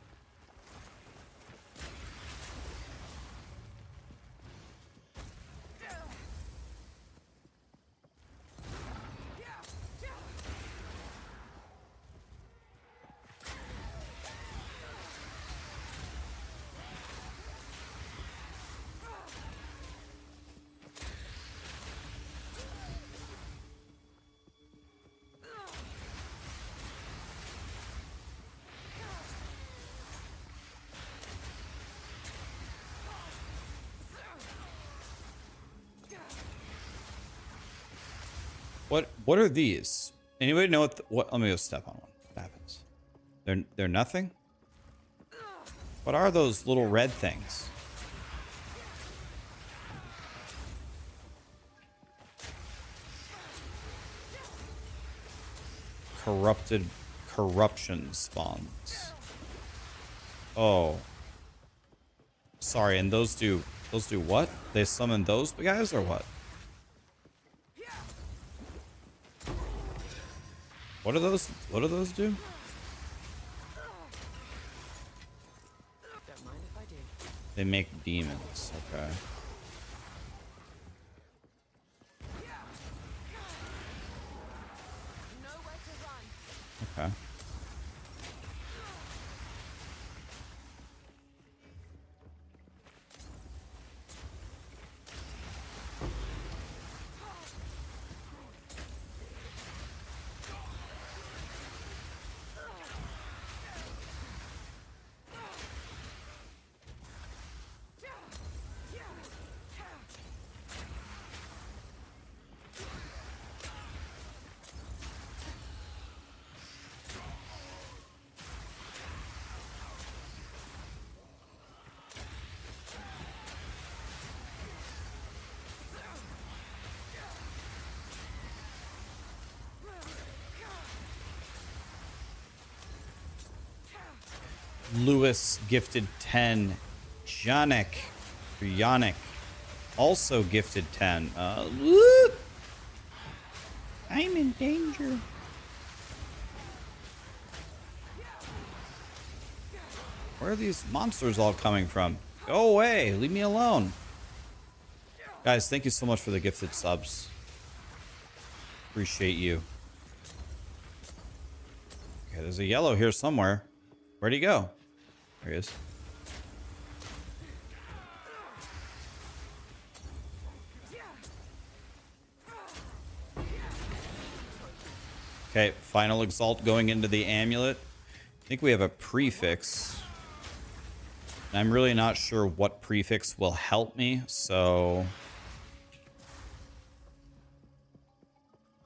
What are these? Anybody know what? Let me go step on one. What happens? They're nothing. What are those little red things? Corruption spawns. Oh. Sorry, and those do what? They summon those guys or what? What do those do? Don't mind if I do. They make demons, okay. Nowhere to run. Okay. Lewis gifted 10. Yannick also gifted 10. Whoop! I'm in danger. Where are these monsters all coming from? Go away. Leave me alone. Guys, thank you so much for the gifted subs. Appreciate you. Okay, there's a yellow here somewhere. Where'd he go? There he is. Okay, final exalt going into the amulet. I think we have a prefix. And I'm really not sure what prefix will help me, so...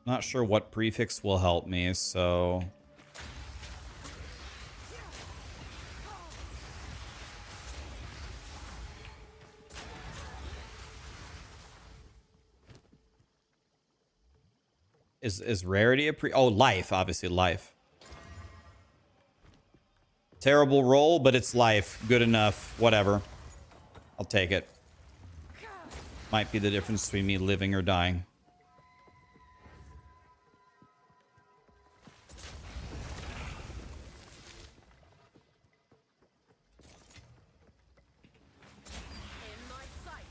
Not sure what prefix will help me, so... Is rarity a oh, life, obviously life. Terrible roll, but it's life. Good enough. Whatever. I'll take it. Might be the difference between me living or dying. In my sights.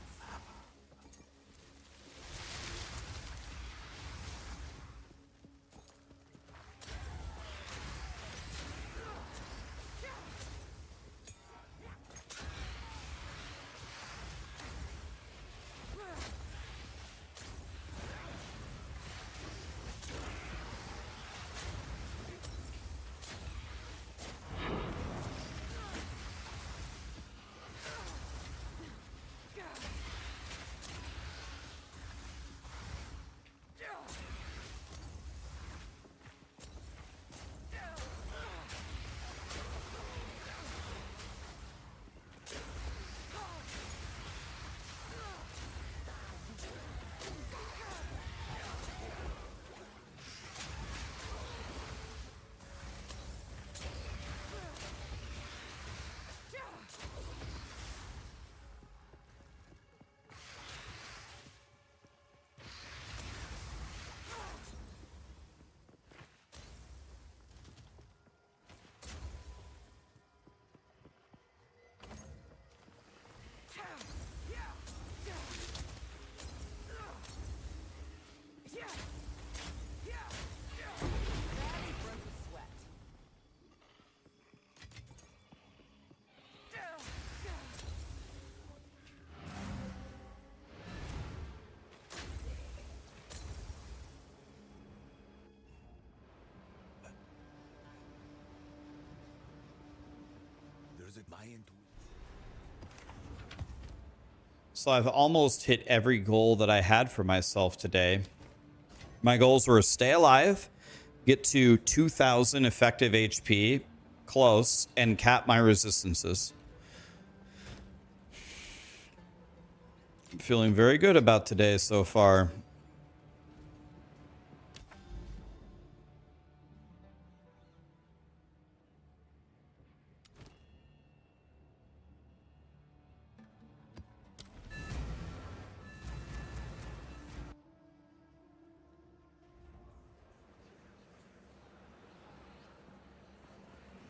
So I've almost hit every goal that I had for myself today. My goals were stay alive, get to 2,000 effective HP, close, and cap my resistances. I'm feeling very good about today so far.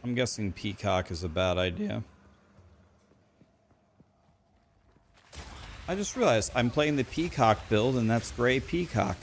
I'm guessing Peacock is a bad idea. I just realized I'm playing the Peacock build, and that's Gray Peacock.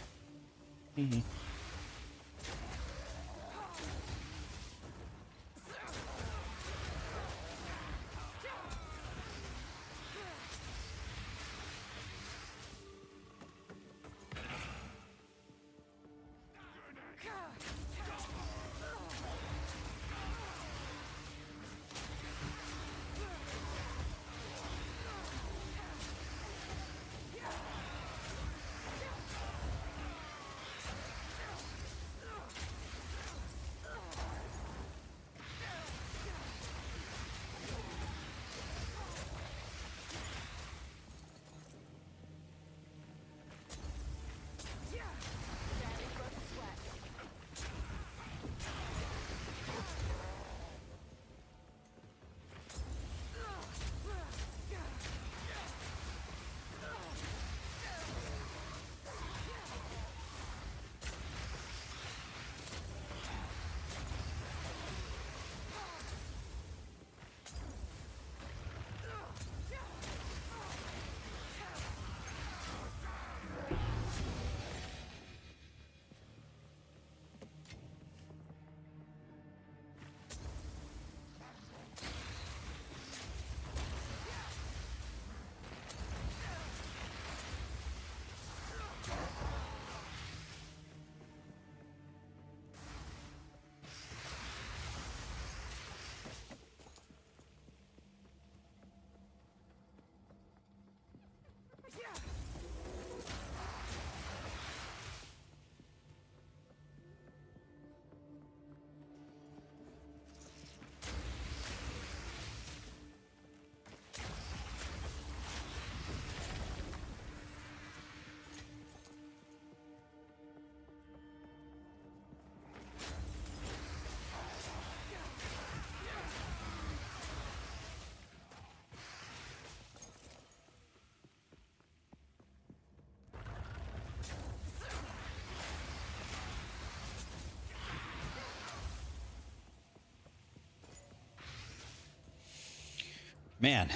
Man,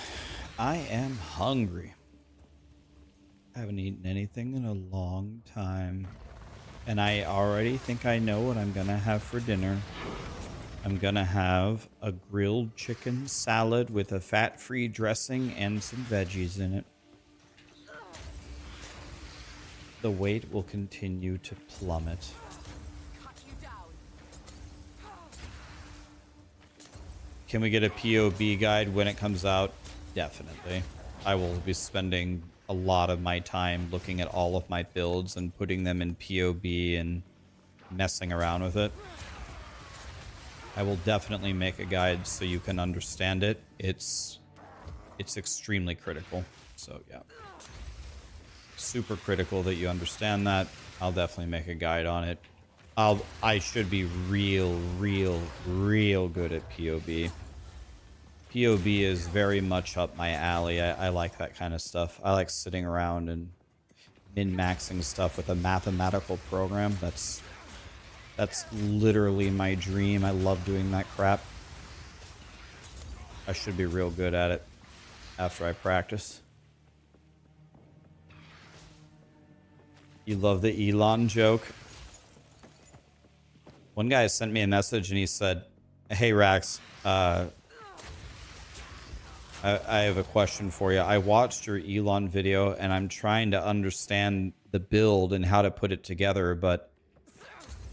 I am hungry. I haven't eaten anything in a long time. And I already think I know what I'm gonna have for dinner. I'm gonna have a grilled chicken salad with a fat-free dressing and some veggies in it. The weight will continue to plummet. Can we get a POB guide when it comes out? Definitely. I will be spending a lot of my time looking at all of my builds and putting them in POB and messing around with it. I will definitely make a guide so you can understand it. It's extremely critical. So yeah. Super critical that you understand that. I'll definitely make a guide on it. I should be real good at POB. POB is very much up my alley. I like that kind of stuff. I like sitting around and min-maxing stuff with a mathematical program. That's literally my dream. I love doing that crap. I should be real good at it after I practice. You love the Elon joke? One guy sent me a message and he said, "Hey Rax, I have a question for you. I watched your Elon video and I'm trying to understand the build and how to put it together, but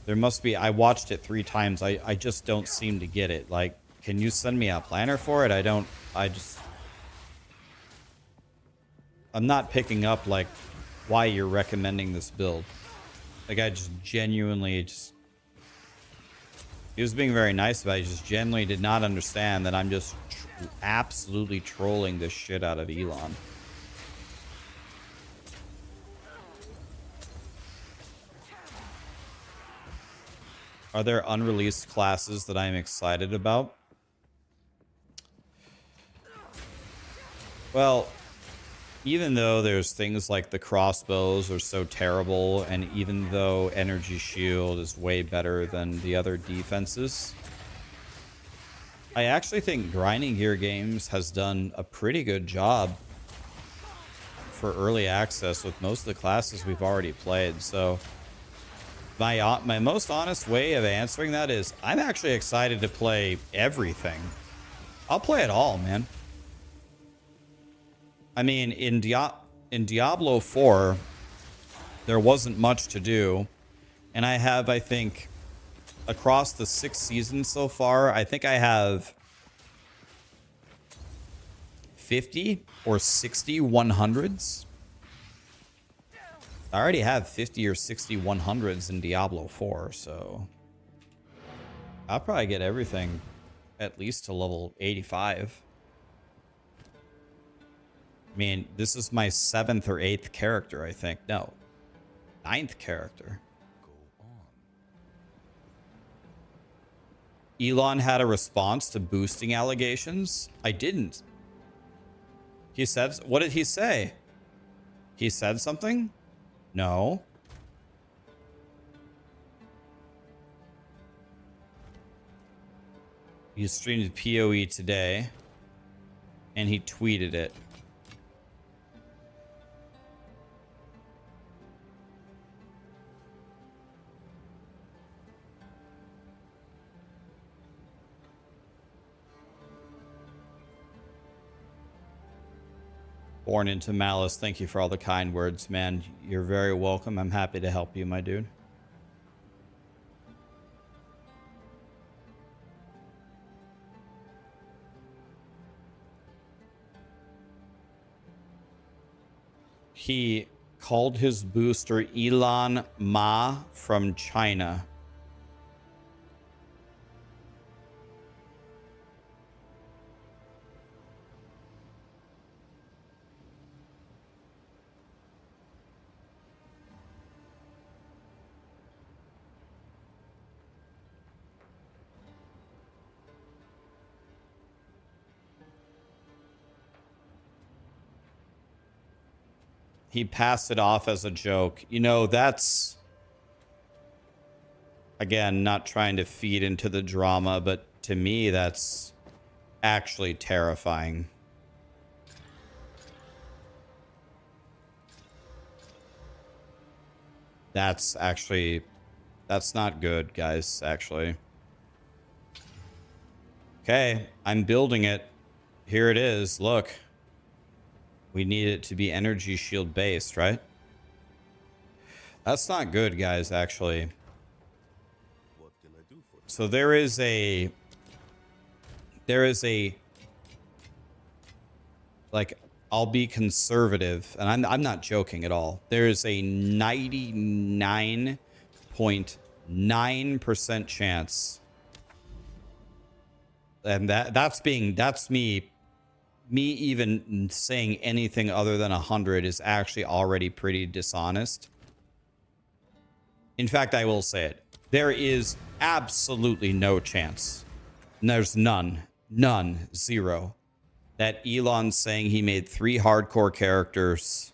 there must be, I watched it 3 times. I just don't seem to get it. Like, can you send me a planner for it? I'm not picking up like why you're recommending this build." Like, I just genuinely just... He was being very nice about it. He just genuinely did not understand that I'm just absolutely trolling the shit out of Elon. Are there unreleased classes that I'm excited about? Well, even though there's things like the crossbows are so terrible, and even though energy shield is way better than the other defenses, I actually think Grinding Gear Games has done a pretty good job for early access with most of the classes we've already played. So my most honest way of answering that is I'm actually excited to play everything. I'll play it all, man. I mean, in Diablo 4, there wasn't much to do. And I have, I think, across the 6 seasons so far, I think I have 50 or 60 100s. I already have 50 or 60 100s in Diablo 4, so I'll probably get everything at least to level 85. I mean, this is my 7th or 8th character, I think. No, 9th character. Elon had a response to boosting allegations. I didn't. He said, what did he say? He said something? No. He streamed POE today, and he tweeted it. Born into Malice, thank you for all the kind words, man. You're very welcome. I'm happy to help you, my dude. He called his booster Elon Ma from China. He passed it off as a joke. You know, that's, again, not trying to feed into the drama, but to me, that's actually terrifying. That's not good, guys, actually. Okay, I'm building it. Here it is, look. We need it to be energy shield based, right? That's not good, guys, actually. What can I do for you? So there is a like, I'll be conservative, and I'm not joking at all. There is a 99.9% chance, and that's me even saying anything other than 100 is actually already pretty dishonest. In fact, I will say it. There is absolutely no chance. There's none, zero, that Elon's saying he made 3 hardcore characters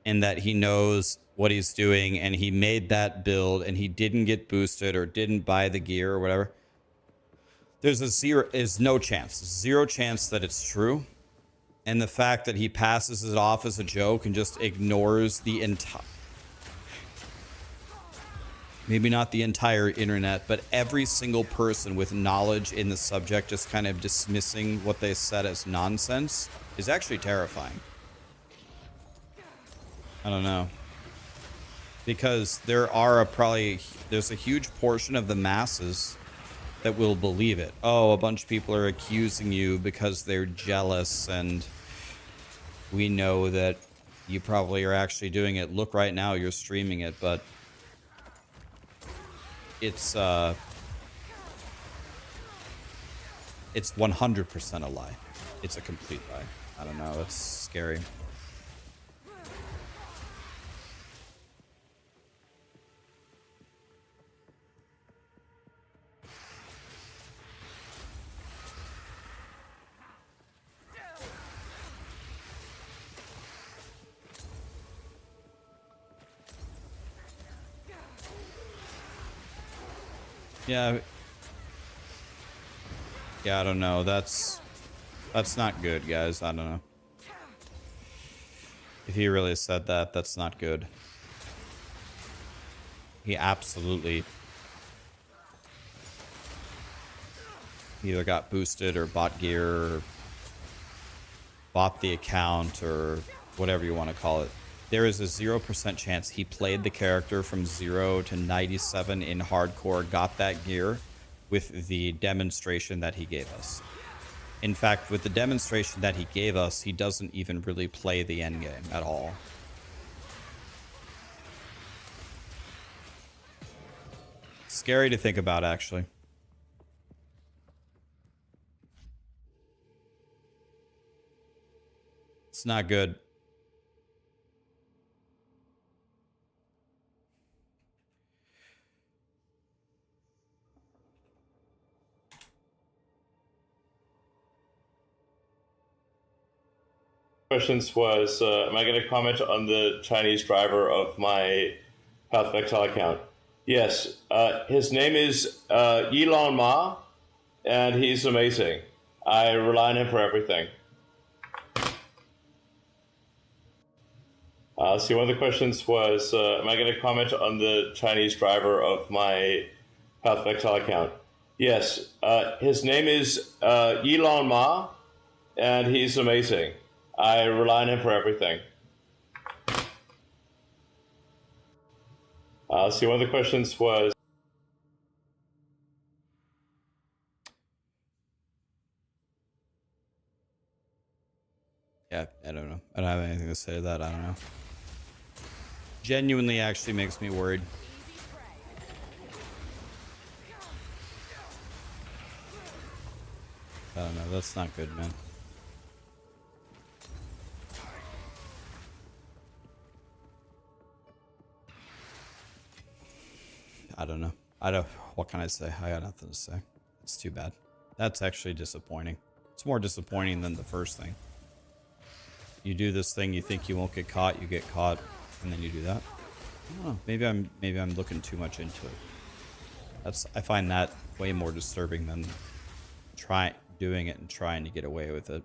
and that he knows what he's doing and he made that build and he didn't get boosted or didn't buy the gear or whatever. There's no chance, zero chance that it's true. And the fact that he passes it off as a joke and just ignores the entire, maybe not the entire internet, but every single person with knowledge in the subject just kind of dismissing what they said as nonsense is actually terrifying. I don't know. Because there's a huge portion of the masses that will believe it. Oh, a bunch of people are accusing you because they're jealous, and we know that You probably are actually doing it. Look right now, you're streaming it, but it's 100% a lie. It's a complete lie. I don't know. It's scary. Yeah. Yeah, I don't know. That's not good, guys. I don't know. If he really said that, that's not good. He absolutely either got boosted or bought gear or bought the account or whatever you want to call it. There is a 0% chance he played the character from 0 to 97 in hardcore, got that gear with the demonstration that he gave us. In fact, with the demonstration that he gave us, he doesn't even really play the endgame at all. Scary to think about, actually. It's not good. Questions was, am I going to comment on the Chinese driver of my Path of Exile account? Yes. His name is Elon Ma, and he's amazing. I rely on him for everything. See, one of the questions was, am I going to comment on the Chinese driver of my Path of Exile account? Yes. His name is Elon Ma, and he's amazing. I rely on him for everything. See, one of the questions was... Yeah, I don't know. I don't have anything to say to that. I don't know. Genuinely actually makes me worried. I don't know. That's not good, man. I don't know. What can I say? I got nothing to say. It's too bad. That's actually disappointing. It's more disappointing than the first thing. You do this thing, you think you won't get caught, you get caught, and then you do that. I don't know. Maybe I'm looking too much into it. I find that way more disturbing than doing it and trying to get away with it.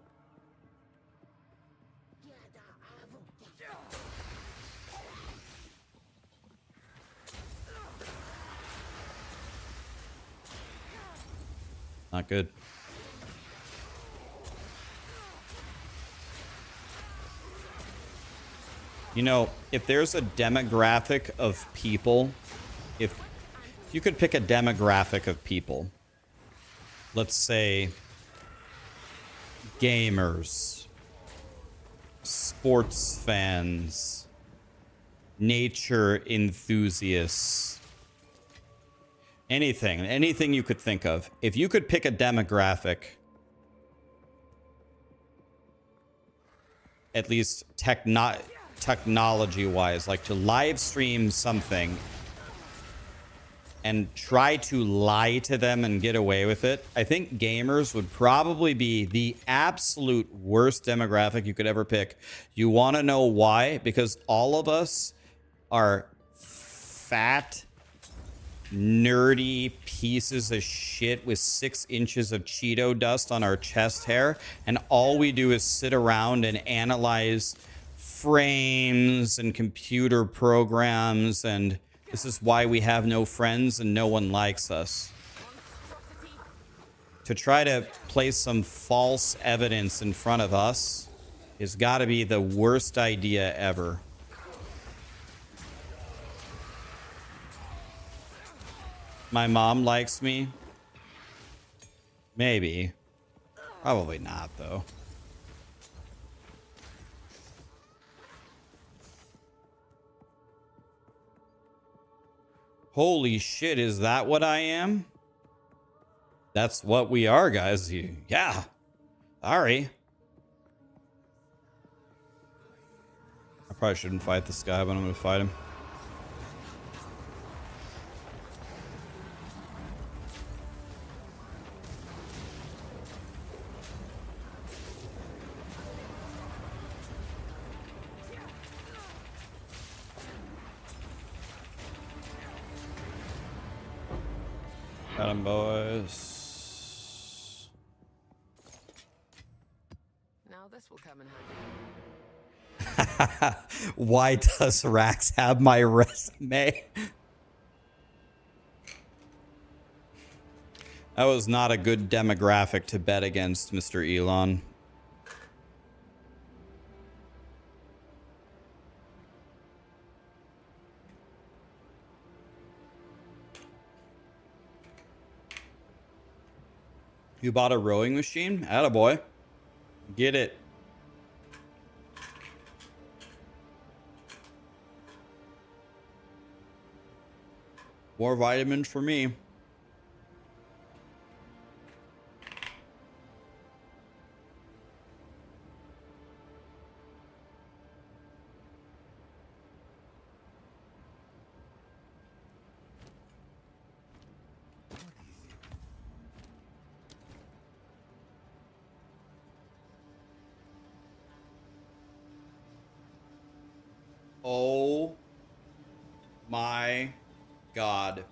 Not good. You know, if there's a demographic of people, if you could pick a demographic of people, let's say gamers, sports fans, nature enthusiasts, anything you could think of. If you could pick a demographic, at least technology-wise, like to live stream something and try to lie to them and get away with it, I think gamers would probably be the absolute worst demographic you could ever pick. You want to know why? Because all of us are fat, nerdy pieces of shit with 6 inches of Cheeto dust on our chest hair, and all we do is sit around and analyze frames and computer programs, and this is why we have no friends and no one likes us. To try to place some false evidence in front of us has got to be the worst idea ever. My mom likes me? Maybe. Probably not, though. Holy shit, is that what I am? That's what we are, guys. Yeah. Sorry. I probably shouldn't fight this guy, but I'm gonna fight him. Got him, boys. Now this will come in handy. Why does Rax have my resume? That was not a good demographic to bet against, Mr. Elon. You bought a rowing machine? Attaboy. Get it. More vitamins for me. Oh my God.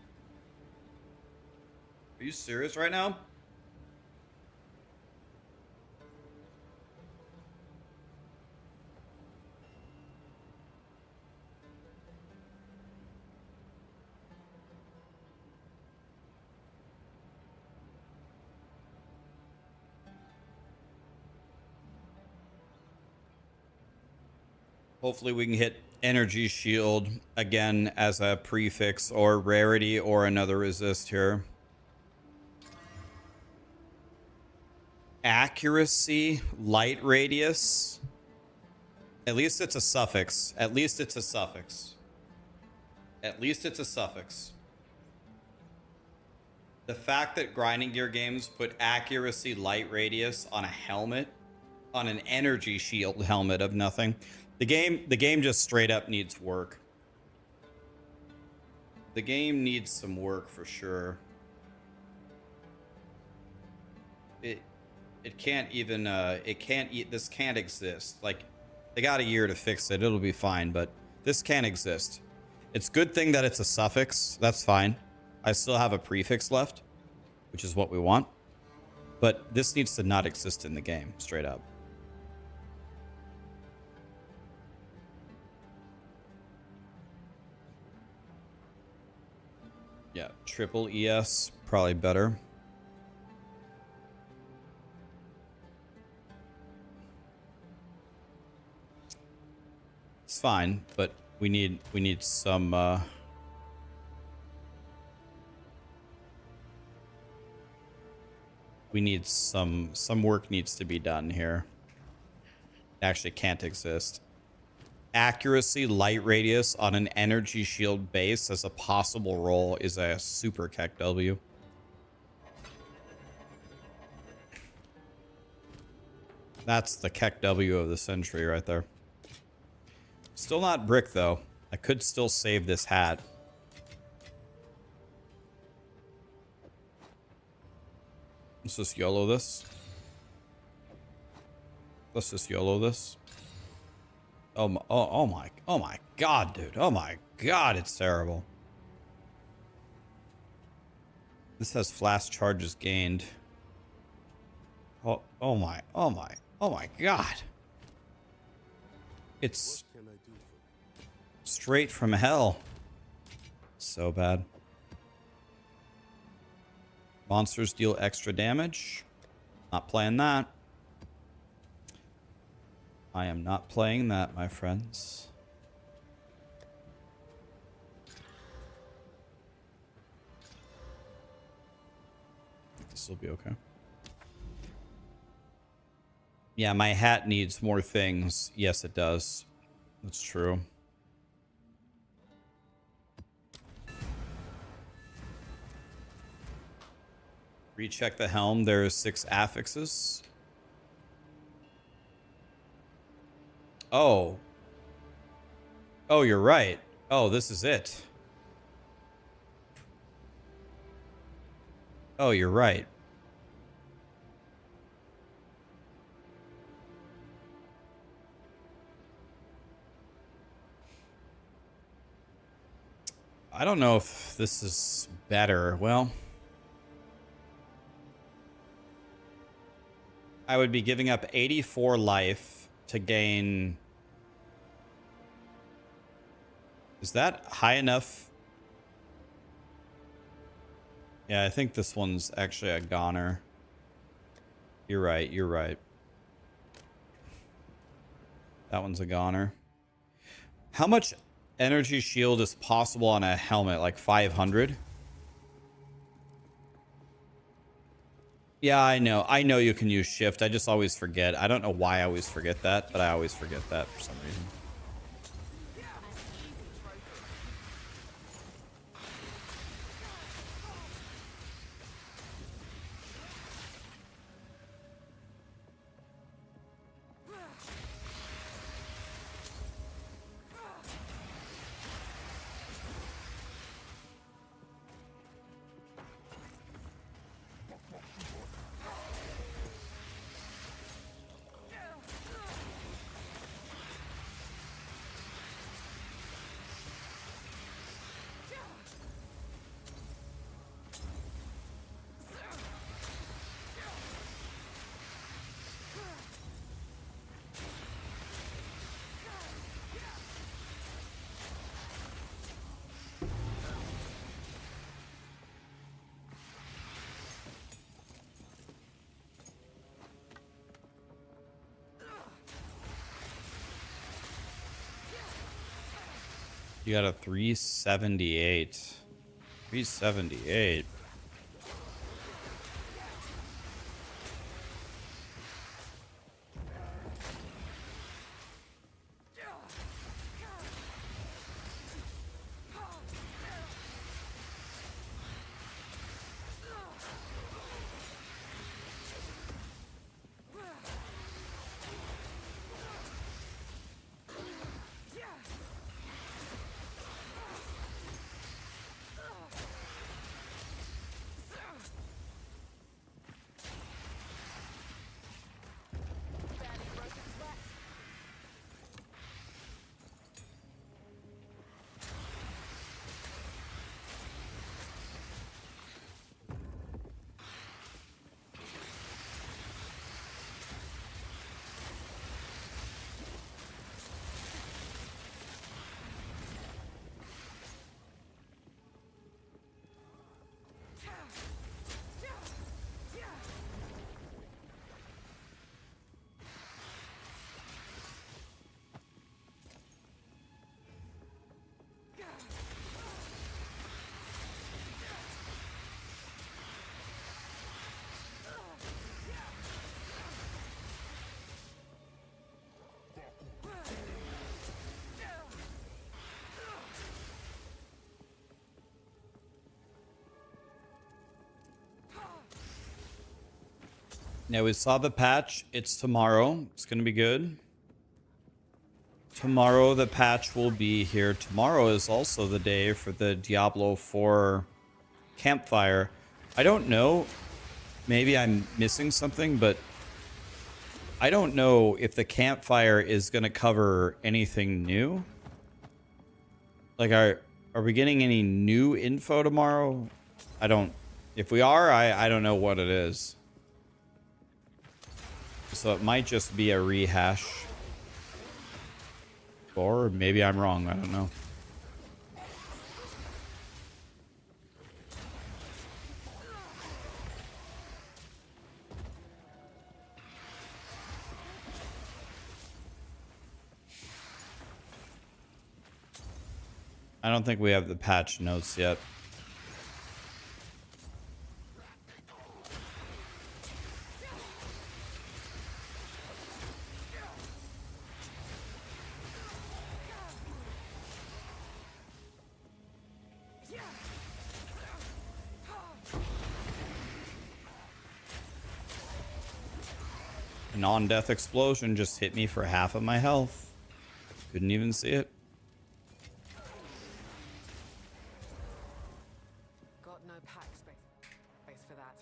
Are you serious right now? Hopefully we can hit energy shield again as a prefix or rarity or another resist here. Accuracy, light radius. At least it's a suffix. At least it's a suffix. At least it's a suffix. The fact that grinding gear games put accuracy, light radius on a helmet, on an energy shield helmet of nothing. The game just straight up needs work. The game needs some work for sure. It can't even this can't exist. Like, they got a year to fix it. It'll be fine, but this can't exist. It's a good thing that it's a suffix. That's fine. I still have a prefix left, which is what we want. But this needs to not exist in the game, straight up. Yeah, triple ES, probably better. It's fine, but we need some we need some work needs to be done here. It actually can't exist. Accuracy, light radius on an energy shield base as a possible roll is a super Keck W. That's the Keck W of the century right there. Still not brick though. I could still save this hat. Let's just YOLO this. Let's just YOLO this. Oh my God, dude. Oh my God, it's terrible. This has flash charges gained. Oh my God. It's What can I do for you? straight from hell. So bad. Monsters deal extra damage. Not playing that. I am not playing that, my friends. I think this will be okay. Yeah, my hat needs more things. Yes, it does. That's true. Recheck the helm. There's 6 affixes. Oh. Oh, you're right. Oh, this is it. Oh, you're right. I don't know if this is better. Well, I would be giving up 84 life to gain... Is that high enough? Yeah, I think this one's actually a goner. You're right, you're right. That one's a goner. How much energy shield is possible on a helmet? Like 500? Yeah, I know. I know you can use shift. I just always forget. I don't know why I always forget that, but I always forget that for some reason. You got a 378. 378. Now we saw the patch. It's tomorrow. It's going to be good. Tomorrow the patch will be here. Tomorrow is also the day for the Diablo 4 campfire. I don't know. Maybe I'm missing something, but I don't know if the campfire is going to cover anything new. Like, are we getting any new info tomorrow? I don't. If we are, I don't know what it is. So it might just be a rehash. Or maybe I'm wrong. I don't know. I don't think we have the patch notes yet. Non-death explosion just hit me for half of my health. Couldn't even see it. Got no pack space for that.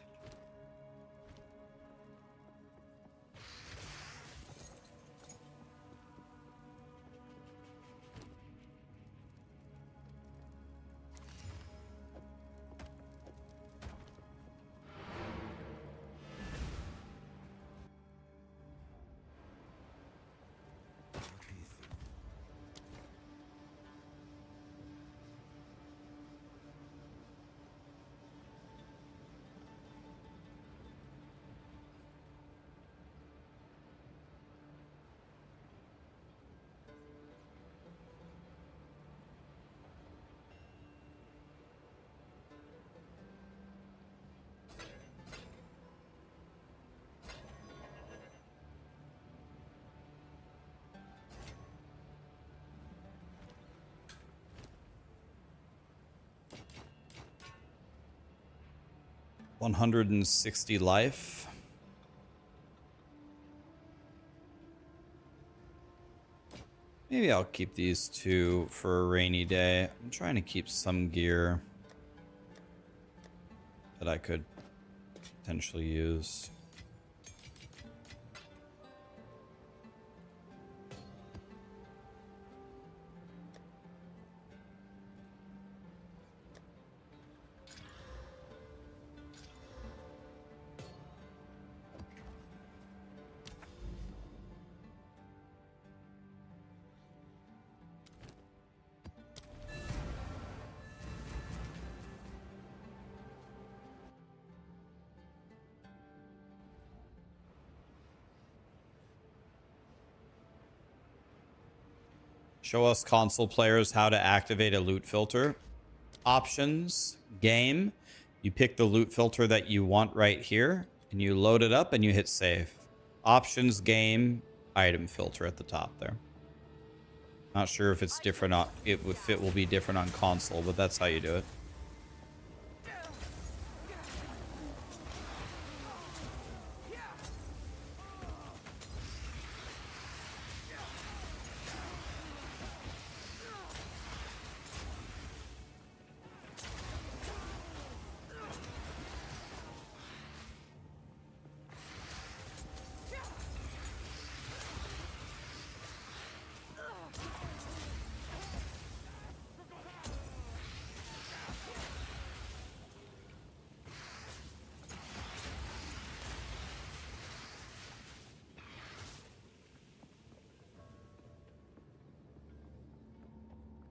$160 life. Maybe I'll keep these two for a rainy day. I'm trying to keep some gear that I could potentially use. Show us console players how to activate a loot filter. Options, game. You pick the loot filter that you want right here, and you load it up and you hit save. Options, game, item filter at the top there. Not sure if it's different on if it will be different on console, but that's how you do it.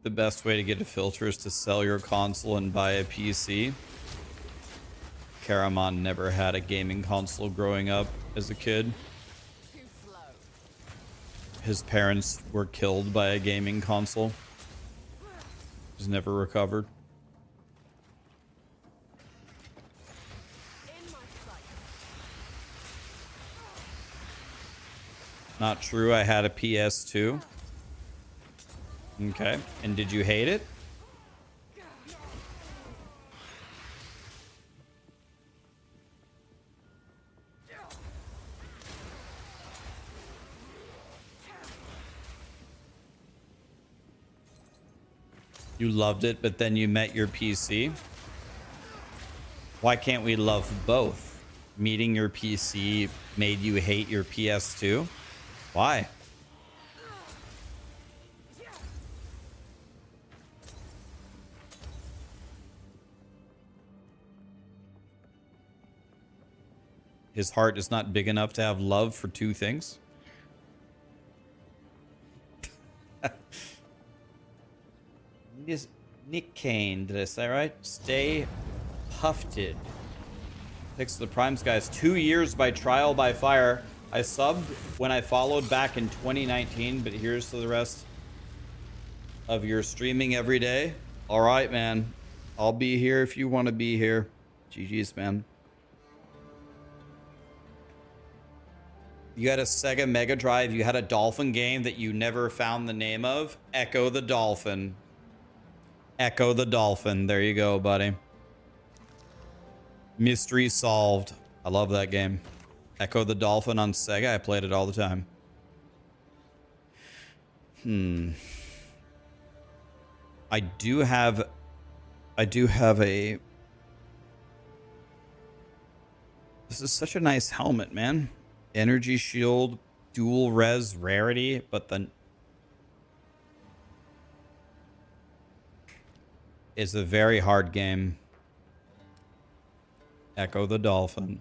The best way to get a filter is to sell your console and buy a PC. Karamon never had a gaming console growing up as a kid. Too slow. His parents were killed by a gaming console. He's never recovered. In my sight. Not true, I had a PS2. Okay, and did you hate it? You loved it, but then you met your PC. Why can't we love both? Meeting your PC made you hate your PS2? Why? His heart is not big enough to have love for two things. This Nick Kane, did I say right? Stay Puffted. Thanks to the Primes guys. 2 years by trial by fire. I subbed when I followed back in 2019, but here's to the rest of your streaming every day. All right, man. I'll be here if you want to be here. GG's, man. You had a Sega Mega Drive. You had a Dolphin game that you never found the name of. Echo the Dolphin. Echo the Dolphin. There you go, buddy. Mystery solved. I love that game. Echo the Dolphin on Sega. I played it all the time. I do have a... This is such a nice helmet, man. Energy shield, dual res rarity, but then it's a very hard game. Echo the Dolphin.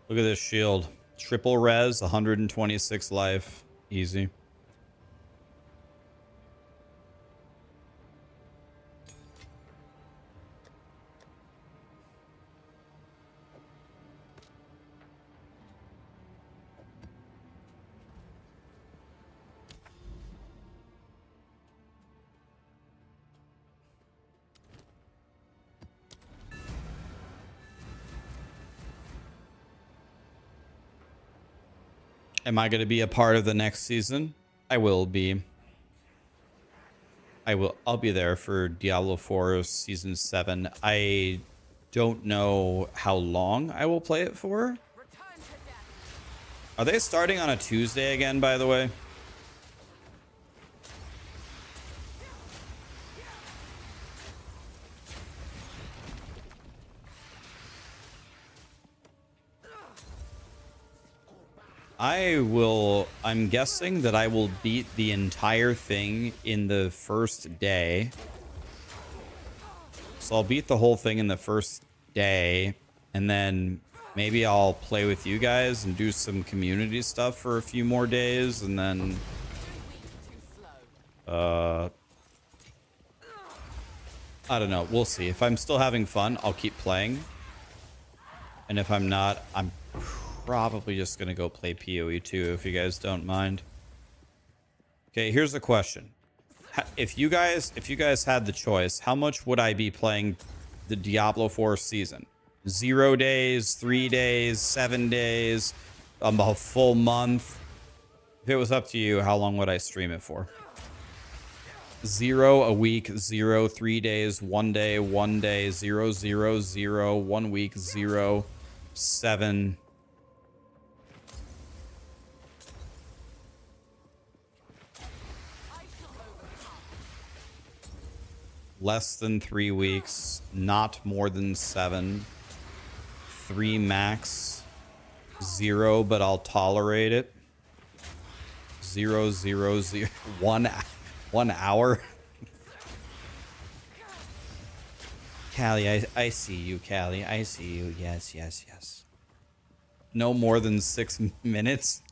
Look at this shield. Triple res, 126 life. Easy. Am I going to be a part of the next season? I will be. I'll be there for Diablo 4 Season 7. I don't know how long I will play it for. Are they starting on a Tuesday again, by the way? I'm guessing that I will beat the entire thing in the first day. So I'll beat the whole thing in the first day, and then maybe I'll play with you guys and do some community stuff for a few more days, and then I don't know. We'll see. If I'm still having fun, I'll keep playing. And if I'm not, I'm probably just gonna go play POE2 if you guys don't mind. Okay, here's a question. If you guys had the choice, how much would I be playing the Diablo 4 season? 0 days, 3 days, 7 days, a full month? If it was up to you, how long would I stream it for? 0 a week, 0 3 days, 1 day, 1 day, 0 0 0 1 week, 0 7. Less than 3 weeks, not more than 7. 3 max. 0, but I'll tolerate it. 0 0 0 1 hour. Callie, I see you, Callie. I see you. Yes, yes, yes. No more than 6 minutes.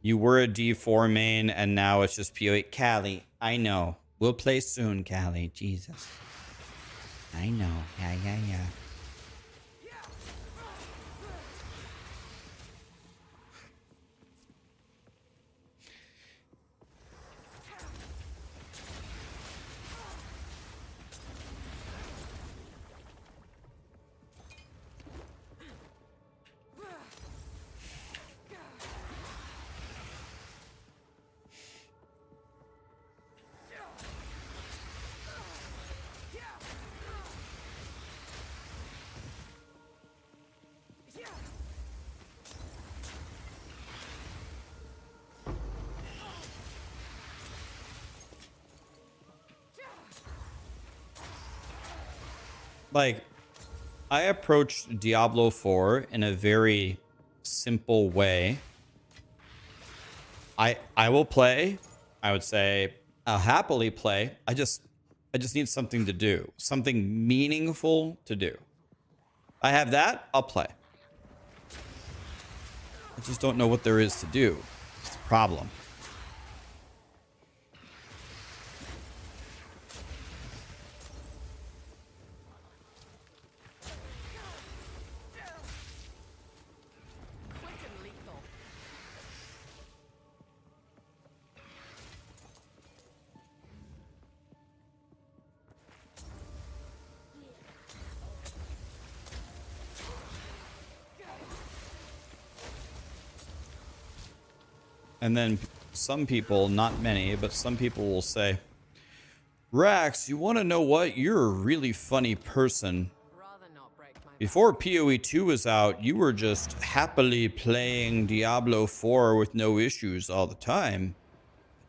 You were a D4 main, and now it's just POE. Callie, I know. We'll play soon, Callie. Jesus. I know. Yeah, yeah, yeah. Like, I approached Diablo 4 in a very simple way. I will play. I would say I'll happily play. I just need something to do. Something meaningful to do. I have that, I'll play. I just don't know what there is to do. It's a problem. And then some people, not many, but some people will say, Rax, you want to know what? You're a really funny person. Rather not break my Before POE2 was out, you were just happily playing Diablo 4 with no issues all the time.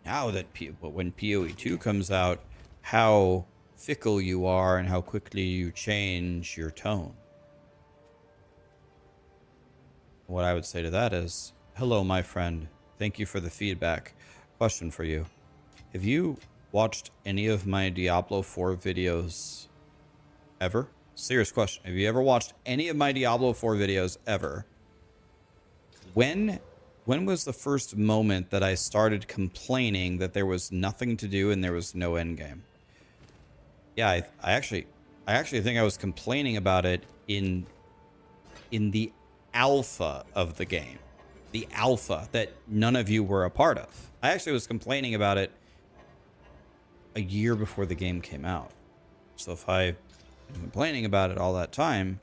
Now that when POE2 comes out, how fickle you are and how quickly you change your tone. What I would say to that is, hello, my friend. Thank you for the feedback. Question for you. Have you watched any of my Diablo 4 videos ever? Serious question. Have you ever watched any of my Diablo 4 videos ever? When was the first moment that I started complaining that there was nothing to do and there was no endgame? Yeah, I actually think I was complaining about it in the alpha of the game. The alpha that none of you were a part of. I actually was complaining about it a year before the game came out. So if I've been complaining about it all that time,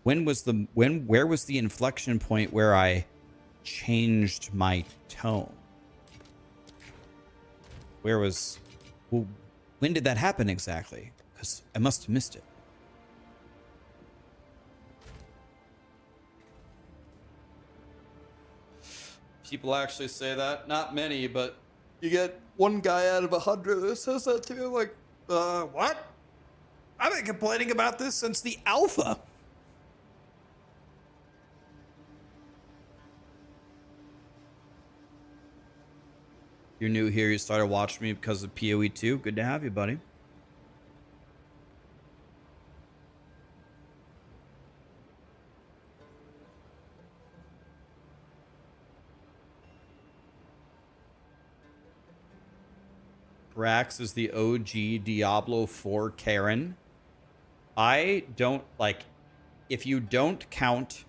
where was the inflection point where I changed my tone? When did that happen exactly? Because I must have missed it. People actually say that. Not many, but you get one guy out of 100 that says that to me. I'm like, what? I've been complaining about this since the alpha. You're new here. You started watching me because of POE2. Good to have you, buddy. Rax is the OG Diablo 4 Karen. I don't like, if you don't count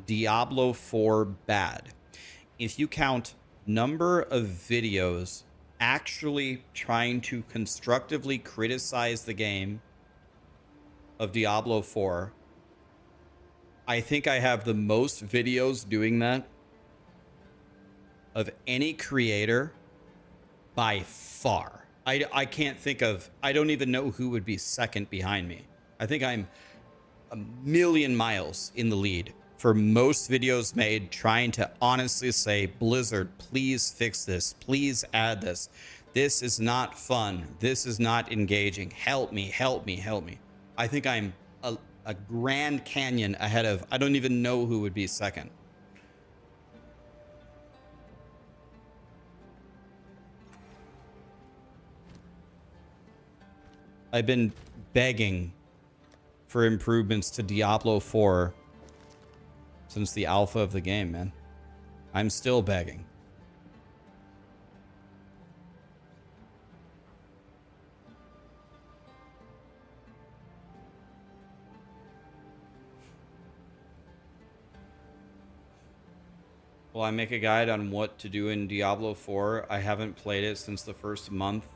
Diablo 4 bad, if you count number of videos actually trying to constructively criticize the game of Diablo 4, I think I have the most videos doing that of any creator by far. I can't think of, I don't even know who would be second behind me. I think I'm a million miles in the lead for most videos made trying to honestly say, Blizzard, please fix this. Please add this. This is not fun. This is not engaging. Help me, help me, help me. I think I'm a Grand Canyon ahead of, I don't even know who would be second. I've been begging for improvements to Diablo 4 since the alpha of the game, man. I'm still begging. Will I make a guide on what to do in Diablo 4? I haven't played it since the first month.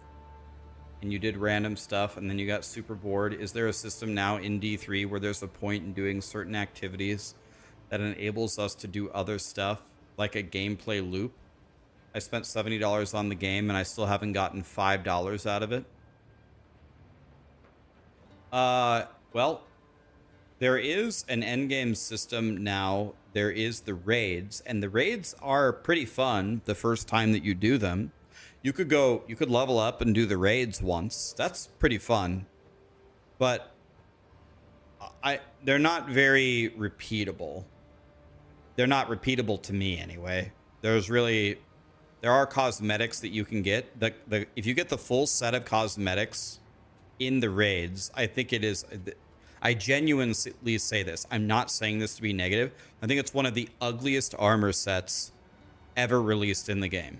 And you did random stuff and then you got super bored. Is there a system now in D3 where there's a point in doing certain activities that enables us to do other stuff, like a gameplay loop? I spent $70 on the game and I still haven't gotten $5 out of it. Well, there is an endgame system now. There is the raids, and the raids are pretty fun the first time that you do them. You could level up and do the raids once. That's pretty fun. But they're not very repeatable. They're not repeatable to me anyway. There are cosmetics that you can get. If you get the full set of cosmetics in the raids, I think it is, I genuinely say this. I'm not saying this to be negative. I think it's one of the ugliest armor sets ever released in the game.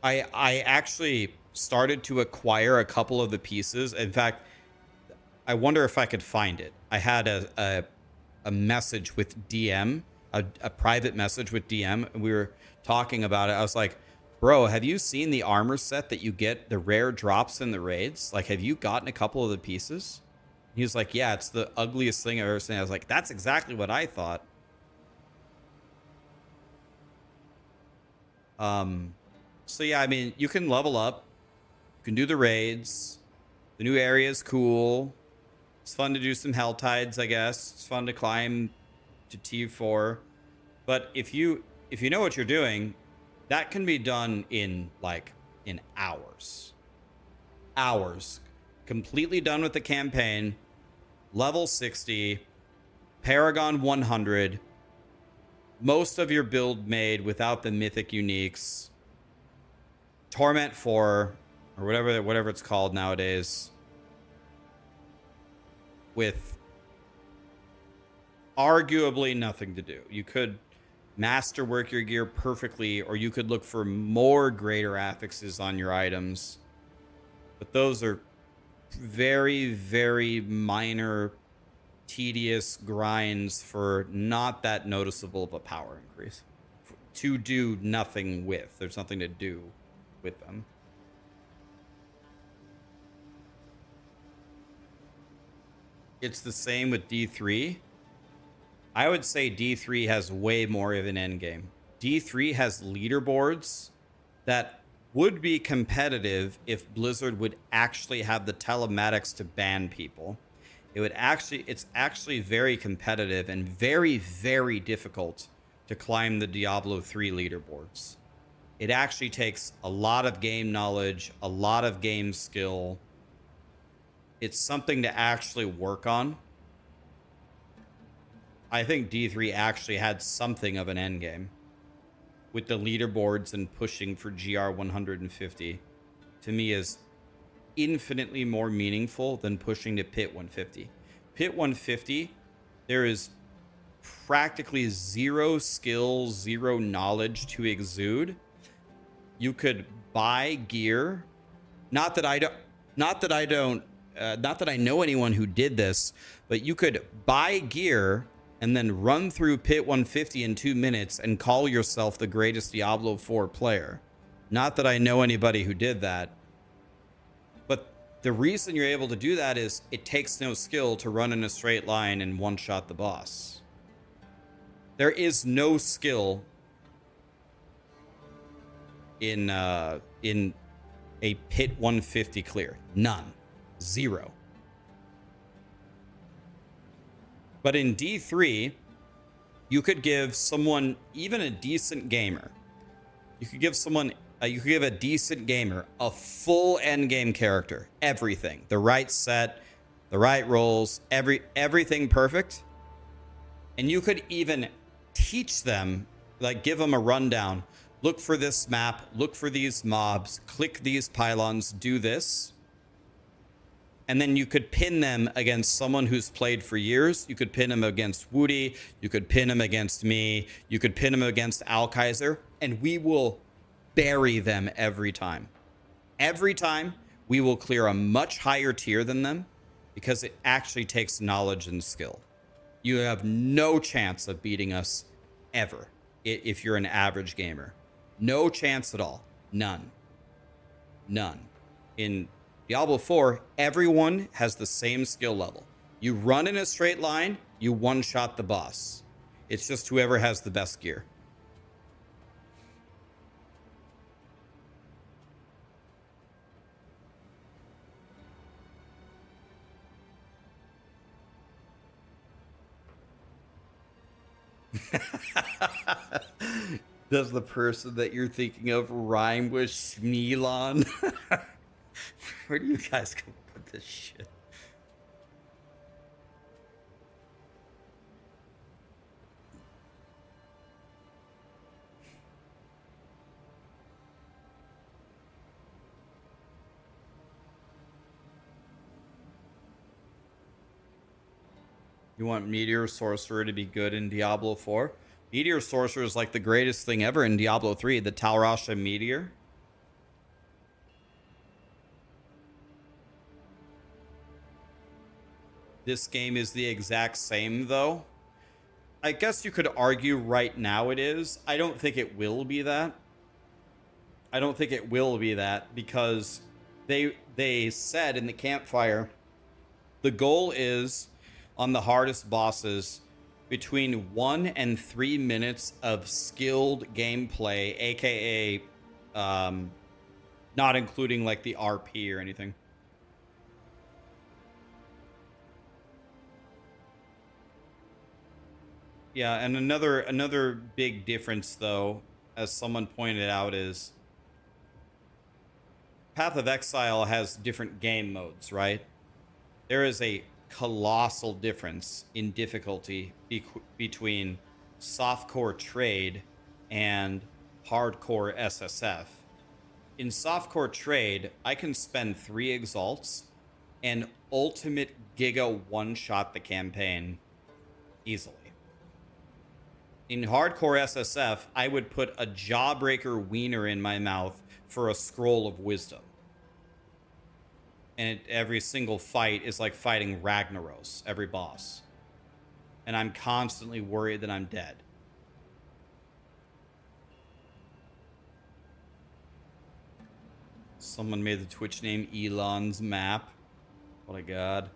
I actually started to acquire a couple of the pieces. In fact, I wonder if I could find it. I had a message with DM, a private message with DM, and we were talking about it. I was like, bro, have you seen the armor set that you get, the rare drops in the raids? Like, have you gotten a couple of the pieces? He was like, yeah, it's the ugliest thing I've ever seen. I was like, that's exactly what I thought. So yeah, I mean, you can level up. You can do the raids. The new area is cool. It's fun to do some hell tides, I guess. It's fun to climb to T4. But if you know what you're doing, that can be done in hours. Hours. Completely done with the campaign. Level 60. Paragon 100. Most of your build made without the mythic uniques. Torment 4, or whatever it's called nowadays, with arguably nothing to do. You could masterwork your gear perfectly, or you could look for more greater affixes on your items. But those are very, very minor, tedious grinds for not that noticeable of a power increase. To do nothing with. There's nothing to do with them. It's the same with D3. I would say D3 has way more of an endgame. D3 has leaderboards that would be competitive if Blizzard would actually have the telematics to ban people. It's actually very competitive and very, very difficult to climb the Diablo 3 leaderboards. It actually takes a lot of game knowledge, a lot of game skill. It's something to actually work on. I think D3 actually had something of an endgame with the leaderboards and pushing for GR 150. To me, is infinitely more meaningful than pushing to Pit 150. Pit 150, there is practically zero skill, zero knowledge to exude. You could buy gear. Not that I know anyone who did this, but you could buy gear and then run through Pit 150 in 2 minutes and call yourself the greatest Diablo 4 player. Not that I know anybody who did that. But the reason you're able to do that is it takes no skill to run in a straight line and one-shot the boss. There is no skill in a Pit 150 clear. None. Zero. But in D3, you could give someone, even a decent gamer, you could give a decent gamer a full endgame character, everything, the right set, the right rolls, everything perfect. And you could even teach them, like give them a rundown. Look for this map, look for these mobs, click these pylons, do this. And then you could pin them against someone who's played for years. You could pin them against Woody. You could pin them against me. You could pin them against Alkaiser. And we will bury them every time. Every time we will clear a much higher tier than them because it actually takes knowledge and skill. You have no chance of beating us ever if you're an average gamer. No chance at all. None. None. In Diablo 4, everyone has the same skill level. You run in a straight line, you one-shot the boss. It's just whoever has the best gear. Does the person that you're thinking of rhyme with Schmeelon? Where do you guys come up with this shit? You want Meteor Sorcerer to be good in Diablo 4? Meteor Sorcerer is like the greatest thing ever in Diablo 3, the Talrasha Meteor. This game is the exact same, though. I guess you could argue right now it is. I don't think it will be that. I don't think it will be that because they said in the campfire, the goal is on the hardest bosses between 1 and 3 minutes of skilled gameplay, aka not including like the RP or anything. Yeah, and another big difference though, as someone pointed out, is Path of Exile has different game modes, right? There is a colossal difference in difficulty between softcore trade and hardcore SSF. In softcore trade, I can spend 3 exalts and ultimate giga one-shot the campaign easily. In hardcore SSF, I would put a jawbreaker wiener in my mouth for a scroll of wisdom. And every single fight is like fighting Ragnaros, every boss. And I'm constantly worried that I'm dead. Someone made the Twitch name Elon's Map. What a god.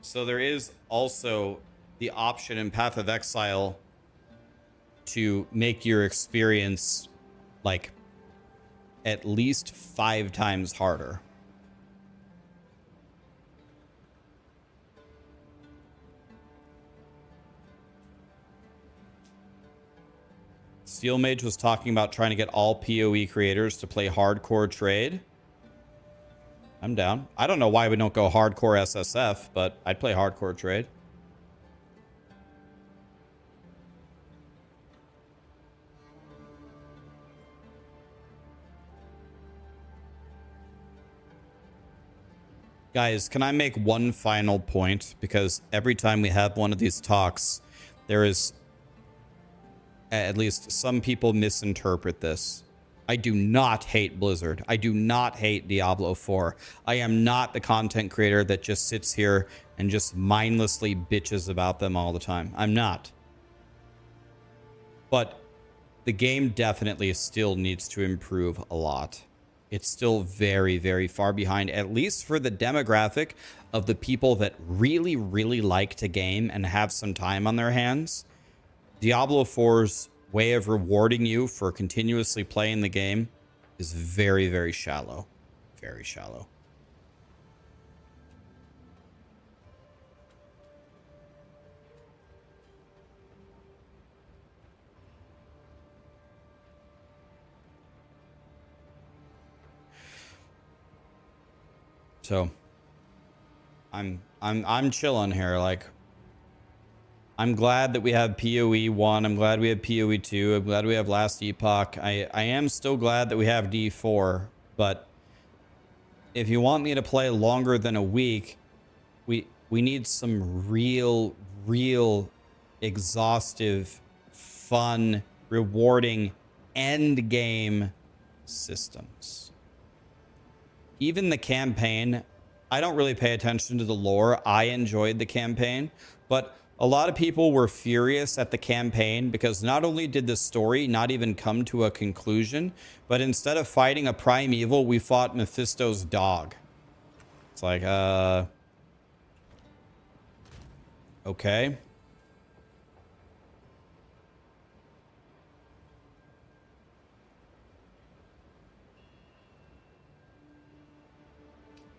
So there is also the option in Path of Exile to make your experience like at least 5 times harder. Steel Mage was talking about trying to get all PoE creators to play hardcore trade. I'm down. I don't know why we don't go hardcore SSF, but I'd play hardcore trade. Guys, can I make one final point? Because every time we have one of these talks, there is, at least some people misinterpret this. I do not hate Blizzard. I do not hate Diablo 4. I am not the content creator that just sits here and just mindlessly bitches about them all the time. I'm not. But the game definitely still needs to improve a lot. It's still very, very far behind, at least for the demographic of the people that really, really like to game and have some time on their hands. Diablo 4's way of rewarding you for continuously playing the game is very, very shallow. Very shallow. So I'm chilling here. Like, I'm glad that we have PoE 1. I'm glad we have PoE 2. I'm glad we have Last Epoch. I am still glad that we have D4. But if you want me to play longer than a week, we need some real exhaustive, fun, rewarding endgame systems. Even the campaign, I don't really pay attention to the lore. I enjoyed the campaign, but a lot of people were furious at the campaign because not only did the story not even come to a conclusion, but instead of fighting a primeval, we fought Mephisto's dog. It's like, okay.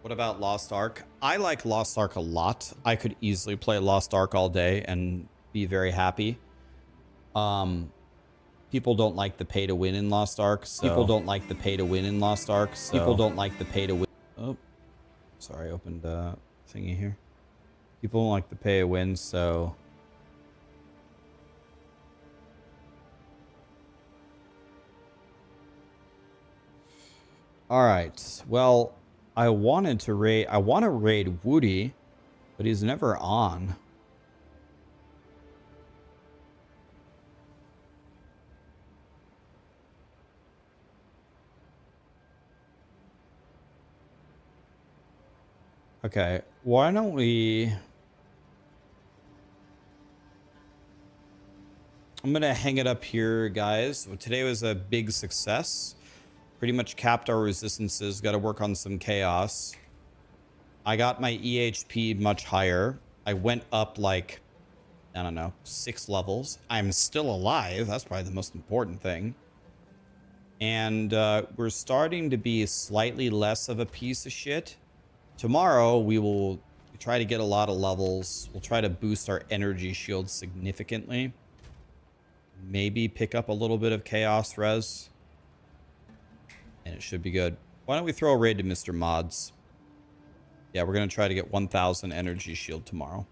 What about Lost Ark? I like Lost Ark a lot. I could easily play Lost Ark all day and be very happy. People don't like the pay to win in Lost Ark. So. People don't like the pay to win in Lost Ark. So. People don't like the pay to win. Oh, sorry, I opened a thingy here. People don't like the pay to win, so. All right. Well, I want to raid Woody, but he's never on. Okay, why don't we... I'm gonna hang it up here, guys. Today was a big success. Pretty much capped our resistances. Got to work on some chaos. I got my EHP much higher. I went up like, I don't know, 6 levels. I'm still alive. That's probably the most important thing. And we're starting to be slightly less of a piece of shit. Tomorrow, we will try to get a lot of levels. We'll try to boost our energy shield significantly. Maybe pick up a little bit of chaos res. And it should be good. Why don't we throw a raid to Mr. Mods? Yeah, we're going to try to get 1,000 energy shield tomorrow.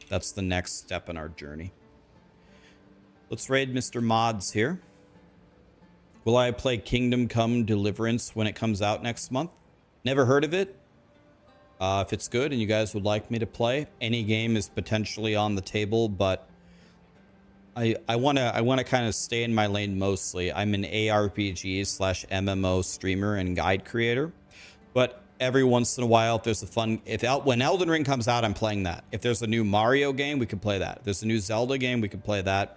That's the next step in our journey. Let's raid Mr. Mods here. Will I play Kingdom Come Deliverance when it comes out next month? Never heard of it. If it's good and you guys would like me to play, any game is potentially on the table, but I want to kind of stay in my lane mostly. I'm an ARPG/MMO streamer and guide creator, but every once in a while, if there's a fun, when Elden Ring comes out, I'm playing that. If there's a new Mario game, we could play that. If there's a new Zelda game, we could play that.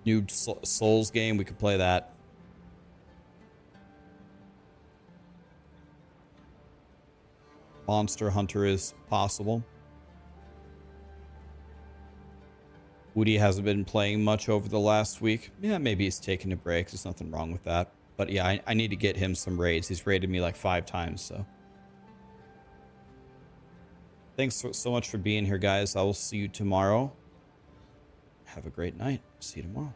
New Souls game, we could play that. Monster Hunter is possible. Woody hasn't been playing much over the last week. Yeah, maybe he's taking a break. There's nothing wrong with that. But yeah, I need to get him some raids. He's raided me like 5 times, so. Thanks so much for being here, guys. I will see you tomorrow. Have a great night. See you tomorrow.